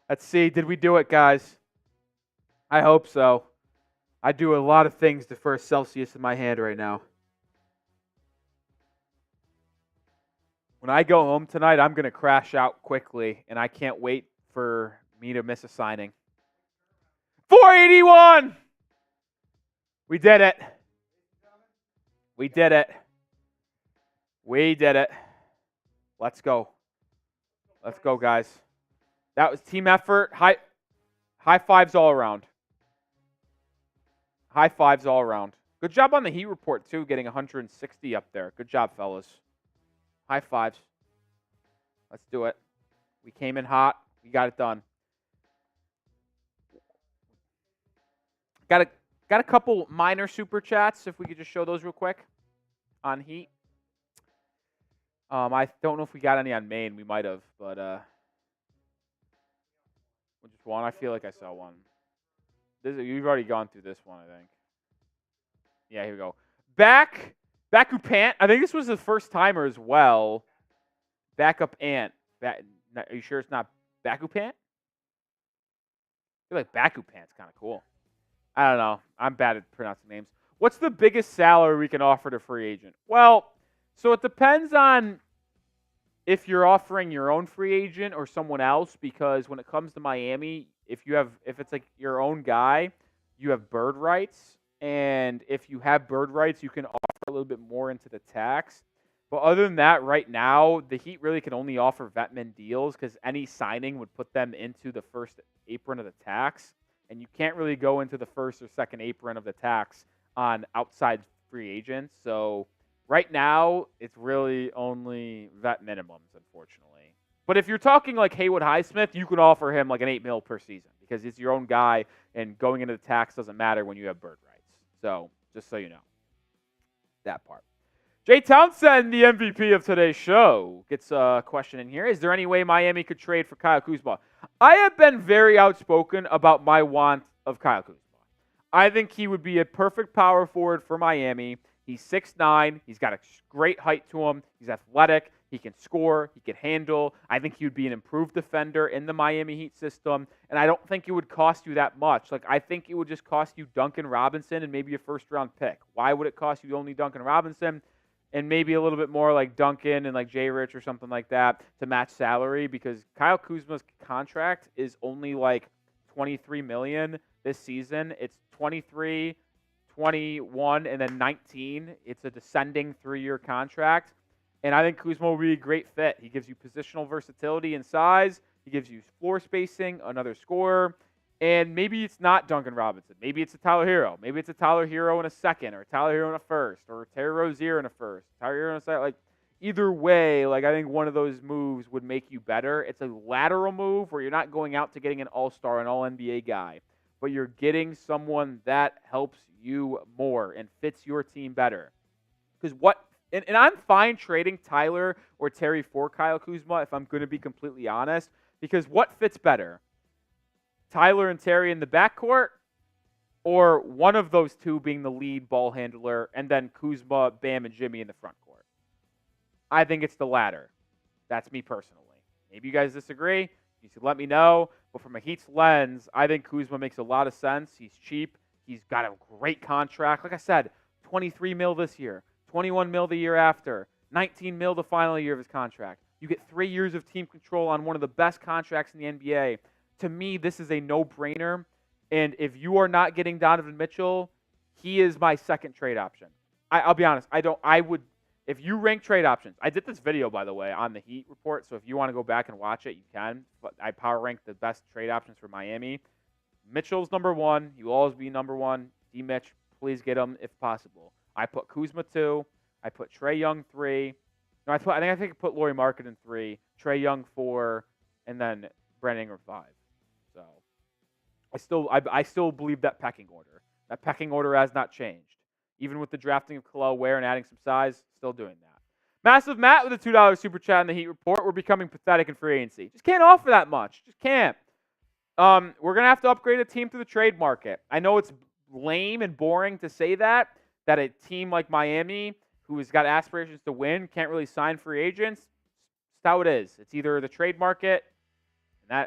Let's see. Did we do it, guys? I hope so. I do a lot of things to first Celsius in my hand right now. When I go home tonight, I'm going to crash out quickly, and I can't wait for me to miss a signing. 481! We did it. We did it. We did it. Let's go. Let's go, guys. That was team effort. High fives all around. High fives all around. Good job on the Heat report, too, getting 160 up there. Good job, fellas. High fives. Let's do it. We came in hot. We got it done. Got a couple minor super chats, if we could just show those real quick on Heat. I don't know if we got any on Maine. We might have, but just one. I feel like I saw one. You've already gone through this one, I think. Yeah, here we go. Baku Pant. I think this was the first timer as well. Backup Ant. Are you sure it's not Baku Pant? I feel like Baku Pant's kind of cool. I don't know. I'm bad at pronouncing names. What's the biggest salary we can offer to free agent? Well, so it depends on if you're offering your own free agent or someone else, because when it comes to Miami, if it's like your own guy, you have bird rights, and if you have bird rights, you can offer a little bit more into the tax. But other than that, right now, the Heat really can only offer vetman deals because any signing would put them into the first apron of the tax, and you can't really go into the first or second apron of the tax on outside free agents. So right now, it's really only vet minimums, unfortunately. But if you're talking like Haywood Highsmith, you can offer him like an $8 million per season because he's your own guy, and going into the tax doesn't matter when you have bird rights. So just so you know, that part. Jay Townsend, the MVP of today's show, gets a question in here. Is there any way Miami could trade for Kyle Kuzma? I have been very outspoken about my want of Kyle Kuzma. I think he would be a perfect power forward for Miami. He's 6'9". He's got a great height to him. He's athletic. He can score. He can handle. I think he would be an improved defender in the Miami Heat system, and I don't think it would cost you that much. Like, I think it would just cost you Duncan Robinson and maybe a first-round pick. Why would it cost you only Duncan Robinson and maybe a little bit more like Duncan and like Jay Rich or something like that to match salary? Because Kyle Kuzma's contract is only like $23 million this season. It's 23, 21, and then 19. It's a descending 3-year contract. And I think Kuzma will be a great fit. He gives you positional versatility and size. He gives you floor spacing, another scorer. And maybe it's not Duncan Robinson. Maybe it's a Tyler Herro. Maybe it's a Tyler Herro in a second, or a Tyler Herro in a first, or a Terry Rozier in a first, Tyler Herro in a second. Like, either way, like, I think one of those moves would make you better. It's a lateral move where you're not going out to getting an all-star, an all-NBA guy, but you're getting someone that helps you more and fits your team better. Because and I'm fine trading Tyler or Terry for Kyle Kuzma if I'm going to be completely honest, because what fits better? Tyler and Terry in the backcourt, or one of those two being the lead ball handler, and then Kuzma, Bam, and Jimmy in the front court? I think it's the latter. That's me personally. Maybe you guys disagree. You should let me know. But from a Heat's lens, I think Kuzma makes a lot of sense. He's cheap. He's got a great contract. Like I said, $23 million this year, $21 million the year after, $19 million the final year of his contract. You get 3 years of team control on one of the best contracts in the NBA. To me, this is a no-brainer. And if you are not getting Donovan Mitchell, he is my second trade option. I'll be honest. If you rank trade options, I did this video, by the way, on the Heat report. So if you want to go back and watch it, you can. But I power rank the best trade options for Miami. Mitchell's number one. He will always be number one. D-Mitch, please get him if possible. I put Kuzma 2. I put Trae Young 3. No, I think I put Lauri Markkanen 3. Trae Young 4. and then Brandon Ingram 5. So I still believe that pecking order. That pecking order has not changed. Even with the drafting of Kel'el Ware and adding some size, still doing that. Massive Matt with a $2 super chat in the Heat report. We're becoming pathetic in free agency. Just can't offer that much. Just can't. We're going to have to upgrade a team through the trade market. I know it's lame and boring to say that a team like Miami, who has got aspirations to win, can't really sign free agents. That's how it is. It's either the trade market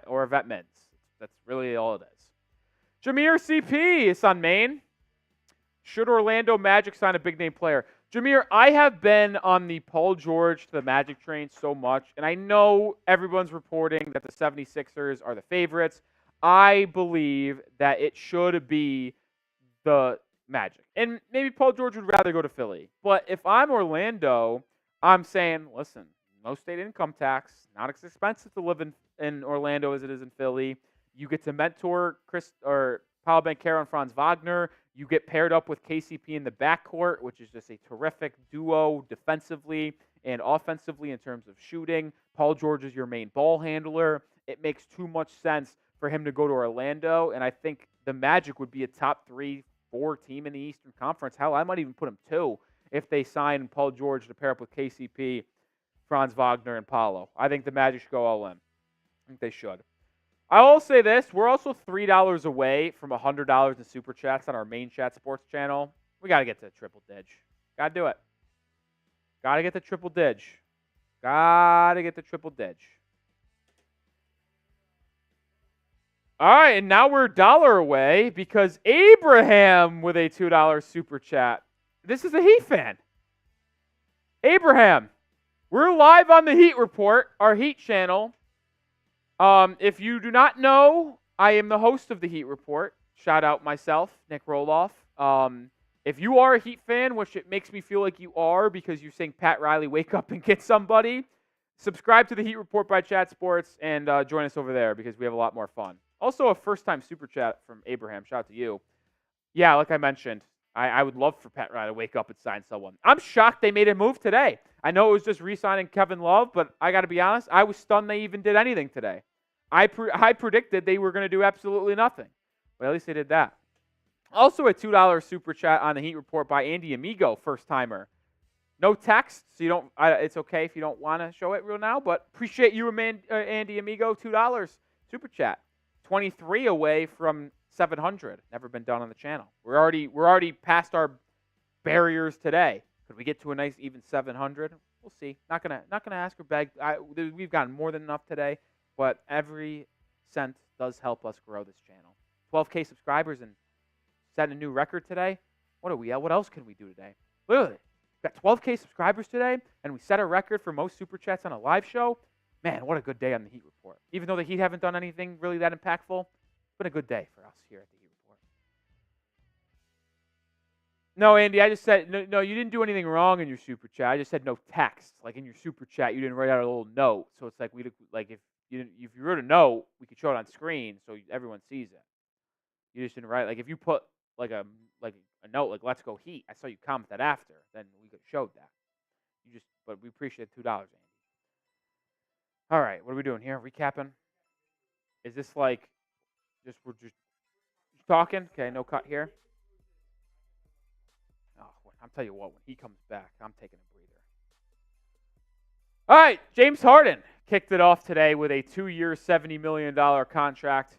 or vet mints. That's really all it is. Jameer CP is on Maine. Should Orlando Magic sign a big-name player? Jameer, I have been on the Paul George to the Magic train so much, and I know everyone's reporting that the 76ers are the favorites. I believe that it should be the Magic. And maybe Paul George would rather go to Philly. But if I'm Orlando, I'm saying, listen, no state income tax, not as expensive to live in Orlando as it is in Philly. You get to mentor Paolo Banchero and Franz Wagner. You get paired up with KCP in the backcourt, which is just a terrific duo defensively and offensively in terms of shooting. Paul George is your main ball handler. It makes too much sense for him to go to Orlando, and I think the Magic would be a top 3-4 team in the Eastern Conference. Hell, I might even put them 2 if they sign Paul George to pair up with KCP, Franz Wagner, and Paolo. I think the Magic should go all in. I think they should. I will say this. We're also $3 away from $100 in Super Chats on our main chat sports channel. We got to get to the triple dig. Got to do it. Got to get the triple dig. Got to get the triple dig. All right, and now we're $1 away because Abraham with a $2 Super Chat. This is a Heat fan. Abraham, we're live on the Heat Report, our Heat channel. If you do not know, I am the host of the Heat Report. Shout out myself, Nick Roloff. If you are a Heat fan, which it makes me feel like you are because you're saying Pat Riley, wake up and get somebody, subscribe to the Heat Report by Chat Sports and join us over there because we have a lot more fun. Also, a first-time Super Chat from Abraham. Shout out to you. Yeah, like I mentioned, I would love for Pat Riley to wake up and sign someone. I'm shocked they made a move today. I know it was just re-signing Kevin Love, but I got to be honest, I was stunned they even did anything today. I predicted they were going to do absolutely nothing, but at least they did that. Also, a $2 Super Chat on the Heat Report by Andy Amigo, first-timer. No text, so you don't. It's okay if you don't want to show it real now, but appreciate you, Andy Amigo, $2 Super Chat. 23 away from 700. Never been done on the channel. We're already past our barriers today. Could we get to a nice even 700? We'll see. Not gonna ask or beg. We've gotten more than enough today, but every cent does help us grow this channel. 12K subscribers and setting a new record today. What else can we do today? Literally, we've got 12K subscribers today, and we set a record for most super chats on a live show. Man, what a good day on the Heat Report. Even though the Heat haven't done anything really that impactful, it's been a good day for us here at the Heat Report. No, Andy, I just said, no, you didn't do anything wrong in your Super Chat. I just said no text. Like in your Super Chat, you didn't write out a little note. So it's like, if you wrote a note, we could show it on screen so everyone sees it. You just didn't write. Like if you put like a note, like "Let's go Heat," I saw you comment that after. Then we could have showed that. But we appreciate $2, Andy. All right, what are we doing here? Recapping? Is this like we're just talking? Okay, no cut here. Oh, I'll tell you what, when he comes back, I'm taking a breather. All right, James Harden kicked it off today with a 2-year, $70 million contract,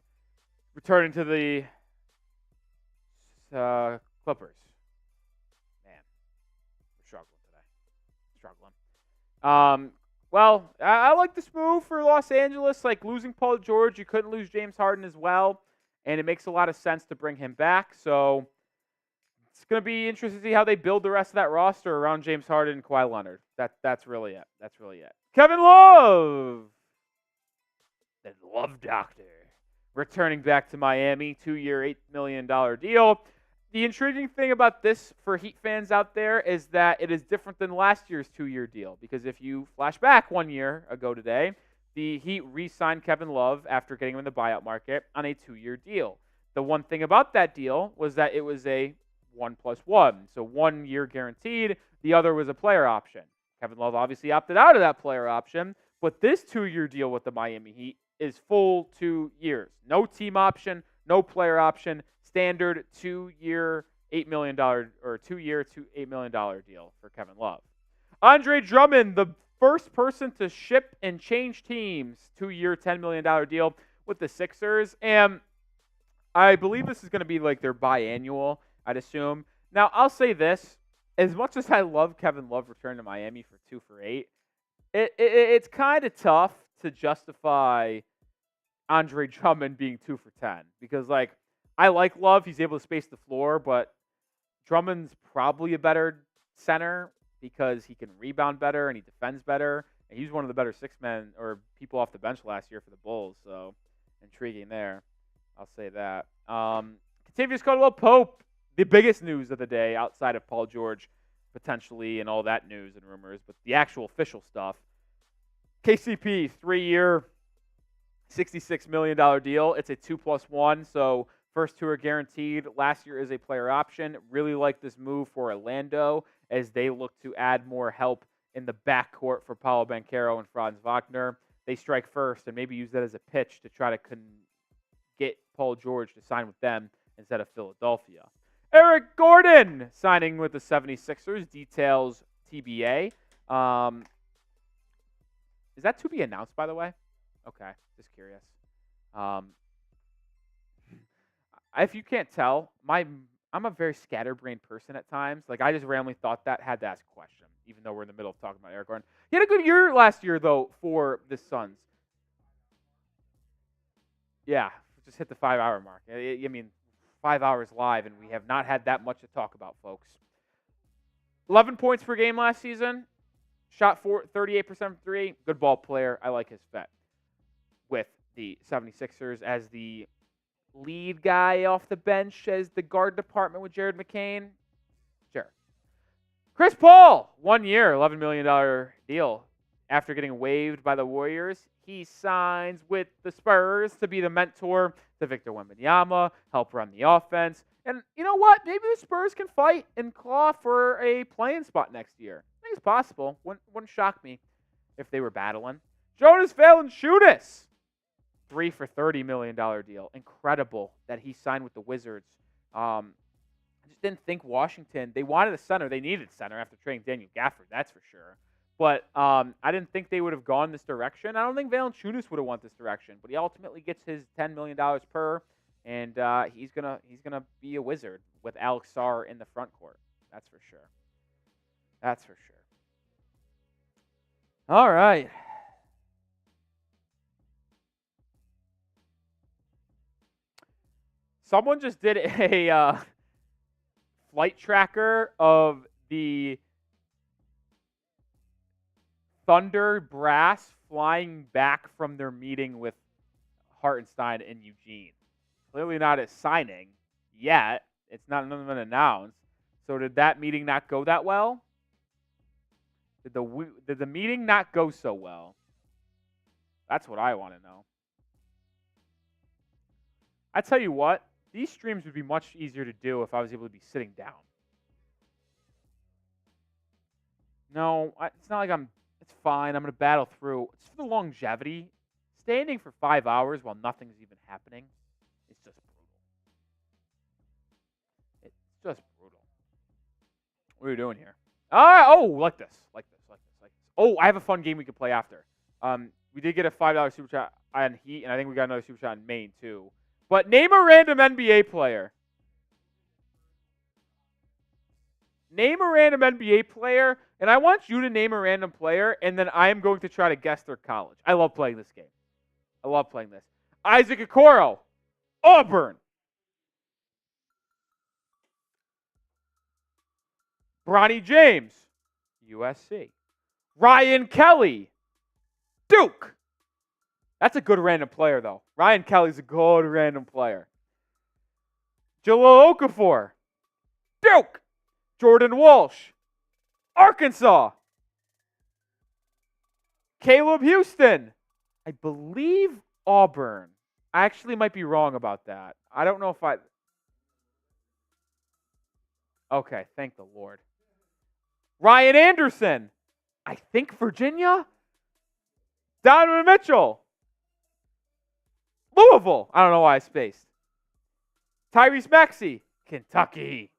returning to the Clippers. Man, we're struggling today. Well, I like this move for Los Angeles. Like losing Paul George, you couldn't lose James Harden as well, and it makes a lot of sense to bring him back. So it's going to be interesting to see how they build the rest of that roster around James Harden and Kawhi Leonard. That's really it. That's really it. Kevin Love, the Love Doctor, returning back to Miami, 2-year, $8 million deal. The intriguing thing about this for Heat fans out there is that it is different than last year's 2-year deal. Because if you flash back 1 year ago today, the Heat re-signed Kevin Love after getting him in the buyout market on a 2-year deal. The one thing about that deal was that it was a 1+1. So 1 year guaranteed. The other was a player option. Kevin Love obviously opted out of that player option. But this 2-year deal with the Miami Heat is full 2 years. No team option, no player option, standard 2-year, $8 million or 2-year, $8 million deal for Kevin Love. Andre Drummond, the first person to ship and change teams, 2-year, $10 million deal with the Sixers. And I believe this is going to be like their biannual, I'd assume. Now, I'll say this. As much as I love Kevin Love returning to Miami for 2 for $8, it's kind of tough to justify Andre Drummond being 2 for 10. Because, like, I like Love. He's able to space the floor, but Drummond's probably a better center because he can rebound better and he defends better. And he's one of the better six-men or people off the bench last year for the Bulls. So, intriguing there. I'll say that. Kentavious Caldwell-Pope, the biggest news of the day outside of Paul George potentially and all that news and rumors, but the actual official stuff. KCP, 3-year, $66 million deal. It's a 2+1, so first 2 are guaranteed. Last year is a player option. Really like this move for Orlando as they look to add more help in the backcourt for Paolo Banchero and Franz Wagner. They strike first and maybe use that as a pitch to try to get Paul George to sign with them instead of Philadelphia. Eric Gordon signing with the 76ers. Details TBA. Is that to be announced, by the way? Okay, just curious. If you can't tell, I'm a very scatterbrained person at times. Like, I just randomly thought that, had to ask a question, even though we're in the middle of talking about Eric Gordon. He had a good year last year, though, for the Suns. Yeah, just hit the 5-hour mark. I mean, 5 hours live, and we have not had that much to talk about, folks. 11 points per game last season. Shot 38% from 3. Good ball player. I like his fit with the 76ers as the lead guy off the bench as the guard department with Jared McCain. Sure. Chris Paul, 1 year, $11 million deal. After getting waived by the Warriors, he signs with the Spurs to be the mentor to Victor Wembanyama, help run the offense. And you know what? Maybe the Spurs can fight and claw for a playing spot next year. I think it's possible. Wouldn't shock me if they were battling. Jonas Valanciunas, 3 for $30 million deal. Incredible that he signed with the Wizards. I just didn't think Washington, they wanted a center. They needed center after trading Daniel Gafford, that's for sure. But I didn't think they would have gone this direction. I don't think Valanciunas would have went this direction. But he ultimately gets his $10 million per, and he's gonna be a Wizard with Alex Sarr in the front court. That's for sure. That's for sure. All right. Someone just did a flight tracker of the Thunder brass flying back from their meeting with Hartenstein in Eugene. Clearly not a signing yet. It's not been announced. So did that meeting not go that well? Did the meeting not go so well? That's what I want to know. I tell you what, these streams would be much easier to do if I was able to be sitting down. No, it's not like it's fine. I'm going to battle through. It's for the longevity. Standing for 5 hours while nothing's even happening is just brutal. It's just brutal. What are you doing here? Like this. Oh, I have a fun game we could play after. We did get a $5 super chat on Heat, and I think we got another super chat on Maine, too. But name a random NBA player. Name a random NBA player, and I want you to name a random player, and then I am going to try to guess their college. I love playing this game. I love playing this. Isaac Okoro, Auburn. Bronny James, USC. Ryan Kelly, Duke. That's a good random player, though. Ryan Kelly's a good random player. Jahlil Okafor, Duke. Jordan Walsh, Arkansas. Caleb Houston, I believe Auburn. I actually might be wrong about that. I don't know if Okay, thank the Lord. Ryan Anderson, I think Virginia. Donovan Mitchell, Louisville. I don't know why I spaced. Tyrese Maxey, Kentucky.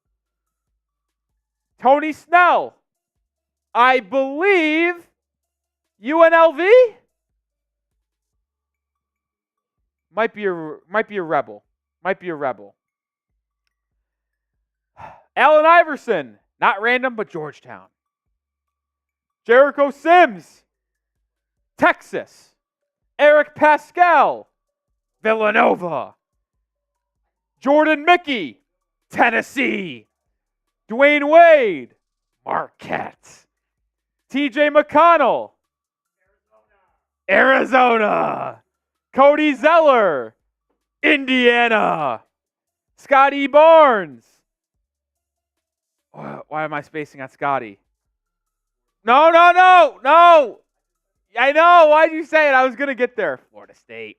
Tony Snell, I believe UNLV? Might be a Rebel. Might be a Rebel. Allen Iverson, not random, but Georgetown. Jericho Sims, Texas. Eric Pascal, Villanova. Jordan Mickey, Tennessee. Dwayne Wade, Marquette. TJ McConnell, Arizona. Cody Zeller, Indiana. Scotty Barnes. Why am I spacing on Scotty? No. I know. Why'd you say it? I was going to get there. Florida State.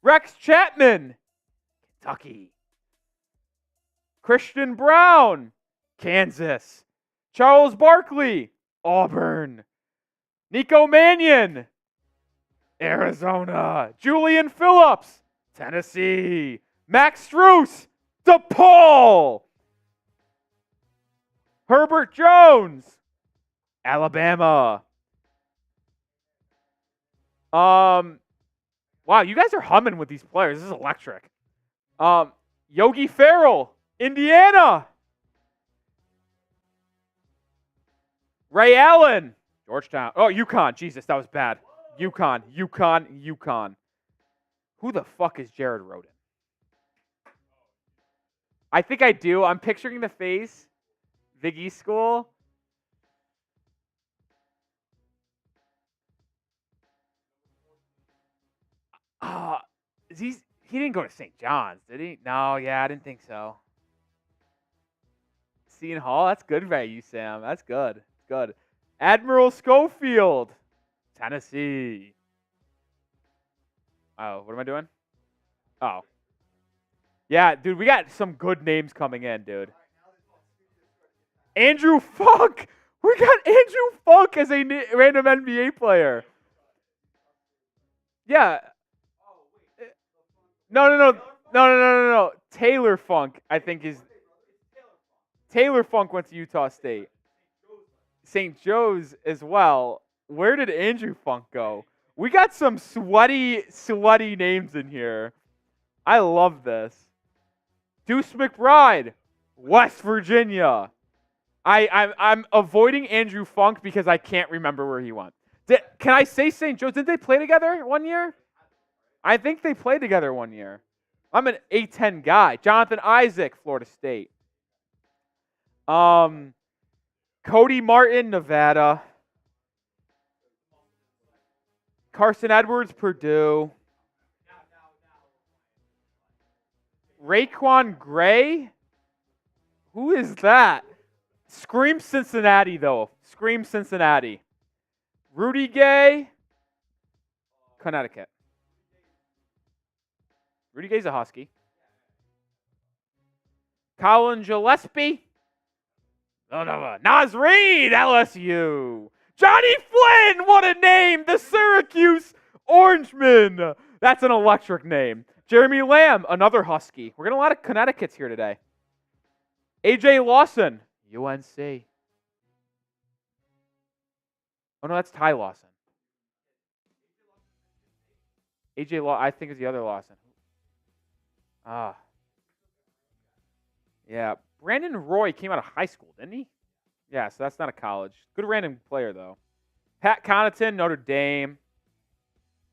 Rex Chapman, Kentucky. Christian Brown, Kansas. Charles Barkley, Auburn. Nico Mannion, Arizona. Julian Phillips, Tennessee. Max Strus, DePaul. Herbert Jones, Alabama. Wow, you guys are humming with these players. This is electric. Yogi Ferrell, Indiana. Ray Allen, Georgetown. Oh, UConn. Jesus, that was bad. UConn. Who the fuck is Jared Rhoden? I think I do. I'm picturing the face. Big East school. He didn't go to St. John's, did he? No, yeah, I didn't think so. Seton Hall, that's good by you, Sam. That's good. Good. Admiral Schofield, Tennessee. Oh, what am I doing? Oh. Yeah, dude, we got some good names coming in, dude. Andrew Funk. We got Andrew Funk as a random NBA player. Yeah. No. Taylor Funk, I think is. Taylor Funk went to Utah State. St. Joe's as well. Where did Andrew Funk go? We got some sweaty names in here. I love this. Deuce McBride, West Virginia. I'm avoiding Andrew Funk because I can't remember where he went. Can I say St. Joe's? Did they play together one year? I think they played together one year. I'm an A10 guy. Jonathan Isaac, Florida State. Cody Martin, Nevada. Carson Edwards, Purdue. Raekwon Gray? Who is that? Scream Cincinnati, though. Scream Cincinnati. Rudy Gay, Connecticut. Rudy Gay's a Husky. Colin Gillespie. Villanova. Naz Reid, LSU. Johnny Flynn, what a name! The Syracuse Orangemen. That's an electric name. Jeremy Lamb, another Husky. We're getting a lot of Connecticut's here today. AJ Lawson, UNC. Oh, no, that's Ty Lawson. AJ Law, I think is the other Lawson. Yeah. Brandon Roy came out of high school, didn't he? Yeah, so that's not a college. Good random player, though. Pat Connaughton, Notre Dame.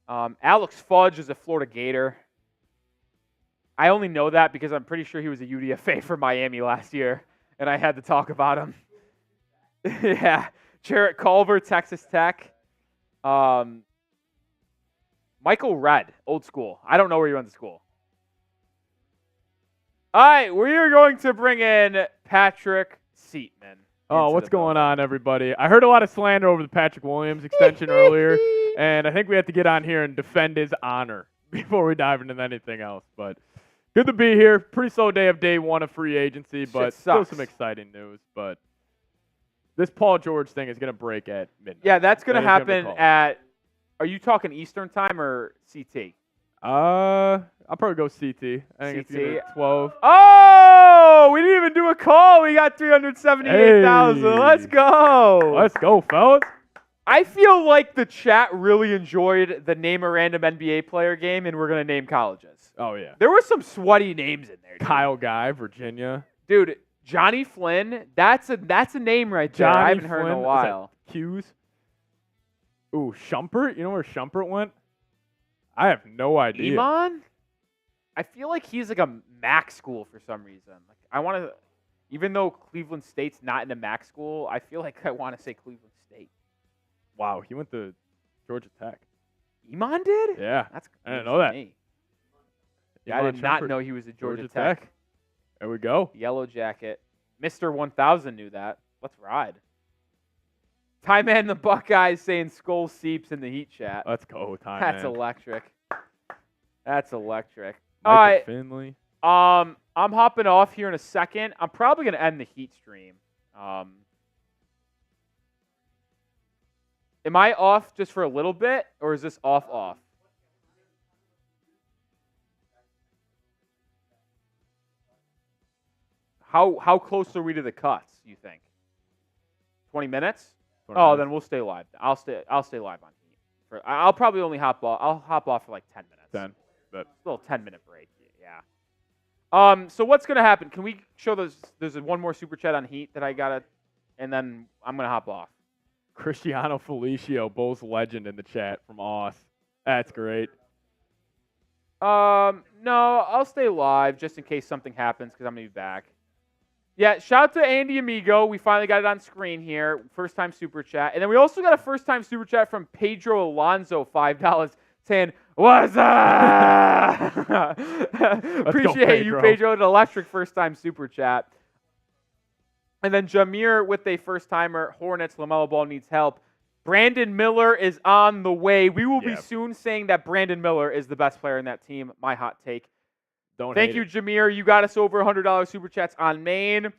Alex Fudge is a Florida Gator. I only know that because I'm pretty sure he was a UDFA for Miami last year, and I had to talk about him. Yeah. Jarrett Culver, Texas Tech. Michael Redd, old school. I don't know where you went to school. All right, we are going to bring in Patrick Seatman. Oh, what's going on, everybody? I heard a lot of slander over the Patrick Williams extension earlier, and I think we have to get on here and defend his honor before we dive into anything else. But good to be here. Pretty slow day of day one of free agency, but still some exciting news. But this Paul George thing is going to break at midnight. Yeah, that's going to happen at – are you talking Eastern time or CT? I'll probably go CT. I think it's gonna be CT. 12. Oh, we didn't even do a call. We got 378,000. Hey. Let's go. Let's go, fellas. I feel like the chat really enjoyed the name a random NBA player game, and we're going to name colleges. Oh, yeah. There were some sweaty names in there. Dude. Kyle Guy, Virginia. Dude, Johnny Flynn, that's a name right there. I haven't heard in a while. Hughes. Ooh, Shumpert? You know where Shumpert went? I have no idea. Iman? I feel like he's like a MAC school for some reason. Like I want to, even though Cleveland State's not in a MAC school, I feel like I want to say Cleveland State. Wow, he went to Georgia Tech. Iman did? Yeah, That's I didn't know that. Yeah, I did not know he was at Georgia Tech. There we go. Yellow jacket. Mr. 1000 knew that. Let's ride. Ty Man the Buckeyes saying Skull Seeps in the Heat chat. Let's go, Ty That's Man. electric. That's electric. Michael All right. Finley. I'm hopping off here in a second. I'm probably going to end the Heat stream. Am I off just for a little bit, or is this off? How close are we to the cuts, you think? 20 minutes? 20 Oh, minutes. then we'll stay live. I'll stay live on Heat. I'll probably only hop off. I'll hop off for like 10 minutes. 10. But A little 10-minute break. Yeah. So what's gonna happen? Can we show there's one more super chat on Heat that I gotta, and then I'm gonna hop off. Cristiano Felicio, Bulls legend in the chat from Oz. That's great. No, I'll stay live just in case something happens because I'm gonna be back. Yeah, shout out to Andy Amigo. We finally got it on screen here. First time super chat. And then we also got a first time super chat from Pedro Alonso, $5, saying, "What's up?" Appreciate you, Pedro. An electric first time super chat. And then Jameer with a first timer. Hornets, LaMelo Ball needs help. Brandon Miller is on the way. We will be soon saying that Brandon Miller is the best player in that team. My hot take. Thank you, Jameer. You got us over $100 super chats on Maine.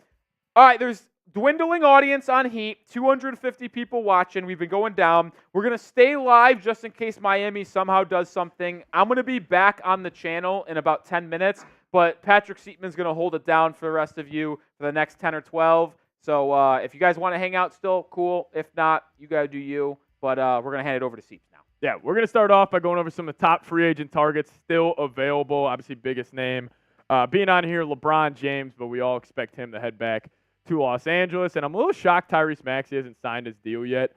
All right, there's dwindling audience on Heat. 250 people watching. We've been going down. We're going to stay live just in case Miami somehow does something. I'm going to be back on the channel in about 10 minutes, but Patrick Seatman's going to hold it down for the rest of you for the next 10 or 12. So if you guys want to hang out still, cool. If not, you got to do you. But we're going to hand it over to Seats now. Yeah, we're going to start off by going over some of the top free agent targets still available. Obviously, biggest name being on here, LeBron James, but we all expect him to head back to Los Angeles. And I'm a little shocked Tyrese Maxey hasn't signed his deal yet,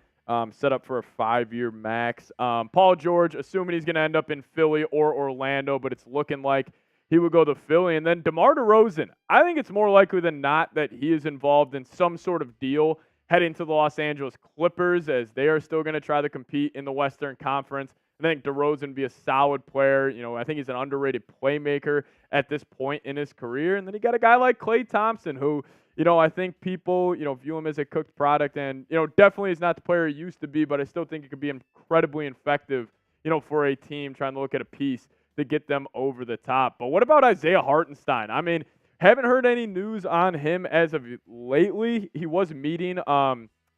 set up for a 5-year max. Paul George, assuming he's going to end up in Philly or Orlando, but it's looking like he would go to Philly. And then DeMar DeRozan, I think it's more likely than not that he is involved in some sort of deal heading to the Los Angeles Clippers, as they are still going to try to compete in the Western Conference. I think DeRozan would be a solid player. You know, I think he's an underrated playmaker at this point in his career. And then you got a guy like Klay Thompson, who, you know, I think people, you know, view him as a cooked product, and, you know, definitely is not the player he used to be, but I still think he could be incredibly effective, you know, for a team trying to look at a piece to get them over the top. But what about Isaiah Hartenstein? I mean, haven't heard any news on him as of lately. He was meeting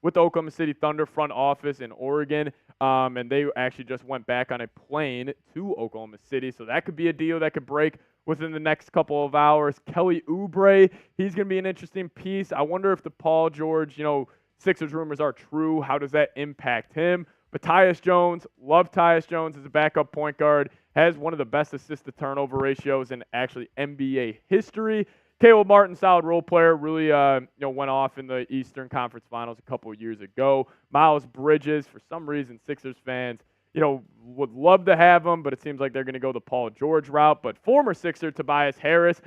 with the Oklahoma City Thunder front office in Oregon, and they actually just went back on a plane to Oklahoma City. So that could be a deal that could break within the next couple of hours. Kelly Oubre, he's going to be an interesting piece. I wonder if the Paul George, you know, Sixers rumors are true. How does that impact him? But Tyus Jones, love Tyus Jones as a backup point guard, has one of the best assist-to-turnover ratios in actually NBA history. Caleb Martin, solid role player, really went off in the Eastern Conference Finals a couple of years ago. Miles Bridges, for some reason, Sixers fans, you know, would love to have him, but it seems like they're going to go the Paul George route. But former Sixer Tobias Harris,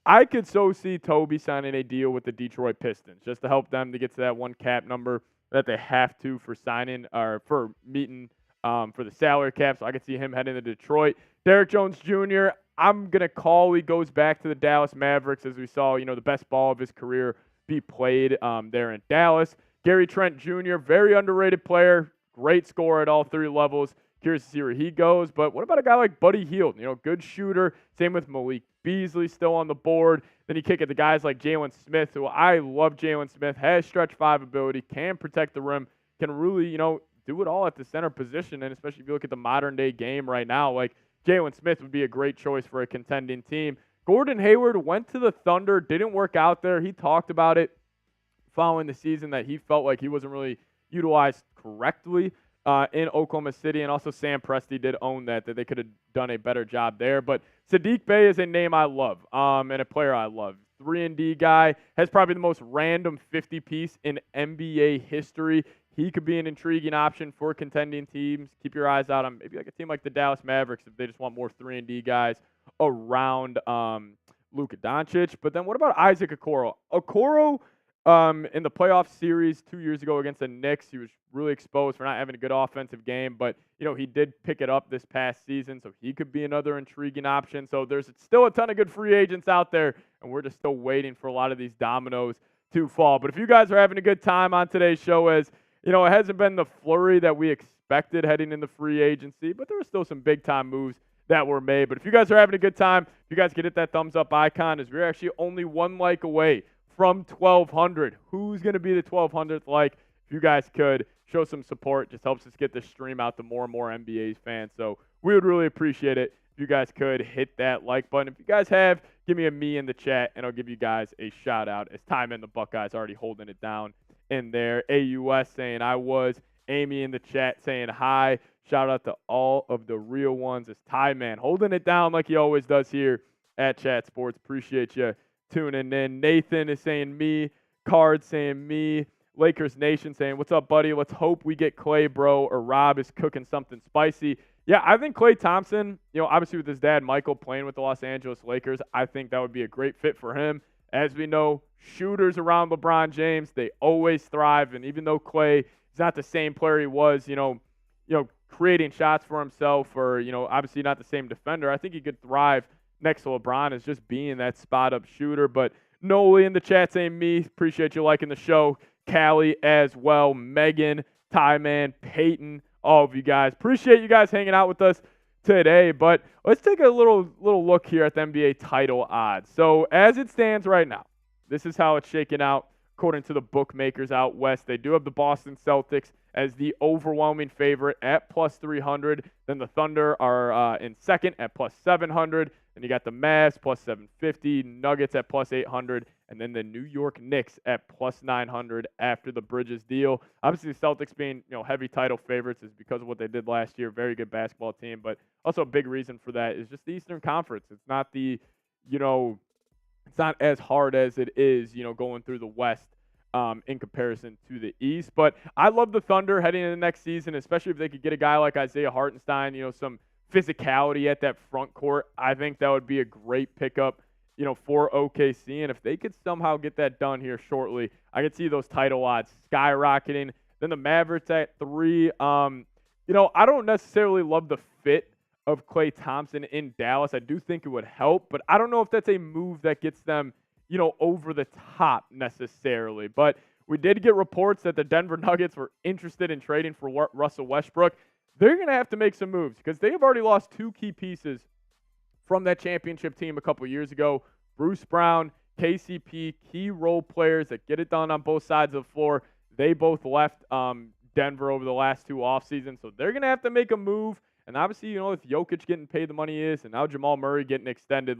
I could so see Toby signing a deal with the Detroit Pistons just to help them to get to that one cap number that they have to for signing or for meeting for the salary cap. So I could see him heading to Detroit. Derrick Jones Jr., I'm going to call he goes back to the Dallas Mavericks, as we saw, you know, the best ball of his career be played there in Dallas. Gary Trent Jr., very underrated player, great scorer at all 3 levels. Curious to see where he goes. But what about a guy like Buddy Hield? You know, good shooter. Same with Malik Beasley still on the board. Then you kick at the guys like Jalen Smith, who I love Jalen Smith, has stretch 5 ability, can protect the rim, can really, you know, do it all at the center position. And especially if you look at the modern day game right now, like Jalen Smith would be a great choice for a contending team. Gordon Hayward went to the Thunder, didn't work out there. He talked about it following the season that he felt like he wasn't really utilized correctly in Oklahoma City, and also Sam Presti did own that they could have done a better job there. But Saddiq Bey is a name I love and a player I love. 3-and-D guy, has probably the most random 50-piece in NBA history. He could be an intriguing option for contending teams. Keep your eyes out on maybe like a team like the Dallas Mavericks if they just want more 3-and-D guys around Luka Doncic. But then what about Isaac Okoro? Okoro, in the playoff series 2 years ago against the Knicks, he was really exposed for not having a good offensive game, but he did pick it up this past season, so he could be another intriguing option. So there's still a ton of good free agents out there, and we're just still waiting for a lot of these dominoes to fall. But if you guys are having a good time on today's show, as it hasn't been the flurry that we expected heading into free agency, but there were still some big-time moves that were made. But if you guys are having a good time, if you guys can hit that thumbs-up icon, as we're actually only one like away from 1,200. Who's going to be the 1,200th like? If you guys could show some support, just helps us get the stream out to more and more NBA fans. So we would really appreciate it if you guys could hit that like button. If you guys have, give me a me in the chat, and I'll give you guys a shout-out as Time and the Buckeyes already holding it down in there. AUS saying I was. Amy in the chat saying hi. Shout out to all of the real ones. It's Ty Man holding it down like he always does here at Chat Sports. Appreciate you tuning in. Nathan is saying me. Card saying me. Lakers Nation saying, what's up, buddy? Let's hope we get Klay, bro, or Rob is cooking something spicy. Yeah, I think Klay Thompson, obviously with his dad, Michael, playing with the Los Angeles Lakers, I think that would be a great fit for him. As we know, shooters around LeBron James, they always thrive. And even though Klay is not the same player he was, creating shots for himself or, obviously not the same defender, I think he could thrive next to LeBron as just being that spot-up shooter. But Noli in the chat saying me. Appreciate you liking the show. Callie as well. Megan, Tyman, Peyton, all of you guys. Appreciate you guys hanging out with us today. But let's take a little look here at the NBA title odds. So as it stands right now, this is how it's shaking out according to the bookmakers out west. They do have the Boston Celtics as the overwhelming favorite at plus 300. Then the Thunder are in second at plus 700. Then you got the Mavs plus 750, Nuggets at plus 800, and then the New York Knicks at plus 900 after the Bridges deal. Obviously, the Celtics being heavy title favorites is because of what they did last year. Very good basketball team, but also a big reason for that is just the Eastern Conference. It's not the it's not as hard as it is going through the West. In comparison to the East. But I love the Thunder heading into the next season, especially if they could get a guy like Isaiah Hartenstein, some physicality at that front court. I think that would be a great pickup, for OKC. And if they could somehow get that done here shortly, I could see those title odds skyrocketing. Then the Mavericks at 3. I don't necessarily love the fit of Klay Thompson in Dallas. I do think it would help, but I don't know if that's a move that gets them over the top necessarily. But we did get reports that the Denver Nuggets were interested in trading for Russell Westbrook. They're going to have to make some moves because they have already lost 2 key pieces from that championship team a couple years ago. Bruce Brown, KCP, key role players that get it done on both sides of the floor. They both left Denver over the last 2 offseasons, so they're going to have to make a move. And obviously, if Jokic getting paid the money he is, and now Jamal Murray getting extended,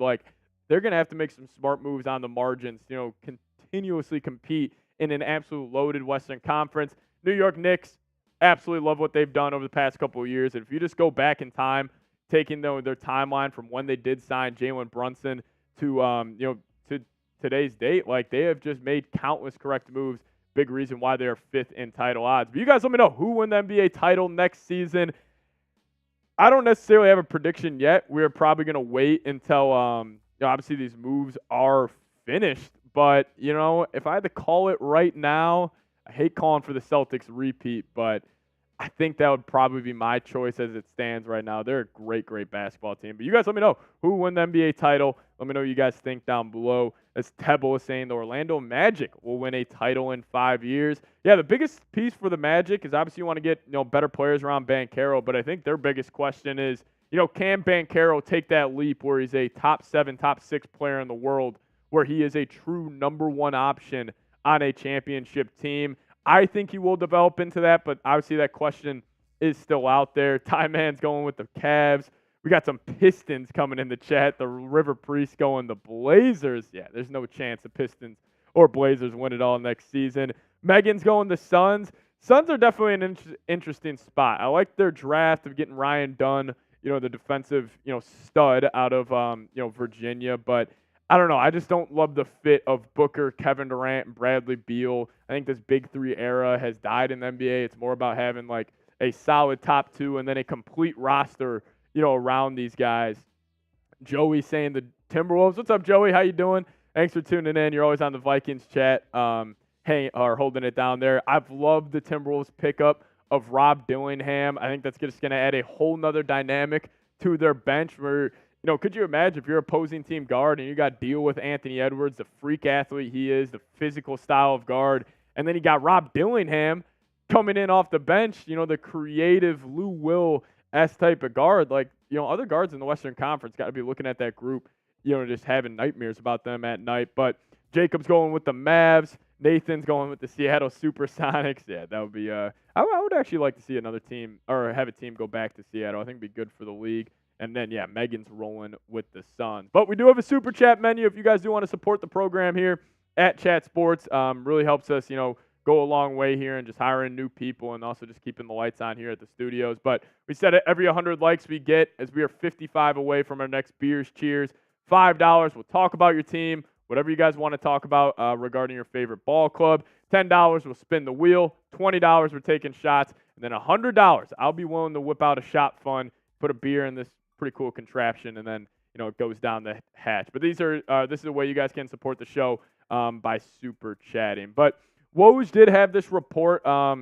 they're going to have to make some smart moves on the margins, continuously compete in an absolute loaded Western Conference. New York Knicks, absolutely love what they've done over the past couple of years. And if you just go back in time, taking their timeline from when they did sign Jalen Brunson to, to today's date, they have just made countless correct moves. Big reason why they are 5th in title odds. But you guys let me know who win the NBA title next season. I don't necessarily have a prediction yet. We're probably going to wait until obviously these moves are finished, but if I had to call it right now, I hate calling for the Celtics repeat, but I think that would probably be my choice as it stands right now. They're a great basketball team. But you guys let me know who won the NBA title. Let me know what you guys think down below. As Tebo is saying, the Orlando Magic will win a title in 5 years. Yeah, the biggest piece for the Magic is obviously you want to get better players around Banchero, but I think their biggest question is, can Banchero take that leap where he's a top 7, top 6 player in the world, where he is a true number 1 option on a championship team? I think he will develop into that, but obviously that question is still out there. Ty Man's going with the Cavs. We got some Pistons coming in the chat. The River Priest going the Blazers. Yeah, there's no chance the Pistons or Blazers win it all next season. Megan's going the Suns. Suns are definitely an interesting spot. I like their draft of getting Ryan Dunn, the defensive, stud out of, Virginia. But I don't know. I just don't love the fit of Booker, Kevin Durant, and Bradley Beal. I think this Big Three era has died in the NBA. It's more about having, like, a solid top two and then a complete roster, around these guys. Joey saying the Timberwolves. What's up, Joey? How you doing? Thanks for tuning in. You're always on the Vikings chat. Holding it down there. I've loved the Timberwolves pickup of Rob Dillingham. I think that's just going to add a whole nother dynamic to their bench where, could you imagine if you're opposing team guard and you got to deal with Anthony Edwards, the freak athlete he is, the physical style of guard, and then you got Rob Dillingham coming in off the bench, the creative Lou Will-esque type of guard. Like, other guards in the Western Conference got to be looking at that group, just having nightmares about them at night. But Jacob's going with the Mavs. Nathan's going with the Seattle Supersonics. Yeah, that would be I would actually like to see another team or have a team go back to Seattle. I think it'd be good for the league. And then, yeah, Megan's rolling with the Suns. But we do have a super chat menu if you guys do want to support the program here at Chat Sports. Really helps us, go a long way here and just hiring new people and also just keeping the lights on here at the studios. But we said it, every 100 likes we get, as we are 55 away from our next Beers Cheers, $5. We'll talk about your team, whatever you guys want to talk about regarding your favorite ball club. $10, we'll spin the wheel. $20, we're taking shots. And then $100, I'll be willing to whip out a shot fund, put a beer in this pretty cool contraption, and then, it goes down the hatch. But this is the way you guys can support the show by super chatting. But Woj did have this report a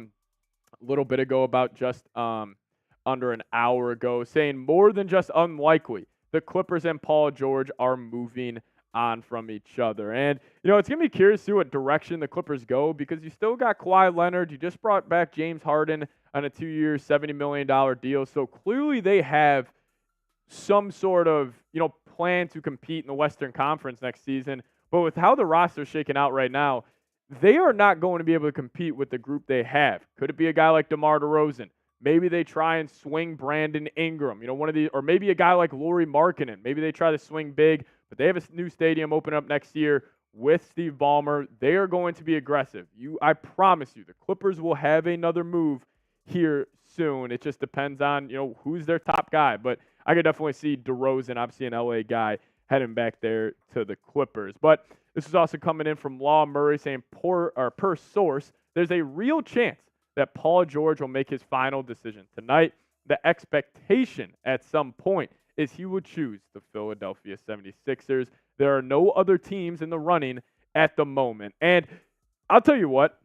little bit ago, about just under an hour ago, saying more than just unlikely, the Clippers and Paul George are moving on from each other. And, it's going to be curious to see what direction the Clippers go, because you still got Kawhi Leonard. You just brought back James Harden on a 2-year, $70 million deal. So clearly they have some sort of, plan to compete in the Western Conference next season. But with how the roster is shaking out right now, they are not going to be able to compete with the group they have. Could it be a guy like DeMar DeRozan? Maybe they try and swing Brandon Ingram, one of these, or maybe a guy like Lauri Markkanen. Maybe they try to swing big, but they have a new stadium open up next year with Steve Ballmer. They are going to be aggressive. I promise you, the Clippers will have another move here soon. It just depends on, who's their top guy. But I could definitely see DeRozan, obviously an LA guy, heading back there to the Clippers. But this is also coming in from Law Murray saying, per source, there's a real chance that Paul George will make his final decision tonight. The expectation at some point is he would choose the Philadelphia 76ers. There are no other teams in the running at the moment. And I'll tell you what,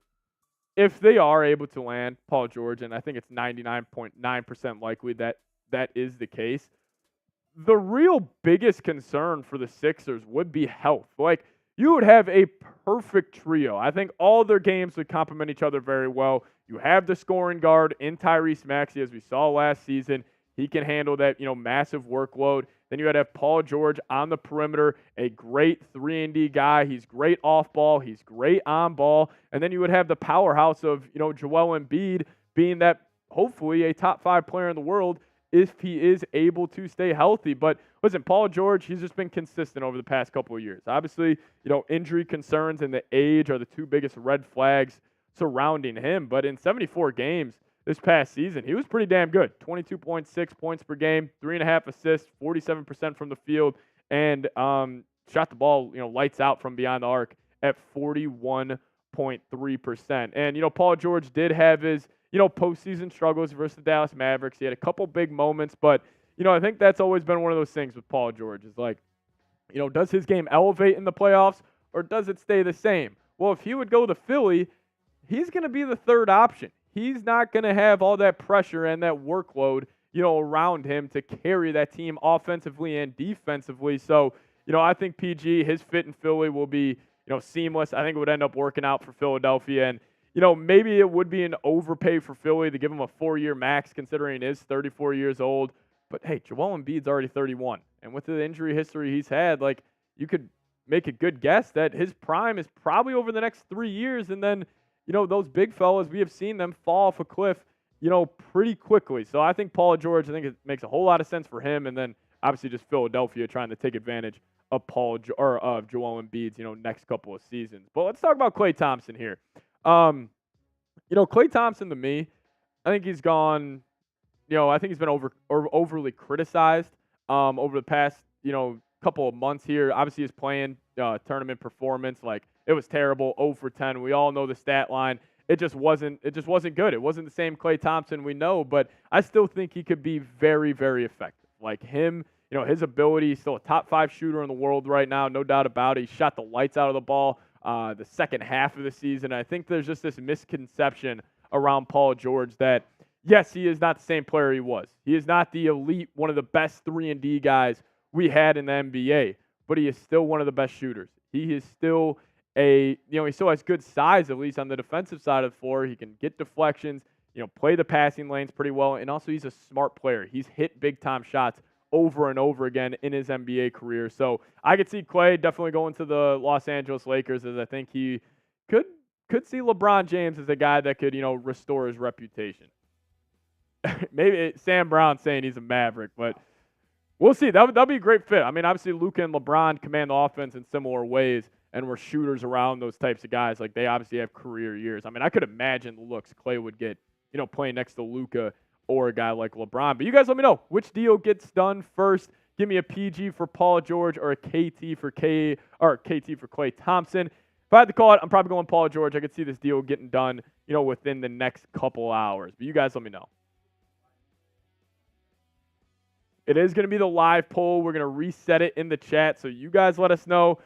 if they are able to land Paul George, and I think it's 99.9% likely that that is the case, the real biggest concern for the Sixers would be health. Like, you would have a perfect trio. I think all their games would complement each other very well. You have the scoring guard in Tyrese Maxey, as we saw last season. He can handle that, massive workload. Then you would have Paul George on the perimeter, a great 3-and-D guy. He's great off ball. He's great on ball. And then you would have the powerhouse of, Joel Embiid being that hopefully a top 5 player in the world if he is able to stay healthy. But listen, Paul George, he's just been consistent over the past couple of years. Obviously, injury concerns and the age are the two biggest red flags surrounding him. But in 74 games this past season, he was pretty damn good. 22.6 points per game, 3.5 assists, 47% from the field, and shot the ball, lights out from beyond the arc at 41.3%. And, Paul George did have his, postseason struggles versus the Dallas Mavericks. He had a couple big moments, but, I think that's always been one of those things with Paul George is like, does his game elevate in the playoffs or does it stay the same? Well, if he would go to Philly, he's going to be the third option. He's not going to have all that pressure and that workload, around him to carry that team offensively and defensively. So, I think PG, his fit in Philly will be, seamless. I think it would end up working out for Philadelphia. And, maybe it would be an overpay for Philly to give him a 4-year max considering he is 34 years old. But, hey, Joel Embiid's already 31. And with the injury history he's had, like, you could make a good guess that his prime is probably over the next 3 years. And then, those big fellas, we have seen them fall off a cliff, pretty quickly. So I think Paul George, I think it makes a whole lot of sense for him. And then obviously just Philadelphia trying to take advantage of of Joel Embiid's, next couple of seasons. But let's talk about Klay Thompson here. Klay Thompson to me, I think he's gone, I think he's been overly criticized over the past, couple of months here. Obviously his playing tournament performance, like it was terrible, 0 for 10. We all know the stat line. It just wasn't good. It wasn't the same Klay Thompson we know, but I still think he could be very, very effective. Like him, his ability, he's still a top 5 shooter in the world right now, no doubt about it. He shot the lights out of the ball the second half of the season. I think there's just this misconception around Paul George that, yes, he is not the same player he was. He is not the elite, one of the best 3-and-D guys we had in the NBA, but he is still one of the best shooters. He is still he still has good size, at least on the defensive side of the floor. He can get deflections, play the passing lanes pretty well, and also he's a smart player. He's hit big-time shots over and over again in his NBA career. So I could see Klay definitely going to the Los Angeles Lakers, as I think he could see LeBron James as a guy that could, restore his reputation. Maybe Sam Brown saying he's a Maverick, but we'll see. That'll be a great fit. I mean, obviously Luka and LeBron command the offense in similar ways, and we're shooters around those types of guys. Like, they obviously have career years. I mean, I could imagine the looks Klay would get, playing next to Luka or a guy like LeBron. But you guys let me know which deal gets done first. Give me a PG for Paul George or a KT for Klay Thompson. If I had to call it, I'm probably going Paul George. I could see this deal getting done, within the next couple hours. But you guys let me know. It is going to be the live poll. We're going to reset it in the chat, so you guys let us know.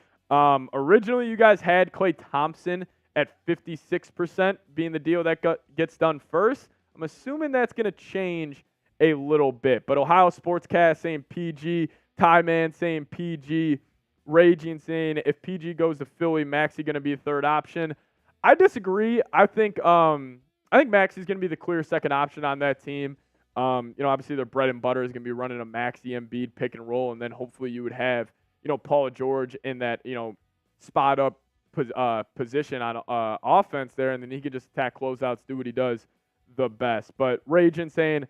Originally, you guys had Klay Thompson at 56% being the deal that gets done first. I'm assuming that's going to change a little bit. But Ohio Sportscast saying PG, Ty Man saying PG, Raging saying if PG goes to Philly, Maxey going to be a third option. I disagree. I think Maxey's going to be the clear second option on that team. Obviously their bread and butter is going to be running a Maxey Embiid pick and roll, and then hopefully you would have, Paul George in that, spot up position on offense there, and then he could just attack closeouts, do what he does the best. But Raging saying,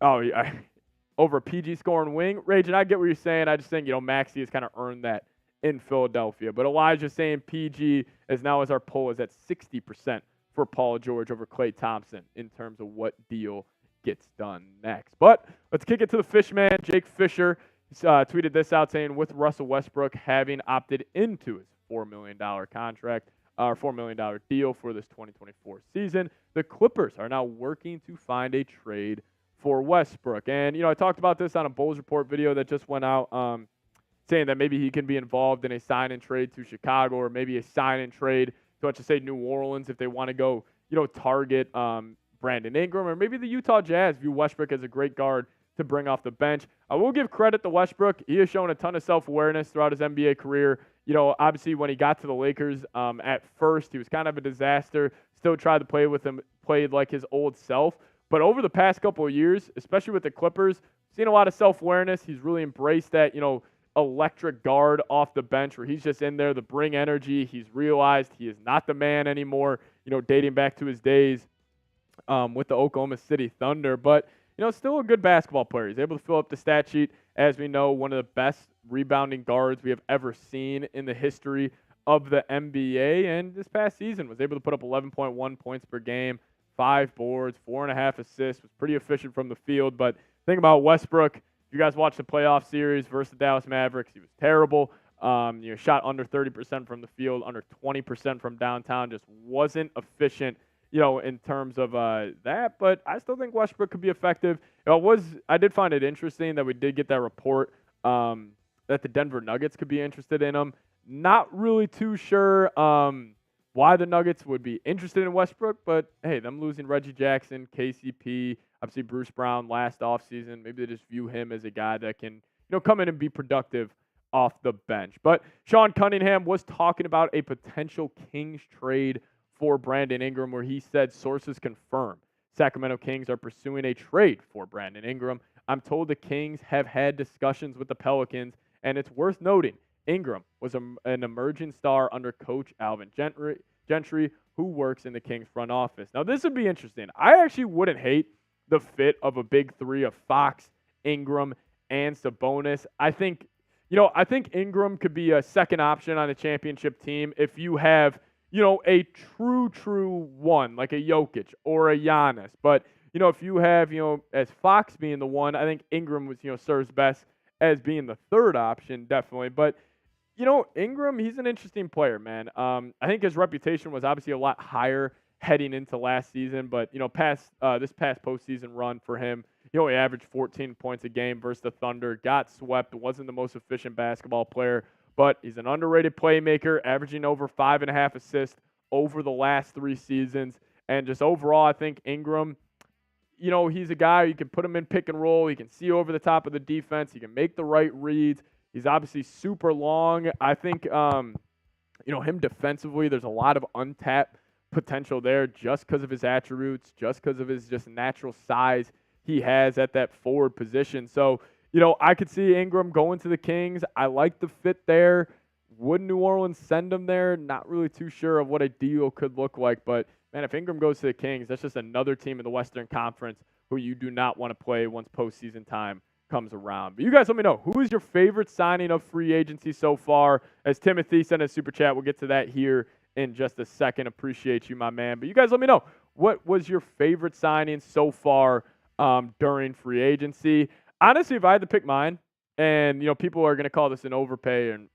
over PG scoring wing. Raging, I get what you're saying. I just think, Maxey has kind of earned that in Philadelphia. But Elijah's saying PG as our poll is at 60% for Paul George over Klay Thompson in terms of what deal gets done next. But let's kick it to the Fishman. Jake Fisher tweeted this out saying, with Russell Westbrook having opted into his $4 million contract, $4 million deal for this 2024 season, the Clippers are now working to find a trade for Westbrook. And, I talked about this on a Bulls Report video that just went out, saying that maybe he can be involved in a sign and trade to Chicago, or maybe a sign and trade to, let's just say, New Orleans if they want to go, target Brandon Ingram, or maybe the Utah Jazz view Westbrook as a great guard to bring off the bench. I will give credit to Westbrook. He has shown a ton of self-awareness throughout his NBA career. Obviously when he got to the Lakers, at first he was kind of a disaster, still tried to play with him, played like his old self. But over the past couple of years, especially with the Clippers, seen a lot of self-awareness. He's really embraced that, electric guard off the bench where he's just in there to bring energy. He's realized he is not the man anymore, dating back to his days with the Oklahoma City Thunder. But, still a good basketball player. He's able to fill up the stat sheet. As we know, one of the best rebounding guards we have ever seen in the history of the NBA. And this past season was able to put up 11.1 points per game, 5 boards, 4.5 assists, was pretty efficient from the field. But think about Westbrook. If you guys watched the playoff series versus the Dallas Mavericks, he was terrible. Shot under 30% from the field, under 20% from downtown, just wasn't efficient, in terms of that. But I still think Westbrook could be effective. I did find it interesting that we did get that report that the Denver Nuggets could be interested in him. Not really too sure why the Nuggets would be interested in Westbrook, but hey, them losing Reggie Jackson, KCP, obviously Bruce Brown last offseason, maybe they just view him as a guy that can, come in and be productive off the bench. But Sean Cunningham was talking about a potential Kings trade for Brandon Ingram, where he said sources confirm Sacramento Kings are pursuing a trade for Brandon Ingram. I'm told the Kings have had discussions with the Pelicans, and it's worth noting Ingram was an emerging star under coach Alvin Gentry, who works in the Kings front office. Now, this would be interesting. I actually wouldn't hate the fit of a big three of Fox, Ingram, and Sabonis. I think Ingram could be a second option on a championship team if you have, a true one, like a Jokic or a Giannis. But, if you have, as Fox being the one, I think Ingram was, serves best as being the third option, definitely. But, Ingram, he's an interesting player, man. I think his reputation was obviously a lot higher heading into last season, but, this past postseason run for him, he averaged 14 points a game versus the Thunder, got swept, wasn't the most efficient basketball player, but he's an underrated playmaker, averaging over 5.5 assists over the last 3 seasons. And just overall, I think Ingram, he's a guy, you can put him in pick and roll, he can see over the top of the defense, he can make the right reads. He's obviously super long. I think, him defensively, there's a lot of untapped potential there just because of his attributes, just because of his just natural size he has at that forward position. So, I could see Ingram going to the Kings. I like the fit there. Would New Orleans send him there? Not really too sure of what a deal could look like. But, man, if Ingram goes to the Kings, that's just another team in the Western Conference who you do not want to play once postseason time comes around. But you guys let me know, who is your favorite signing of free agency so far? As Timothy sent a super chat, we'll get to that here in just a second. Appreciate you, my man. But you guys let me know, what was your favorite signing so far during free agency? Honestly, if I had to pick mine, and people are going to call this an overpay, and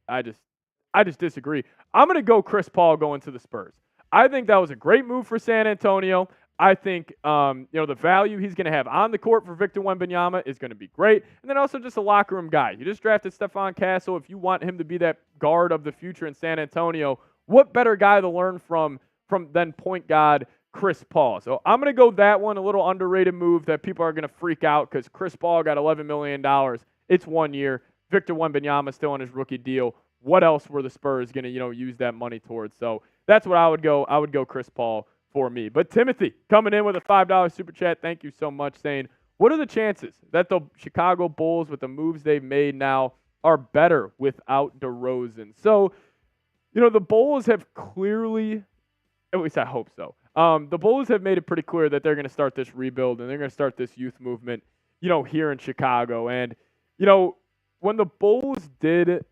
I just disagree. I'm going to go Chris Paul going to the Spurs. I think that was a great move for San Antonio. I think the value he's going to have on the court for Victor Wembanyama is going to be great. And then also just a locker room guy. You just drafted Stephon Castle. If you want him to be that guard of the future in San Antonio, what better guy to learn from than point guard Chris Paul? So I'm going to go that one, a little underrated move that people are going to freak out because Chris Paul got $11 million. It's 1 year. Victor Wembanyama still on his rookie deal. What else were the Spurs going to use that money towards? So that's what I would go. I would go Chris Paul for me. But Timothy coming in with a $5 super chat. Thank you so much, saying, what are the chances that the Chicago Bulls, with the moves they've made now, are better without DeRozan? So, the Bulls have clearly, at least I hope so, the Bulls have made it pretty clear that they're going to start this rebuild and they're going to start this youth movement, here in Chicago. And, when the Bulls did,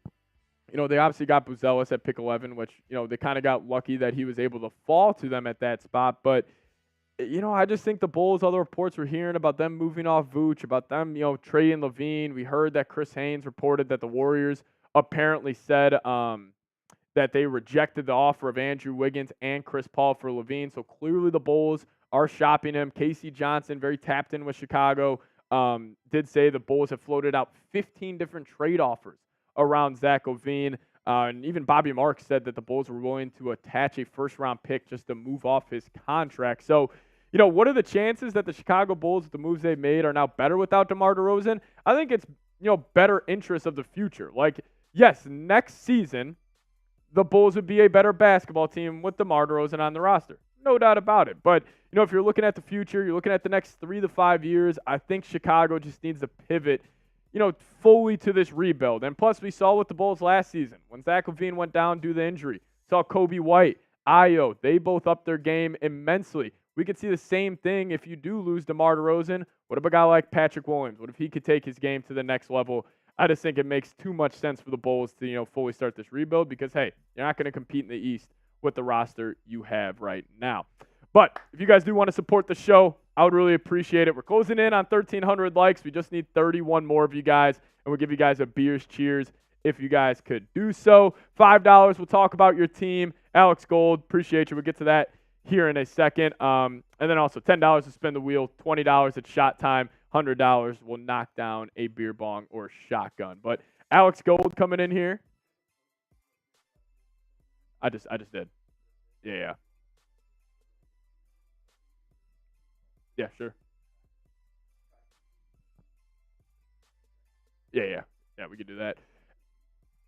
they obviously got Buzelis at pick 11, which, they kind of got lucky that he was able to fall to them at that spot. But, I just think the Bulls, all the reports we're hearing about them moving off Vooch, about them, trading LaVine. We heard that Chris Haynes reported that the Warriors apparently said that they rejected the offer of Andrew Wiggins and Chris Paul for LaVine. So clearly the Bulls are shopping him. Casey Johnson, very tapped in with Chicago, did say the Bulls have floated out 15 different trade offers around Zach LaVine. And even Bobby Marks said that the Bulls were willing to attach a first-round pick just to move off his contract. So, what are the chances that the Chicago Bulls, with the moves they've made, are now better without DeMar DeRozan? I think it's, better interest of the future. Like, yes, next season, the Bulls would be a better basketball team with DeMar DeRozan on the roster. No doubt about it. But, if you're looking at the future, you're looking at the next 3 to 5 years, I think Chicago just needs to pivot, fully to this rebuild. And plus, we saw with the Bulls last season, when Zach LaVine went down due to the injury, saw Kobe White, Ayo, they both upped their game immensely. We could see the same thing if you do lose DeMar DeRozan. What about a guy like Patrick Williams? What if he could take his game to the next level? I just think it makes too much sense for the Bulls to, fully start this rebuild because, hey, you're not going to compete in the East with the roster you have right now. But if you guys do want to support the show, I would really appreciate it. We're closing in on 1,300 likes. We just need 31 more of you guys, and we'll give you guys a beers cheers if you guys could do so. $5, we'll talk about your team. Alex Gold, appreciate you. We'll get to that here in a second. And then also $10 to spin the wheel, $20 at shot time, $100 will knock down a beer bong or shotgun. But Alex Gold coming in here. I just did. Yeah. Yeah, sure. Yeah, we could do that.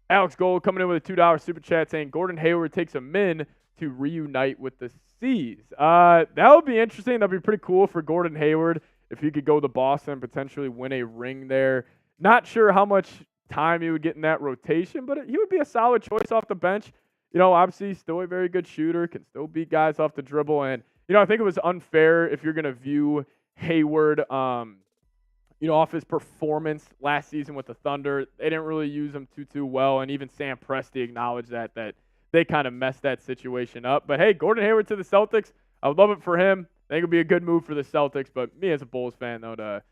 Alex Gold coming in with a $2 super chat saying Gordon Hayward takes a min to reunite with the C's. That would be interesting. That'd be pretty cool for Gordon Hayward if he could go to Boston and potentially win a ring there. Not sure how much time he would get in that rotation, but he would be a solid choice off the bench. obviously still a very good shooter, can still beat guys off the dribble. And, I think it was unfair if you're going to view Hayward, off his performance last season with the Thunder. They didn't really use him too well. And even Sam Presti acknowledged that they kind of messed that situation up. But, hey, Gordon Hayward to the Celtics, I would love it for him. I think it would be a good move for the Celtics. But me as a Bulls fan, though, to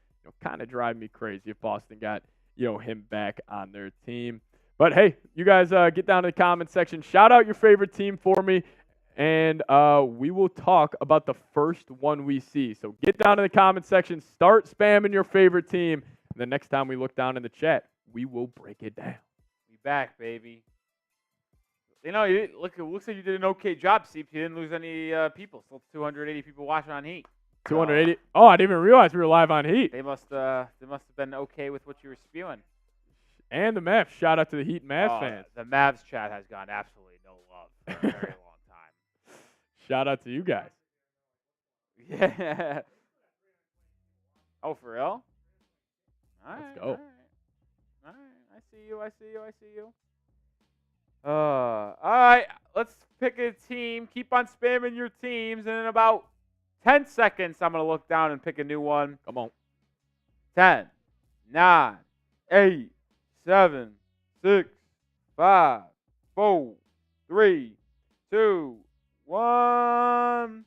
kind of drive me crazy if Boston got, him back on their team. But, hey, you guys get down to the comment section. Shout out your favorite team for me, and we will talk about the first one we see. So get down to the comment section. Start spamming your favorite team. And the next time we look down in the chat, we will break it down. We back, baby. It looks like you did an okay job, Seep. You didn't lose any people. Still 280 people watching on Heat. 280. Oh, I didn't even realize we were live on Heat. They must have been okay with what you were spewing. And the Mavs. Shout out to the Heat and Mavs fans. The Mavs chat has gotten absolutely no love for a very long time. Shout out to you guys. Yeah. Oh, for real? All right, Let's go. All right. I see you. All right. Let's pick a team. Keep on spamming your teams, and in about 10 seconds, I'm going to look down and pick a new one. Come on. 10, 9, 8, 7, 6, 5, 4, 3, 2, 1.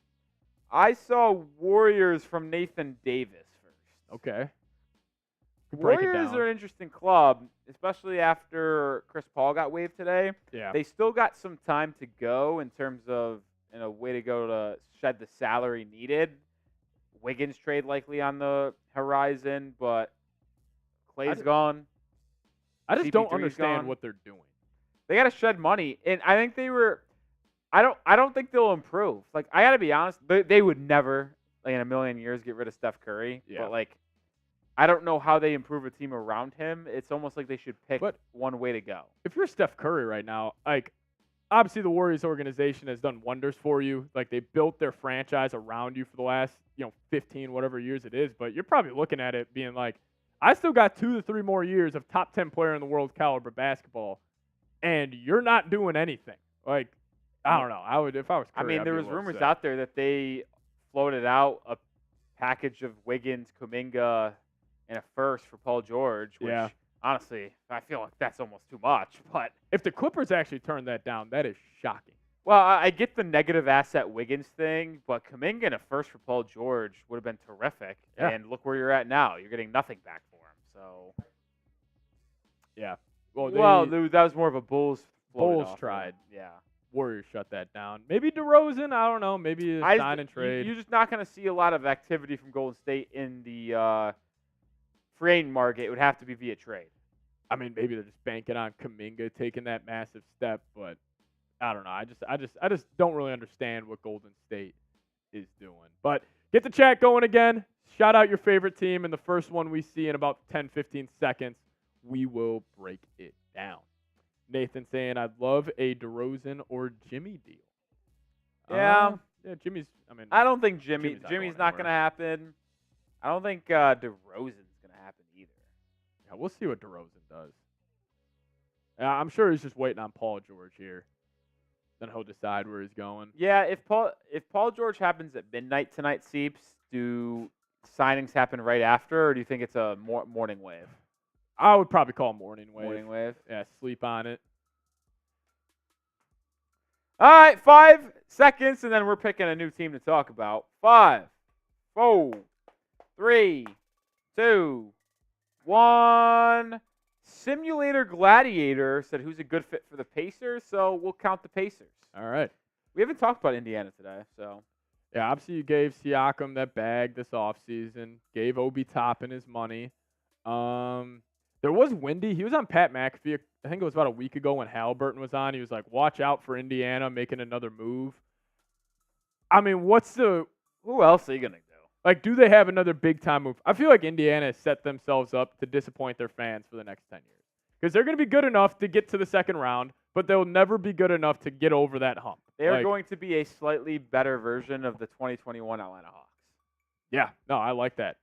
I saw Warriors from Nathan Davis first. Okay. Break it Warriors down. are an interesting club, especially after Chris Paul got waived today. Yeah. They still got some time to go in terms of a way to go to shed the salary needed. Wiggins trade likely on the horizon, but Klay's gone. I just don't CP3's understand gone. what they're doing. They got to shed money, and I think they were. I don't think they'll improve. Like, I got to be honest, they would never, in a million years, get rid of Steph Curry. Yeah. But I don't know how they improve a team around him. It's almost like they should pick one way to go. If you're Steph Curry right now, obviously the Warriors organization has done wonders for you. They built their franchise around you for the last, 15 whatever years it is. But you're probably looking at it being like, I still got 2 to 3 more years of top 10 player in the world caliber basketball, and you're not doing anything. I don't know. I would if I was Curry. There was rumors out there that they floated out a package of Wiggins, Kuminga, and a first for Paul George, which honestly, I feel like that's almost too much. But if the Clippers actually turned that down, that is shocking. Well, I get the negative asset Wiggins thing, but Kuminga and a first for Paul George would have been terrific. Yeah. And look where you're at now. You're getting nothing back for him. So yeah. That was more of a Bulls tried. Yeah. Warriors shut that down. Maybe DeRozan, I don't know. Maybe a sign and trade. You're just not going to see a lot of activity from Golden State in the free agent market. It would have to be via trade. Maybe they're just banking on Kuminga taking that massive step, but I don't know. I just don't really understand what Golden State is doing. But get the chat going again. Shout out your favorite team, and the first one we see in about 10, 15 seconds, we will break it down. Nathan saying, I'd love a DeRozan or Jimmy deal. Yeah. Jimmy's, I don't think Jimmy's not going to anywhere. happen. I don't think DeRozan's going to happen either. Yeah, we'll see what DeRozan does. I'm sure he's just waiting on Paul George here. Then he'll decide where he's going. Yeah, if Paul George happens at midnight tonight, Seeps, do signings happen right after, or do you think it's a morning wave? I would probably call morning wave. Morning wave. Yeah, sleep on it. All right, 5 seconds, and then we're picking a new team to talk about. 5, 4, 3, 2, 1. Simulator Gladiator said who's a good fit for the Pacers, so we'll count the Pacers. All right. We haven't talked about Indiana today, so. Yeah, obviously you gave Siakam that bag this offseason. Gave Obi Toppin his money. There was Windy. He was on Pat McAfee. I think it was about a week ago when Halliburton was on. He was like, watch out for Indiana making another move. Who else are you going to do? Do they have another big-time move? I feel like Indiana has set themselves up to disappoint their fans for the next 10 years. Because they're going to be good enough to get to the second round, but they'll never be good enough to get over that hump. They are going to be a slightly better version of the 2021 Atlanta Hawks. Yeah, no, I like that.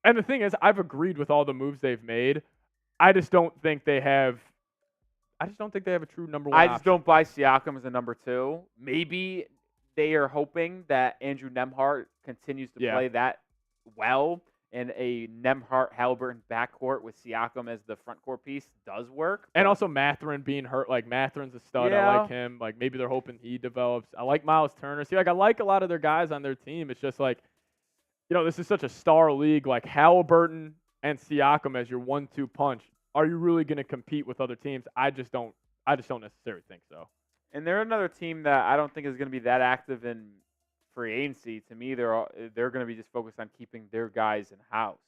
And the thing is, I've agreed with all the moves they've made. I just don't think they have I just don't think they have a true number one. I just option. don't buy Siakam as a number 2. Maybe they are hoping that Andrew Nembhard continues to play that well, and a Nembhard-Halliburton backcourt with Siakam as the front court piece does work. And also Mathurin being hurt. Like, Matherin's a stud. Yeah. I like him. Like, maybe they're hoping he develops. I like Miles Turner. See, like, I like a lot of their guys on their team. It's just like, this is such a star league. Like, Halliburton and Siakam as your 1-2 punch. Are you really going to compete with other teams? I just don't necessarily think so. And they're another team that I don't think is going to be that active in free agency. To me, they're going to be just focused on keeping their guys in house.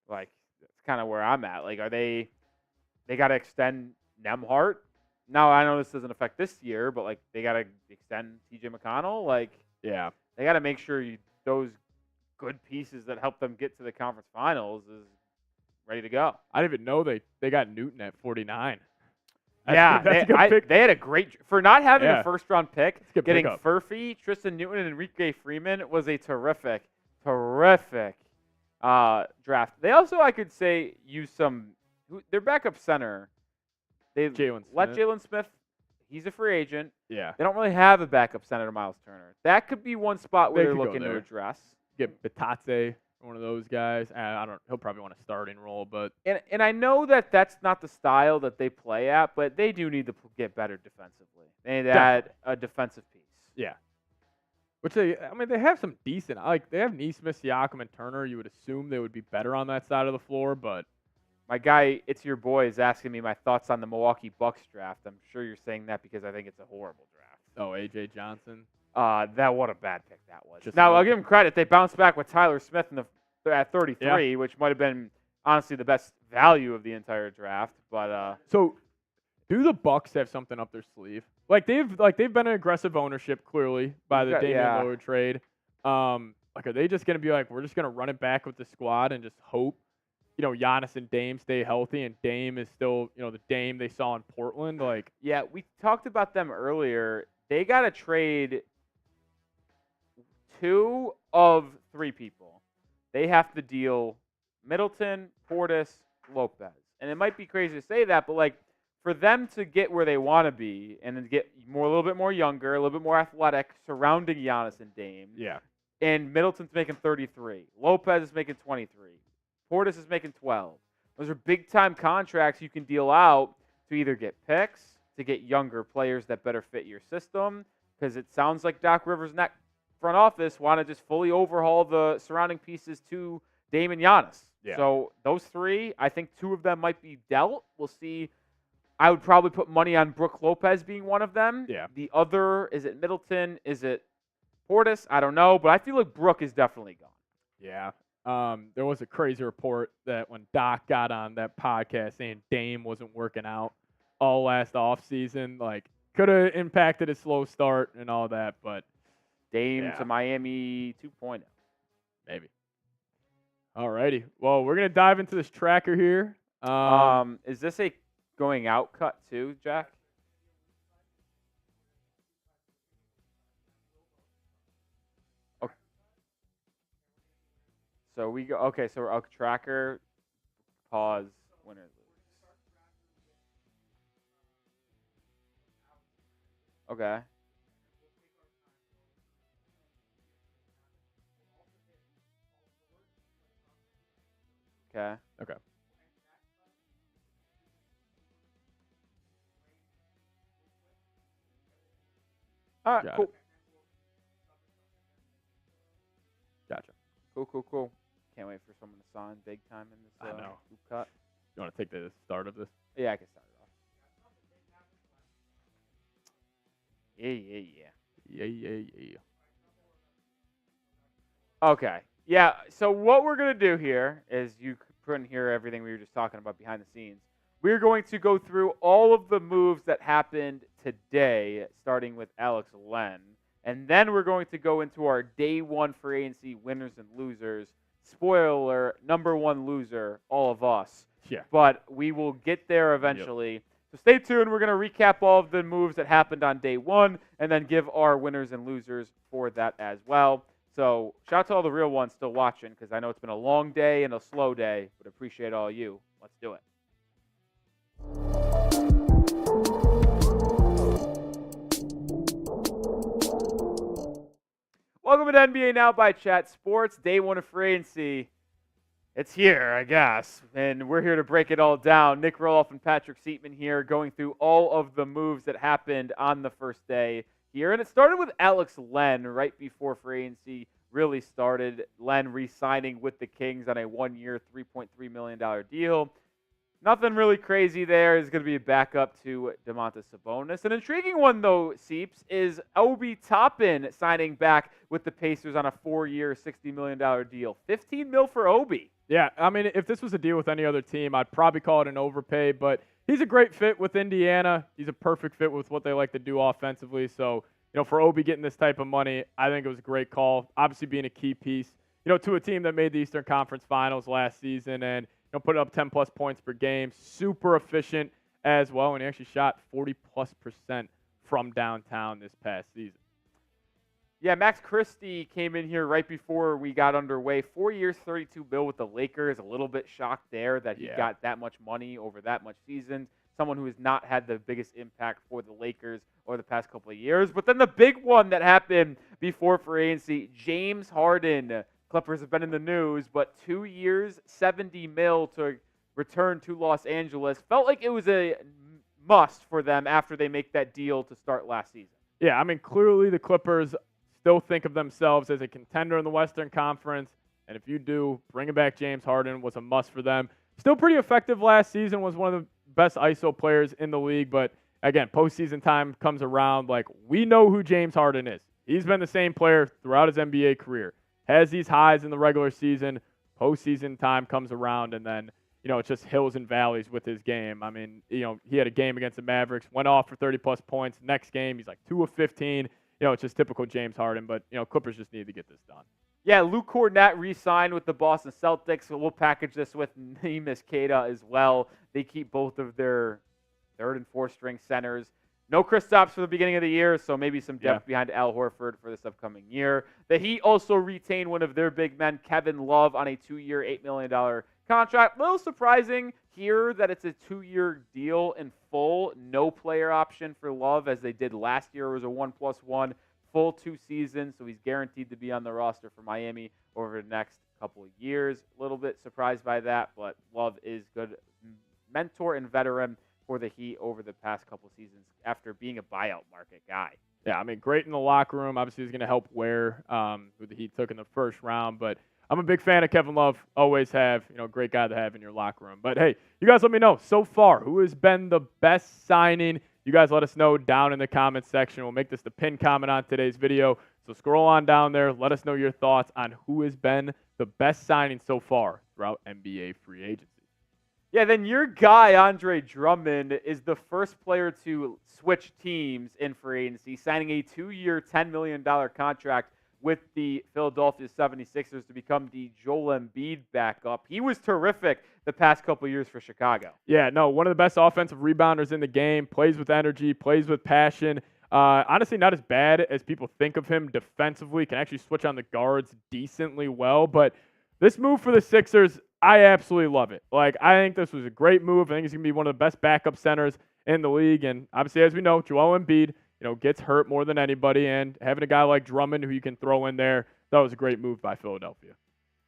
Like, that's kind of where I'm at. Like, are they got to extend Nembhard? Now, I know this doesn't affect this year, but like, they got to extend TJ McConnell. Like, Yeah. they got to make sure those good pieces that help them get to the conference finals is ready to go. I didn't even know they got Newton at 49. Yeah, that's a good pick. they had a great for not having Yeah. a first-round pick. It's a good Getting pickup. Furphy, Tristan Newton, and Enrique Freeman was a terrific draft. They also, I could say, use their backup center. They Jalen let Smith. Jalen Smith. He's a free agent. Yeah. They don't really have a backup center to Miles Turner. That could be one spot where They they're could go looking to there. address. Get Batatse, one of those guys. He'll probably want a starting role, but And I know that that's not the style that they play at, but they do need to get better defensively. They need to add a defensive piece. yeah. Which they have some decent. They have Nesmith, Siakam, and Turner. You would assume they would be better on that side of the floor, but My guy, It's Your Boy, is asking me my thoughts on the Milwaukee Bucks draft. I'm sure you're saying that because I think it's a horrible draft. AJ Johnson. What a bad pick that was. Just Now, like- I'll give them credit. They bounced back with Tyler Smith at 33, which might have been, honestly, the best value of the entire draft. But So, do the Bucks have something up their sleeve? They've been an aggressive ownership clearly by the Damian Lillard trade. Are they just gonna be like, we're just gonna run it back with the squad and just hope, Giannis and Dame stay healthy and Dame is still, the Dame they saw in Portland? yeah, we talked about them earlier. They got to trade 2 of 3 people. They have to deal Middleton, Portis, Lopez. And it might be crazy to say that, but for them to get where they want to be and then get a little bit more younger, a little bit more athletic surrounding Giannis and Dame. Yeah. And Middleton's making 33. Lopez is making 23. Portis is making 12. Those are big-time contracts you can deal out to either get picks, to get younger players that better fit your system, because it sounds like Doc Rivers' front office want to just fully overhaul the surrounding pieces to Dame and Giannis. Yeah. So those 3, I think 2 of them might be dealt. We'll see. I would probably put money on Brook Lopez being one of them. Yeah. The other, is it Middleton? Is it Portis? I don't know, but I feel like Brook is definitely gone. Yeah. There was a crazy report that when Doc got on that podcast saying Dame wasn't working out all last offseason, could have impacted his slow start and all that, but Dame to Miami 2.0. maybe. Alrighty. Well, we're gonna dive into this tracker here. Is this a going out cut too, Jack? Okay. So we go. Okay, so we're tracker. Pause. Winners lose. Okay. Okay. Okay. All right. Got Cool. it. Gotcha. Cool. Can't wait for someone to sign big time in this I know. hoop cut. You want to take the start of this? Yeah, I can start it off. Yeah. Yeah. Okay. Yeah, so what we're going to do here is you couldn't hear everything we were just talking about behind the scenes. We're going to go through all of the moves that happened today, starting with Alex Len. And then we're going to go into our day 1 free agency winners and losers. Spoiler, number 1 loser, all of us. Yeah. But we will get there eventually. So stay tuned. We're going to recap all of the moves that happened on day 1 and then give our winners and losers for that as well. So shout out to all the real ones still watching because I know it's been a long day and a slow day, but appreciate all you. Let's do it. Welcome to NBA Now by Chat Sports, day one of free agency. It's here, I guess, and we're here to break it all down. Nick Roloff and Patrick Seatman here going through all of the moves that happened on the first day here. And it started with Alex Len right before free agency really started. Len re-signing with the Kings on a one-year, $3.3 million deal. Nothing really crazy there. Is going to be a backup to Domantas Sabonis. An intriguing one, though, Seeps, is Obi Toppin signing back with the Pacers on a 4-year, $60 million deal. $15 million for Obi. Yeah, I mean, if this was a deal with any other team, I'd probably call it an overpay, but he's a great fit with Indiana. He's a perfect fit with what they like to do offensively. So, for Obi getting this type of money, I think it was a great call. Obviously being a key piece, to a team that made the Eastern Conference Finals last season and put up 10-plus points per game. Super efficient as well, and he actually shot 40+% from downtown this past season. Yeah, Max Christie came in here right before we got underway. 4 years, $32 million with the Lakers. A little bit shocked there that he got that much money over that much seasons. Someone who has not had the biggest impact for the Lakers over the past couple of years. But then the big one that happened before free agency, James Harden. Clippers have been in the news, but 2 years, $70 million to return to Los Angeles. Felt like it was a must for them after they make that deal to start last season. Yeah, I mean, clearly the Clippers still think of themselves as a contender in the Western Conference, and if you do, bringing back James Harden was a must for them. Still pretty effective last season, was one of the best ISO players in the league, but again, postseason time comes around, we know who James Harden is. He's been the same player throughout his NBA career. Has these highs in the regular season, postseason time comes around, and then, it's just hills and valleys with his game. I mean, he had a game against the Mavericks, went off for 30-plus points. Next game, he's 2 of 15. It's just typical James Harden, but, Clippers just need to get this done. Yeah, Luke Kornet re-signed with the Boston Celtics, so we'll package this with Neemias Queta as well. They keep both of their third and fourth string centers. No Kristaps for the beginning of the year, so maybe some depth behind Al Horford for this upcoming year. The Heat also retained one of their big men, Kevin Love, on a 2-year, $8 million contract. A little surprising here that it's a 2-year deal in full. No player option for Love, as they did last year. It was a 1+1 full 2 seasons, so he's guaranteed to be on the roster for Miami over the next couple of years. A little bit surprised by that, but Love is good mentor and veteran for the Heat over the past couple seasons after being a buyout market guy. Yeah, I mean, great in the locker room. Obviously, he's going to help Ware, who the Heat took in the first round. But I'm a big fan of Kevin Love. Always have. Great guy to have in your locker room. But, hey, you guys let me know so far who has been the best signing. You guys let us know down in the comments section. We'll make this the pinned comment on today's video. So scroll on down there. Let us know your thoughts on who has been the best signing so far throughout NBA free agency. Yeah, then your guy, Andre Drummond, is the first player to switch teams in free agency, signing a 2-year, $10 million contract with the Philadelphia 76ers to become the Joel Embiid backup. He was terrific the past couple of years for Chicago. Yeah, no, one of the best offensive rebounders in the game, plays with energy, plays with passion. Honestly, not as bad as people think of him defensively, can actually switch on the guards decently well, but this move for the Sixers, I absolutely love it. I think this was a great move. I think he's going to be one of the best backup centers in the league. And obviously, as we know, Joel Embiid, gets hurt more than anybody. And having a guy like Drummond who you can throw in there, that was a great move by Philadelphia.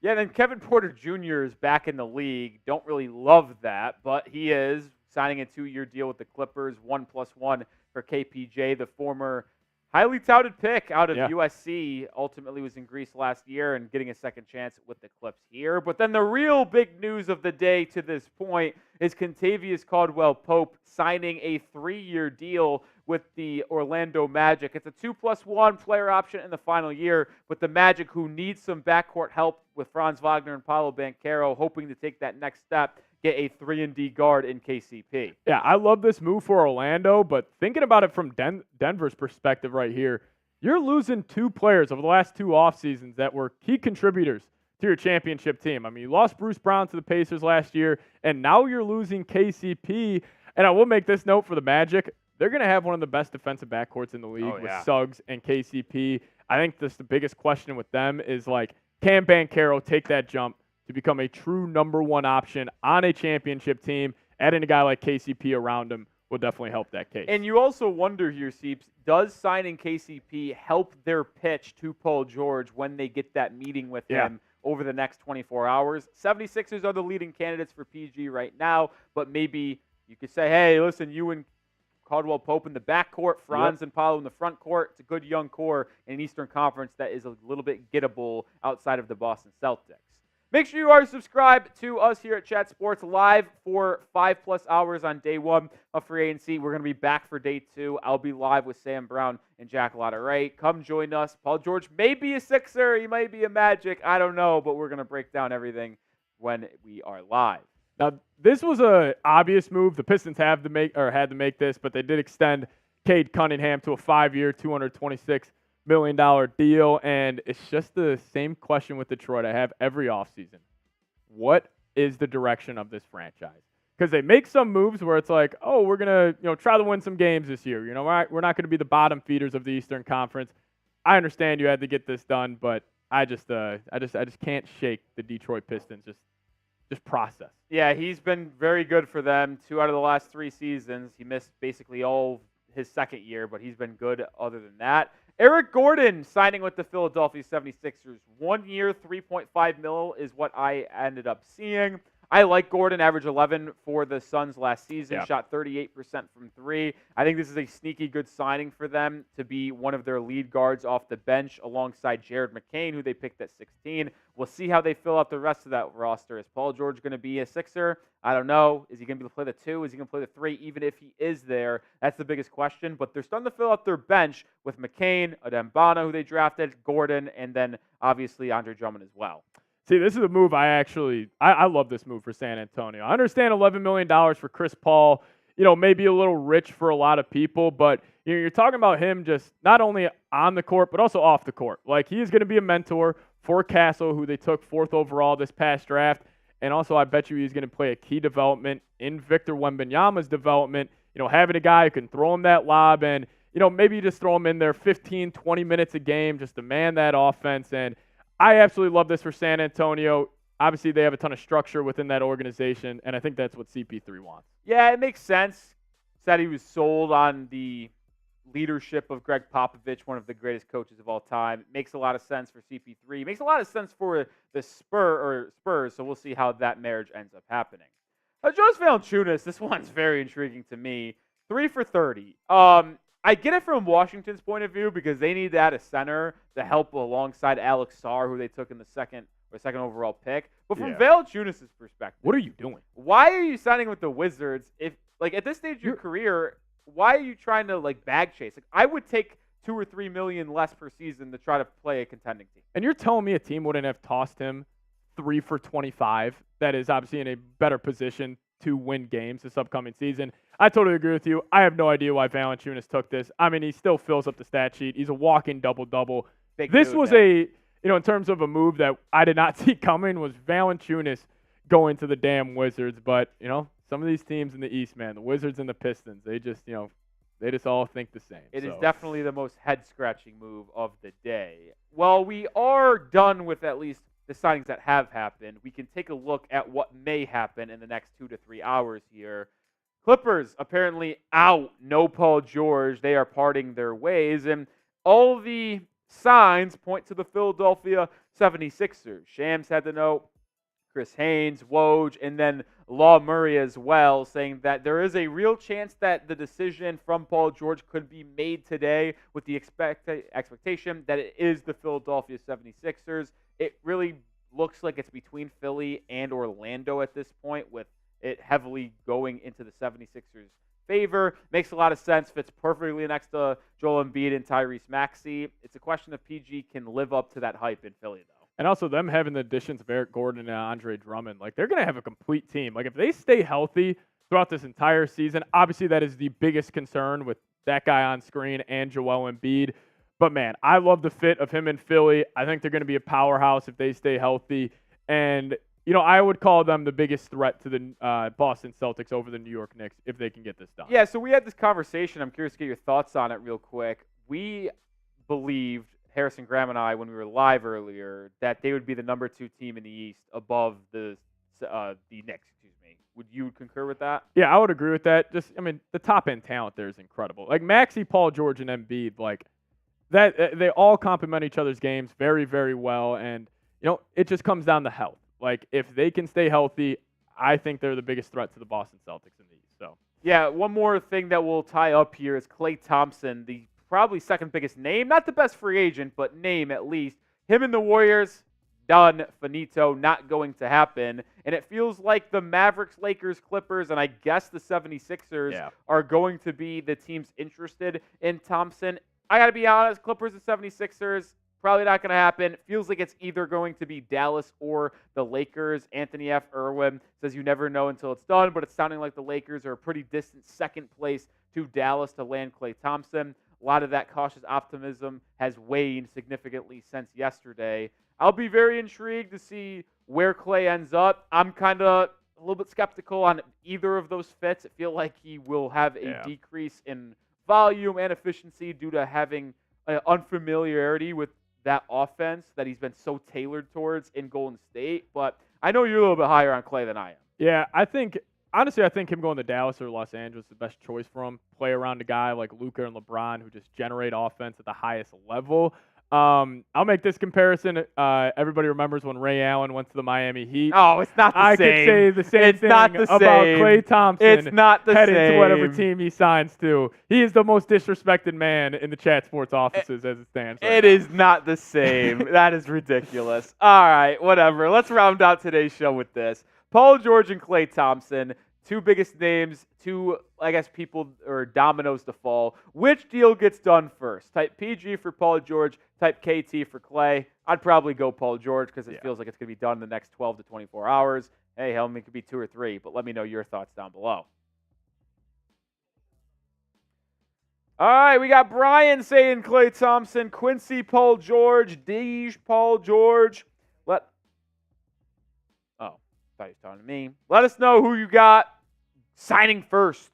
Yeah, then Kevin Porter Jr. is back in the league. Don't really love that, but he is signing a 2-year deal with the Clippers, 1+1 for KPJ, the former highly touted pick out of USC, ultimately was in Greece last year and getting a second chance with the Clips here. But then the real big news of the day to this point is Kentavious Caldwell-Pope signing a 3-year deal with the Orlando Magic. It's a 2+1 player option in the final year, with the Magic, who needs some backcourt help with Franz Wagner and Paolo Banchero, hoping to take that next step, get a 3-and-D guard in KCP. Yeah, I love this move for Orlando, but thinking about it from Denver's perspective right here, you're losing 2 players over the last 2 off seasons that were key contributors to your championship team. I mean, you lost Bruce Brown to the Pacers last year, and now you're losing KCP. And I will make this note for the Magic. They're going to have one of the best defensive backcourts in the league with Suggs and KCP. I think the biggest question with them is, can Banchero take that jump to become a true number 1 option on a championship team? adding a guy like KCP around him will definitely help that case. And you also wonder here, Seeps, does signing KCP help their pitch to Paul George when they get that meeting with him over the next 24 hours? 76ers are the leading candidates for PG right now, but maybe you could say, hey, listen, you and Caldwell Pope in the backcourt, Franz and Paolo in the front court. It's a good young core in an Eastern Conference that is a little bit gettable outside of the Boston Celtics. Make sure you are subscribed to us here at Chat Sports live for 5+ hours on day 1 of free agency. We're going to be back for day 2. I'll be live with Sam Brown and Jack Lotteray. Come join us. Paul George may be a Sixer. He might be a Magic. I don't know, but we're going to break down everything when we are live. Now, this was an obvious move. The Pistons had to make this, but they did extend Cade Cunningham to a 5-year, $226 million deal, and it's just the same question with Detroit I have every offseason. What is the direction of this franchise? Because they make some moves where it's like, oh, we're gonna try to win some games this year. We're not gonna be the bottom feeders of the Eastern Conference. I understand you had to get this done, but I just can't shake the Detroit Pistons just process. Yeah, he's been very good for them. 2 out of the last 3 seasons. He missed basically all his second year, but he's been good other than that. Eric Gordon signing with the Philadelphia 76ers. 1 year, $3.5 million is what I ended up seeing. I like Gordon, average 11 for the Suns last season, shot 38% from 3. I think this is a sneaky good signing for them to be one of their lead guards off the bench alongside Jared McCain, who they picked at 16. We'll see how they fill out the rest of that roster. Is Paul George going to be a Sixer? I don't know. Is he going to play the 2? Is he going to play the 3? Even if he is there, that's the biggest question. But they're starting to fill out their bench with McCain, Adembana, who they drafted, Gordon, and then obviously Andre Drummond as well. See, this is a move I love this move for San Antonio. I understand $11 million for Chris Paul, maybe a little rich for a lot of people, but you're talking about him just not only on the court, but also off the court. Like, he is going to be a mentor for Castle, who they took 4th overall this past draft, and also I bet you he's going to play a key development in Victor Wembanyama's development, having a guy who can throw him that lob and, maybe you just throw him in there 15, 20 minutes a game just to man that offense. And I absolutely love this for San Antonio. Obviously, they have a ton of structure within that organization, and I think that's what CP3 wants. Yeah, it makes sense. Said he was sold on the leadership of Greg Popovich, one of the greatest coaches of all time. It makes a lot of sense for CP3. It makes a lot of sense for the Spurs, so we'll see how that marriage ends up happening. Jonas Valanciunas, this one's very intriguing to me. 3 for 30. I get it from Washington's point of view because they need to add a center to help alongside Alex Sarr, who they took in the second overall pick. But from Valanciunas' perspective, what are you doing? Why are you signing with the Wizards? If at this stage of your career, why are you trying to bag chase? I would take $2 or $3 million less per season to try to play a contending team. And you're telling me a team wouldn't have tossed him 3 for 25? That is obviously in a better position to win games this upcoming season. I totally agree with you. I have no idea why Valanciunas took this. I mean, he still fills up the stat sheet. He's a walking double-double. This was in terms of a move that I did not see coming, was Valanciunas going to the damn Wizards. But, some of these teams in the East, man, the Wizards and the Pistons, they just all think the same. It is definitely the most head-scratching move of the day. Well, we are done with at least the signings that have happened. We can take a look at what may happen in the next 2 to 3 hours here. Clippers apparently out. No Paul George. They are parting their ways. And all the signs point to the Philadelphia 76ers. Shams had to know Chris Haynes, Woj, and then Law Murray as well, saying that there is a real chance that the decision from Paul George could be made today with the expectation that it is the Philadelphia 76ers. It really looks like it's between Philly and Orlando at this point, with it heavily going into the 76ers' favor. Makes a lot of sense. Fits perfectly next to Joel Embiid and Tyrese Maxey. It's a question of PG can live up to that hype in Philly, though. And also them having the additions of Eric Gordon and Andre Drummond. They're going to have a complete team. If they stay healthy throughout this entire season, obviously that is the biggest concern with that guy on screen and Joel Embiid. But, man, I love the fit of him in Philly. I think they're going to be a powerhouse if they stay healthy. And, I would call them the biggest threat to the Boston Celtics over the New York Knicks if they can get this done. Yeah, so we had this conversation. I'm curious to get your thoughts on it real quick. We believed, Harrison Graham and I, when we were live earlier, that they would be the number 2 team in the East above the Knicks. Would you concur with that? Yeah, I would agree with that. Just, I mean, the top end talent there is incredible. Like Maxey, Paul George, and Embiid, like that, they all complement each other's games very, very well. And it just comes down to health. Like if they can stay healthy, I think they're the biggest threat to the Boston Celtics in the East. So yeah, one more thing that we'll tie up here is Klay Thompson, the probably second biggest name, not the best free agent, but name at least. Him and the Warriors. Done, finito, not going to happen. And it feels like the Mavericks, Lakers, Clippers, and I guess the 76ers are going to be the teams interested in Thompson. I got to be honest, Clippers and 76ers, probably not going to happen. Feels like it's either going to be Dallas or the Lakers. Anthony F. Irwin says you never know until it's done, but it's sounding like the Lakers are a pretty distant second place to Dallas to land Klay Thompson. A lot of that cautious optimism has waned significantly since yesterday. I'll be very intrigued to see where Klay ends up. I'm kind of a little bit skeptical on either of those fits. I feel like he will have a decrease in volume and efficiency due to having unfamiliarity with that offense that he's been so tailored towards in Golden State. But I know you're a little bit higher on Klay than I am. Yeah, honestly, I think him going to Dallas or Los Angeles is the best choice for him. Play around a guy like Luka and LeBron who just generate offense at the highest level. I'll make this comparison. Everybody remembers when Ray Allen went to the Miami Heat. Oh, it's not the I same. could say the same it's thing not the about same. Klay Thompson. It's not the heading same. to whatever team he signs to. He is the most disrespected man in the Chat Sports offices as it stands right It now. is not the same. That is ridiculous. All right, whatever. Let's round out today's show with this. Paul George and Klay Thompson, two biggest names, two, I guess, people or dominoes to fall. Which deal gets done first? Type PG for Paul George, type KT for Klay. I'd probably go Paul George because it feels like it's going to be done in the next 12 to 24 hours. Hey, hell, it could be 2 or 3, but let me know your thoughts down below. All right, we got Brian saying Klay Thompson, Quincy Paul George, Deej Paul George. Thought he was talking to me. Let us know who you got signing first.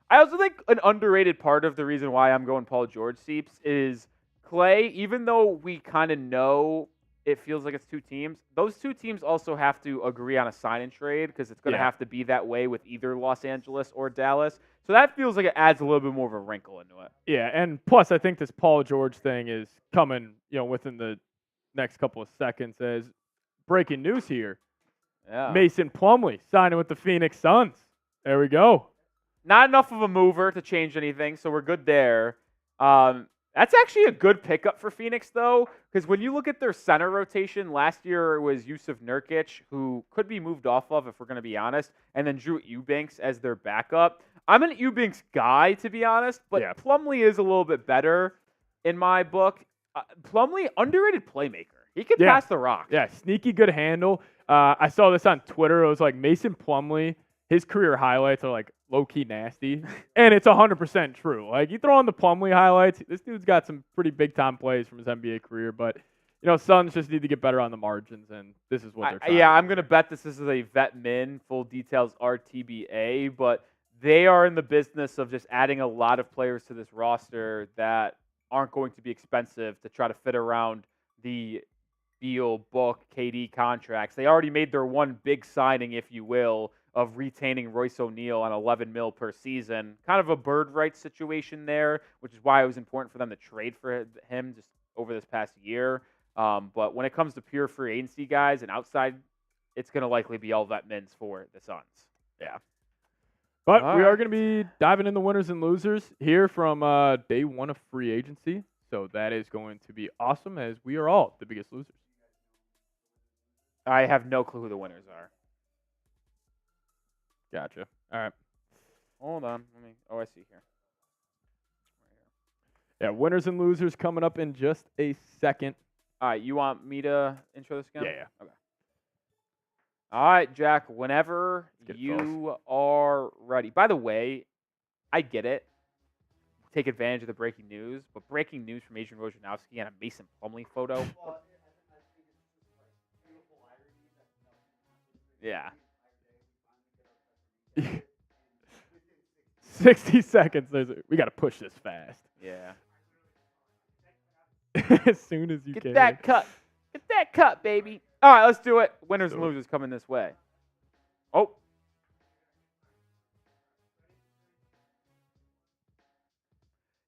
I also think an underrated part of the reason why I'm going Paul George Seeps is Klay, even though we kind of know it feels like it's two teams, those two teams also have to agree on a sign and trade because it's going to have to be that way with either Los Angeles or Dallas. So that feels like it adds a little bit more of a wrinkle into it. Yeah, and plus I think this Paul George thing is coming, within the next couple of seconds as breaking news here. Yeah. Mason Plumlee signing with the Phoenix Suns. There we go. Not enough of a mover to change anything, so we're good there. That's actually a good pickup for Phoenix, though, because when you look at their center rotation, last year it was Yusuf Nurkic, who could be moved off of, if we're going to be honest, and then Drew Eubanks as their backup. I'm an Eubanks guy, to be honest, but Plumlee is a little bit better in my book. Plumlee, underrated playmaker. He can pass the rock. Yeah, sneaky good handle. I saw this on Twitter. It was like Mason Plumlee, his career highlights are like low-key nasty. And it's 100% true. Like, you throw on the Plumlee highlights, this dude's got some pretty big-time plays from his NBA career. But, Suns just need to get better on the margins, and this is what they're trying. Yeah, I'm going to bet this is a vet min. Full details are TBA. But they are in the business of just adding a lot of players to this roster that aren't going to be expensive to try to fit around the Beal, Book, KD contracts. They already made their one big signing, if you will, of retaining Royce O'Neal on $11 million per season. Kind of a bird rights situation there, which is why it was important for them to trade for him just over this past year. But when it comes to pure free agency guys and outside, it's going to likely be all vet mins for the Suns. Yeah. But we are going to be diving in the winners and losers here from day one of free agency. So that is going to be awesome, as we are all the biggest losers. I have no clue who the winners are. Gotcha. All right. Hold on. I see here. Yeah, winners and losers coming up in just a second. All right, you want me to intro this again? Yeah. Okay. All right, Jack, whenever you are ready. By the way, I get it. Take advantage of the breaking news, but breaking news from Adrian Wojnarowski and a Mason Plumlee photo. Yeah. 60 seconds. We got to push this fast. Yeah. As soon as you can. Get that cut. Get that cut, baby. All right, let's do it. Winners and losers coming this way. Oh.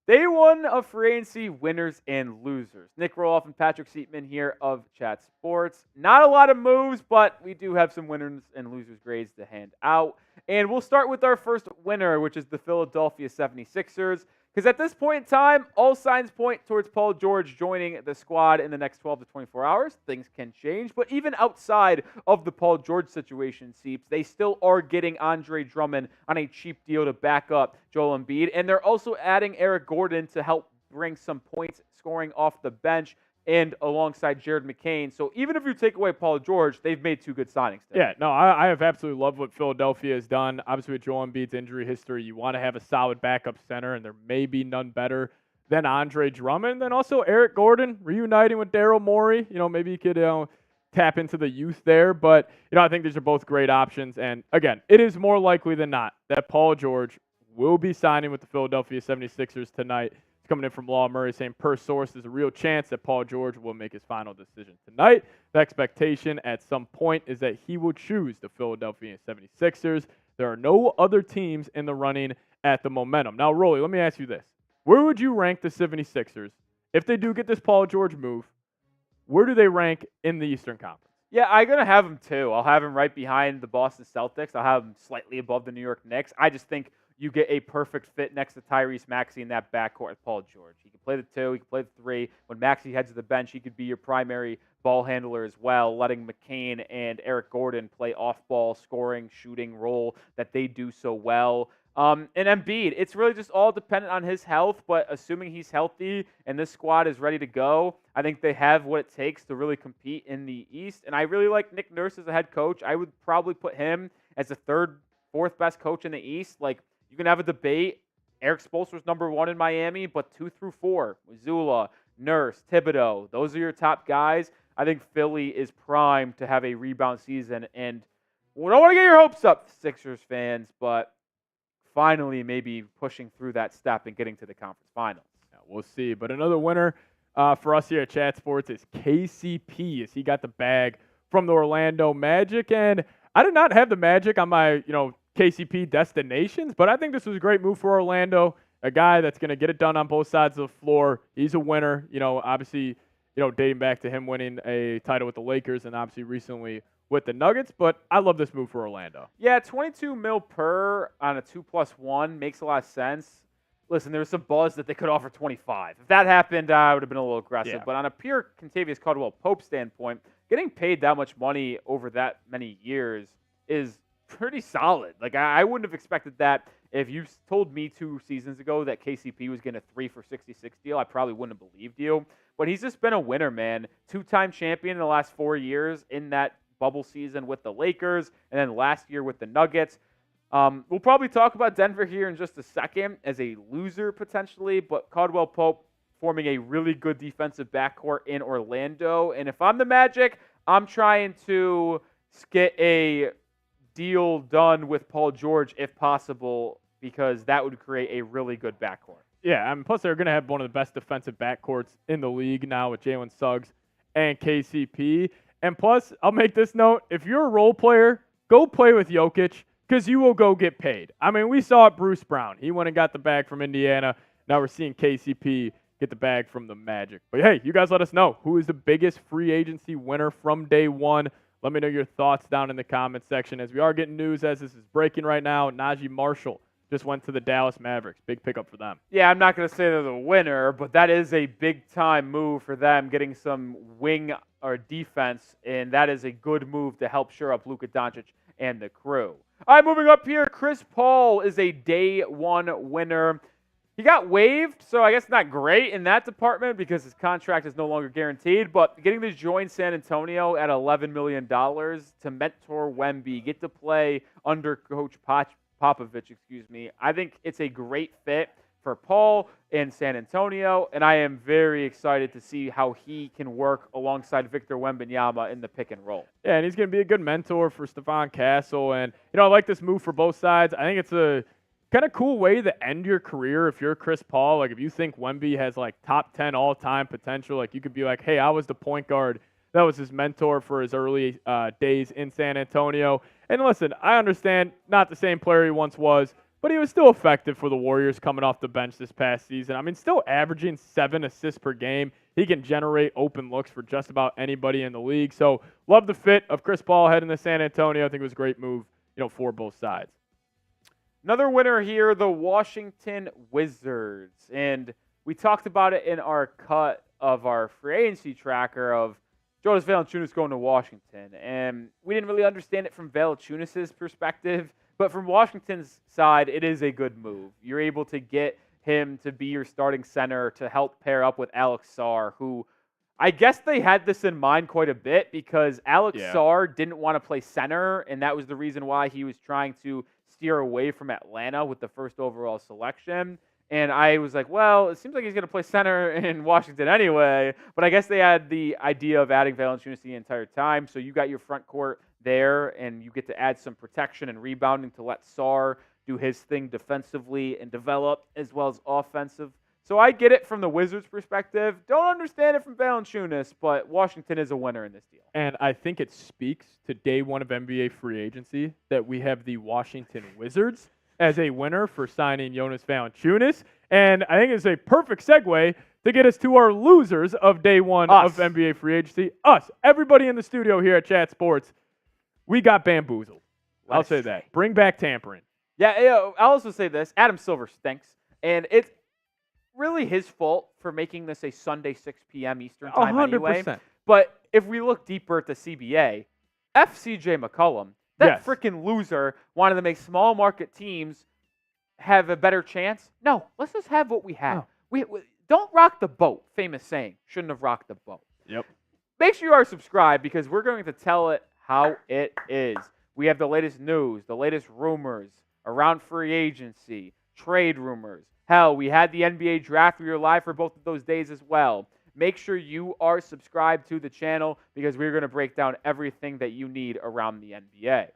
Day one of free agency winners and losers. Nick Roloff and Patrick Seatman here of Chat Sports. Not a lot of moves, but we do have some winners and losers grades to hand out. And we'll start with our first winner, which is the Philadelphia 76ers. Because at this point in time, all signs point towards Paul George joining the squad in the next 12 to 24 hours. Things can change. But even outside of the Paul George situation, Seeps, they still are getting Andre Drummond on a cheap deal to back up Joel Embiid. And they're also adding Eric Gordon to help bring some points scoring off the bench and alongside Jared McCain. So even if you take away Paul George, they've made two good signings there. Yeah, no, I have absolutely loved what Philadelphia has done. Obviously, with Joel Embiid's injury history, you want to have a solid backup center, and there may be none better than Andre Drummond. Then also Eric Gordon reuniting with Daryl Morey. Maybe you could tap into the youth there. But, I think these are both great options. And, again, it is more likely than not that Paul George will be signing with the Philadelphia 76ers tonight. Coming in from Law Murray saying, per source, there's a real chance that Paul George will make his final decision tonight. The expectation at some point is that he will choose the Philadelphia 76ers. There are no other teams in the running at the momentum. Now, Rolly, let me ask you this. Where would you rank the 76ers if they do get this Paul George move? Where do they rank in the Eastern Conference? Yeah, I'm going to have them too. I'll have them right behind the Boston Celtics. I'll have them slightly above the New York Knicks. I just think you get a perfect fit next to Tyrese Maxey in that backcourt with Paul George. He can play the 2, he can play the 3. When Maxey heads to the bench, he could be your primary ball handler as well, letting McCain and Eric Gordon play off-ball scoring, shooting role that they do so well. And Embiid, it's really just all dependent on his health, but assuming he's healthy and this squad is ready to go, I think they have what it takes to really compete in the East. And I really like Nick Nurse as a head coach. I would probably put him as the 3rd, 4th best coach in the East. You can have a debate. Eric Spoelstra's number 1 in Miami, but 2 through 4, Mazzulla, Nurse, Thibodeau, those are your top guys. I think Philly is primed to have a rebound season, and we don't want to get your hopes up, Sixers fans, but finally maybe pushing through that step and getting to the conference finals. Yeah, we'll see. But another winner for us here at Chat Sports is KCP, as he got the bag from the Orlando Magic, and I did not have the Magic on my, KCP destinations, but I think this was a great move for Orlando. A guy that's going to get it done on both sides of the floor. He's a winner, obviously, dating back to him winning a title with the Lakers and obviously recently with the Nuggets, but I love this move for Orlando. Yeah, 22 mil per on a 2+1 makes a lot of sense. Listen, there was some buzz that they could offer 25. If that happened, I would have been a little aggressive. Yeah. But on a pure Kentavious Caldwell-Pope standpoint, getting paid that much money over that many years is pretty solid. I wouldn't have expected that. If you told me 2 seasons ago that KCP was getting a 3 for 66 deal, I probably wouldn't have believed you. But he's just been a winner, man. 2-time champion in the last 4 years in that bubble season with the Lakers, and then last year with the Nuggets. We'll probably talk about Denver here in just a second as a loser potentially, but Caldwell-Pope forming a really good defensive backcourt in Orlando. And if I'm the Magic, I'm trying to get a deal done with Paul George if possible, because that would create a really good backcourt. Yeah, plus they're going to have one of the best defensive backcourts in the league now with Jalen Suggs and KCP. And plus, I'll make this note, if you're a role player, go play with Jokic because you will go get paid. I mean, we saw it Bruce Brown. He went and got the bag from Indiana. Now we're seeing KCP get the bag from the Magic. But hey, you guys let us know who is the biggest free agency winner from day one. Let me know your thoughts down in the comments section. As we are getting news as this is breaking right now, Naji Marshall just went to the Dallas Mavericks. Big pickup for them. Yeah, I'm not going to say they're the winner, but that is a big-time move for them, getting some wing or defense, and that is a good move to help shore up Luka Doncic and the crew. All right, moving up here, Chris Paul is a day one winner. He got waived, so I guess not great in that department because his contract is no longer guaranteed, but getting to join San Antonio at $11 million to mentor Wemby, get to play under Coach Popovich, I think it's a great fit for Paul in San Antonio, and I am very excited to see how he can work alongside Victor Wembanyama in the pick and roll. Yeah, and he's going to be a good mentor for Stephon Castle, and I like this move for both sides. I think it's a kind of cool way to end your career if you're Chris Paul. If you think Wemby has top 10 all-time potential, you could be like, hey, I was the point guard that was his mentor for his early days in San Antonio. And listen, I understand not the same player he once was, but he was still effective for the Warriors coming off the bench this past season. I mean, still averaging 7 assists per game. He can generate open looks for just about anybody in the league. So love the fit of Chris Paul heading to San Antonio. I think it was a great move, for both sides. Another winner here, the Washington Wizards. And we talked about it in our cut of our free agency tracker of Jonas Valanciunas going to Washington. And we didn't really understand it from Valanciunas' perspective. But from Washington's side, it is a good move. You're able to get him to be your starting center to help pair up with Alex Sarr, who I guess they had this in mind quite a bit because Alex Sarr didn't want to play center, and that was the reason why he was trying to steer away from Atlanta with the first overall selection. And I was like, well, it seems like he's going to play center in Washington anyway. But I guess they had the idea of adding Valanciunas the entire time. So you got your front court there, and you get to add some protection and rebounding to let Sarr do his thing defensively and develop as well as offensive. So I get it from the Wizards' perspective. Don't understand it from Valanciunas, but Washington is a winner in this deal. And I think it speaks to day one of NBA free agency that we have the Washington Wizards as a winner for signing Jonas Valanciunas. And I think it's a perfect segue to get us to our losers of day one of NBA free agency. Us, everybody in the studio here at Chat Sports, we got bamboozled. I'll say that. Bring back tampering. Yeah, I'll also say this. Adam Silver stinks. And it's really his fault for making this a Sunday 6 p.m. Eastern time 100%. anyway. But if we look deeper at the CBA, CJ McCollum, that freaking loser wanted to make small market teams have a better chance. No, let's just have what we have. No. We don't rock the boat. Famous saying. Shouldn't have rocked the boat. Yep. Make sure you are subscribed because we're going to tell it how it is. We have the latest news, the latest rumors around free agency, trade rumors. Hell, we had the NBA draft. We were live for both of those days as well. Make sure you are subscribed to the channel because we're going to break down everything that you need around the NBA.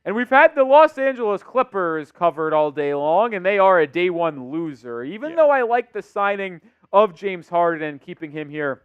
And we've had the Los Angeles Clippers covered all day long, and they are a day one loser. Even though I like the signing of James Harden and keeping him here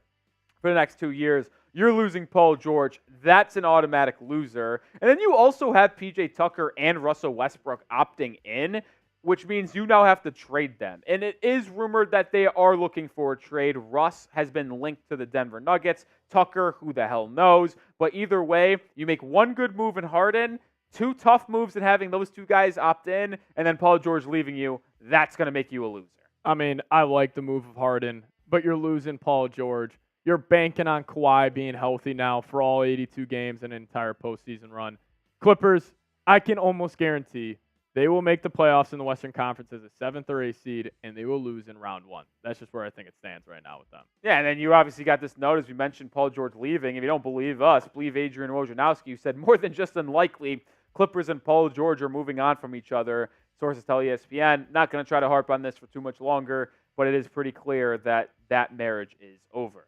for the next 2 years, you're losing Paul George. That's an automatic loser. And then you also have PJ Tucker and Russell Westbrook opting in, which means you now have to trade them. And it is rumored that they are looking for a trade. Russ has been linked to the Denver Nuggets. Tucker, who the hell knows? But either way, you make one good move in Harden, 2 tough moves in having those 2 guys opt in, and then Paul George leaving you. That's going to make you a loser. I mean, I like the move of Harden, but you're losing Paul George. You're banking on Kawhi being healthy now for all 82 games and an entire postseason run. Clippers, I can almost guarantee they will make the playoffs in the Western Conference as a 7th or 8th seed, and they will lose in round 1. That's just where I think it stands right now with them. Yeah, and then you obviously got this note, as we mentioned, Paul George leaving. If you don't believe us, believe Adrian Wojnarowski, who said more than just unlikely Clippers and Paul George are moving on from each other. Sources tell ESPN. Not going to try to harp on this for too much longer, but it is pretty clear that that marriage is over.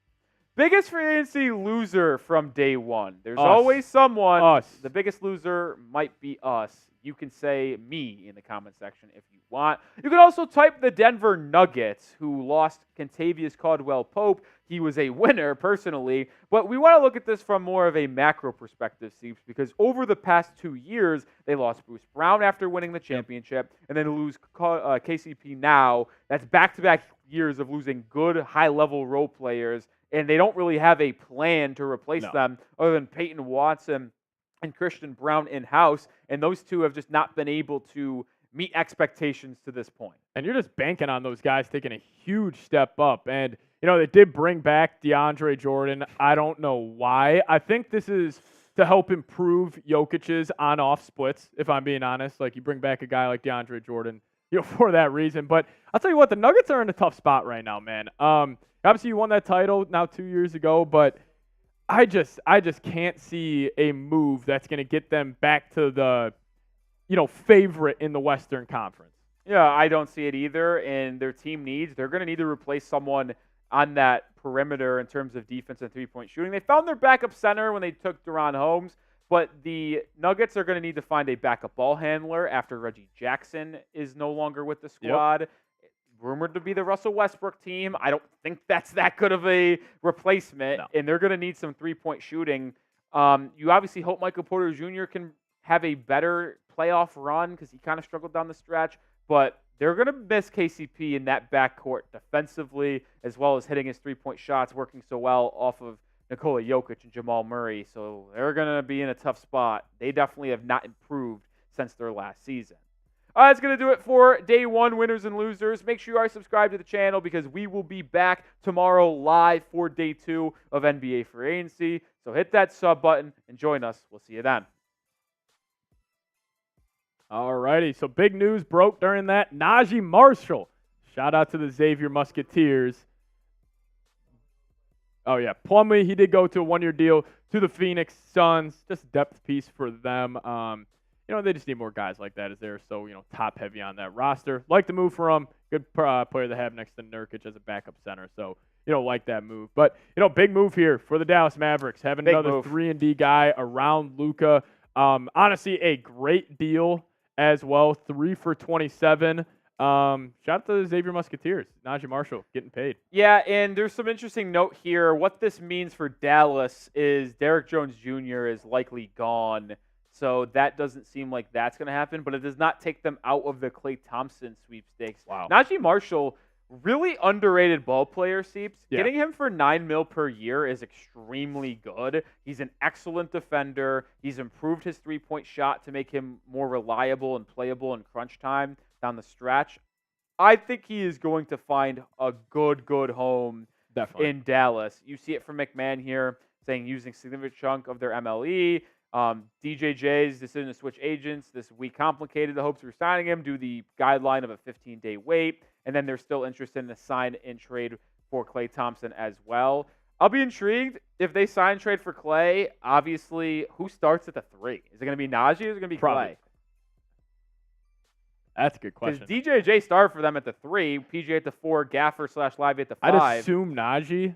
Biggest free agency loser from day one. There's always someone. Us. The biggest loser might be us. You can say me in the comment section if you want. You can also type the Denver Nuggets, who lost Kentavious Caldwell-Pope. He was a winner, personally. But we want to look at this from more of a macro perspective, Steve, because over the past 2 years, they lost Bruce Brown after winning the championship, and then lose KCP now. That's back-to-back years of losing good, high-level role players, and they don't really have a plan to replace them other than Peyton Watson and Christian Brown in-house, and those two have just not been able to meet expectations to this point. And you're just banking on those guys taking a huge step up. And, they did bring back DeAndre Jordan. I don't know why. I think this is to help improve Jokic's on-off splits, if I'm being honest. Like, you bring back a guy like DeAndre Jordan, for that reason. But I'll tell you what, the Nuggets are in a tough spot right now, man. Obviously, you won that title now 2 years ago, but I just can't see a move that's going to get them back to the, favorite in the Western Conference. Yeah, I don't see it either. And their team they're going to need to replace someone on that perimeter in terms of defense and three-point shooting. They found their backup center when they took Duran Holmes, but the Nuggets are going to need to find a backup ball handler after Reggie Jackson is no longer with the squad. Yep. Rumored to be the Russell Westbrook team. I don't think that's that good of a replacement, and they're going to need some three-point shooting. You obviously hope Michael Porter Jr. can have a better playoff run because he kind of struggled down the stretch, but they're going to miss KCP in that backcourt defensively, as well as hitting his three-point shots, working so well off of Nikola Jokic and Jamal Murray. So they're going to be in a tough spot. They definitely have not improved since their last season. That's going to do it for day one, winners and losers. Make sure you are subscribed to the channel because we will be back tomorrow live for day 2 of NBA free agency. So hit that sub button and join us. We'll see you then. Alrighty, so big news broke during that. Naji Marshall. Shout out to the Xavier Musketeers. Oh, yeah. Plumlee, he did go to a one-year deal to the Phoenix Suns. Just a depth piece for them. They just need more guys like that as they're so, top heavy on that roster. Like the move for them. Good player to have next to Nurkic as a backup center. So, like that move. But, big move here for the Dallas Mavericks. Having another 3-and-D guy around Luka. Honestly, a great deal as well. 3 for 27. Shout out to the Xavier Musketeers. Naji Marshall getting paid. Yeah, and there's some interesting note here. What this means for Dallas is Derrick Jones Jr. is likely gone. So that doesn't seem like that's going to happen, but it does not take them out of the Klay Thompson sweepstakes. Wow. Naji Marshall, really underrated ball player, Seeps. Yeah. Getting him for $9 million per year is extremely good. He's an excellent defender. He's improved his three-point shot to make him more reliable and playable in crunch time down the stretch. I think he is going to find a good home Definitely in Dallas. You see it from McMahon here, saying using a significant chunk of their MLE. DJJ's decision to switch agents this week complicated the hopes of signing him due to the guideline of a 15-day wait, and then they're still interested in a sign-in trade for Klay Thompson as well. I'll be intrigued if they sign and trade for Klay. Obviously, who starts at the 3? Is it going to be Naji or is it going to be Probably. Klay? That's a good question. Because DJJ started for them at the 3, PJ at the 4, Gaffer/Lively at the 5. I'd assume Naji.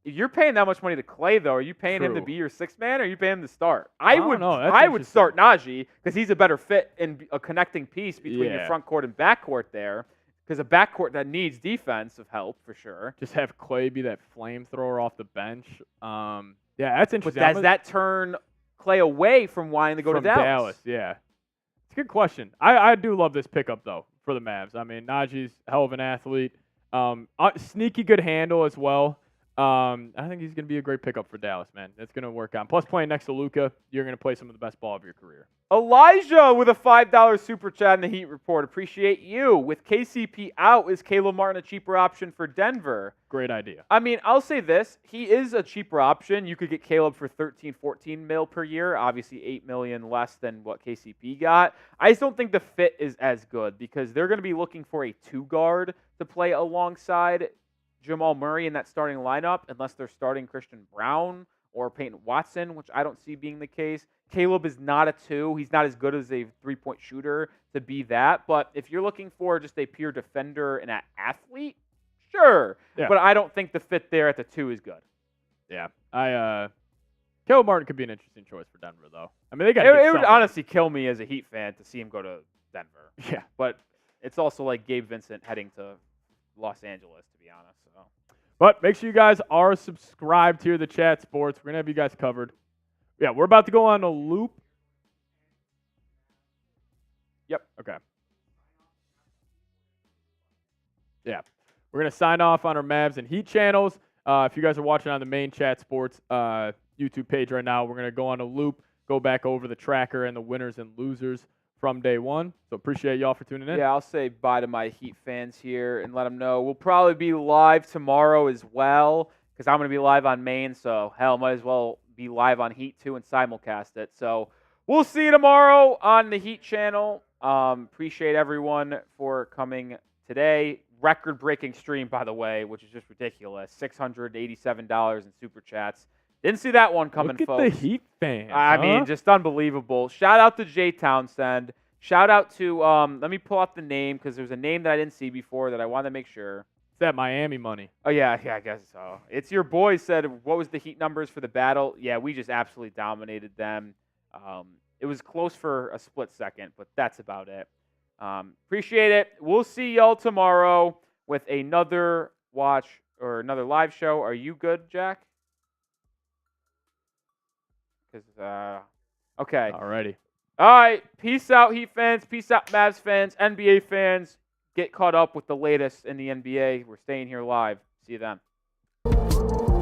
If you're paying that much money to Klay, though, are you paying him to True. be your sixth man, or are you paying him to start? I don't know. That's I would interesting. start Naji because he's a better fit and a connecting piece between your Yeah. front court and back court there. Because a backcourt that needs defensive help for sure. Just have Klay be that flamethrower off the bench. Yeah, that's But interesting. does that turn Klay away from wanting to go from to Dallas? Yeah. It's a good question. I do love this pickup, though, for the Mavs. I mean, Naji's a hell of an athlete. Sneaky good handle as well. I think he's going to be a great pickup for Dallas, man. It's going to work out. Plus, playing next to Luka, you're going to play some of the best ball of your career. Elijah with a $5 super chat in the Heat Report. Appreciate you. With KCP out, is Caleb Martin a cheaper option for Denver? Great idea. I mean, I'll say this. He is a cheaper option. You could get Caleb for $13-14 mil per year. Obviously, $8 million less than what KCP got. I just don't think the fit is as good because they're going to be looking for a 2-guard to play alongside Jamal Murray in that starting lineup unless they're starting Christian Brown or Peyton Watson, which I don't see being the case. Caleb is not a 2. He's not as good as a three-point shooter to be that. But if you're looking for just a pure defender and an athlete, sure. Yeah. But I don't think the fit there at the 2 is good. Yeah. Caleb Martin could be an interesting choice for Denver, though. I mean, they got It would honestly kill me as a Heat fan to see him go to Denver. Yeah. But it's also like Gabe Vincent heading to Los Angeles, to be honest. So. But make sure you guys are subscribed here to the Chat Sports. We're going to have you guys covered. Yeah, we're about to go on a loop. Yep. Okay. Yeah. We're going to sign off on our Mavs and Heat channels. If you guys are watching on the main Chat Sports YouTube page right now, we're going to go on a loop, go back over the tracker and the winners and losers from day one. So appreciate y'all for tuning in. Yeah, I'll say bye to my Heat fans here and let them know we'll probably be live tomorrow as well because I'm going to be live on main. So, hell, might as well be live on Heat too and simulcast it. So, we'll see you tomorrow on the Heat channel. Appreciate everyone for coming today. Record-breaking stream, by the way, which is just ridiculous. $687 in Super Chats. Didn't see that one coming, Look at folks. the Heat fans. I mean, just unbelievable. Shout out to Jay Townsend. Shout out to, let me pull out the name because there's a name that I didn't see before that I wanted to make sure. It's that Miami money. Oh, yeah, I guess so. It's your boy said, what was the Heat numbers for the battle? Yeah, we just absolutely dominated them. It was close for a split second, but that's about it. Appreciate it. We'll see y'all tomorrow with another watch or another live show. Are you good, Jack? Because, okay. Alrighty. All right. Peace out, Heat fans. Peace out, Mavs fans. NBA fans. Get caught up with the latest in the NBA. We're staying here live. See you then.